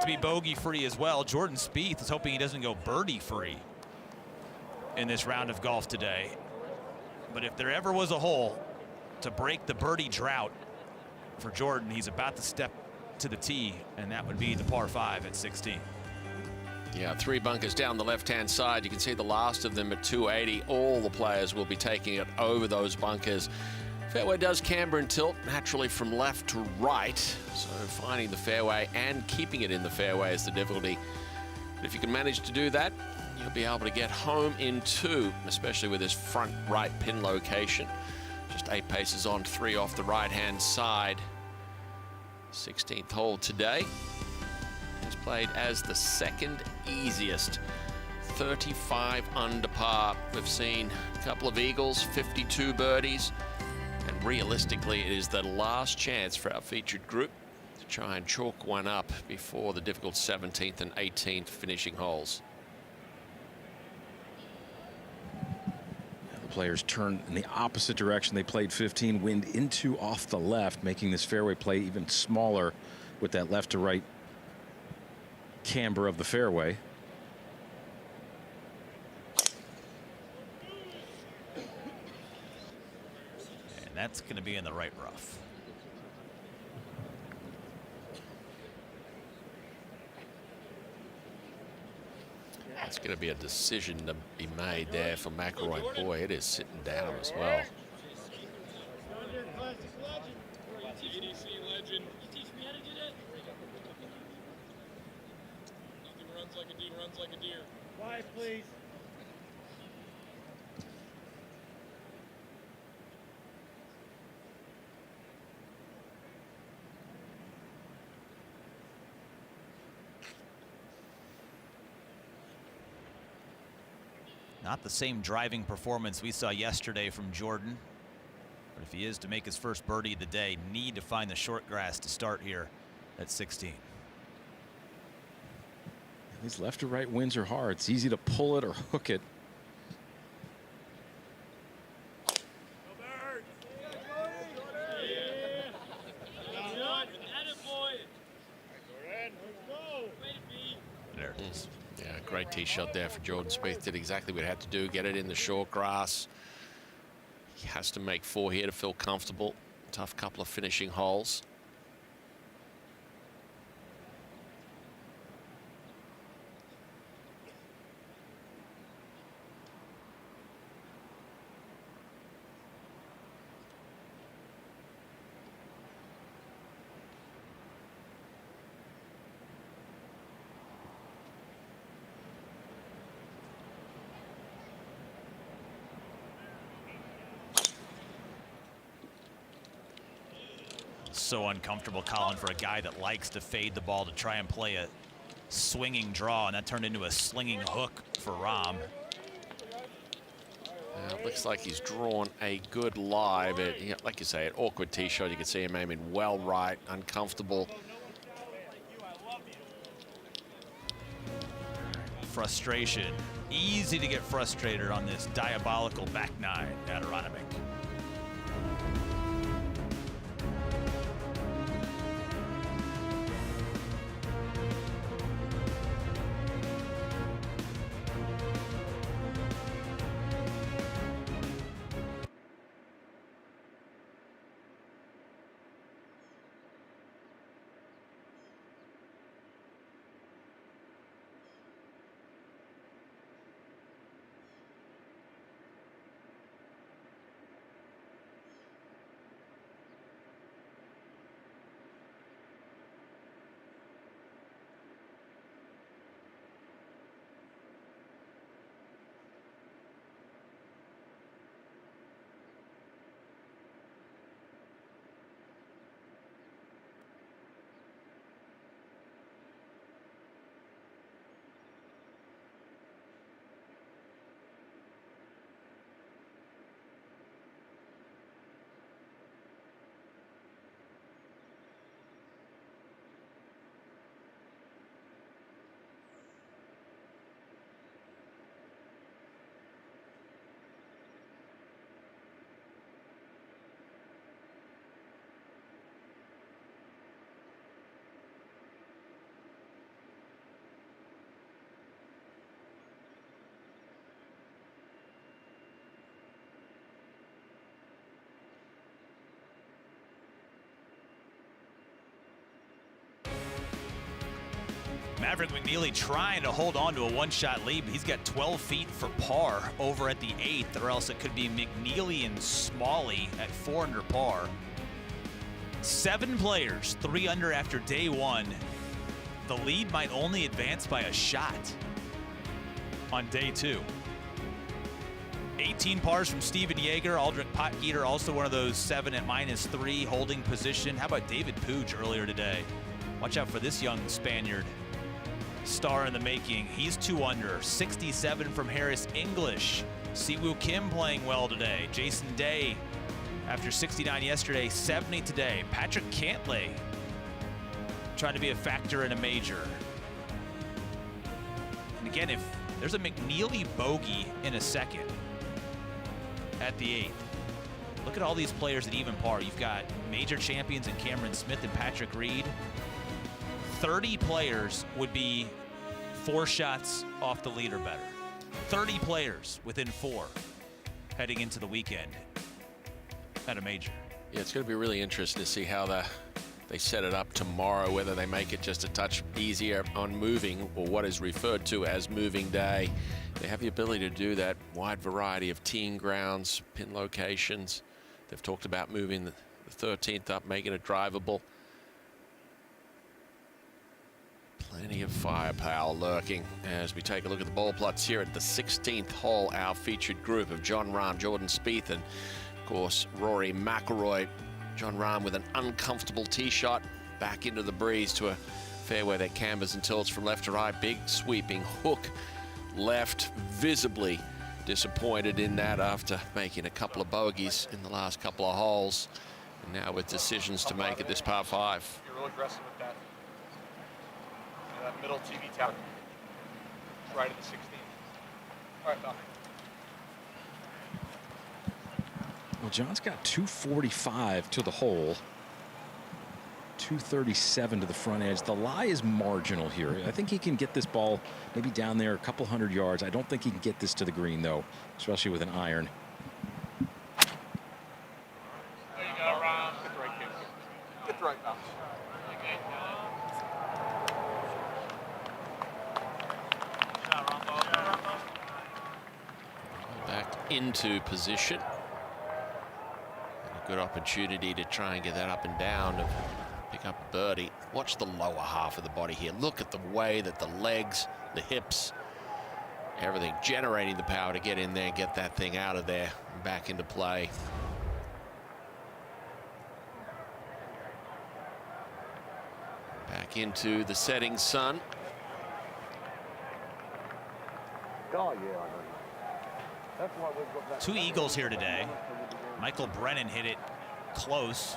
to be bogey-free as well. Jordan Spieth is hoping he doesn't go birdie-free in this round of golf today. But if there ever was a hole to break the birdie drought for Jordan, he's about to step to the tee, and that would be the par 5 at 16. Yeah, 3 bunkers down the left-hand side. You can see the last of them at 280. All the players will be taking it over those bunkers. Fairway does camber and tilt naturally from left to right, so finding the fairway and keeping it in the fairway is the difficulty. But if you can manage to do that, you'll be able to get home in 2, especially with this front right pin location. Just 8 paces on, 3 off the right-hand side. 16th hole today is played as the 2nd easiest. 35 under par. We've seen a couple of eagles, 52 birdies, and realistically it is the last chance for our featured group to try and chalk one up before the difficult 17th and 18th finishing holes. Players turn in the opposite direction. They played 15, wind into off the left, making this fairway play even smaller with that left to right camber of the fairway. And that's going to be in the right rough. It's going to be a decision be made there for McIlroy. Boy, it is sitting down as well. Runs like a deer. Quiet, please. Not the same driving performance we saw yesterday from Jordan. But if he is to make his first birdie of the day, need to find the short grass to start here at 16. These left to right winds are hard. It's easy to pull it or hook it. There it is. Yeah, great tee shot there for Jordan Spieth. Did exactly what he had to do. Get it in the short grass. He has to make 4 here to feel comfortable. Tough couple of finishing holes. So uncomfortable, Colin, for a guy that likes to fade the ball to try and play a swinging draw, and that turned into a slinging hook for Rahm. It looks like he's drawn a good lie, but like you say, an awkward tee shot. You can see him aiming well right, uncomfortable. Frustration. Easy to get frustrated on this diabolical back nine at Aronimink. Maverick McNeely trying to hold on to a one-shot lead, but he's got 12 feet for par over at the 8th, or else it could be McNeely and Smalley at 4 under par. 7 players, 3 under after day 1. The lead might only advance by a shot on day 2. 18 pars from Steven Yeager. Aldrich Potgieter, also one of those 7 at -3 holding position. How about David Pooch earlier today? Watch out for this young Spaniard. Star in the making. He's 2 under. 67 from Harris English. Siwoo Kim playing well today. Jason Day, after 69 yesterday, 70 today. Patrick Cantlay trying to be a factor in a major. And again, if there's a McNeely bogey in a second at the 8th, look at all these players at even par. You've got major champions in Cameron Smith and Patrick Reed. 30 players would be 4 shots off the lead or better. 30 players within 4 heading into the weekend at a major. Yeah, it's going to be really interesting to see how the they set it up tomorrow, whether they make it just a touch easier on moving, or what is referred to as moving day. They have the ability to do that wide variety of teeing grounds, pin locations. They've talked about moving the 13th up, making it drivable. Plenty of firepower lurking as we take a look at the ball plots here at the 16th hole, our featured group of Jon Rahm, Jordan Spieth, and of course Rory McIlroy. Jon Rahm with an uncomfortable tee shot back into the breeze to a fairway that cambers and tilts from left to right. Big sweeping hook left, visibly disappointed in that after making a couple of bogeys in the last couple of holes. And now with decisions to make at this par 5. You're real aggressive with that. That middle TV tower. Right at the 16th. All right, Doc. Well, John's got 245 to the hole. 237 to the front edge. The lie is marginal here. I think he can get this ball maybe down there a couple hundred yards. I don't think he can get this to the green, though, especially with an iron. There you go, Rahm. Get the right kick. Get the right bounce. Back into position. And a good opportunity to try and get that up and down to pick up a birdie. Watch the lower half of the body here. Look at the way that the legs, the hips, everything generating the power to get in there and get that thing out of there and back into play. Back into the setting sun. Oh, yeah, that's why we've got that. 2 eagles here today. Michael Brennan hit it close,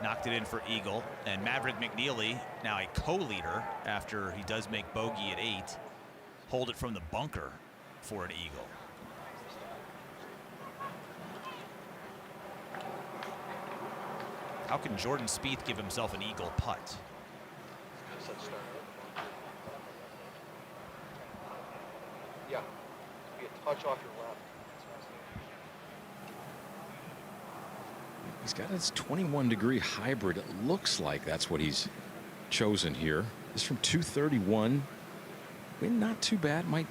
knocked it in for eagle, and Maverick McNeely, now a co-leader after he does make bogey at 8, hold it from the bunker for an eagle. How can Jordan Spieth give himself an eagle putt? Yeah, be a touch off your left. He's got his 21-degree hybrid. It looks like that's what he's chosen here. It's from 231. Wind not too bad. Might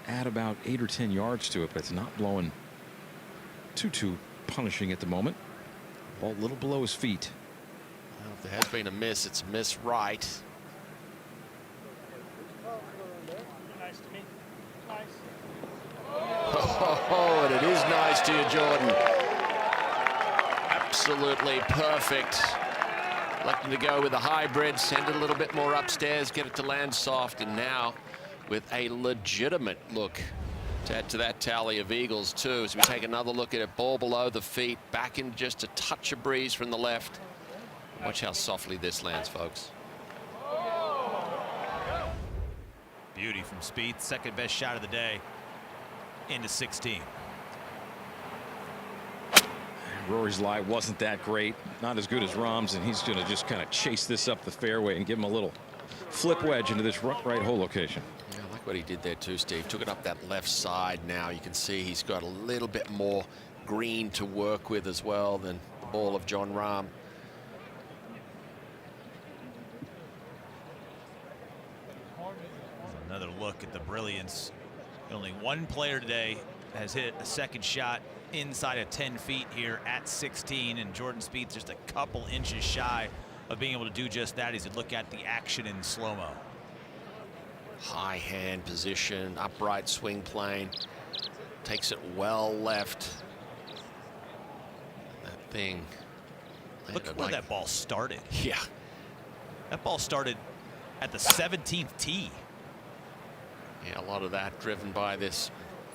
add about 8 or 10 yards to it, but it's not blowing too punishing at the moment. Ball a little below his feet. Well, if there has been a miss, it's a miss right. Nice to me. Nice. Oh, and it is nice to you, Jordan. Absolutely perfect. Looking to go with a hybrid, send it a little bit more upstairs, get it to land soft, and now with a legitimate look to add to that tally of eagles too, as we take another look at it. Ball below the feet, back in just a touch of breeze from the left. Watch how softly this lands, folks. Beauty from Spieth, second best shot of the day into 16. Rory's lie wasn't that great, not as good as Rahm's, and he's going to just kind of chase this up the fairway and give him a little flip wedge into this right hole location. Yeah, I like what he did there too, Steve. Took it up that left side now. You can see he's got a little bit more green to work with as well than the ball of Jon Rahm. Another look at the brilliance. Only one player today has hit a second shot inside of 10 feet here at 16, and Jordan Spieth just a couple inches shy of being able to do just that. As you look at the action in slow-mo. High hand position, upright swing plane, takes it well left. That thing. Look at where that ball started. Yeah. That ball started at the 17th tee. Yeah, a lot of that driven by this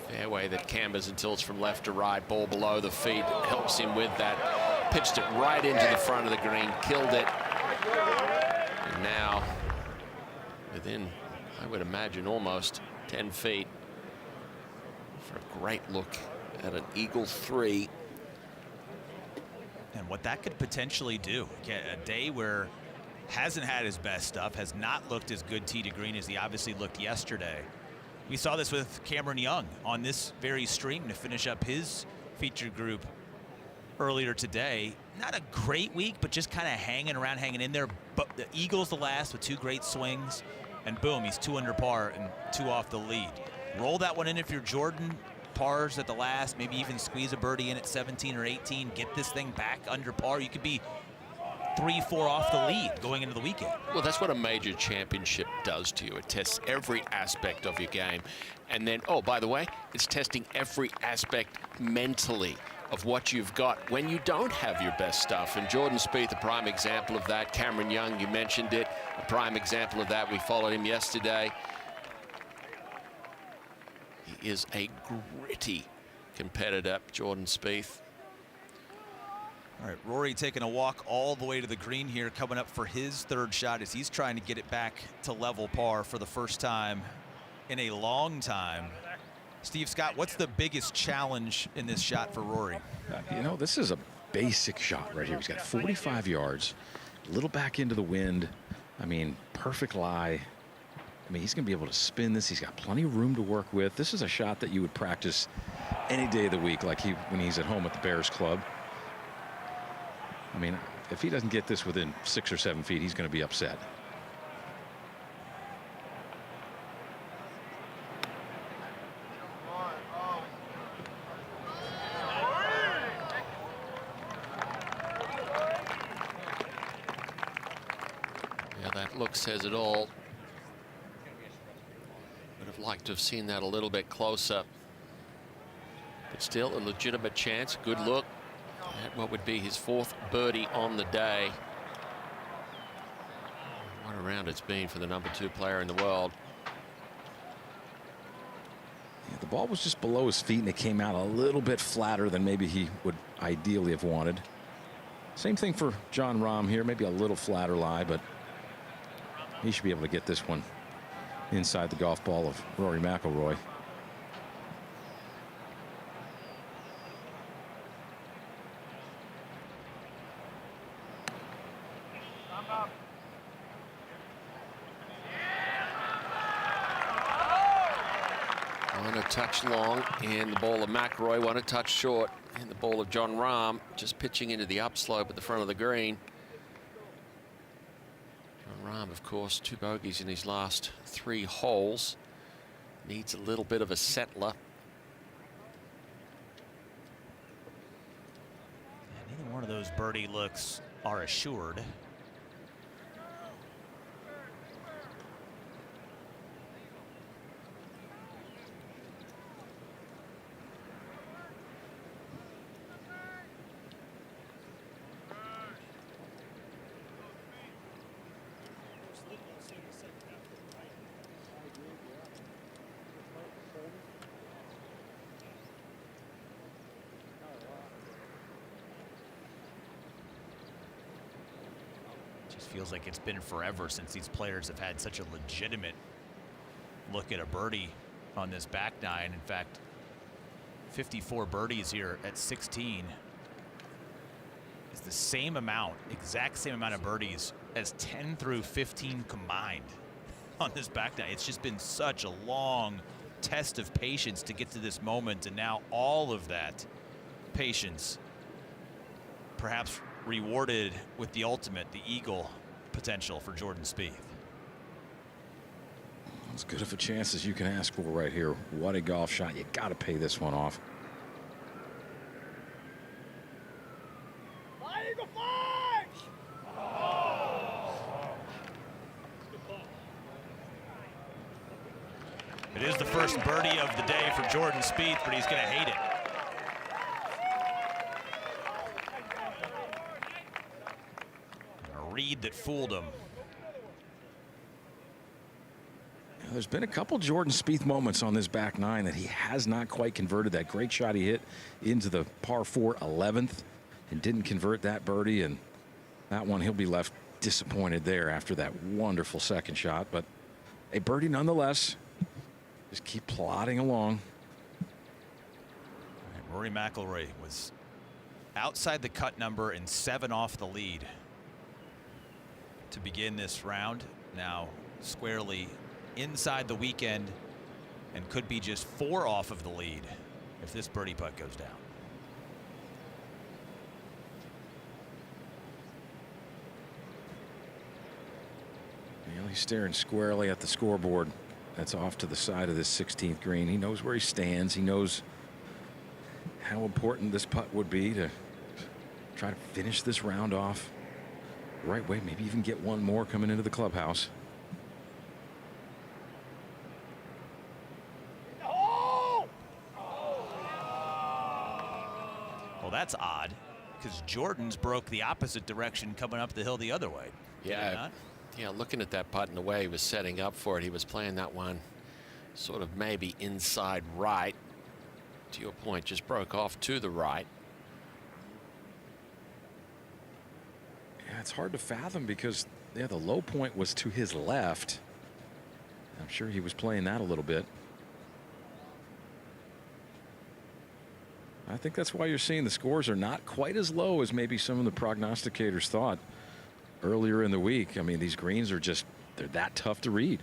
fairway that cambers and tilts from left to right. Ball below the feet helps him with that. Pitched it right into the front of the green, killed it. And now within, I would imagine, almost 10 feet for a great look at an eagle 3. And what that could potentially do. A day where hasn't had his best stuff, has not looked as good tee to green as he obviously looked yesterday. We saw this with Cameron Young on this very stream to finish up his featured group earlier today. Not a great week, but just kind of hanging around, hanging in there. But the Eagles the last with 2 great swings, and boom, he's 2 under par and 2 off the lead. Roll that one in if you're Jordan. Pars at the last, maybe even squeeze a birdie in at 17 or 18. Get this thing back under par. You could be 3-4 off the lead going into the weekend. Well, that's what a major championship does to you. It tests every aspect of your game. And then, oh, by the way, it's testing every aspect mentally of what you've got when you don't have your best stuff. And Jordan Spieth, a prime example of that. Cameron Young, you mentioned it, a prime example of that. We followed him yesterday. He is a gritty competitor, Jordan Spieth. All right, Rory taking a walk all the way to the green here, coming up for his 3rd shot as he's trying to get it back to level par for the first time in a long time. Steve Scott, what's the biggest challenge in this shot for Rory? You know, this is a basic shot right here. He's got 45 yards, a little back into the wind. I mean, perfect lie. I mean, he's going to be able to spin this. He's got plenty of room to work with. This is a shot that you would practice any day of the week, like when he's at home at the Bears Club. I mean, if he doesn't get this within 6 or 7 feet, he's going to be upset. Yeah, that look says it all. Would have liked to have seen that a little bit closer. But still a legitimate chance. Good look at what would be his 4th birdie on the day. What a round it's been for the #2 player in the world. Yeah, the ball was just below his feet, and it came out a little bit flatter than maybe he would ideally have wanted. Same thing for Jon Rahm here, maybe a little flatter lie, but he should be able to get this one inside the golf ball of Rory McIlroy. One a touch long and the ball of McIlroy, one a touch short, and the ball of Jon Rahm just pitching into the upslope at the front of the green. Jon Rahm, of course, 2 bogeys in his last 3 holes. Needs a little bit of a settler. Neither one of those birdie looks are assured. Feels like it's been forever since these players have had such a legitimate look at a birdie on this back 9. In fact, 54 birdies here at 16 is the same amount, exact same amount of birdies as 10 through 15 combined on this back 9. It's just been such a long test of patience to get to this moment, and now all of that patience perhaps rewarded with the ultimate, the eagle potential for Jordan Spieth. As good of a chance as you can ask for right here. What a golf shot. You got to pay this one off. It is the first birdie of the day for Jordan Spieth, but he's going to hate it. A read that fooled him. There's been a couple Jordan Spieth moments on this back 9 that he has not quite converted. That great shot he hit into the par 4 11th and didn't convert that birdie, and that one he'll be left disappointed there after that wonderful second shot, but a birdie nonetheless. Just keep plodding along. Rory McIlroy was outside the cut number and 7 off the lead to begin this round. Now squarely inside the weekend and could be just 4 off of the lead if this birdie putt goes down. Well, he's staring squarely at the scoreboard. That's off to the side of this 16th green. He knows where he stands. He knows how important this putt would be to try to finish this round off the right way. Maybe even get one more coming into the clubhouse. Well, that's odd, because Jordan's broke the opposite direction coming up the hill the other way. Yeah, yeah. Looking at that putt and the way he was setting up for it, he was playing that one sort of maybe inside right. To your point, just broke off to the right. Yeah, it's hard to fathom because the low point was to his left. I'm sure he was playing that a little bit. I think that's why you're seeing the scores are not quite as low as maybe some of the prognosticators thought earlier in the week. I mean, these greens are just, they're that tough to read.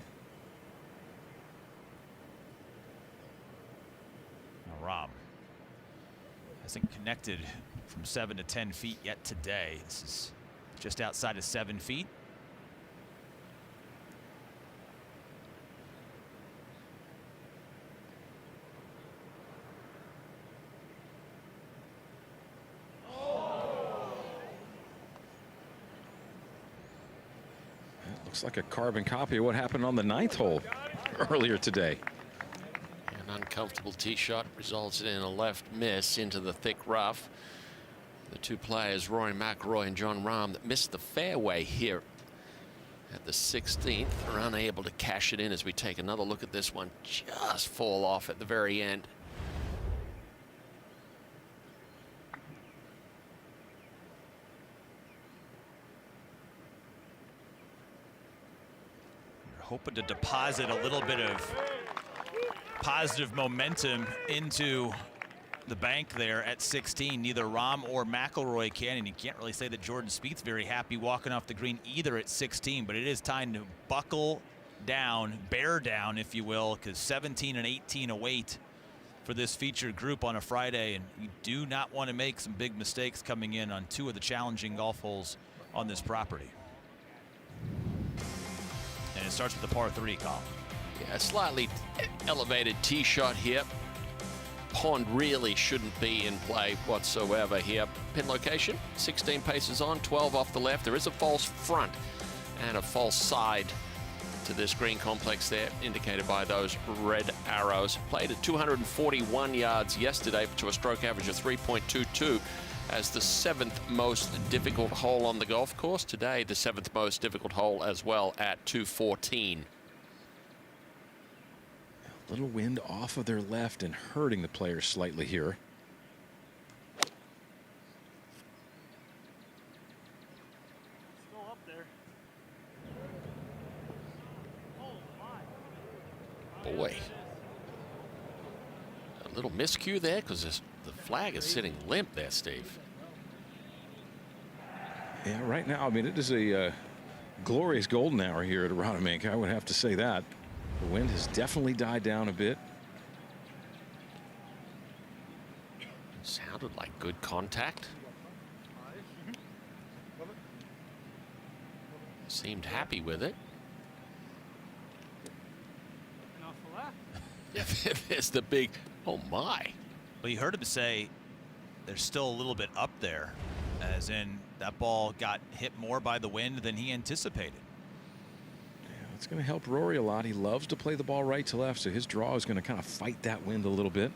Now, Rahm hasn't connected from 7 to 10 feet yet today. This is just outside of 7 feet. Looks like a carbon copy of what happened on the 9th hole earlier today. An uncomfortable tee shot resulted in a left miss into the thick rough. The two players, Rory McIlroy and Jon Rahm, that missed the fairway here at the 16th, are unable to cash it in as we take another look at this one just fall off at the very end. Hoping to deposit a little bit of positive momentum into the bank there at 16. Neither Rahm or McIlroy can, and you can't really say that Jordan Spieth's very happy walking off the green either at 16, but it is time to buckle down, bear down, if you will, because 17 and 18 await for this featured group on a Friday, and you do not want to make some big mistakes coming in on 2 of the challenging golf holes on this property. And it starts with the par 3, Colin. Yeah, a slightly elevated tee shot here. Pond really shouldn't be in play whatsoever here. Pin location, 16 paces on, 12 off the left. There is a false front and a false side to this green complex there, indicated by those red arrows. Played at 241 yards yesterday to a stroke average of 3.22. as the 7th most difficult hole on the golf course. Today, the 7th most difficult hole as well at 214. A little wind off of their left and hurting the players slightly here. Still up there. Boy. A little miscue there because the flag is sitting limp there, Steve. Yeah, right now, I mean, it is a glorious golden hour here at Aronimink. I would have to say that. The wind has definitely died down a bit. Sounded like good contact. Seemed happy with it. There's the big, oh my. Well, you heard him say there's still a little bit up there, as in that ball got hit more by the wind than he anticipated. Yeah, it's going to help Rory a lot. He loves to play the ball right to left, so his draw is going to kind of fight that wind a little bit.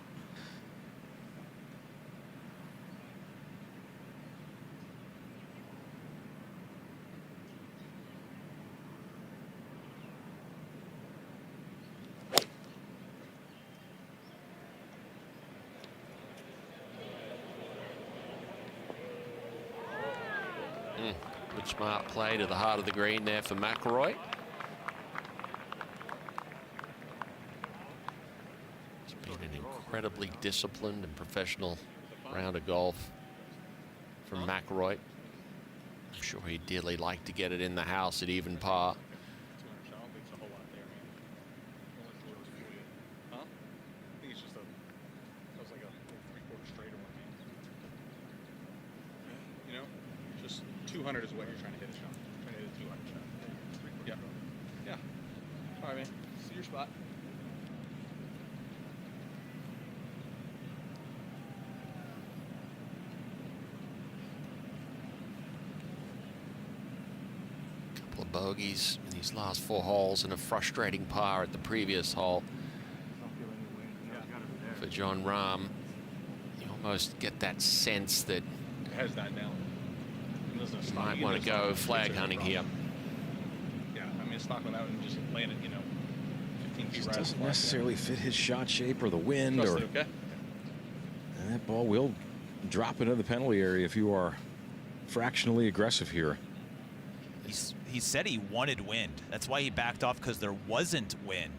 Good smart play to the heart of the green there for McIlroy. It's been an incredibly disciplined and professional round of golf from McIlroy. I'm sure he'd dearly like to get it in the house at even par. You know, just 200 is what you're trying to hit a shot. Trying to hit a 200 shot. Yeah. spot. Couple of bogeys in these last 4 holes and a frustrating par at the previous hole for Jon Rahm. You almost get that sense that It has that down. you might want to go flag hunting here. Yeah, I mean, it's not going out and just land it, 15 feet Just right. doesn't necessarily fit his shot shape or the wind. Trust Or it, okay? and that ball will drop into the penalty area if you are fractionally aggressive here. He said he wanted wind. That's why he backed off, because there wasn't wind.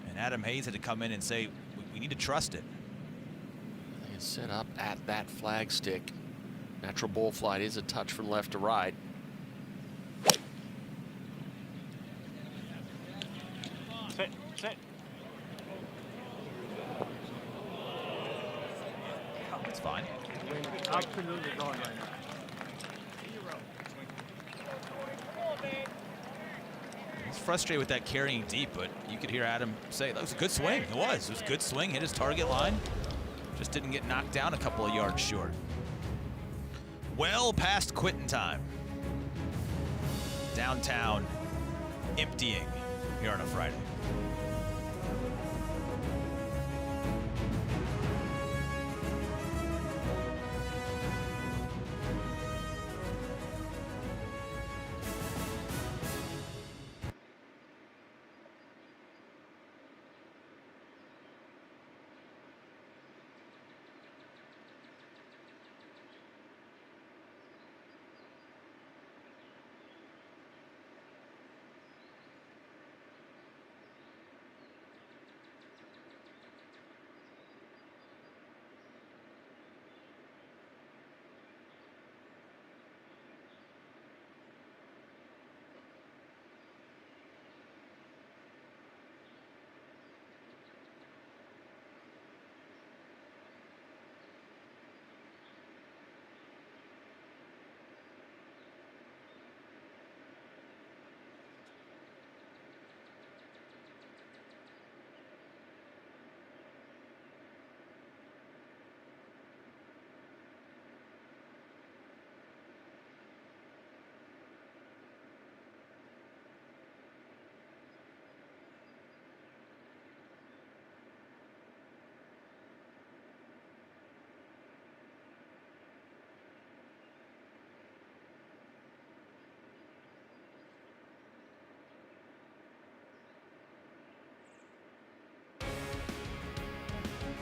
And Adam Hayes had to come in and say, we need to trust it. They set up at that flag stick. Natural ball flight is a touch from left to right. Sit, sit. It's fine. Absolutely going right now. He's frustrated with that carrying deep, but you could hear Adam say, that was a good swing. It was a good swing, hit his target line. Just didn't get knocked down a couple of yards short. Well past quitting time. Downtown emptying here on a Friday.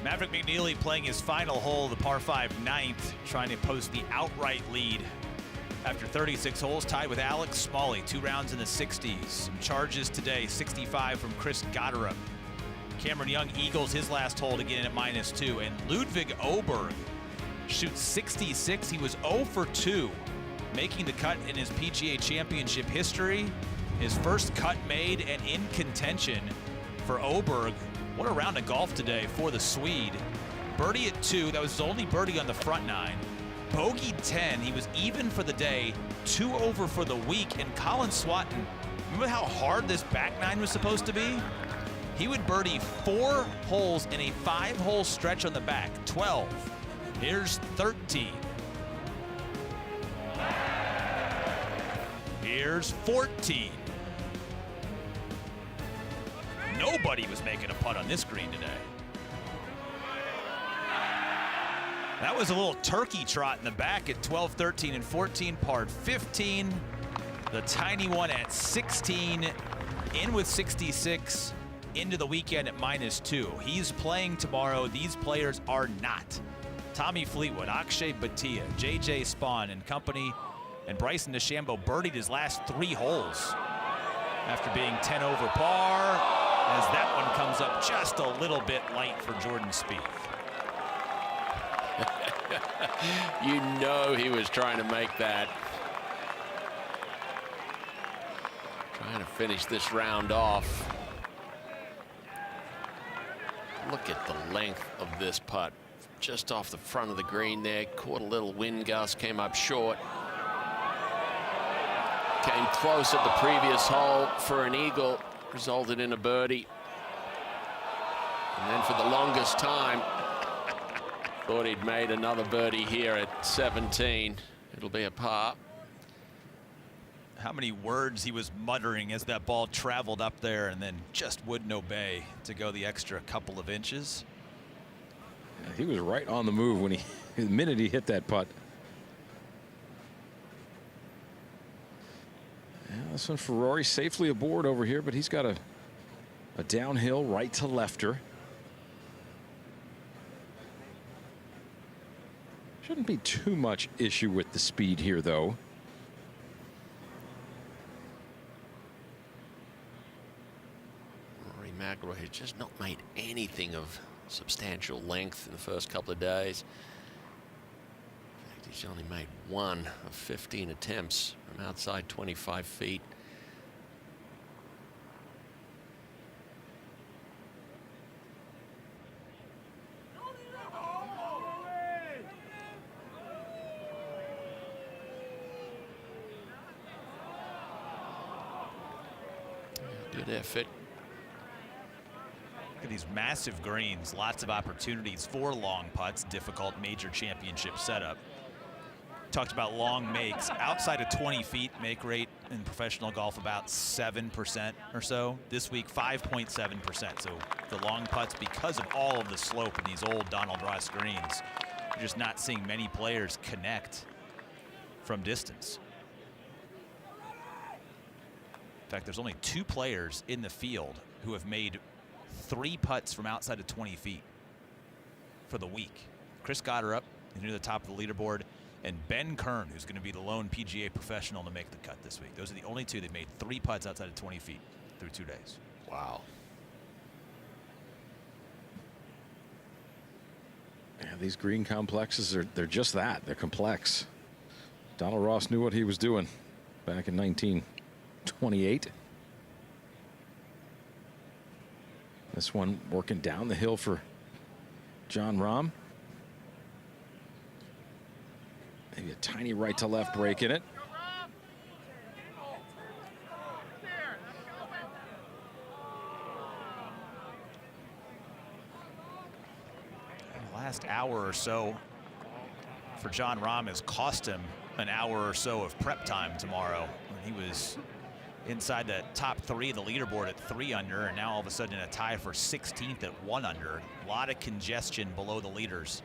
Maverick McNeely playing his final hole, the par 5 ninth, trying to post the outright lead after 36 holes, tied with Alex Smalley, 2 rounds in the 60s. Some charges today, 65 from Chris Gotterup. Cameron Young eagles his last hole to get in at -2, and Ludwig Oberg shoots 66. He was 0 for 2, making the cut in his PGA Championship history. His first cut made and in contention for Oberg. What a round of golf today for the Swede. Birdie at 2, that was his only birdie on the front 9. Bogey 10, he was even for the day, 2 over for the week. And Colin Swatton, remember how hard this back 9 was supposed to be? He would birdie 4 holes in a 5-hole stretch on the back, 12. Here's 13. Here's 14. Nobody was making a putt on this green today. That was a little turkey trot in the back at 12, 13, and 14, par 15. The tiny one at 16, in with 66, into the weekend at -2. He's playing tomorrow. These players are not. Tommy Fleetwood, Akshay Bhatia, JJ Spawn and company, and Bryson DeChambeau birdied his last 3 holes after being 10 over par, as that one comes up just a little bit light for Jordan Spieth. You know he was trying to make that. Trying to finish this round off. Look at the length of this putt. Just off the front of the green there. Caught a little wind gust, came up short. Came close at the previous hole for an eagle. Resulted in a birdie. And then for the longest time, thought he'd made another birdie here at 17. It'll be a par. How many words he was muttering as that ball traveled up there and then just wouldn't obey to go the extra couple of inches. Yeah, he was right on the move when the minute he hit that putt. Yeah, this one for Rory, safely aboard over here, but he's got a downhill right to lefter. Shouldn't be too much issue with the speed here, though. Rory McIlroy has just not made anything of substantial length in the first couple of days. In fact, he's only made 1 of 15 attempts from outside 25 feet. Good effort. Look at these massive greens, lots of opportunities for long putts, difficult major championship setup. Talked about long makes. Outside of 20 feet, make rate in professional golf about 7% or so. This week, 5.7%. So the long putts, because of all of the slope in these old Donald Ross greens, you're just not seeing many players connect from distance. In fact, there's only 2 players in the field who have made 3 putts from outside of 20 feet for the week. Chris Gotterup, he's near the top of the leaderboard, and Ben Kern, who's going to be the lone PGA professional to make the cut this week. Those are the only 2 that made 3 putts outside of 20 feet through 2 days. Wow. Yeah, these green complexes they're just that. They're complex. Donald Ross knew what he was doing back in 1928. This one working down the hill for Jon Rahm. Maybe a tiny right to left break in it. The last hour or so for Jon Rahm has cost him an hour or so of prep time tomorrow. He was inside the top 3 of the leaderboard at 3 under, and now all of a sudden in a tie for 16th at 1 under. A lot of congestion below the leaders.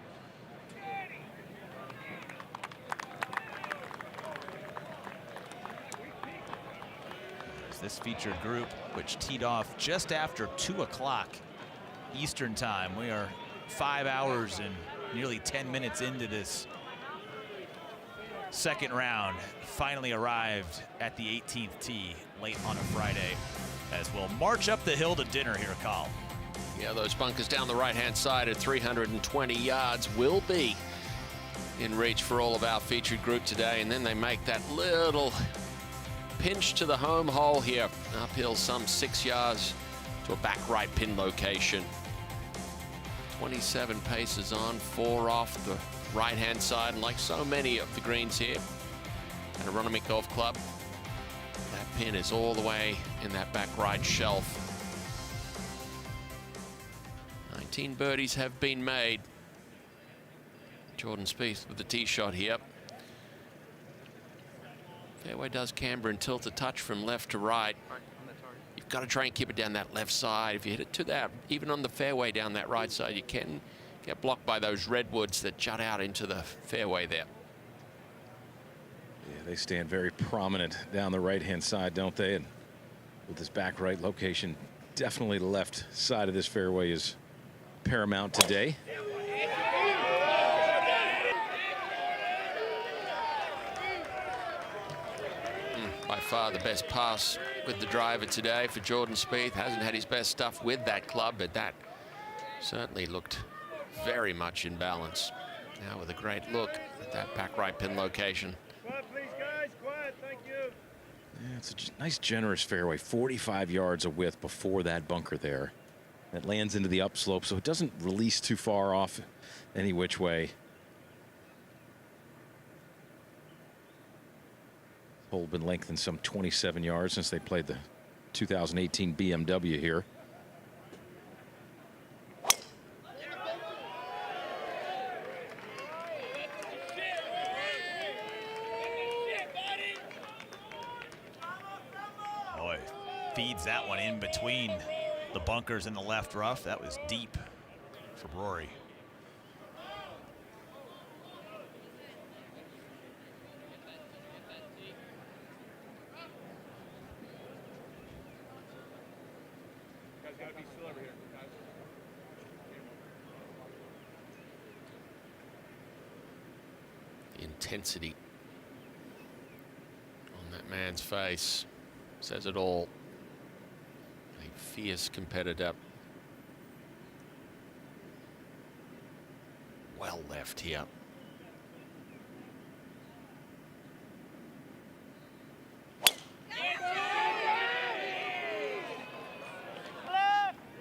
This featured group, which teed off just after 2 o'clock Eastern time. We are 5 hours and nearly 10 minutes into this second round. Finally arrived at the 18th tee late on a Friday, as we'll march up the hill to dinner here, Carl. Yeah, those bunkers down the right-hand side at 320 yards will be in reach for all of our featured group today, and then they make that little pinch to the home hole here, uphill some 6 yards to a back right pin location. 27 paces on, 4 off the right-hand side, and like so many of the greens here at Aronimink Golf Club, that pin is all the way in that back right shelf. 19 birdies have been made. Jordan Spieth with the tee shot here. Fairway does camber and tilt a touch from left to right. You've got to try and keep it down that left side. If you hit it to that, even on the fairway down that right side, you can get blocked by those redwoods that jut out into the fairway there. Yeah, they stand very prominent down the right-hand side, don't they? And with this back right location, definitely the left side of this fairway is paramount today. By far the best pass with the driver today for Jordan Spieth. Hasn't had his best stuff with that club, but that certainly looked very much in balance. Now with a great look at that back right pin location. Quiet, please, guys. Quiet. Thank you. Yeah, it's a nice, generous fairway. 45 yards of width before that bunker there. It lands into the upslope, so it doesn't release too far off any which way. Hole been lengthened some 27 yards since they played the 2018 BMW here. feeds that one in between the bunkers and the left rough. That was deep for Rory. Guys gotta be still over here, guys. The intensity on that man's face says it all. A fierce competitor. Well left here.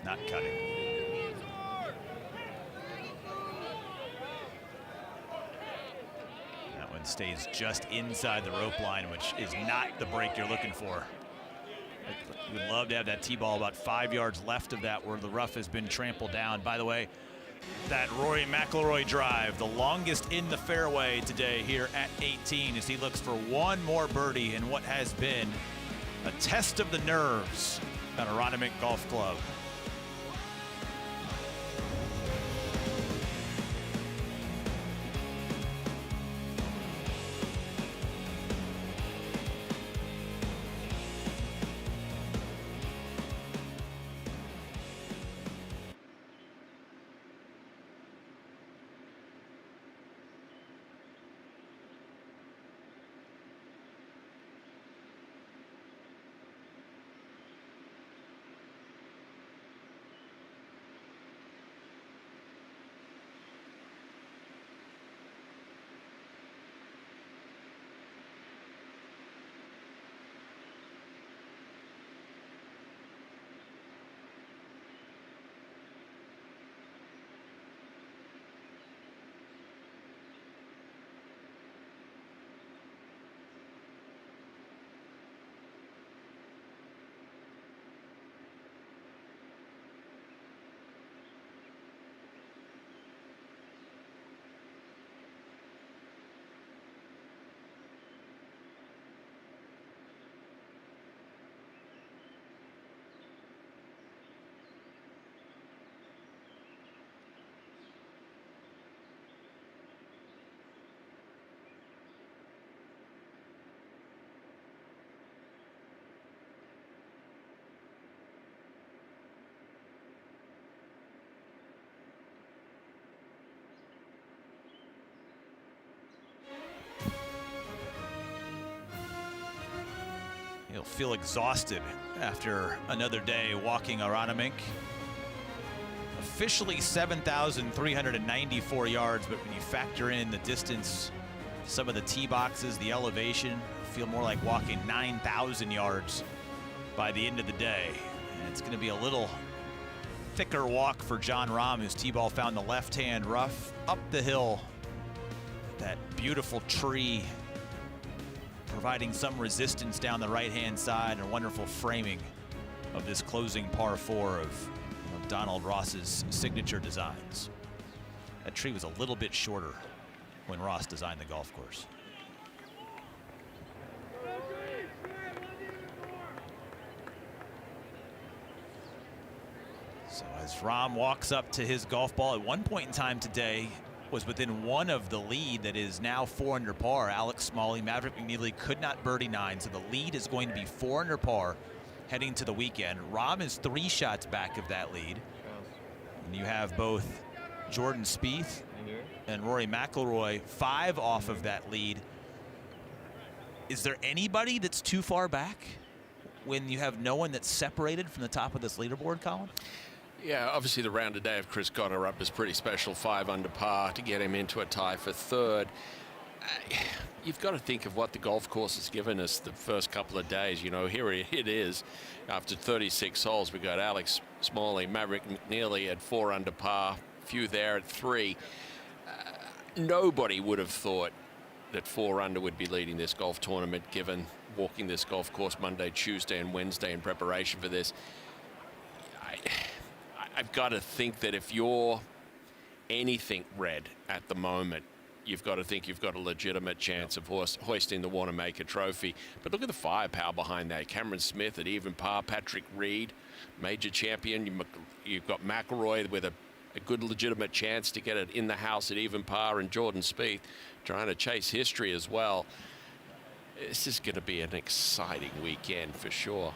Not cutting. That one stays just inside the rope line, which is not the break you're looking for. You would love to have that tee ball about 5 yards left of that where the rough has been trampled down. By the way, that Rory McIlroy drive, the longest in the fairway today here at 18, as he looks for one more birdie in what has been a test of the nerves at Aronimink Golf Club. He'll feel exhausted after another day walking Aronomink. Officially 7,394 yards, but when you factor in the distance, some of the tee boxes, the elevation, feel more like walking 9,000 yards by the end of the day. And it's going to be a little thicker walk for Jon Rahm, whose tee ball found the left-hand rough up the hill. That beautiful tree providing some resistance down the right-hand side, and a wonderful framing of this closing par 4 of Donald Ross's signature designs. That tree was a little bit shorter when Ross designed the golf course. So as Rahm walks up to his golf ball, at one point in time today, was within one of the lead that is now 4 under par. Alex Smalley, Maverick McNeely could not birdie 9, so the lead is going to be 4 under par heading to the weekend. Rahm is 3 shots back of that lead. And you have both Jordan Spieth and Rory McIlroy 5 off of that lead. Is there anybody that's too far back when you have no one that's separated from the top of this leaderboard, Colin? Yeah, obviously the round today of Chris Goddard up is pretty special. 5 under par to get him into a tie for 3rd. You've got to think of what the golf course has given us the first couple of days. You know, here it is. After 36 holes, we got Alex Smalley, Maverick McNeely at 4 under par, few there at 3. Nobody would have thought that 4 under would be leading this golf tournament, given walking this golf course Monday, Tuesday, and Wednesday in preparation for this. I've got to think that if you're anything red at the moment, you've got to think you've got a legitimate chance of hoisting the Wanamaker Trophy. But look at the firepower behind that. Cameron Smith at even par, Patrick Reed, major champion. You've got McIlroy with a good legitimate chance to get it in the house at even par, and Jordan Spieth trying to chase history as well. This is going to be an exciting weekend for sure.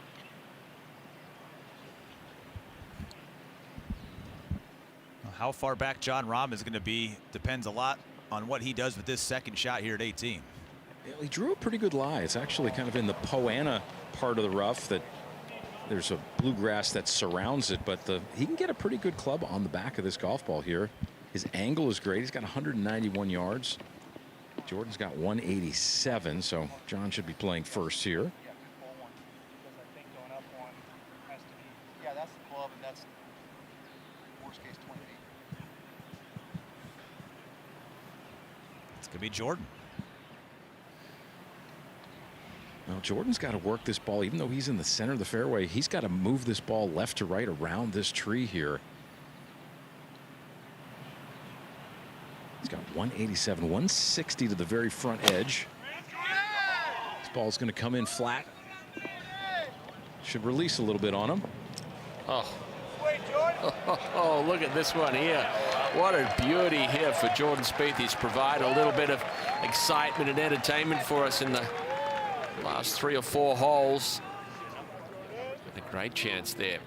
How far back Jon Rahm is going to be depends a lot on what he does with this second shot here at 18. He drew a pretty good lie. It's actually kind of in the Poana part of the rough that there's a bluegrass that surrounds it, but he can get a pretty good club on the back of this golf ball here. His angle is great. He's got 191 yards. Jordan's got 187, so John should be playing first here. Yeah, that's the club, and that's worst case 28. It's going to be Jordan. Well, Jordan's got to work this ball, even though he's in the center of the fairway. He's got to move this ball left to right around this tree here. He's got 187, 160 to the very front edge. This ball's going to come in flat. Should release a little bit on him. Oh, look at this one here. What a beauty here for Jordan Spieth. He's provided a little bit of excitement and entertainment for us in the last 3 or 4 holes. A great chance there.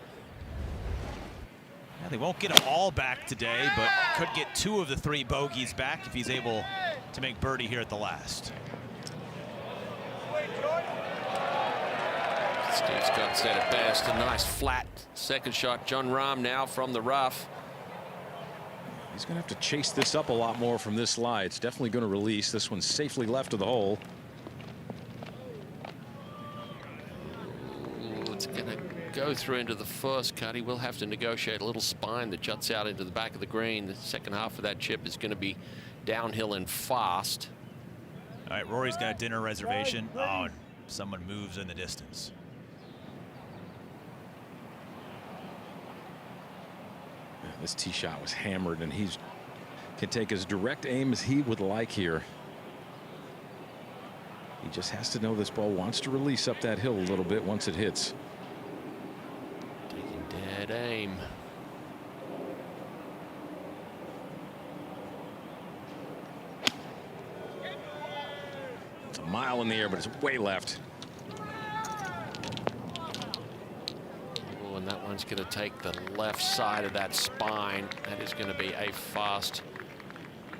Yeah, they won't get them all back today, but could get 2 of the 3 bogeys back if he's able to make birdie here at the last. Steve Scott said it best. A nice flat second shot. Jon Rahm now from the rough. He's going to have to chase this up a lot more from this lie. It's definitely going to release. This one's safely left of the hole. It's going to go through into the first cut. He will have to negotiate a little spine that juts out into the back of the green. The second half of that chip is going to be downhill and fast. All right, Rory's got a dinner reservation. Oh, someone moves in the distance. This tee shot was hammered, and he can take as direct aim as he would like here. He just has to know this ball wants to release up that hill a little bit once it hits. Taking dead aim. It's a mile in the air, but it's way left. And that one's going to take the left side of that spine. That is going to be a fast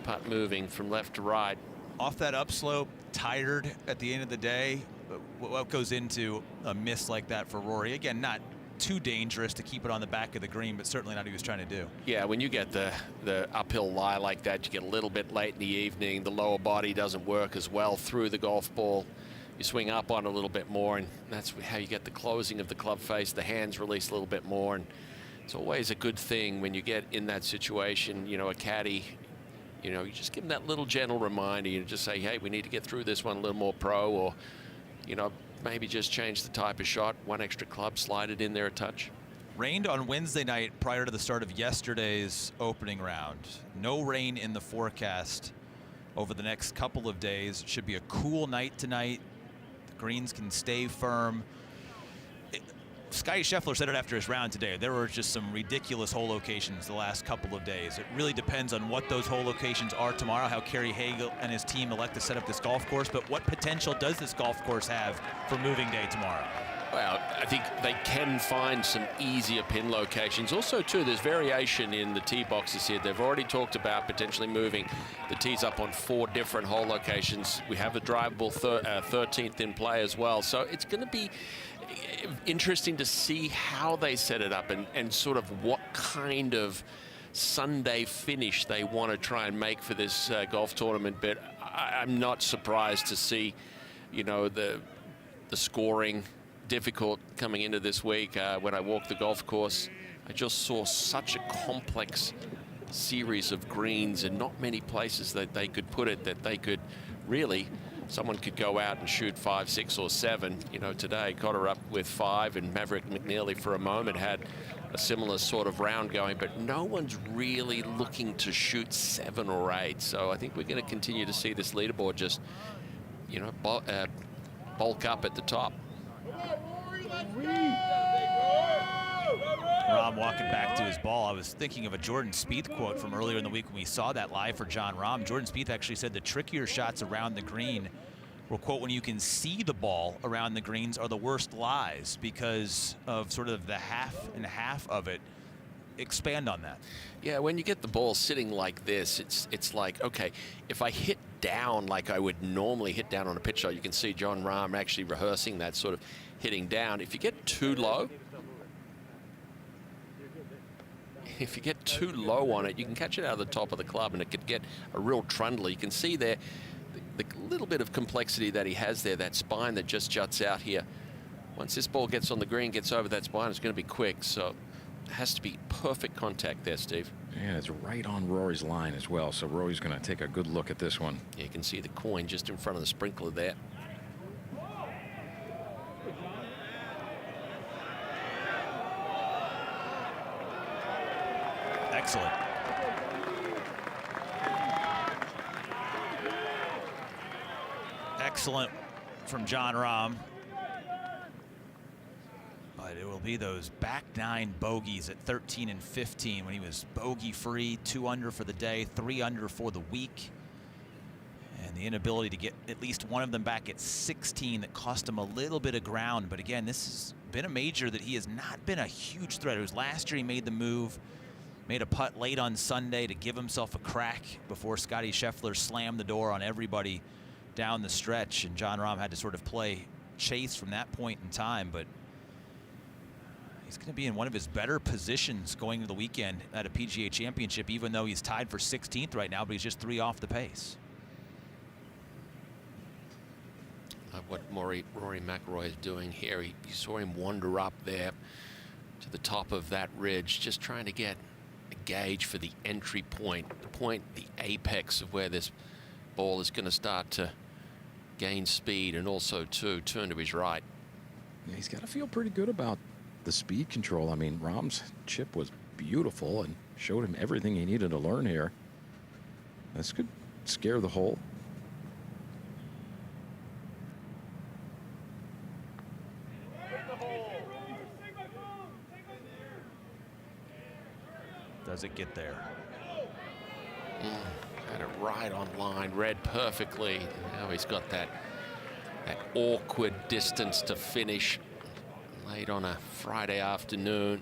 putt moving from left to right. Off that upslope, tired at the end of the day. What goes into a miss like that for Rory? Again, not too dangerous to keep it on the back of the green, but certainly not what he was trying to do. Yeah, when you get the uphill lie like that, you get a little bit late in the evening. The lower body doesn't work as well through the golf ball. You swing up on a little bit more, and that's how you get the closing of the club face. The hands release a little bit more, and it's always a good thing when you get in that situation. You know, a caddy, you know, you just give them that little gentle reminder. You just say, hey, we need to get through this one a little more pro, or, you know, maybe just change the type of shot. 1 extra club, slide it in there a touch. Rained on Wednesday night prior to the start of yesterday's opening round. No rain in the forecast over the next couple of days. It should be a cool night tonight. Greens can stay firm. Scottie Scheffler said it after his round today. There were just some ridiculous hole locations the last couple of days. It really depends on what those hole locations are tomorrow, how Kerry Hagel and his team elect to set up this golf course, but what potential does this golf course have for moving day tomorrow? Well, I think they can find some easier pin locations. Also, too, there's variation in the tee boxes here. They've already talked about potentially moving the tees up on 4 different hole locations. We have a drivable 13th in play as well. So it's going to be interesting to see how they set it up and sort of what kind of Sunday finish they want to try and make for this golf tournament. But I'm not surprised to see, you know, the scoring difficult coming into this week. When I walked the golf course, I just saw such a complex series of greens and not many places that they could put it that they could really someone could go out and shoot 5, 6, or 7. You know, today Cotter up with 5, and Maverick McNeely for a moment had a similar sort of round going, but no one's really looking to shoot 7 or 8. So I think we're going to continue to see this leaderboard just, you know, bulk up at the top. Rahm walking back to his ball. I was thinking of a Jordan Spieth quote from earlier in the week when we saw that live for Jon Rahm. Jordan Spieth actually said the trickier shots around the green were, quote, when you can see the ball around the greens are the worst lies because of sort of the half and half of it. Expand on that. Yeah, when you get the ball sitting like this, it's like, okay, if I hit down like I would normally hit down on a pitch shot, you can see Jon Rahm actually rehearsing that sort of hitting down. If you get too low, on it, you can catch it out of the top of the club and it could get a real trundle. You can see there the little bit of complexity that he has there, that spine that just juts out here. Once this ball gets on the green, gets over that spine, it's going to be quick. So it has to be perfect contact there, Steve. And it's right on Rory's line as well. So Rory's going to take a good look at this one. Yeah, you can see the coin just in front of the sprinkler there. Excellent. Excellent from Jon Rahm. But it will be those back 9 bogeys at 13 and 15 when he was bogey free, 2 under for the day, 3 under for the week. And the inability to get at least one of them back at 16 that cost him a little bit of ground. But again, this has been a major that he has not been a huge threat. It was last year he made the move, made a putt late on Sunday to give himself a crack before Scottie Scheffler slammed the door on everybody down the stretch, and Jon Rahm had to sort of play chase from that point in time. But he's going to be in one of his better positions going into the weekend at a PGA Championship, even though he's tied for 16th right now, but he's just 3 off the pace. What Rory McIlroy is doing here, you saw him wander up there to the top of that ridge, just trying to get a gauge for the entry point, the apex of where this ball is going to start to gain speed and also to turn to his right. Yeah, he's got to feel pretty good about the speed control. I mean, Rahm's chip was beautiful and showed him everything he needed to learn here. This could scare the hole. Does it get there? Had it right on line, read perfectly. Now he's got that awkward distance to finish late on a Friday afternoon.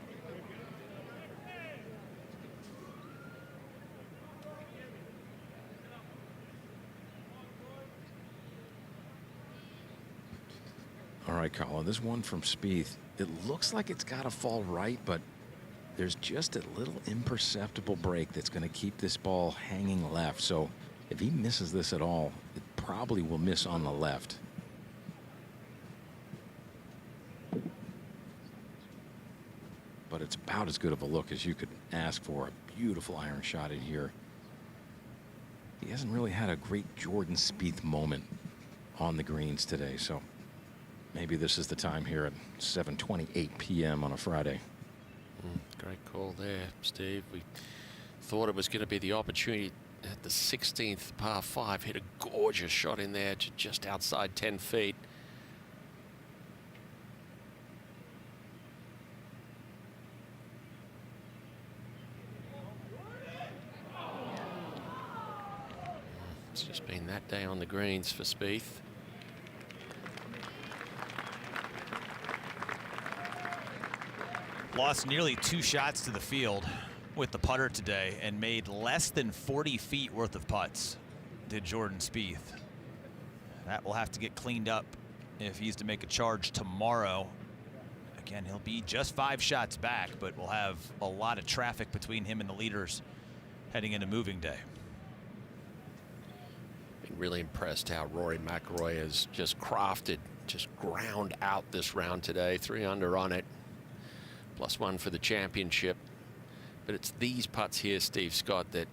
All right, Colin, this one from Spieth, it looks like it's got to fall right, but there's just a little imperceptible break that's going to keep this ball hanging left. So if he misses this at all, it probably will miss on the left. But it's about as good of a look as you could ask for. A beautiful iron shot in here. He hasn't really had a great Jordan Spieth moment on the greens today, so maybe this is the time here at 7:28 p.m. on a Friday. Great call there, Steve. We thought it was going to be the opportunity at the 16th par 5. Hit a gorgeous shot in there to just outside 10 feet. It's just been that day on the greens for Spieth. Lost nearly 2 shots to the field with the putter today and made less than 40 feet worth of putts, did Jordan Spieth. That will have to get cleaned up if he's to make a charge tomorrow. Again, he'll be just 5 shots back, but we'll have a lot of traffic between him and the leaders heading into moving day. Been really impressed how Rory McIlroy has just ground out this round today. 3 under on it. +1 for the championship. But it's these putts here, Steve Scott, that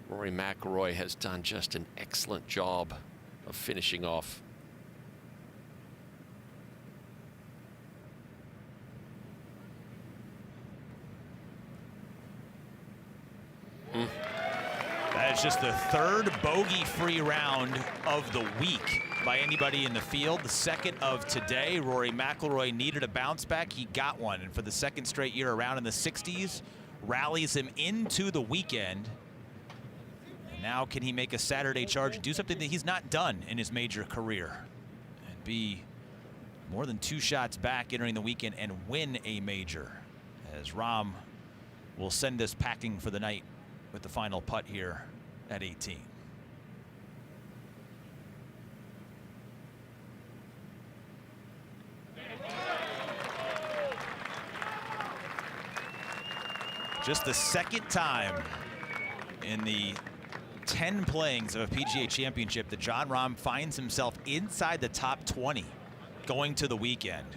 Rory McIlroy has done just an excellent job of finishing off. That is just the third bogey-free round of the week by anybody in the field. The second of today. Rory McIlroy needed a bounce back. He got one, and for the second straight year around in the 60s, rallies him into the weekend. And now can he make a Saturday charge and do something that he's not done in his major career and be more than 2 shots back entering the weekend and win a major, as Rahm will send us packing for the night with the final putt here at 18. Just the second time in the 10 playings of a PGA Championship that Jon Rahm finds himself inside the top 20 going to the weekend.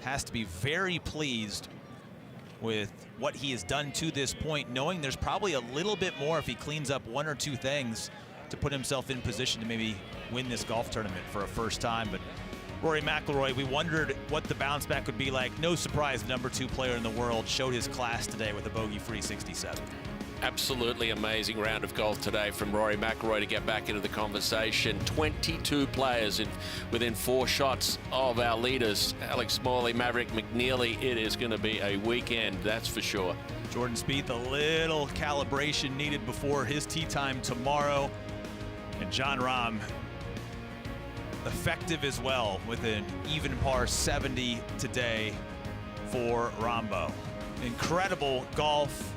Has to be very pleased with what he has done to this point, knowing there's probably a little bit more if he cleans up 1 or 2 things to put himself in position to maybe win this golf tournament for a first time. But Rory McIlroy, we wondered what the bounce back would be like. No surprise, the #2 player in the world showed his class today with a bogey-free 67. Absolutely amazing round of golf today from Rory McIlroy to get back into the conversation. 22 players within 4 shots of our leaders, Alex Smalley, Maverick McNeely. It is going to be a weekend, that's for sure. Jordan Spieth, a little calibration needed before his tee time tomorrow. And Jon Rahm, effective as well with an even par 70 today for Rambo. Incredible golf.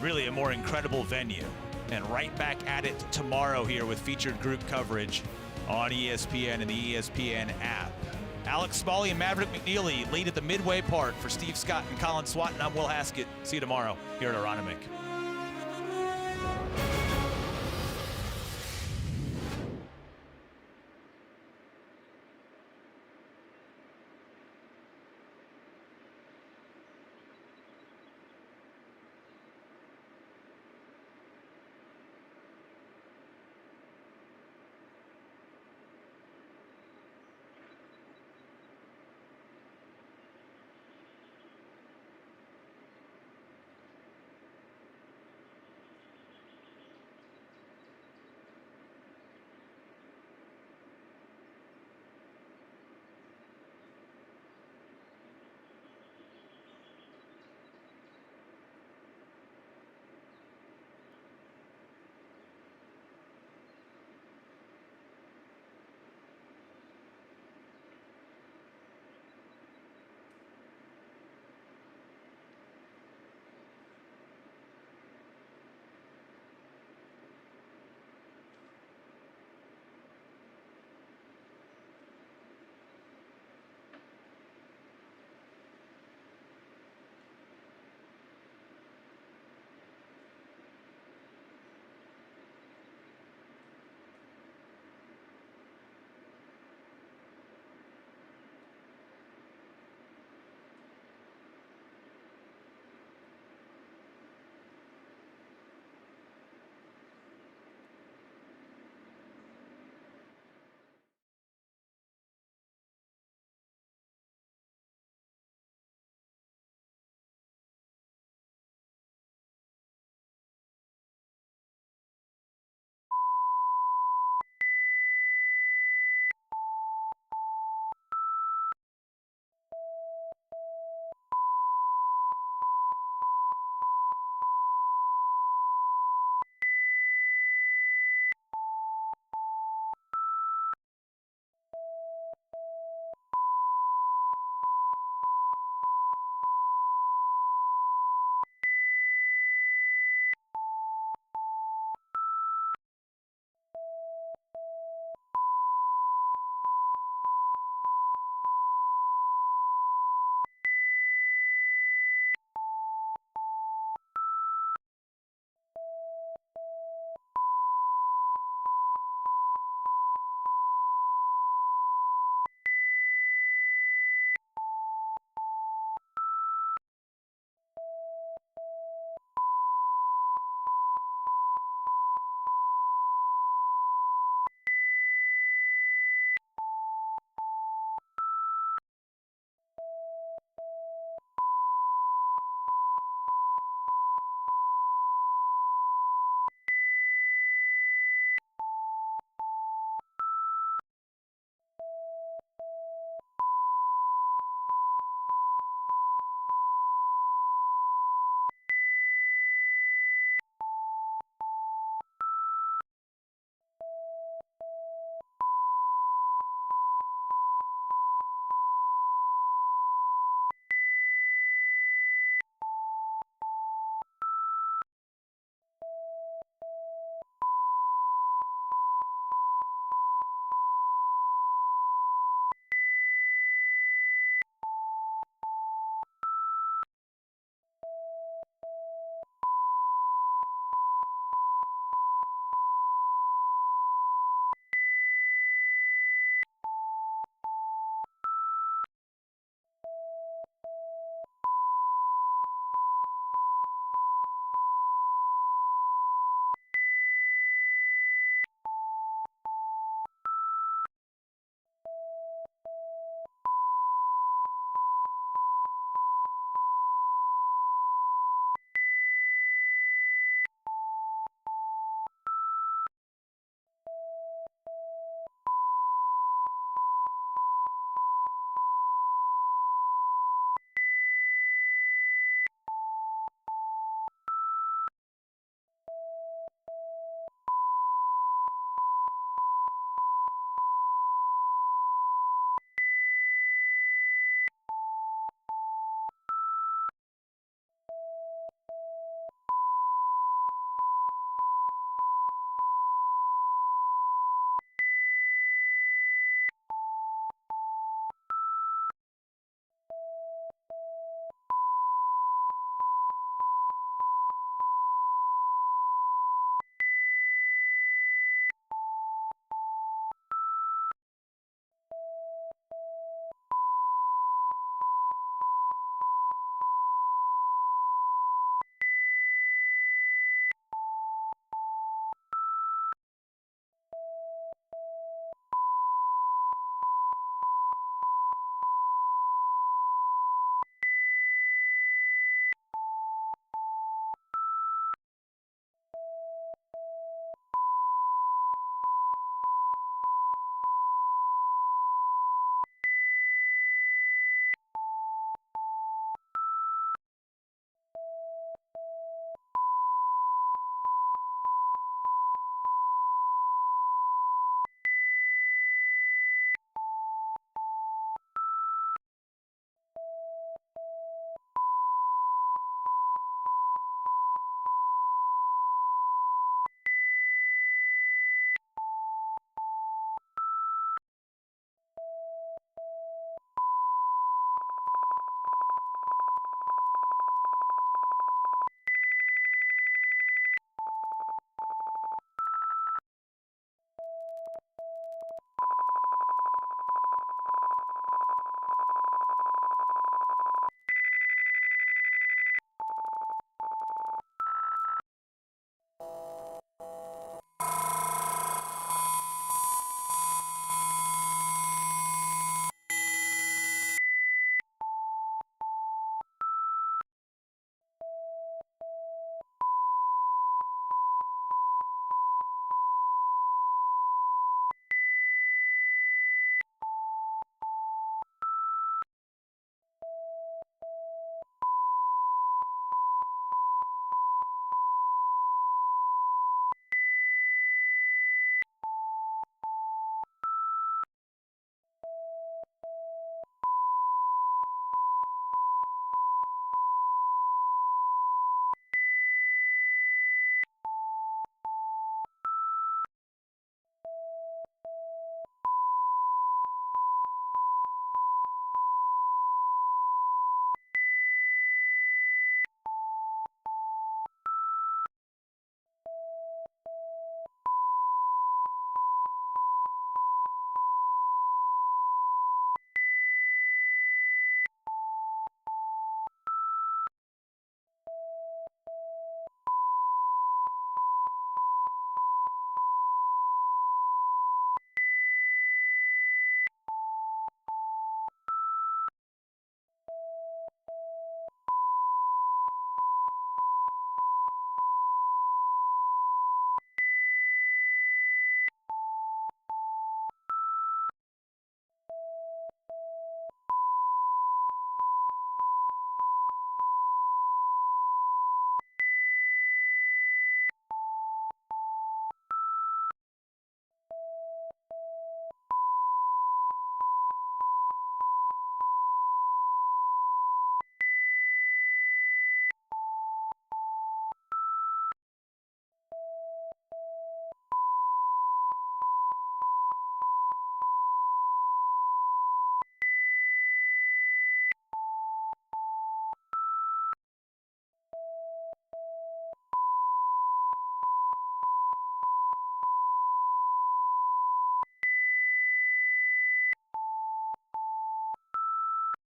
Really a more incredible venue, and right back at it tomorrow here with featured group coverage on ESPN and the ESPN app. Alex Smalley and Maverick McNeely lead at the midway part for Steve Scott and Colin Swatton. I'm Will Haskett. See you tomorrow here at Aronimink.